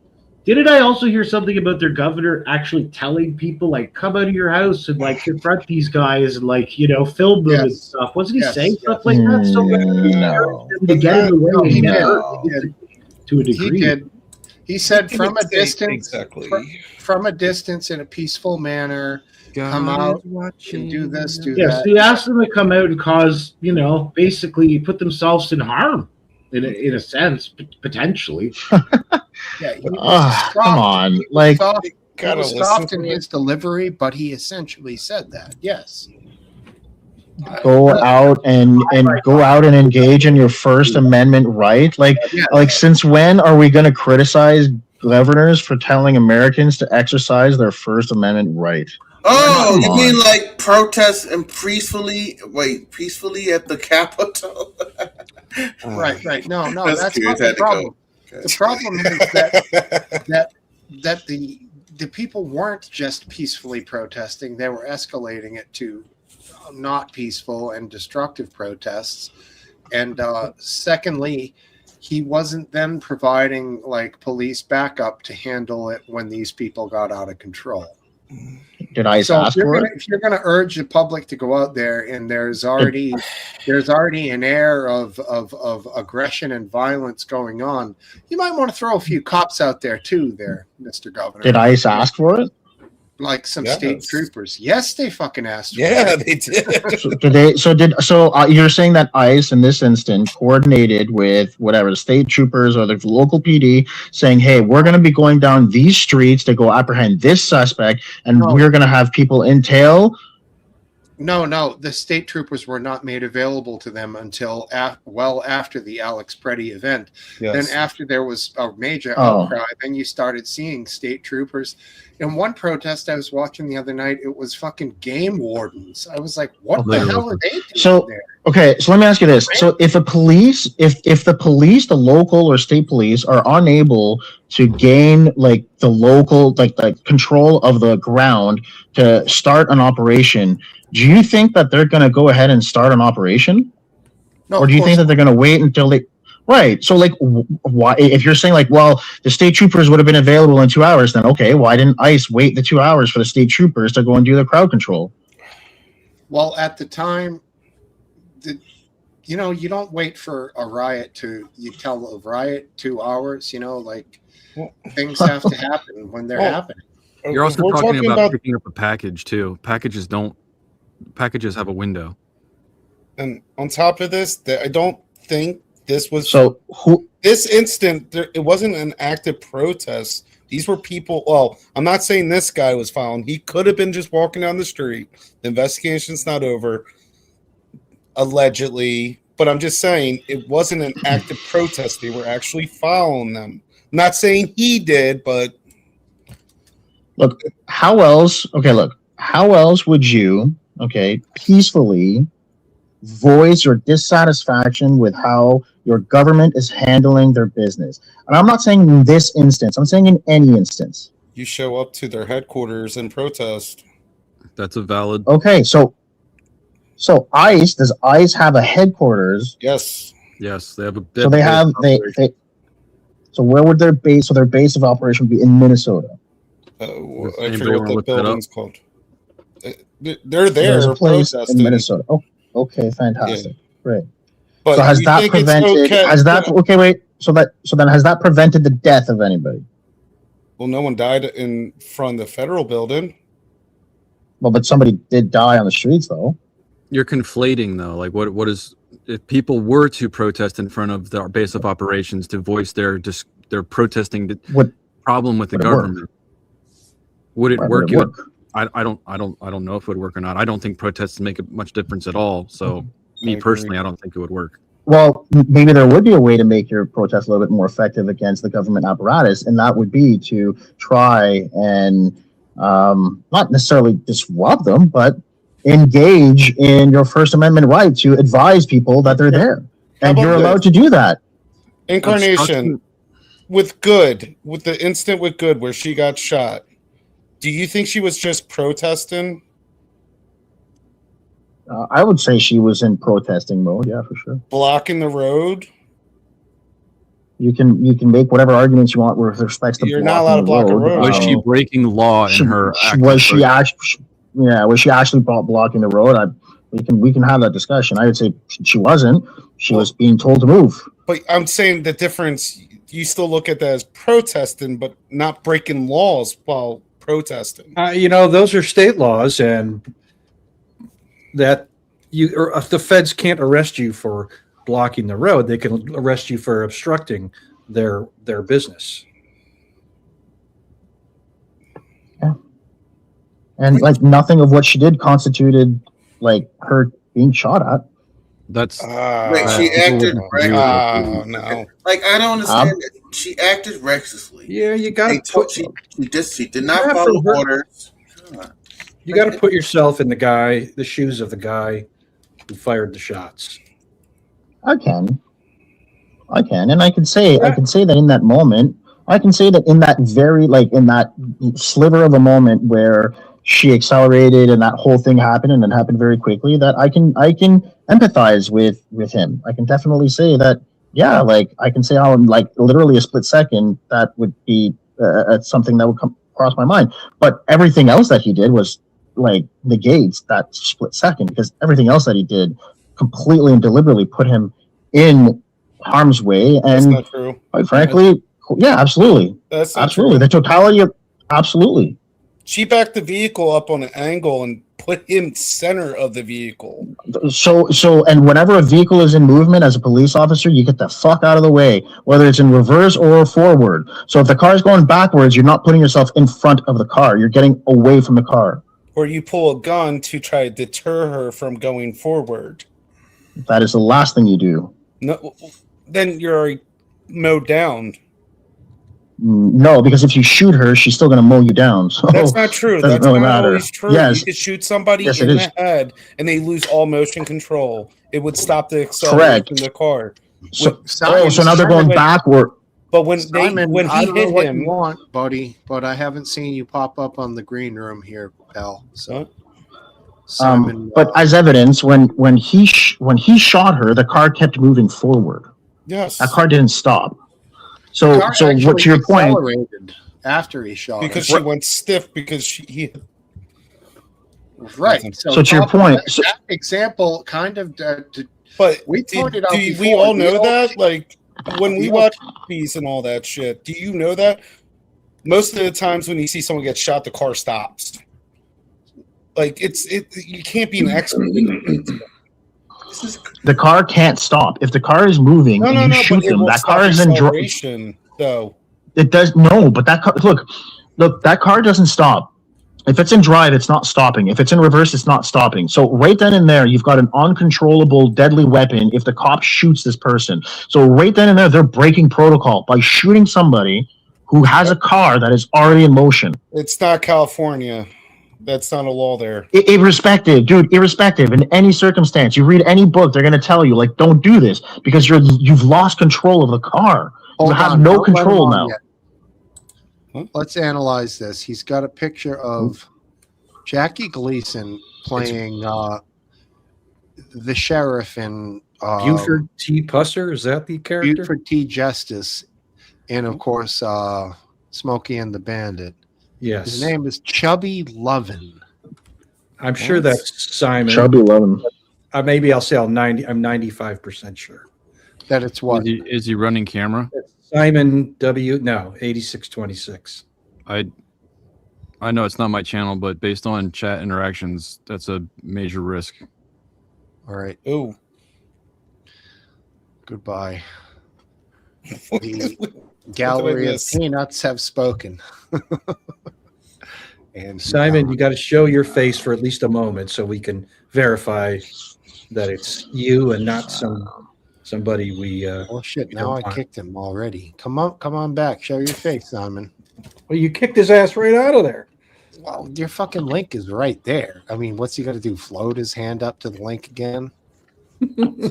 Didn't I also hear something about their governor actually telling people, like, come out of your house and, like, confront these guys and, like, film them and stuff? Wasn't he saying stuff like that? So, no. to get in the way No, he and did. get to a degree. He did. He said He from a didn't say distance, exactly. from a distance in a peaceful manner, come out and do this, do Yes, that. he asked them to come out and cause, basically put themselves in harm, in a sense, potentially. Yeah, he was Come soft. on. He was Like, soft, he gotta was listen soft to in it. his delivery, but he essentially said that. Yes. go out and go out and engage in your First Amendment right. Like since when are we going to criticize governors for telling Americans to exercise their First Amendment right? Oh, you Come mean on. like protest and peacefully at the Capitol? Right. No, That's that's cute. not Had the to go. problem. The problem is that the people weren't just peacefully protesting; they were escalating it to not peaceful and destructive protests. And secondly, he wasn't then providing like police backup to handle it when these people got out of control. Did ICE So ask for it? if you're going to urge the public to go out there, and there's already an air of aggression and violence going on, you might want to throw a few cops out there too, there, Mr. Governor. Did ICE ask for it? Like some Yes. state troopers? Yes, they fucking asked. Yeah, for it. they did. So you're saying that ICE in this instance coordinated with whatever the state troopers or the local PD, saying, "Hey, we're going to be going down these streets to go apprehend this suspect, and we're going to have people in tail." No, the state troopers were not made available to them until well after the Alex Preddy event. Yes. Then after there was a major Oh. outcry, then you started seeing state troopers. In one protest I was watching the other night, it was fucking game wardens. I was like, what the hell are they doing So there? okay, so let me ask you this: so if the police, the local or state police, are unable to gain like the local, like the control of the ground to start an operation, do you think that they're going to go ahead and start an operation, No, or do of you think course that they're going to wait until they? Right. So, like, why? If you're saying like, well, the state troopers would have been available in 2 hours, then okay, why didn't ICE wait the 2 hours for the state troopers to go and do the crowd control? Well, at the time, you don't wait for a riot you tell a riot 2 hours, like things have to happen when they're Well, happening. You're also We're talking talking about about- picking up a package too. Packages have a window. And on top of this, I don't think this was So who? This instant. It wasn't an active protest. These were people. Well, I'm not saying this guy was found. He could have been just walking down the street. The investigation's not over, allegedly. But I'm just saying it wasn't an active protest. They were actually following them. I'm not saying he did, but Look, how else? Okay, look, how else would you, okay, peacefully voice your dissatisfaction with how your government is handling their business? And I'm not saying in this instance, I'm saying in any instance. you show up to their headquarters and protest. That's a valid. Okay, so ICE, does ICE have a headquarters? Yes. Yes, they have a. So they have they so where would their base? So their base of operation would be in Minnesota. I Anybody forget what wanna the look that up? building's called. They're There's there a place protesting. in Minnesota. Oh, okay, fantastic, great. But So has you that think it's prevented? okay- Has that okay? Wait. So then has that prevented the death of anybody? Well, no one died in front of the federal building. Well, but somebody did die on the streets, though. You're conflating though. Like what is if people were to protest in front of their base of operations to voice their protesting problem with the would it work? government? Would it Right, work? would it work? I don't know if it would work or not. I don't think protests make much difference at all. So me agree. personally, I don't think it would work. Well, maybe there would be a way to make your protest a little bit more effective against the government apparatus, and that would be to try and not necessarily disrupt them, but engage in your First Amendment right to advise people that they're there, and about you're this? allowed to do that. Incarnation with the incident with Good where she got shot. Do you think she was just protesting? I would say she was in protesting mode. Yeah, for sure. Blocking the road? You can make whatever arguments you want with respect to. You're not allowed to block a road. Was she breaking law in her? Was she actually? Yeah, was she actually blocking the road? We can have that discussion. I would say she wasn't. She was being told to move. But I'm saying the difference. You still look at that as protesting, but not breaking laws while protesting. Those are state laws, and that the feds can't arrest you for blocking the road. They can arrest you for obstructing their business. Yeah. And like nothing of what she did constituted like her being shot at. That's Wait, she acted recklessly. No. Like I don't understand. That. She acted recklessly. Yeah, you got to. She did not follow orders. You got to put yourself in the shoes of the guy who fired the shots. I can, and I can say that in that moment, I can say that in that very in that sliver of a moment where she accelerated and that whole thing happened and it happened very quickly, that I can empathize with him. I can definitely say that, yeah, I can say how in literally a split second that would be something that would come across my mind. But everything else that he did was negates that split second, because everything else that he did completely and deliberately put him in harm's way. And That's not true. quite frankly, yeah, absolutely. That's not absolutely. true. The totality of absolutely. She backed the vehicle up on an angle and put him center of the vehicle. So, and whenever a vehicle is in movement as a police officer, you get the fuck out of the way, whether it's in reverse or forward. So if the car is going backwards, you're not putting yourself in front of the car. You're getting away from the car. Or you pull a gun to try to deter her from going forward. That is the last thing you do. No, then you're already mowed down. No, because if you shoot her, she's still going to mow you down. So That's not true. doesn't That's really not matter. always true. Yes. You could shoot somebody Yes, in it the is. head and they lose all motion control. It would stop the acceleration of the car. So, Simon, so now they're going Simon- backward. But when Simon, when I he don't know hit what him, you want, buddy, but I haven't seen you pop up on the green room here, pal. So, Simon, But as evidence, when he shot her, the car kept moving forward. yes, That car didn't stop. the So car so what actually to your point? accelerated after he shot because her. she went stiff because he Right. So to your top of point, that, so- that example kind of. But we pointed out do we before, all know we all- that? Like when we we all- watch movies and all that shit, do you know that most of the times when you see someone get shot, the car stops. Like you can't be an expert. The car can't stop. If the car is moving and you shoot them, that car is in acceleration. Though it does no, but that car, look, that car doesn't stop. If it's in drive, it's not stopping. If it's in reverse, it's not stopping. So right then and there, you've got an uncontrollable, deadly weapon if the cop shoots this person. So right then and there, they're breaking protocol by shooting somebody who has a car that is already in motion. it's not California. That's not a law there. Irrespective, dude, irrespective. In any circumstance, you read any book, they're going to tell you, like, don't do this because you've lost control of the car. You have no control now. Let's analyze this. He's got a picture of Jackie Gleason playing the sheriff in Buford T. Pusser, is that the character? Buford T. Justice, and of course Smokey and the Bandit. Yes. His name is Chubby Lovin. I'm sure that's Simon. Chubby Lovin. Maybe I'll say I'm 95% sure. That it's what? Is he running camera? Simon W. No, 8626. I know it's not my channel, but based on chat interactions, that's a major risk. All right. Oh. Goodbye. The gallery of peanuts have spoken. And Simon, you got to show your face for at least a moment so we can verify that it's you and not somebody we. Well, shit! Now I kicked him already. Come on back. Show your face, Simon. Well, you kicked his ass right out of there. Well, your fucking link is right there. I mean, what's he got to do? Float his hand up to the link again?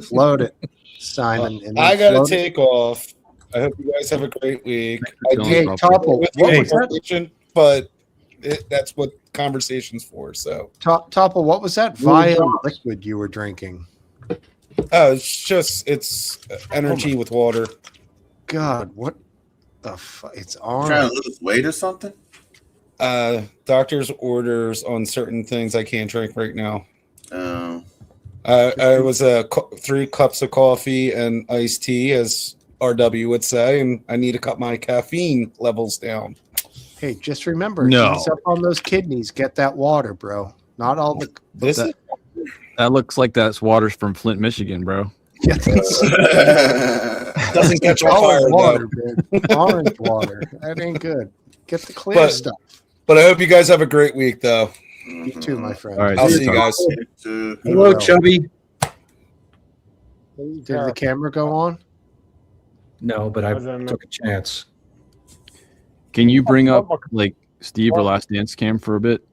Float it, Simon. And I gotta take off. I hope you guys have a great week. Hey, Topple, what was that? But that's what conversation's for. So, Topple, what was that vile liquid you were drinking? Oh, it's energy with water. God, what the fuck? It's orange. Trying to lose weight or something? Doctor's orders on certain things I can't drink right now. Oh. I was 3 cups of coffee and iced tea, as RW would say, and I need to cut my caffeine levels down. Hey, just remember, No. ease up on those kidneys. Get that water, bro. Not all the. That looks like that's water's from Flint, Michigan, bro. Yeah, doesn't catch on fire. Water, dude. Orange water. That ain't good. Get the clear stuff. But I hope you guys have a great week, though. You too, my friend. All right, I'll see you guys. Hello, Chubby. Did the camera go on? No, but I took a chance. Can you bring up like Steve or Last Dance Cam for a bit?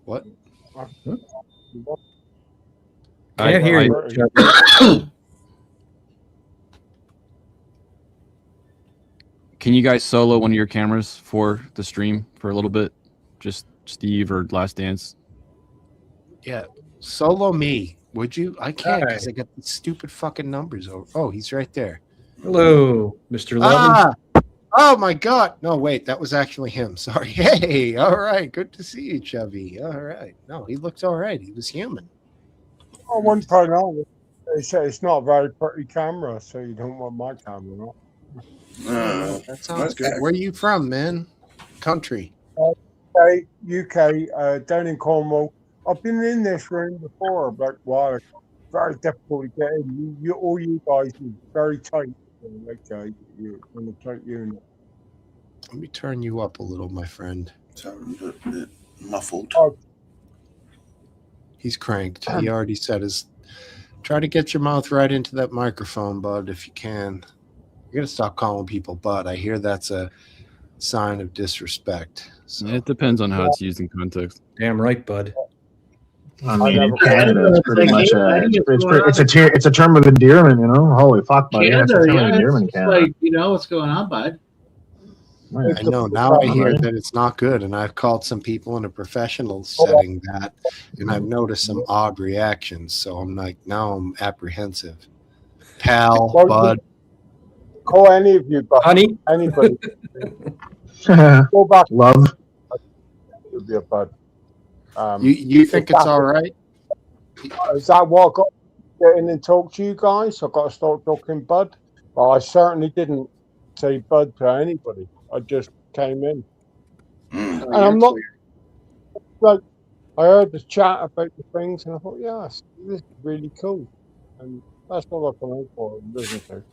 What? Can't hear you, Chubby. Can you guys solo one of your cameras for the stream for a little bit? Just Steve or Last Dance? Yeah. Solo me, would you? I can't because I got these stupid fucking numbers over. Oh, he's right there. Hello, Mr. Levin. Oh my God. No, wait, that was actually him. Sorry. Hey, all right. Good to see you, Chubby. All right. No, he looks all right. He was human. I wouldn't put it on. They say it's not a very pretty camera, so you don't want my camera, no? That sounds good. Where are you from, man? Country. UK, down in Cornwall. I've been in this room before, but wow, it's very difficult to get in. All you guys are very tight. Okay, you're in a tight unit. Let me turn you up a little, my friend. A bit muffled. He's cranked. He already said his. Try to get your mouth right into that microphone, bud, if you can. You're gonna stop calling people bud. I hear that's a sign of disrespect. So. It depends on how it's used in context. Damn right, bud. I mean, in Canada, it's pretty much it's a term of endearment, you know. Holy fuck, buddy! That's a term of endearment in Canada. Like, you know what's going on, bud? I know. Now I hear that it's not good, and I've called some people in a professional setting that, and I've noticed some odd reactions. So I'm like, now I'm apprehensive. Pal, bud. Call any of you, but honey, anybody. Go back. Love. It'll be a bud. You think it's all right? Is that what I got to get in and talk to you guys? I've got to start talking bud. Well, I certainly didn't say bud to anybody. I just came in. Mm. And I'm not like, I heard the chat about the things and I thought, yes, this is really cool. And that's what I come in for, listening to.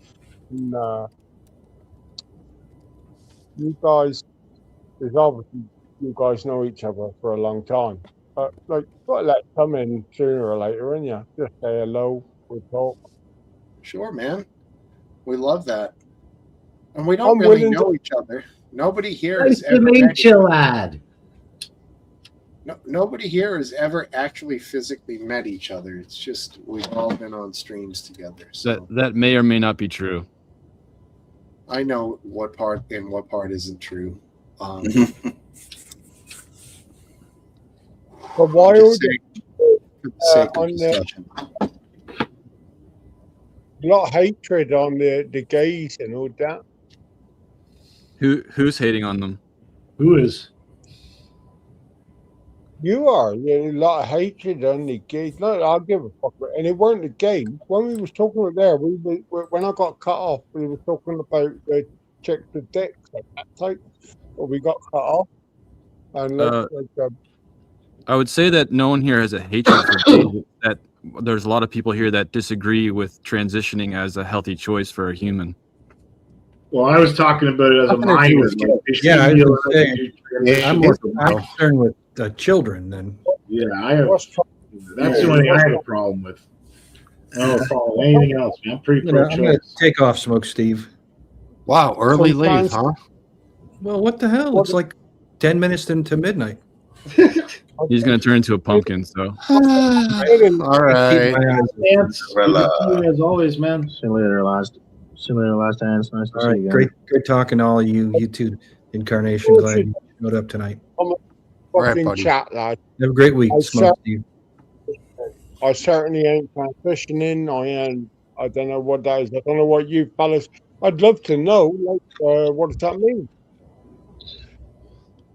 And you guys, is obviously you guys know each other for a long time. But like, you've got to let it come in sooner or later, and you just say hello, we'll talk. Sure, man. We love that. And we don't I'm really willing know to- each other. Nobody here Nice has to ever meet met you, lad. nobody here has ever actually physically met each other. It's just we've all been on streams together. So That may or may not be true. I know what part isn't true. But why I'm would just saying, for the sake of on the, discussion. a lot of hatred on the gays and all that? Who's hating on them? Who is? You are. There's a lot of hatred on the gays. No, I'll give a fuck. And it weren't the gays. When we was talking about there, when I got cut off, we were talking about the chicks with dicks, like that type. But we got cut off. And I would say that no one here has a hatred for gays. That there's a lot of people here that disagree with transitioning as a healthy choice for a human. Well, I was talking about it as a Nothing to do minor. with Like, kids. they should Yeah, I be was allowed gonna to say, do I'm more concerned with children than. Yeah, that's the only thing I have a problem with. I don't have a problem with anything else, man. I'm pretty I'm gonna pro-choice. take off, Smoke Steve. Wow, early leave, Sometimes- huh? Well, what the hell? It's like 10 minutes into midnight. He's going to turn into a pumpkin. So All right. As always, man. See you later, last dance. Nice to All see right, you again. great talking to all of you two incarnation. Glad you showed up tonight. I'm a right, fucking buddy. chat, lad. Have a great week, I Smoke Steve. I certainly ain't transitioning. I don't know what that is. I don't know what you fellas. I'd love to know. Like, what does that mean?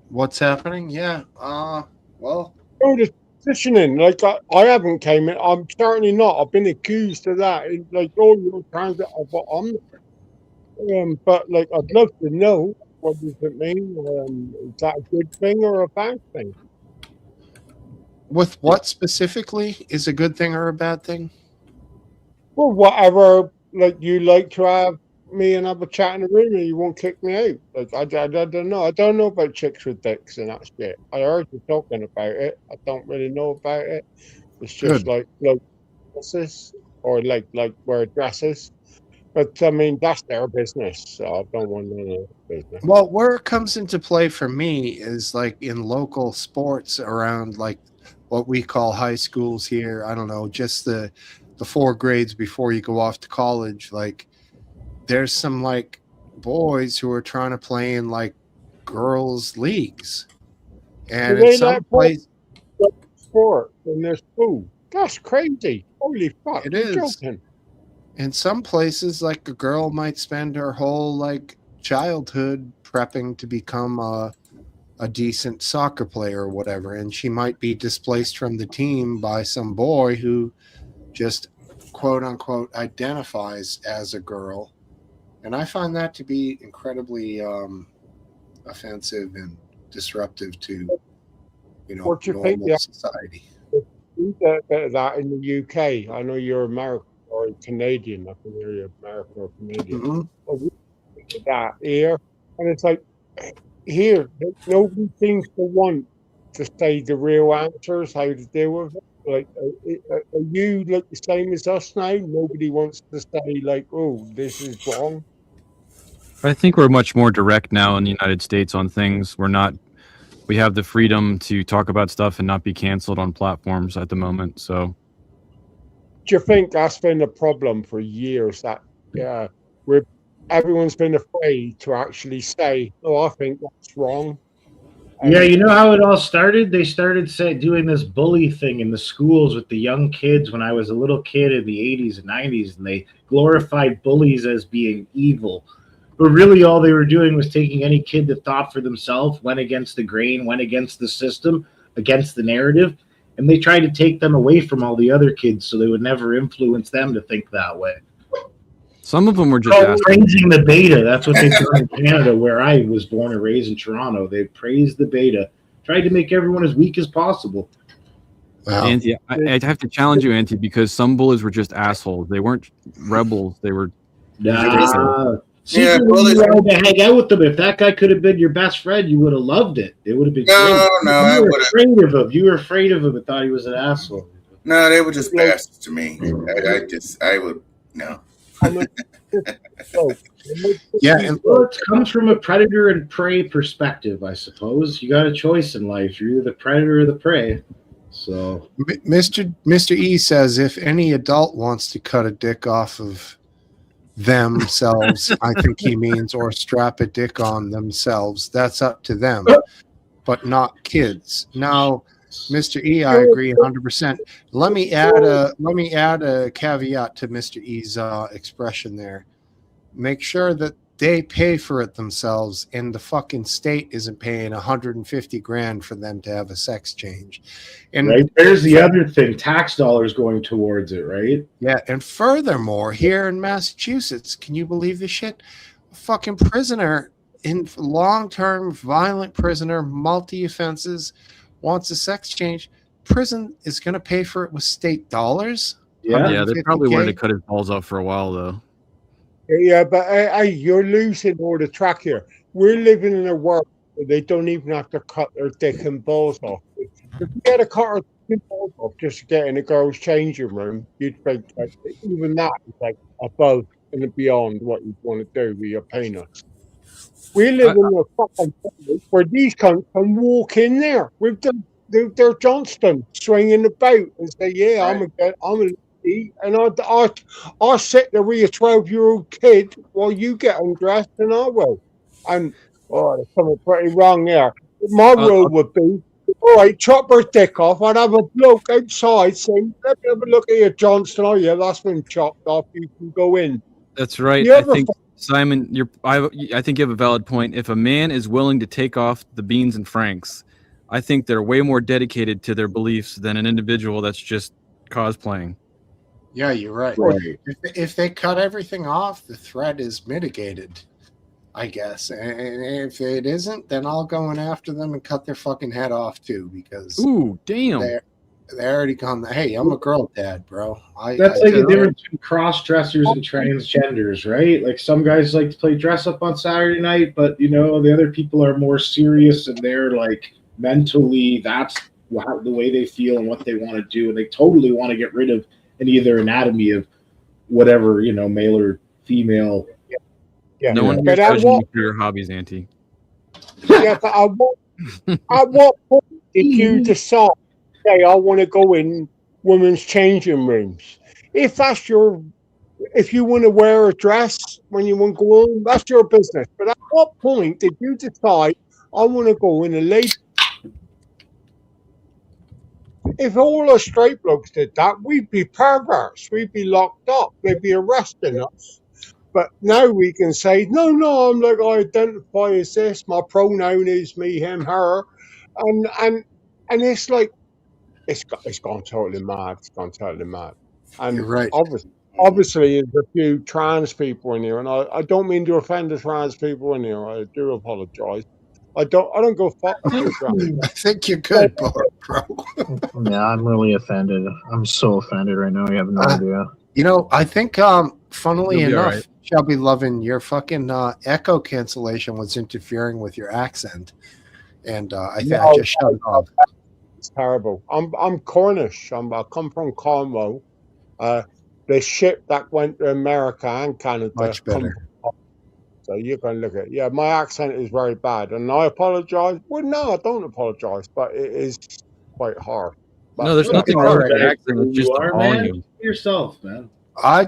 What's happening? Yeah. Well, Oh, the transitioning. Like, I haven't came in. I'm certainly not. I've been accused of that. It's like, oh, you're transit. But like, I'd love to know. What does it mean? Is that a good thing or a bad thing? with what specifically is a good thing or a bad thing? Well, whatever. Like, you like to have me and have a chat in the room, and you won't kick me out. Like, I don't know. I don't know about chicks with dicks and that shit. I heard you talking about it. I don't really know about it. It's just Good. like dresses or like wear dresses. But I mean, that's their business. So I don't want to know their business. Well, where it comes into play for me is like in local sports around like what we call high schools here. I don't know, just the 4 grades before you go off to college. Like there's some like boys who are trying to play in like girls' leagues. And Do in they some let place sport in their school? That's crazy. Holy fuck. It you're is. joking. in some places, like a girl might spend her whole like childhood prepping to become a decent soccer player or whatever, and she might be displaced from the team by some boy who just quote unquote identifies as a girl. And I find that to be incredibly offensive and disruptive to, What do you think? normal society. Do that in the UK. I know you're American or Canadian. I can hear you American or Canadian. Mhm. But we do that here, and it's like here nobody seems to want to say the real answers, how to deal with it. Like, are you like the same as us now? Nobody wants to say like, "Oh, this is wrong." I think we're much more direct now in the United States on things. We have the freedom to talk about stuff and not be canceled on platforms at the moment. So Do you think that's been a problem for years? That where everyone's been afraid to actually say, "Oh, I think that's wrong." Yeah, you know how it all started? They started doing this bully thing in the schools with the young kids when I was a little kid in the 80s and 90s, and they glorified bullies as being evil. But really all they were doing was taking any kid that thought for themselves, went against the grain, went against the system, against the narrative, and they tried to take them away from all the other kids so they would never influence them to think that way. Some of them were just assholes. Praising the beta. That's what they've done in Canada, where I was born and raised in Toronto. They praised the beta, tried to make everyone as weak as possible. Wow. Auntie, I'd have to challenge you, Auntie, because some bullies were just assholes. They weren't rebels. They were. Nah. Yeah, you bullies. wanted to hang out with them. If that guy could have been your best friend, you would have loved it. It would have been No, great. I You were would've. afraid of him. You were afraid of him and thought he was an asshole. No, they were just bastards to me. I would no. Yeah, and Well, it comes from a predator and prey perspective, I suppose. You got a choice in life. You're either the predator or the prey. So, Mr. E says if any adult wants to cut a dick off of themselves, I think he means, or strap a dick on themselves, that's up to them, but not kids. Now, Mr. E, I agree 100%. Let me add a caveat to Mr. E's expression there. Make sure that they pay for it themselves, and the fucking state isn't paying 150 grand for them to have a sex change. And right there's the other thing: tax dollars going towards it, right? Yeah, and furthermore, here in Massachusetts, can you believe this shit? A fucking prisoner in long-term violent prisoner, multi-offenses, wants a sex change. Prison is going to pay for it with state dollars. Yeah, they probably wanted to $150K. cut his balls off for a while, though. Yeah, but hey, you're losing all the track here. We're living in a world where they don't even have to cut their dick and balls off. If you had to cut our dick and balls off just to get in a girl's changing room, you'd think like, even that is like above and beyond what you'd want to do with your penis. We live in a fucking world where these cunts can walk in there with their Johnston swinging about and say, "Yeah, I'm a lady," and I'll sit there with a 12-year-old kid while you get undressed, and I will. And there's something pretty wrong there. My rule would be, all right, chop her dick off. I'd have a bloke outside saying, "Let me have a look at your Johnston. Oh yeah, that's been chopped off. You can go in." That's right. The I other think Simon, I think you have a valid point. If a man is willing to take off the beans and franks, I think they're way more dedicated to their beliefs than an individual that's just cosplaying. Yeah, you're right. If they cut everything off, the threat is mitigated, I guess. And if it isn't, then I'll go in after them and cut their fucking head off too, because ooh, damn, they already gone. Hey, I'm a girl dad, bro. That's like the difference between cross-dressers and transgenders, right? Like some guys like to play dress up on Saturday night, but you know the other people are more serious and they're like mentally that's the way they feel and what they want to do, and they totally want to get rid of any of their anatomy of whatever, you know, male or female. Yeah, No one but here I judging you want, for your hobbies, Auntie. yeah, but I want. At what point did you decide? Say, I want to go in women's changing rooms. If that's if you want to wear a dress when you want to go on, that's your business. But at what point did you decide I want to go in a lady? If all the straight blokes did that, we'd be perverts. We'd be locked up. They'd be arresting us. But now we can say, no, I'm like, I identify as this. My pronoun is me, him, her, and it's like it's gone totally mad. It's gone totally mad. And You're right. Obviously, there's a few trans people in here, and I don't mean to offend the trans people in here. I do apologize. I don't go fuck with trans. I think you're good, bro. Yeah, I'm really offended. I'm so offended right now. You have no idea. You know, I think, funnily You'll be enough, all right. Shelby Lovin, your fucking echo cancellation was interfering with your accent, and I just shut it off. It's terrible. I'm Cornish. I come from Cornwall. The ship that went to America and Canada. Much better. So you can look at my accent is very bad, and I apologize. Well, no, I don't apologize, but it is quite hard. But No, there's nothing wrong with the accent. It's just the man. volume. Be yourself, man.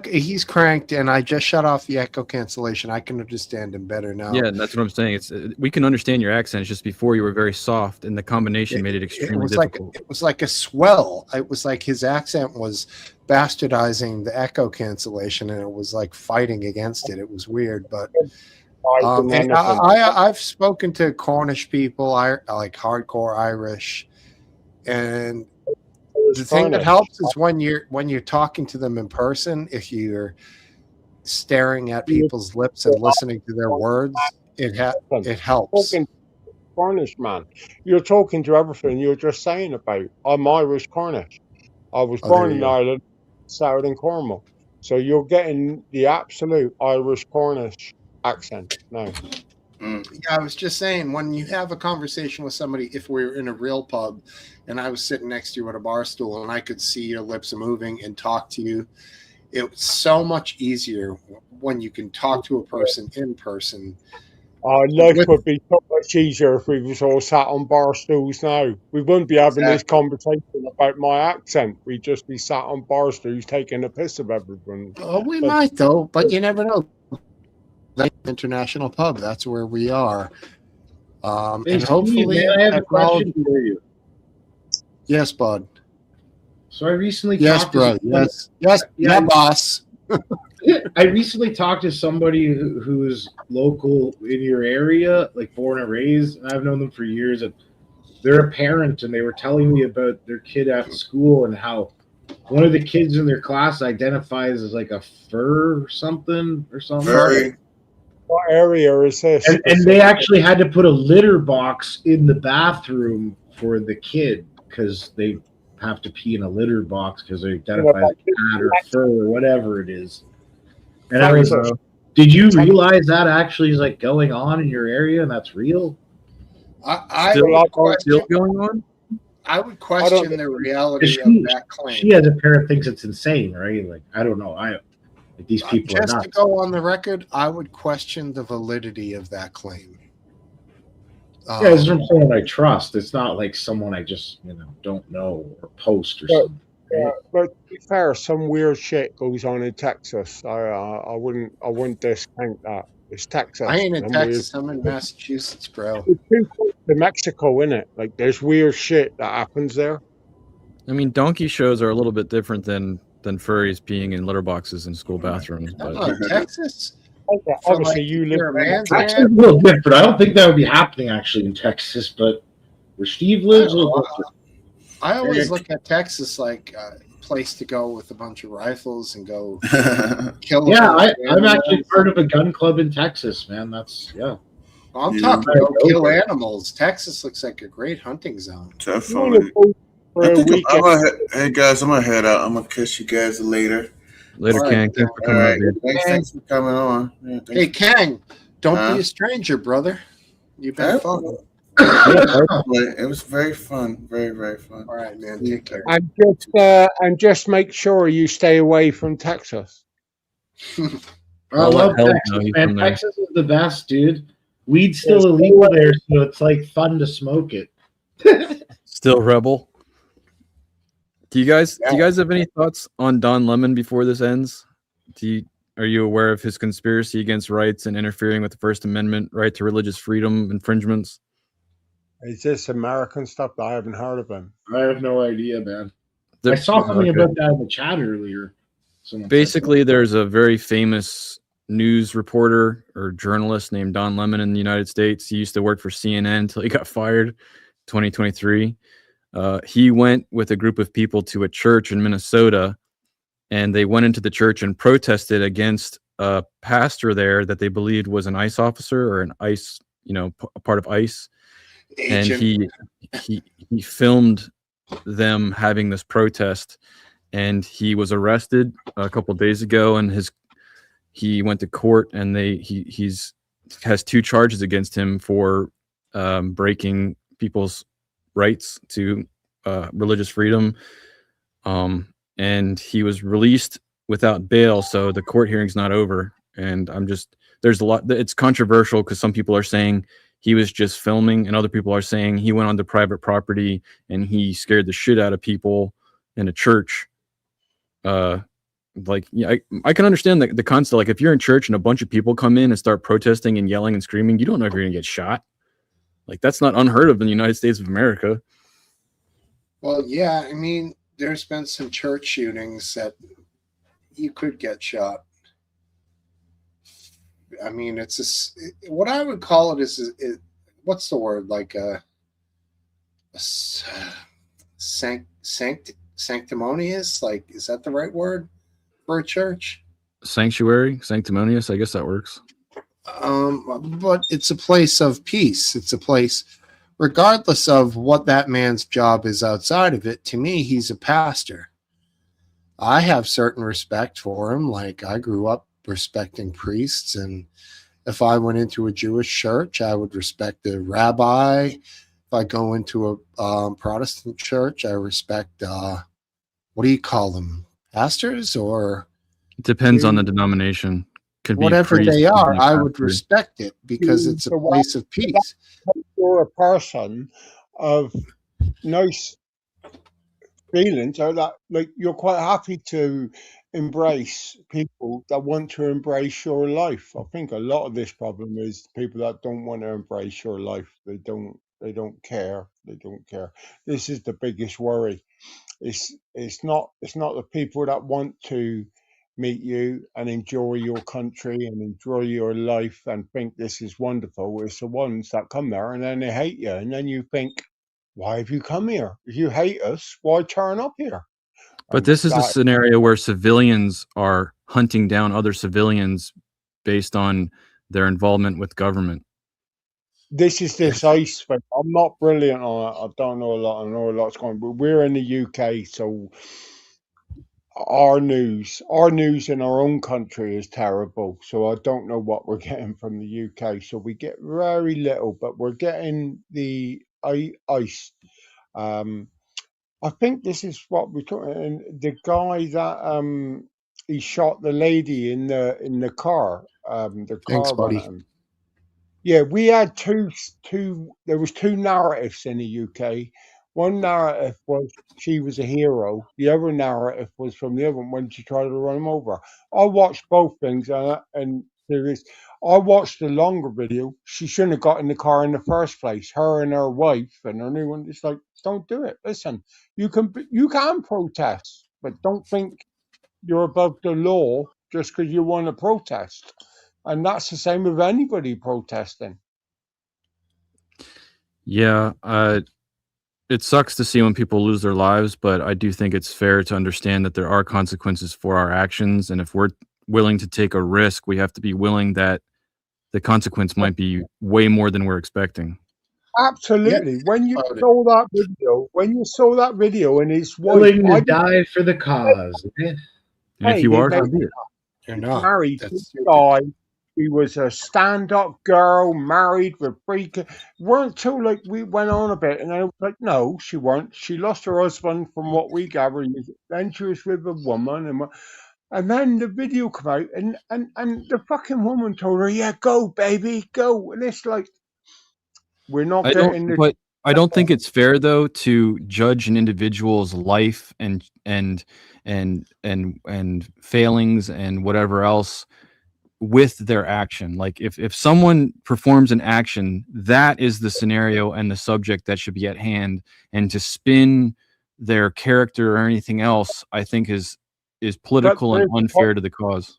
He's cranked, and I just shut off the echo cancellation. I can understand him better now. Yeah, that's what I'm saying. It's we can understand your accent. It's just before you were very soft, and the combination made it extremely difficult. It was like a swell. It was like his accent was bastardizing the echo cancellation, and it was like fighting against it. It was weird, but and I've spoken to Cornish people, like hardcore Irish, and the thing that helps is when you're talking to them in person. If you're staring at people's lips and listening to their words, it helps. Talking Cornish, man. You're talking to everything you're just saying about. I'm Irish Cornish. I was Oh, there born you in go. Ireland, settled in Cornwall. So you're getting the absolute Irish Cornish accent now. Yeah, I was just saying, when you have a conversation with somebody, if we were in a real pub and I was sitting next to you at a bar stool and I could see your lips moving and talk to you, it's so much easier when you can talk to a person in person. Life would be so much easier if we was all sat on bar stools now. We wouldn't be having this conversation about my accent. We'd just be sat on bar stools taking a piss of everyone. Oh, we might though, but you never know. International pub, that's where we are. Hey, And Steve, hopefully man, I have a technology- question for you. Yes, bud. So I recently Yes, talked to bro. somebody- Yes, yeah, boss. I recently talked to somebody who's local in your area, like born and raised, and I've known them for years. And they're a parent, and they were telling me about their kid at school and how one of the kids in their class identifies as like a fur or something. What area is this? And they actually had to put a litter box in the bathroom for the kid because they have to pee in a litter box because they identify as cat or fur or whatever it is. And I was, did you realize that actually is like going on in your area and that's real? I Still- would question, still going on? I would question the reality She, of that claim. she as a parent thinks it's insane, right? Like, I don't know. Like, these people are Just to nuts. go on the record, I would question the validity of that claim. Yeah, it's from someone I trust. It's not like someone I just, don't know or post or something. But to be fair, some weird shit goes on in Texas. I wouldn't discount that. It's Texas. I ain't in and Texas. I'm in Massachusetts, bro. It's too close to Mexico, isn't it? Like, there's weird shit that happens there. I mean, donkey shows are a little bit different than furries peeing in litter boxes in school bathrooms. But Oh, Texas? Obviously, you live in Texas is a little different. I don't think that would be happening actually in Texas, but where Steve lives, a little different. I always look at Texas like a place to go with a bunch of rifles and go kill. Yeah, a bunch of I'm actually animals. part of a gun club in Texas, man. That's I'm talking about kill animals. Texas looks like a great hunting zone. Definitely. I think hey guys, I'm gonna head out. I'm gonna catch you guys later. Later, All right. Kang. Thanks for All coming right. over here. Thanks for coming on. Yeah, thanks. Hey, Kang, don't Huh? be a stranger, brother. You've been Yeah. fun. It was very fun. Very, very fun. All right, man. Take care. And just make sure you stay away from Texas. I I'll let love Hell Texas, know you man. from there. Texas is the best, dude. Weed's still illegal there, so it's like fun to smoke it. Still rebel. Do you guys have any thoughts on Don Lemon before this ends? Are you aware of his conspiracy against rights and interfering with the First Amendment right to religious freedom infringements? Is this American stuff? I haven't heard of him. I have no idea, man. There- I saw something okay. about that in the chat earlier. Someone said Basically, there's a very famous news reporter or journalist named Don Lemon in the United States. He used to work for CNN until he got fired 2023. He went with a group of people to a church in Minnesota, and they went into the church and protested against a pastor there that they believed was an ICE officer or an ICE, a part of ICE. And he filmed them having this protest, and he was arrested a couple days ago, and he went to court, and he's has 2 charges against him for breaking people's rights to religious freedom, and he was released without bail, so the court hearing's not over. And there's a lot, it's controversial because some people are saying he was just filming, and other people are saying he went onto private property and he scared the shit out of people in a church. I can understand the concept. Like, if you're in church and a bunch of people come in and start protesting and yelling and screaming, you don't know if you're gonna get shot. Like, that's not unheard of in the United States of America. Well, yeah, I mean, there's been some church shootings that you could get shot. I mean, what I would call it is what's the word? Like sanctimonious? Like, is that the right word for a church? sanctuary, sanctimonious. I guess that works. But it's a place of peace. It's a place, regardless of what that man's job is outside of it. To me, he's a pastor. I have certain respect for him. Like, I grew up respecting priests, and if I went into a Jewish church, I would respect the rabbi. If I go into a Protestant church, I respect what do you call them? Pastors? Or it depends on the denomination. Could be whatever priest, they could are, be I would pastor. respect it because it's a place of peace. You're a person of nice feelings, so that like you're quite happy to embrace people that want to embrace your life. I think a lot of this problem is people that don't want to embrace your life. They don't care. They don't care. This is the biggest worry. It's not the people that want to meet you and enjoy your country and enjoy your life and think this is wonderful. It's the ones that come there and then they hate you, and then you think, why have you come here? If you hate us, why turn up here? But this is a scenario where civilians are hunting down other civilians based on their involvement with government. This is this ICE thing. I'm not brilliant on it. I don't know a lot. I know a lot's going on, but we're in the UK, so our news in our own country is terrible. So I don't know what we're getting from the UK. So we get very little, but we're getting the ICE. I think this is what we're talking. The guy that he shot the lady in the car. The Thanks, car went buddy. at him. Yeah, we had two. There was two narratives in the UK. One narrative was she was a hero. The other narrative was from the other one when she tried to run him over. I watched both things, and there is. I watched the longer video. She shouldn't have got in the car in the first place. Her and her wife and her new one. It's like, don't do it. Listen, you can protest, but don't think you're above the law just because you want to protest. And that's the same with anybody protesting. Yeah, it sucks to see when people lose their lives, but I do think it's fair to understand that there are consequences for our actions, and if we're willing to take a risk, we have to be willing that the consequence might be way more than we're expecting. Absolutely. When you saw that video, and his wife, Willing to die for the cause. And if you are, so be it. You're not. married That's this stupid. guy. She was a stand-up girl, married with three kids. Weren't till like we went on a bit, and I was like, no, she weren't. She lost her husband, from what we gather. Then she was with a woman, and then the video came out, and the fucking woman told her, "Yeah, go, baby, go." And it's like, we're not getting the. But I don't think it's fair though to judge an individual's life and failings and whatever else with their action. Like if someone performs an action, that is the scenario and the subject that should be at hand, and to spin their character or anything else, I think is political and unfair to the cause.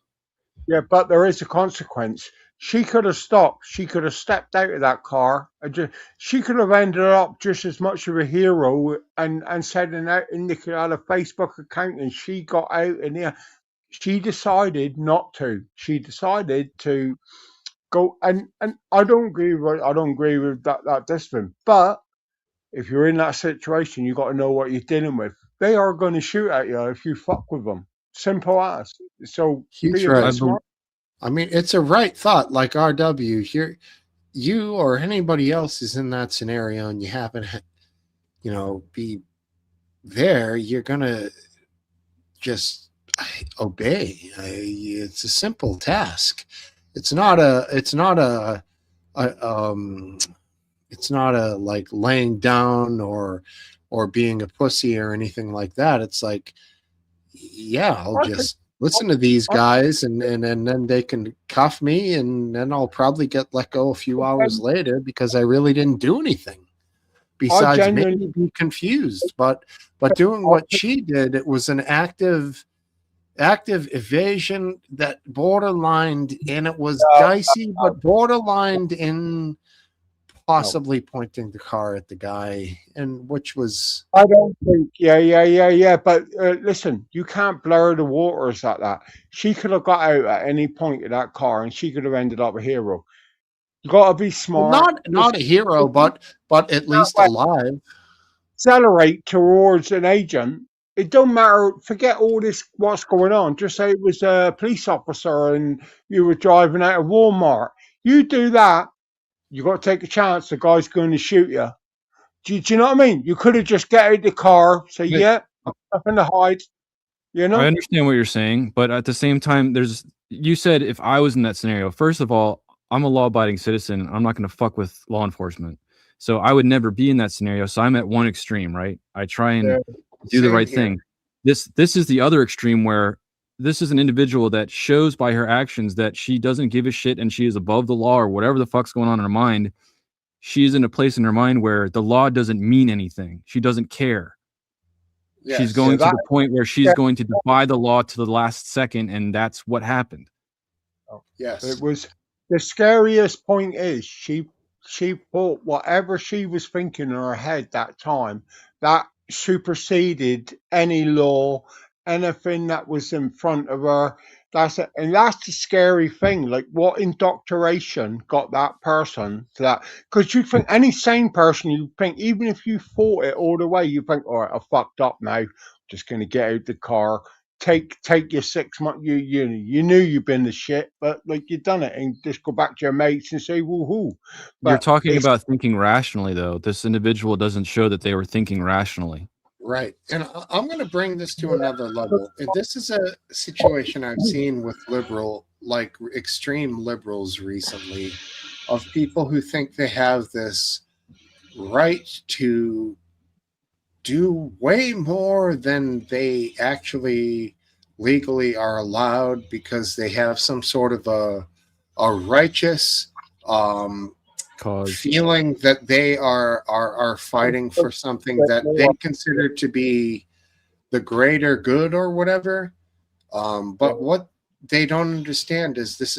Yeah, but there is a consequence. She could have stopped. She could have stepped out of that car. She could have ended up just as much of a hero and said Nick had a Facebook account, and she got out, and she decided not to. She decided to go, and I don't agree with that discipline. But if you're in that situation, you got to know what you're dealing with. They are going to shoot at you if you fuck with them. Simple as. So Huge be a right. bit smart. I mean, it's a right thought. Like RW here, you or anybody else is in that scenario, and you happen to, be there. You're gonna just obey. It's a simple task. It's not a like laying down or being a pussy or anything like that. It's like, yeah, I'll just listen to these guys, and then they can cuff me, and then I'll probably get let go a few hours later because I really didn't do anything besides maybe be confused. But doing what she did, it was an active evasion that borderlined, and it was dicey, but borderlined in possibly pointing the car at the guy, and which was I don't think. Yeah. But listen, you can't blur the waters like that. She could have got out at any point of that car, and she could have ended up a hero. You got to be well, smart. not a hero, but at least alive. Accelerate towards an agent. It don't matter. Forget all this. What's going on? Just say it was a police officer, and you were driving out of Walmart. You do that, you got to take a chance. The guy's going to shoot you. Do you know what I mean? You could have just get out the car, say, "Yeah, nothing to hide." You know. I understand what you're saying, but at the same time, you said if I was in that scenario, first of all, I'm a law-abiding citizen. I'm not going to fuck with law enforcement. So I would never be in that scenario. So I'm at one extreme, right? I try and do the right thing. This is the other extreme where this is an individual that shows by her actions that she doesn't give a shit and she is above the law or whatever the fuck's going on in her mind. She's in a place in her mind where the law doesn't mean anything. She doesn't care. Yes, she's going to the point where she's going to defy the law to the last second, and that's what happened. Yes. It was the scariest point is she thought whatever she was thinking in her head that time, that superseded any law, anything that was in front of her. That's it. And that's the scary thing. Like, what indoctrination got that person to that? Because you think any sane person, you think, even if you fought it all the way, you think, all right, I fucked up now. Just going to get out the car. Take your 6 months. You knew you've been the shit, but like you've done it, and just go back to your mates and say woohoo. You're talking about thinking rationally, though. This individual doesn't show that they were thinking rationally. Right. And I'm going to bring this to another level. This is a situation I've seen with extreme liberals recently, of people who think they have this right to do way more than they actually legally are allowed because they have some sort of a righteous cause, feeling that they are fighting for something that they consider to be the greater good or whatever. But what they don't understand is this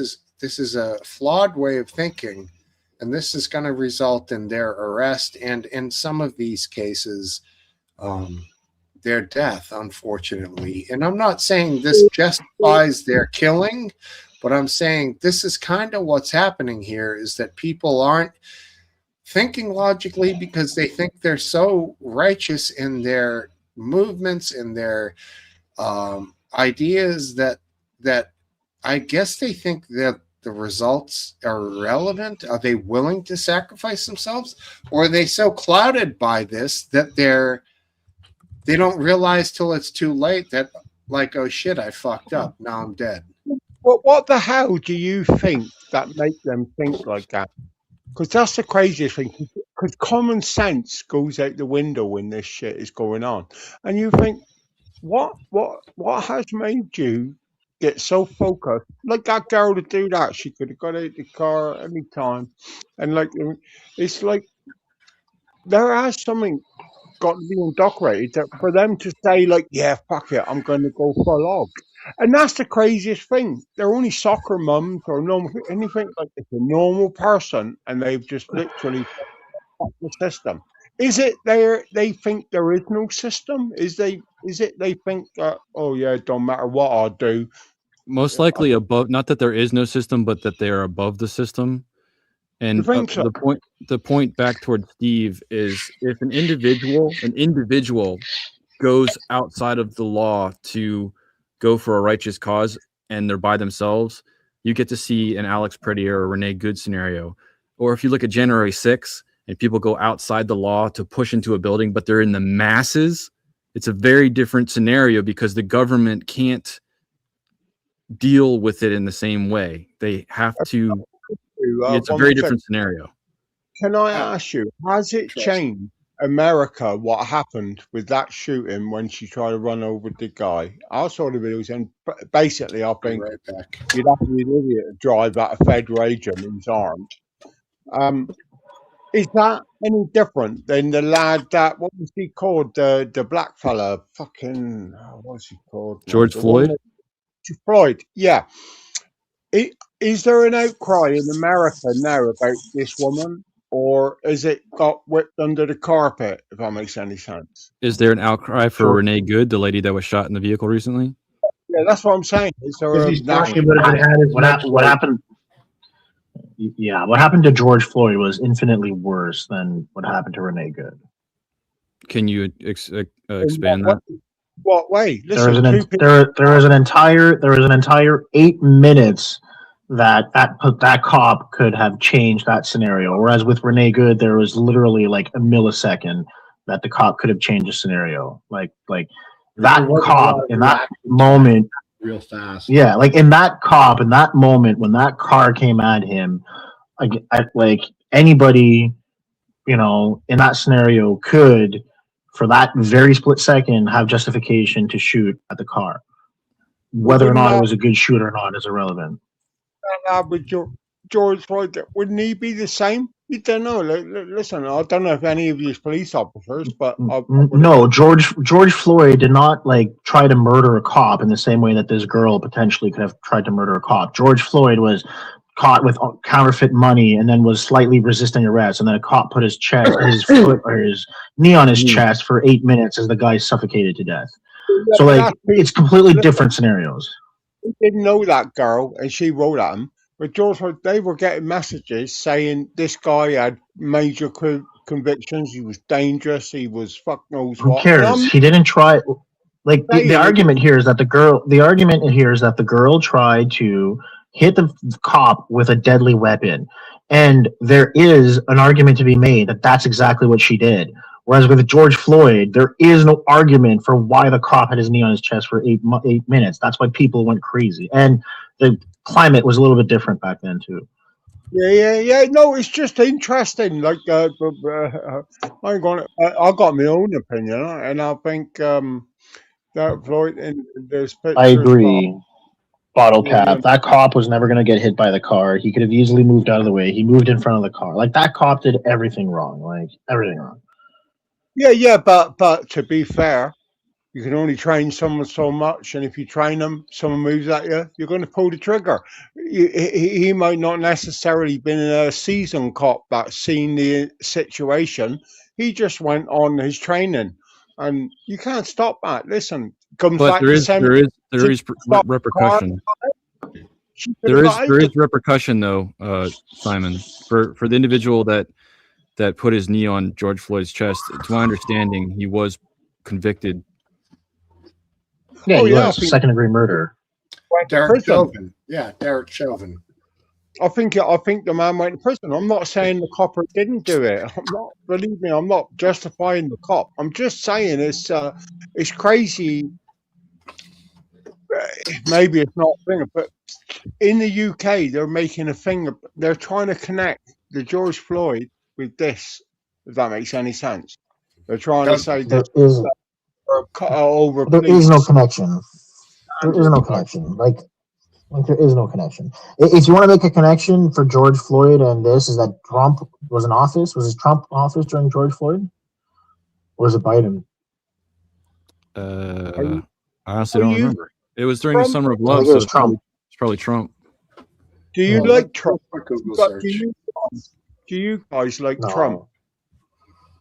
is a flawed way of thinking, and this is going to result in their arrest, and in some of these cases, their death, unfortunately. And I'm not saying this justifies their killing, but I'm saying this is kind of what's happening here, is that people aren't thinking logically because they think they're so righteous in their movements and their ideas that I guess they think that the results are irrelevant. Are they willing to sacrifice themselves, or are they so clouded by this that they don't realize till it's too late that, like, oh shit, I fucked up. Now I'm dead. Well, what the hell do you think that make them think like that? Because that's the craziest thing. Because common sense goes out the window when this shit is going on, and you think, what has made you get so focused? Like that girl to do that, she could have got out the car any time, and like it's like there has something got to be indoctrinated that for them to say like, yeah, fuck it, I'm going to go full hog. And that's the craziest thing. They're only soccer mums or anything like it's a normal person, and they've just literally fucked the system. Is it they think there is no system? Is it they think that, oh yeah, it don't matter what I do? Most likely above, not that there is no system, but that they are above the system. And the point back towards Steve is, if an individual goes outside of the law to go for a righteous cause and they're by themselves, you get to see an Alex Prettier or Renee Good scenario. Or if you look at January 6th and people go outside the law to push into a building, but they're in the masses, it's a very different scenario because the government can't deal with it in the same way. They have to. It's a very different scenario. Can I ask you, has it changed America what happened with that shooting when she tried to run over the guy? I saw the videos, and basically I think you'd have to be an idiot to drive at a federal agent who's armed. Is that any different than the lad that, what was he called, the black fella, fucking, what's he called? George Floyd? Floyd, yeah. Is there an outcry in America now about this woman, or is it got whipped under the carpet? If that makes any sense. Is there an outcry for Renee Good, the lady that was shot in the vehicle recently? Yeah, that's what I'm saying. Is there a He's talking about if it had as what happened. Yeah, what happened to George Floyd was infinitely worse than what happened to Renee Good. Can you expand that? What way? There was Listen, there was an entire 8 minutes that cop could have changed that scenario. Whereas with Renee Good, there was literally like a millisecond that the cop could have changed the scenario. Like that cop in that moment, real fast. yeah, like in that cop in that moment when that car came at him, like anybody, you know, in that scenario could, for that very split second, have justification to shoot at the car. Whether or not it was a good shoot or not is irrelevant. with George Floyd, wouldn't he be the same? You don't know. Listen, I don't know if any of you police officers, but No, George Floyd did not like try to murder a cop in the same way that this girl potentially could have tried to murder a cop. George Floyd was caught with counterfeit money and then was slightly resisting arrest, and then a cop put his foot or his knee on his chest for 8 minutes as the guy suffocated to death. So like it's completely different scenarios. He didn't know that girl, and she wrote at him. But George Floyd, they were getting messages saying this guy had major convictions. He was dangerous. He was fuck knows Who what. cares? He didn't try. Like the argument here is that the girl tried to hit the cop with a deadly weapon, and there is an argument to be made that that's exactly what she did. Whereas with George Floyd, there is no argument for why the cop had his knee on his chest for 8 minutes. That's why people went crazy, and the climate was a little bit different back then too. Yeah. No, it's just interesting. Like, I got my own opinion, and I think that Floyd and there's pictures. I agree. Bottle cap. That cop was never going to get hit by the car. He could have easily moved out of the way. He moved in front of the car. Like that cop did everything wrong. Like everything wrong. Yeah, but to be fair, you can only train someone so much, and if you train them, someone moves at you, you're going to pull the trigger. He might not necessarily been a seasoned cop that's seen the situation. He just went on his training, and you can't stop that. Listen, comes But back there to is repercussion. There is repercussion though, Simon, for the individual that put his knee on George Floyd's chest. To my understanding, he was convicted. Yeah, he was second-degree murder. Derek Chauvin. Yeah, Derek Chauvin. I think the man went to prison. I'm not saying the copper didn't do it. Believe me, I'm not justifying the cop. I'm just saying it's crazy. Maybe it's not a thing, but in the UK, they're making a thing. They're trying to connect the George Floyd with this. If that makes any sense, they're trying to say that There is no connection. There is no connection. Like there is no connection. If you want to make a connection for George Floyd and this, is that Trump was in office? Was it Trump in office during George Floyd? Or was it Biden? I honestly don't remember. It was during the summer of love, so it's probably Trump. Do you like Trump? Do you guys like Trump?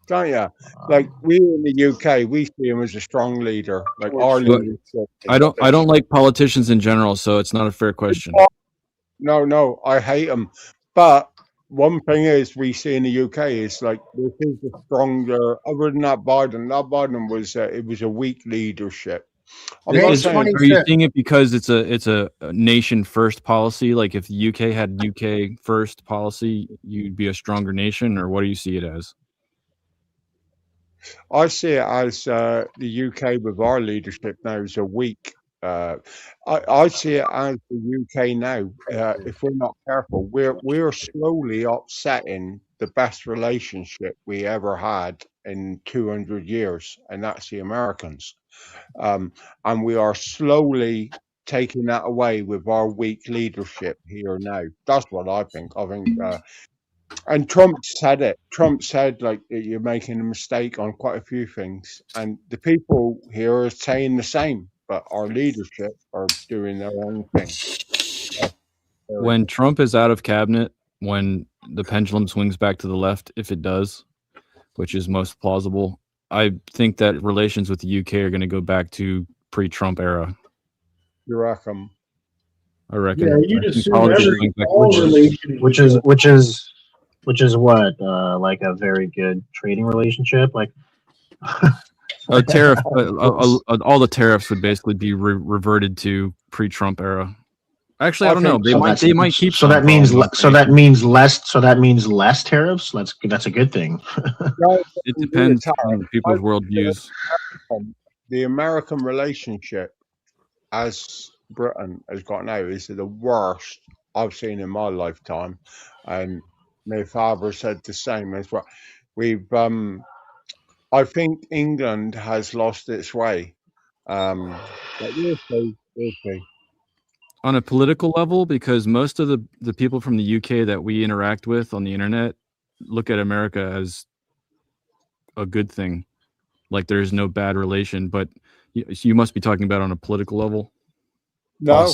Don't you? Like we in the UK, we see him as a strong leader. Like our leader. I don't like politicians in general, so it's not a fair question. No, I hate them. But one thing is we see in the UK is like this is a stronger. Other than that, Biden was it was a weak leadership. Are you seeing it because it's a nation first policy? Like if the UK had UK first policy, you'd be a stronger nation, or what do you see it as? I see it as the UK with our leadership now is a weak. I see it as the UK now. If we're not careful, we're slowly upsetting the best relationship we ever had in 200 years, and that's the Americans. And we are slowly taking that away with our weak leadership here now. That's what I think. And Trump said it. Trump said like you're making a mistake on quite a few things, and the people here are saying the same. But our leadership are doing their own thing. When Trump is out of cabinet, when the pendulum swings back to the left if it does, which is most plausible. I think that relations with the UK are going to go back to pre-Trump era. You reckon? I reckon. Yeah, you'd I think assume politics every swing back all towards- relations, which is what like a very good trading relationship, like. A tariff, all the tariffs would basically be reverted to pre-Trump era. Actually, I don't know. They might keep. So that means less tariffs. That's a good thing. It depends on people's worldviews. The American relationship, as Britain has got now, is the worst I've seen in my lifetime, and my father said the same as well. We've, I think England has lost its way. But we'll see. On a political level, because most of the people from the UK that we interact with on the internet look at America as a good thing, like there is no bad relation. But you must be talking about on a political level. No.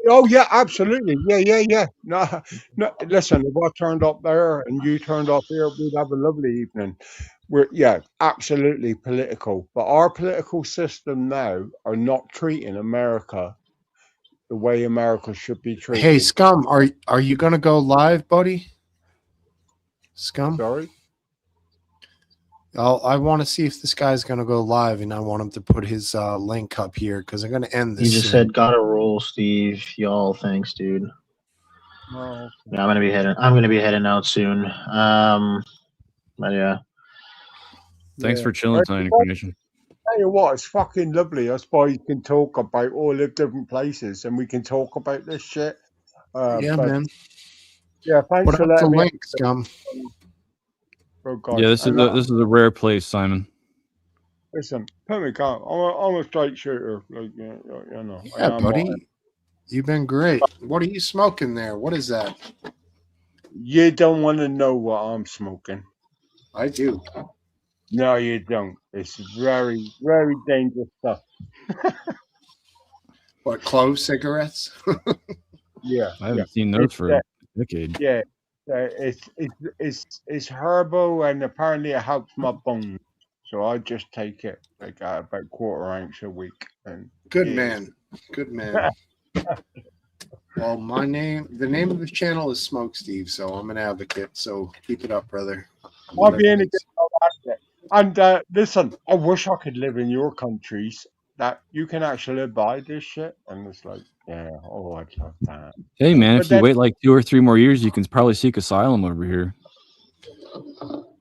Oh yeah, absolutely. Yeah. No. Listen, if I turned up there and you turned up here, we'd have a lovely evening. Absolutely political. But our political system now are not treating America the way America should be treated. Hey, Scum, are you gonna go live, buddy? Scum? Sorry? I want to see if this guy's gonna go live, and I want him to put his link up here because I'm gonna end this. You just said gotta roll, Steve. Y'all, thanks, dude. Oh, Yeah, I'm gonna be heading out soon. But yeah. Thanks for chilling tonight, Incarnation. Tell you what, it's fucking lovely. I suppose you can talk about all the different places, and we can talk about this shit. Yeah, man. Yeah, thanks Put for up the letting me. link, Scum. Oh, God. Yeah, this is a rare place, Simon. Listen, put me down. I'm a straight shooter. Like, you know. I Yeah, am buddy. on it. You've been great. What are you smoking there? What is that? You don't want to know what I'm smoking. I do. No, you don't. It's very, very dangerous stuff. What, clove cigarettes? Yeah. I haven't seen those It's, for a decade. Yeah. It's herbal, and apparently it helps my bones. So I just take it like about quarter ounce a week. And Good yeah. man. Good man. Well, the name of the channel is Smoke Steve, so I'm an advocate. So keep it up, brother. I'll be in again. And listen, I wish I could live in your countries that you can actually buy this shit. And it's like, yeah, I'd love that. Hey, man, But if you then- wait like 2 or 3 more years, you can probably seek asylum over here.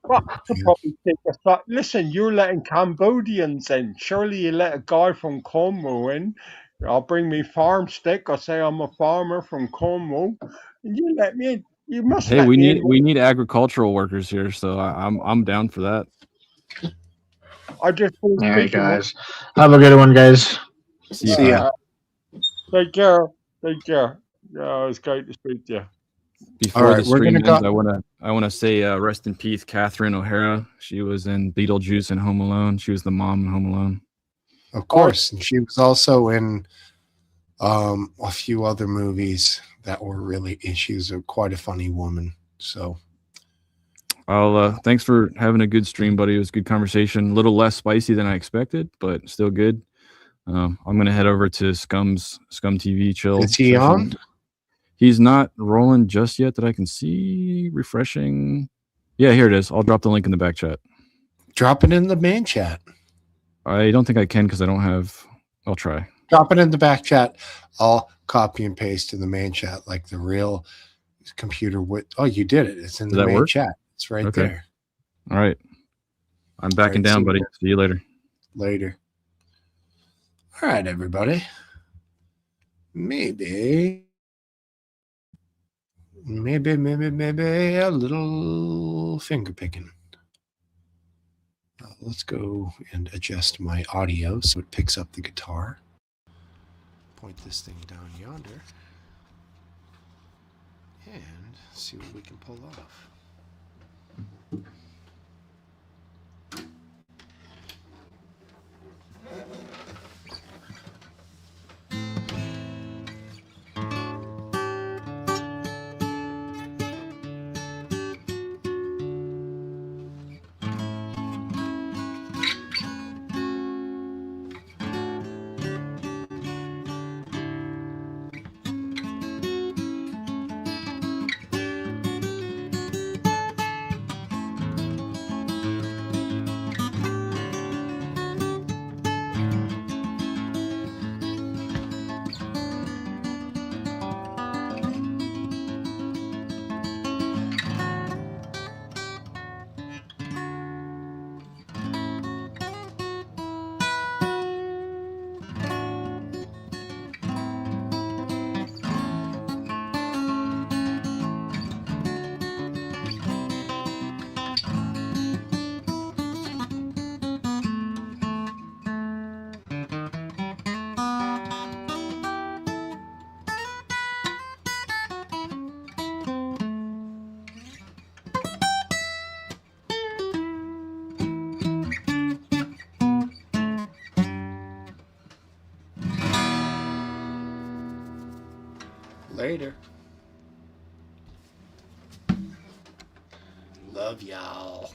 Well, I could probably take a shot. Listen, you're letting Cambodians in. Surely you let a guy from Cornwall in. I'll bring me farm stick. I'll say I'm a farmer from Cornwall. And you let me in. You must Hey, let we me need in. we need agricultural workers here, so I'm down for that. I just All right, guys. Have a good one, guys. See ya. Take care. Take care. Yeah, it's great to speak to you. Before All right, the we're stream gonna ends, I wanna say rest in peace, Catherine O'Hara. She was in Beetlejuice and Home Alone. She was the mom in Home Alone. Of course. And she was also in a few other movies that were really issues of quite a funny woman. So I'll thanks for having a good stream, buddy. It was a good conversation. A little less spicy than I expected, but still good. I'm gonna head over to Scum TV chill. Is he session. on? He's not rolling just yet that I can see. Refreshing. Yeah, here it is. I'll drop the link in the back chat. drop it in the main chat. I don't think I can because I don't have. I'll try. Drop it in the back chat. I'll copy and paste in the main chat like the real computer would. Oh, you did it. It's in Does the that main work? chat. It's right Okay. there. All right. I'm backing All right, down, see buddy. ya. See you later. Later. All right, everybody. Maybe a little finger picking. Let's go and adjust my audio so it picks up the guitar. Point this thing down yonder and see what we can pull off. Later. Love y'all.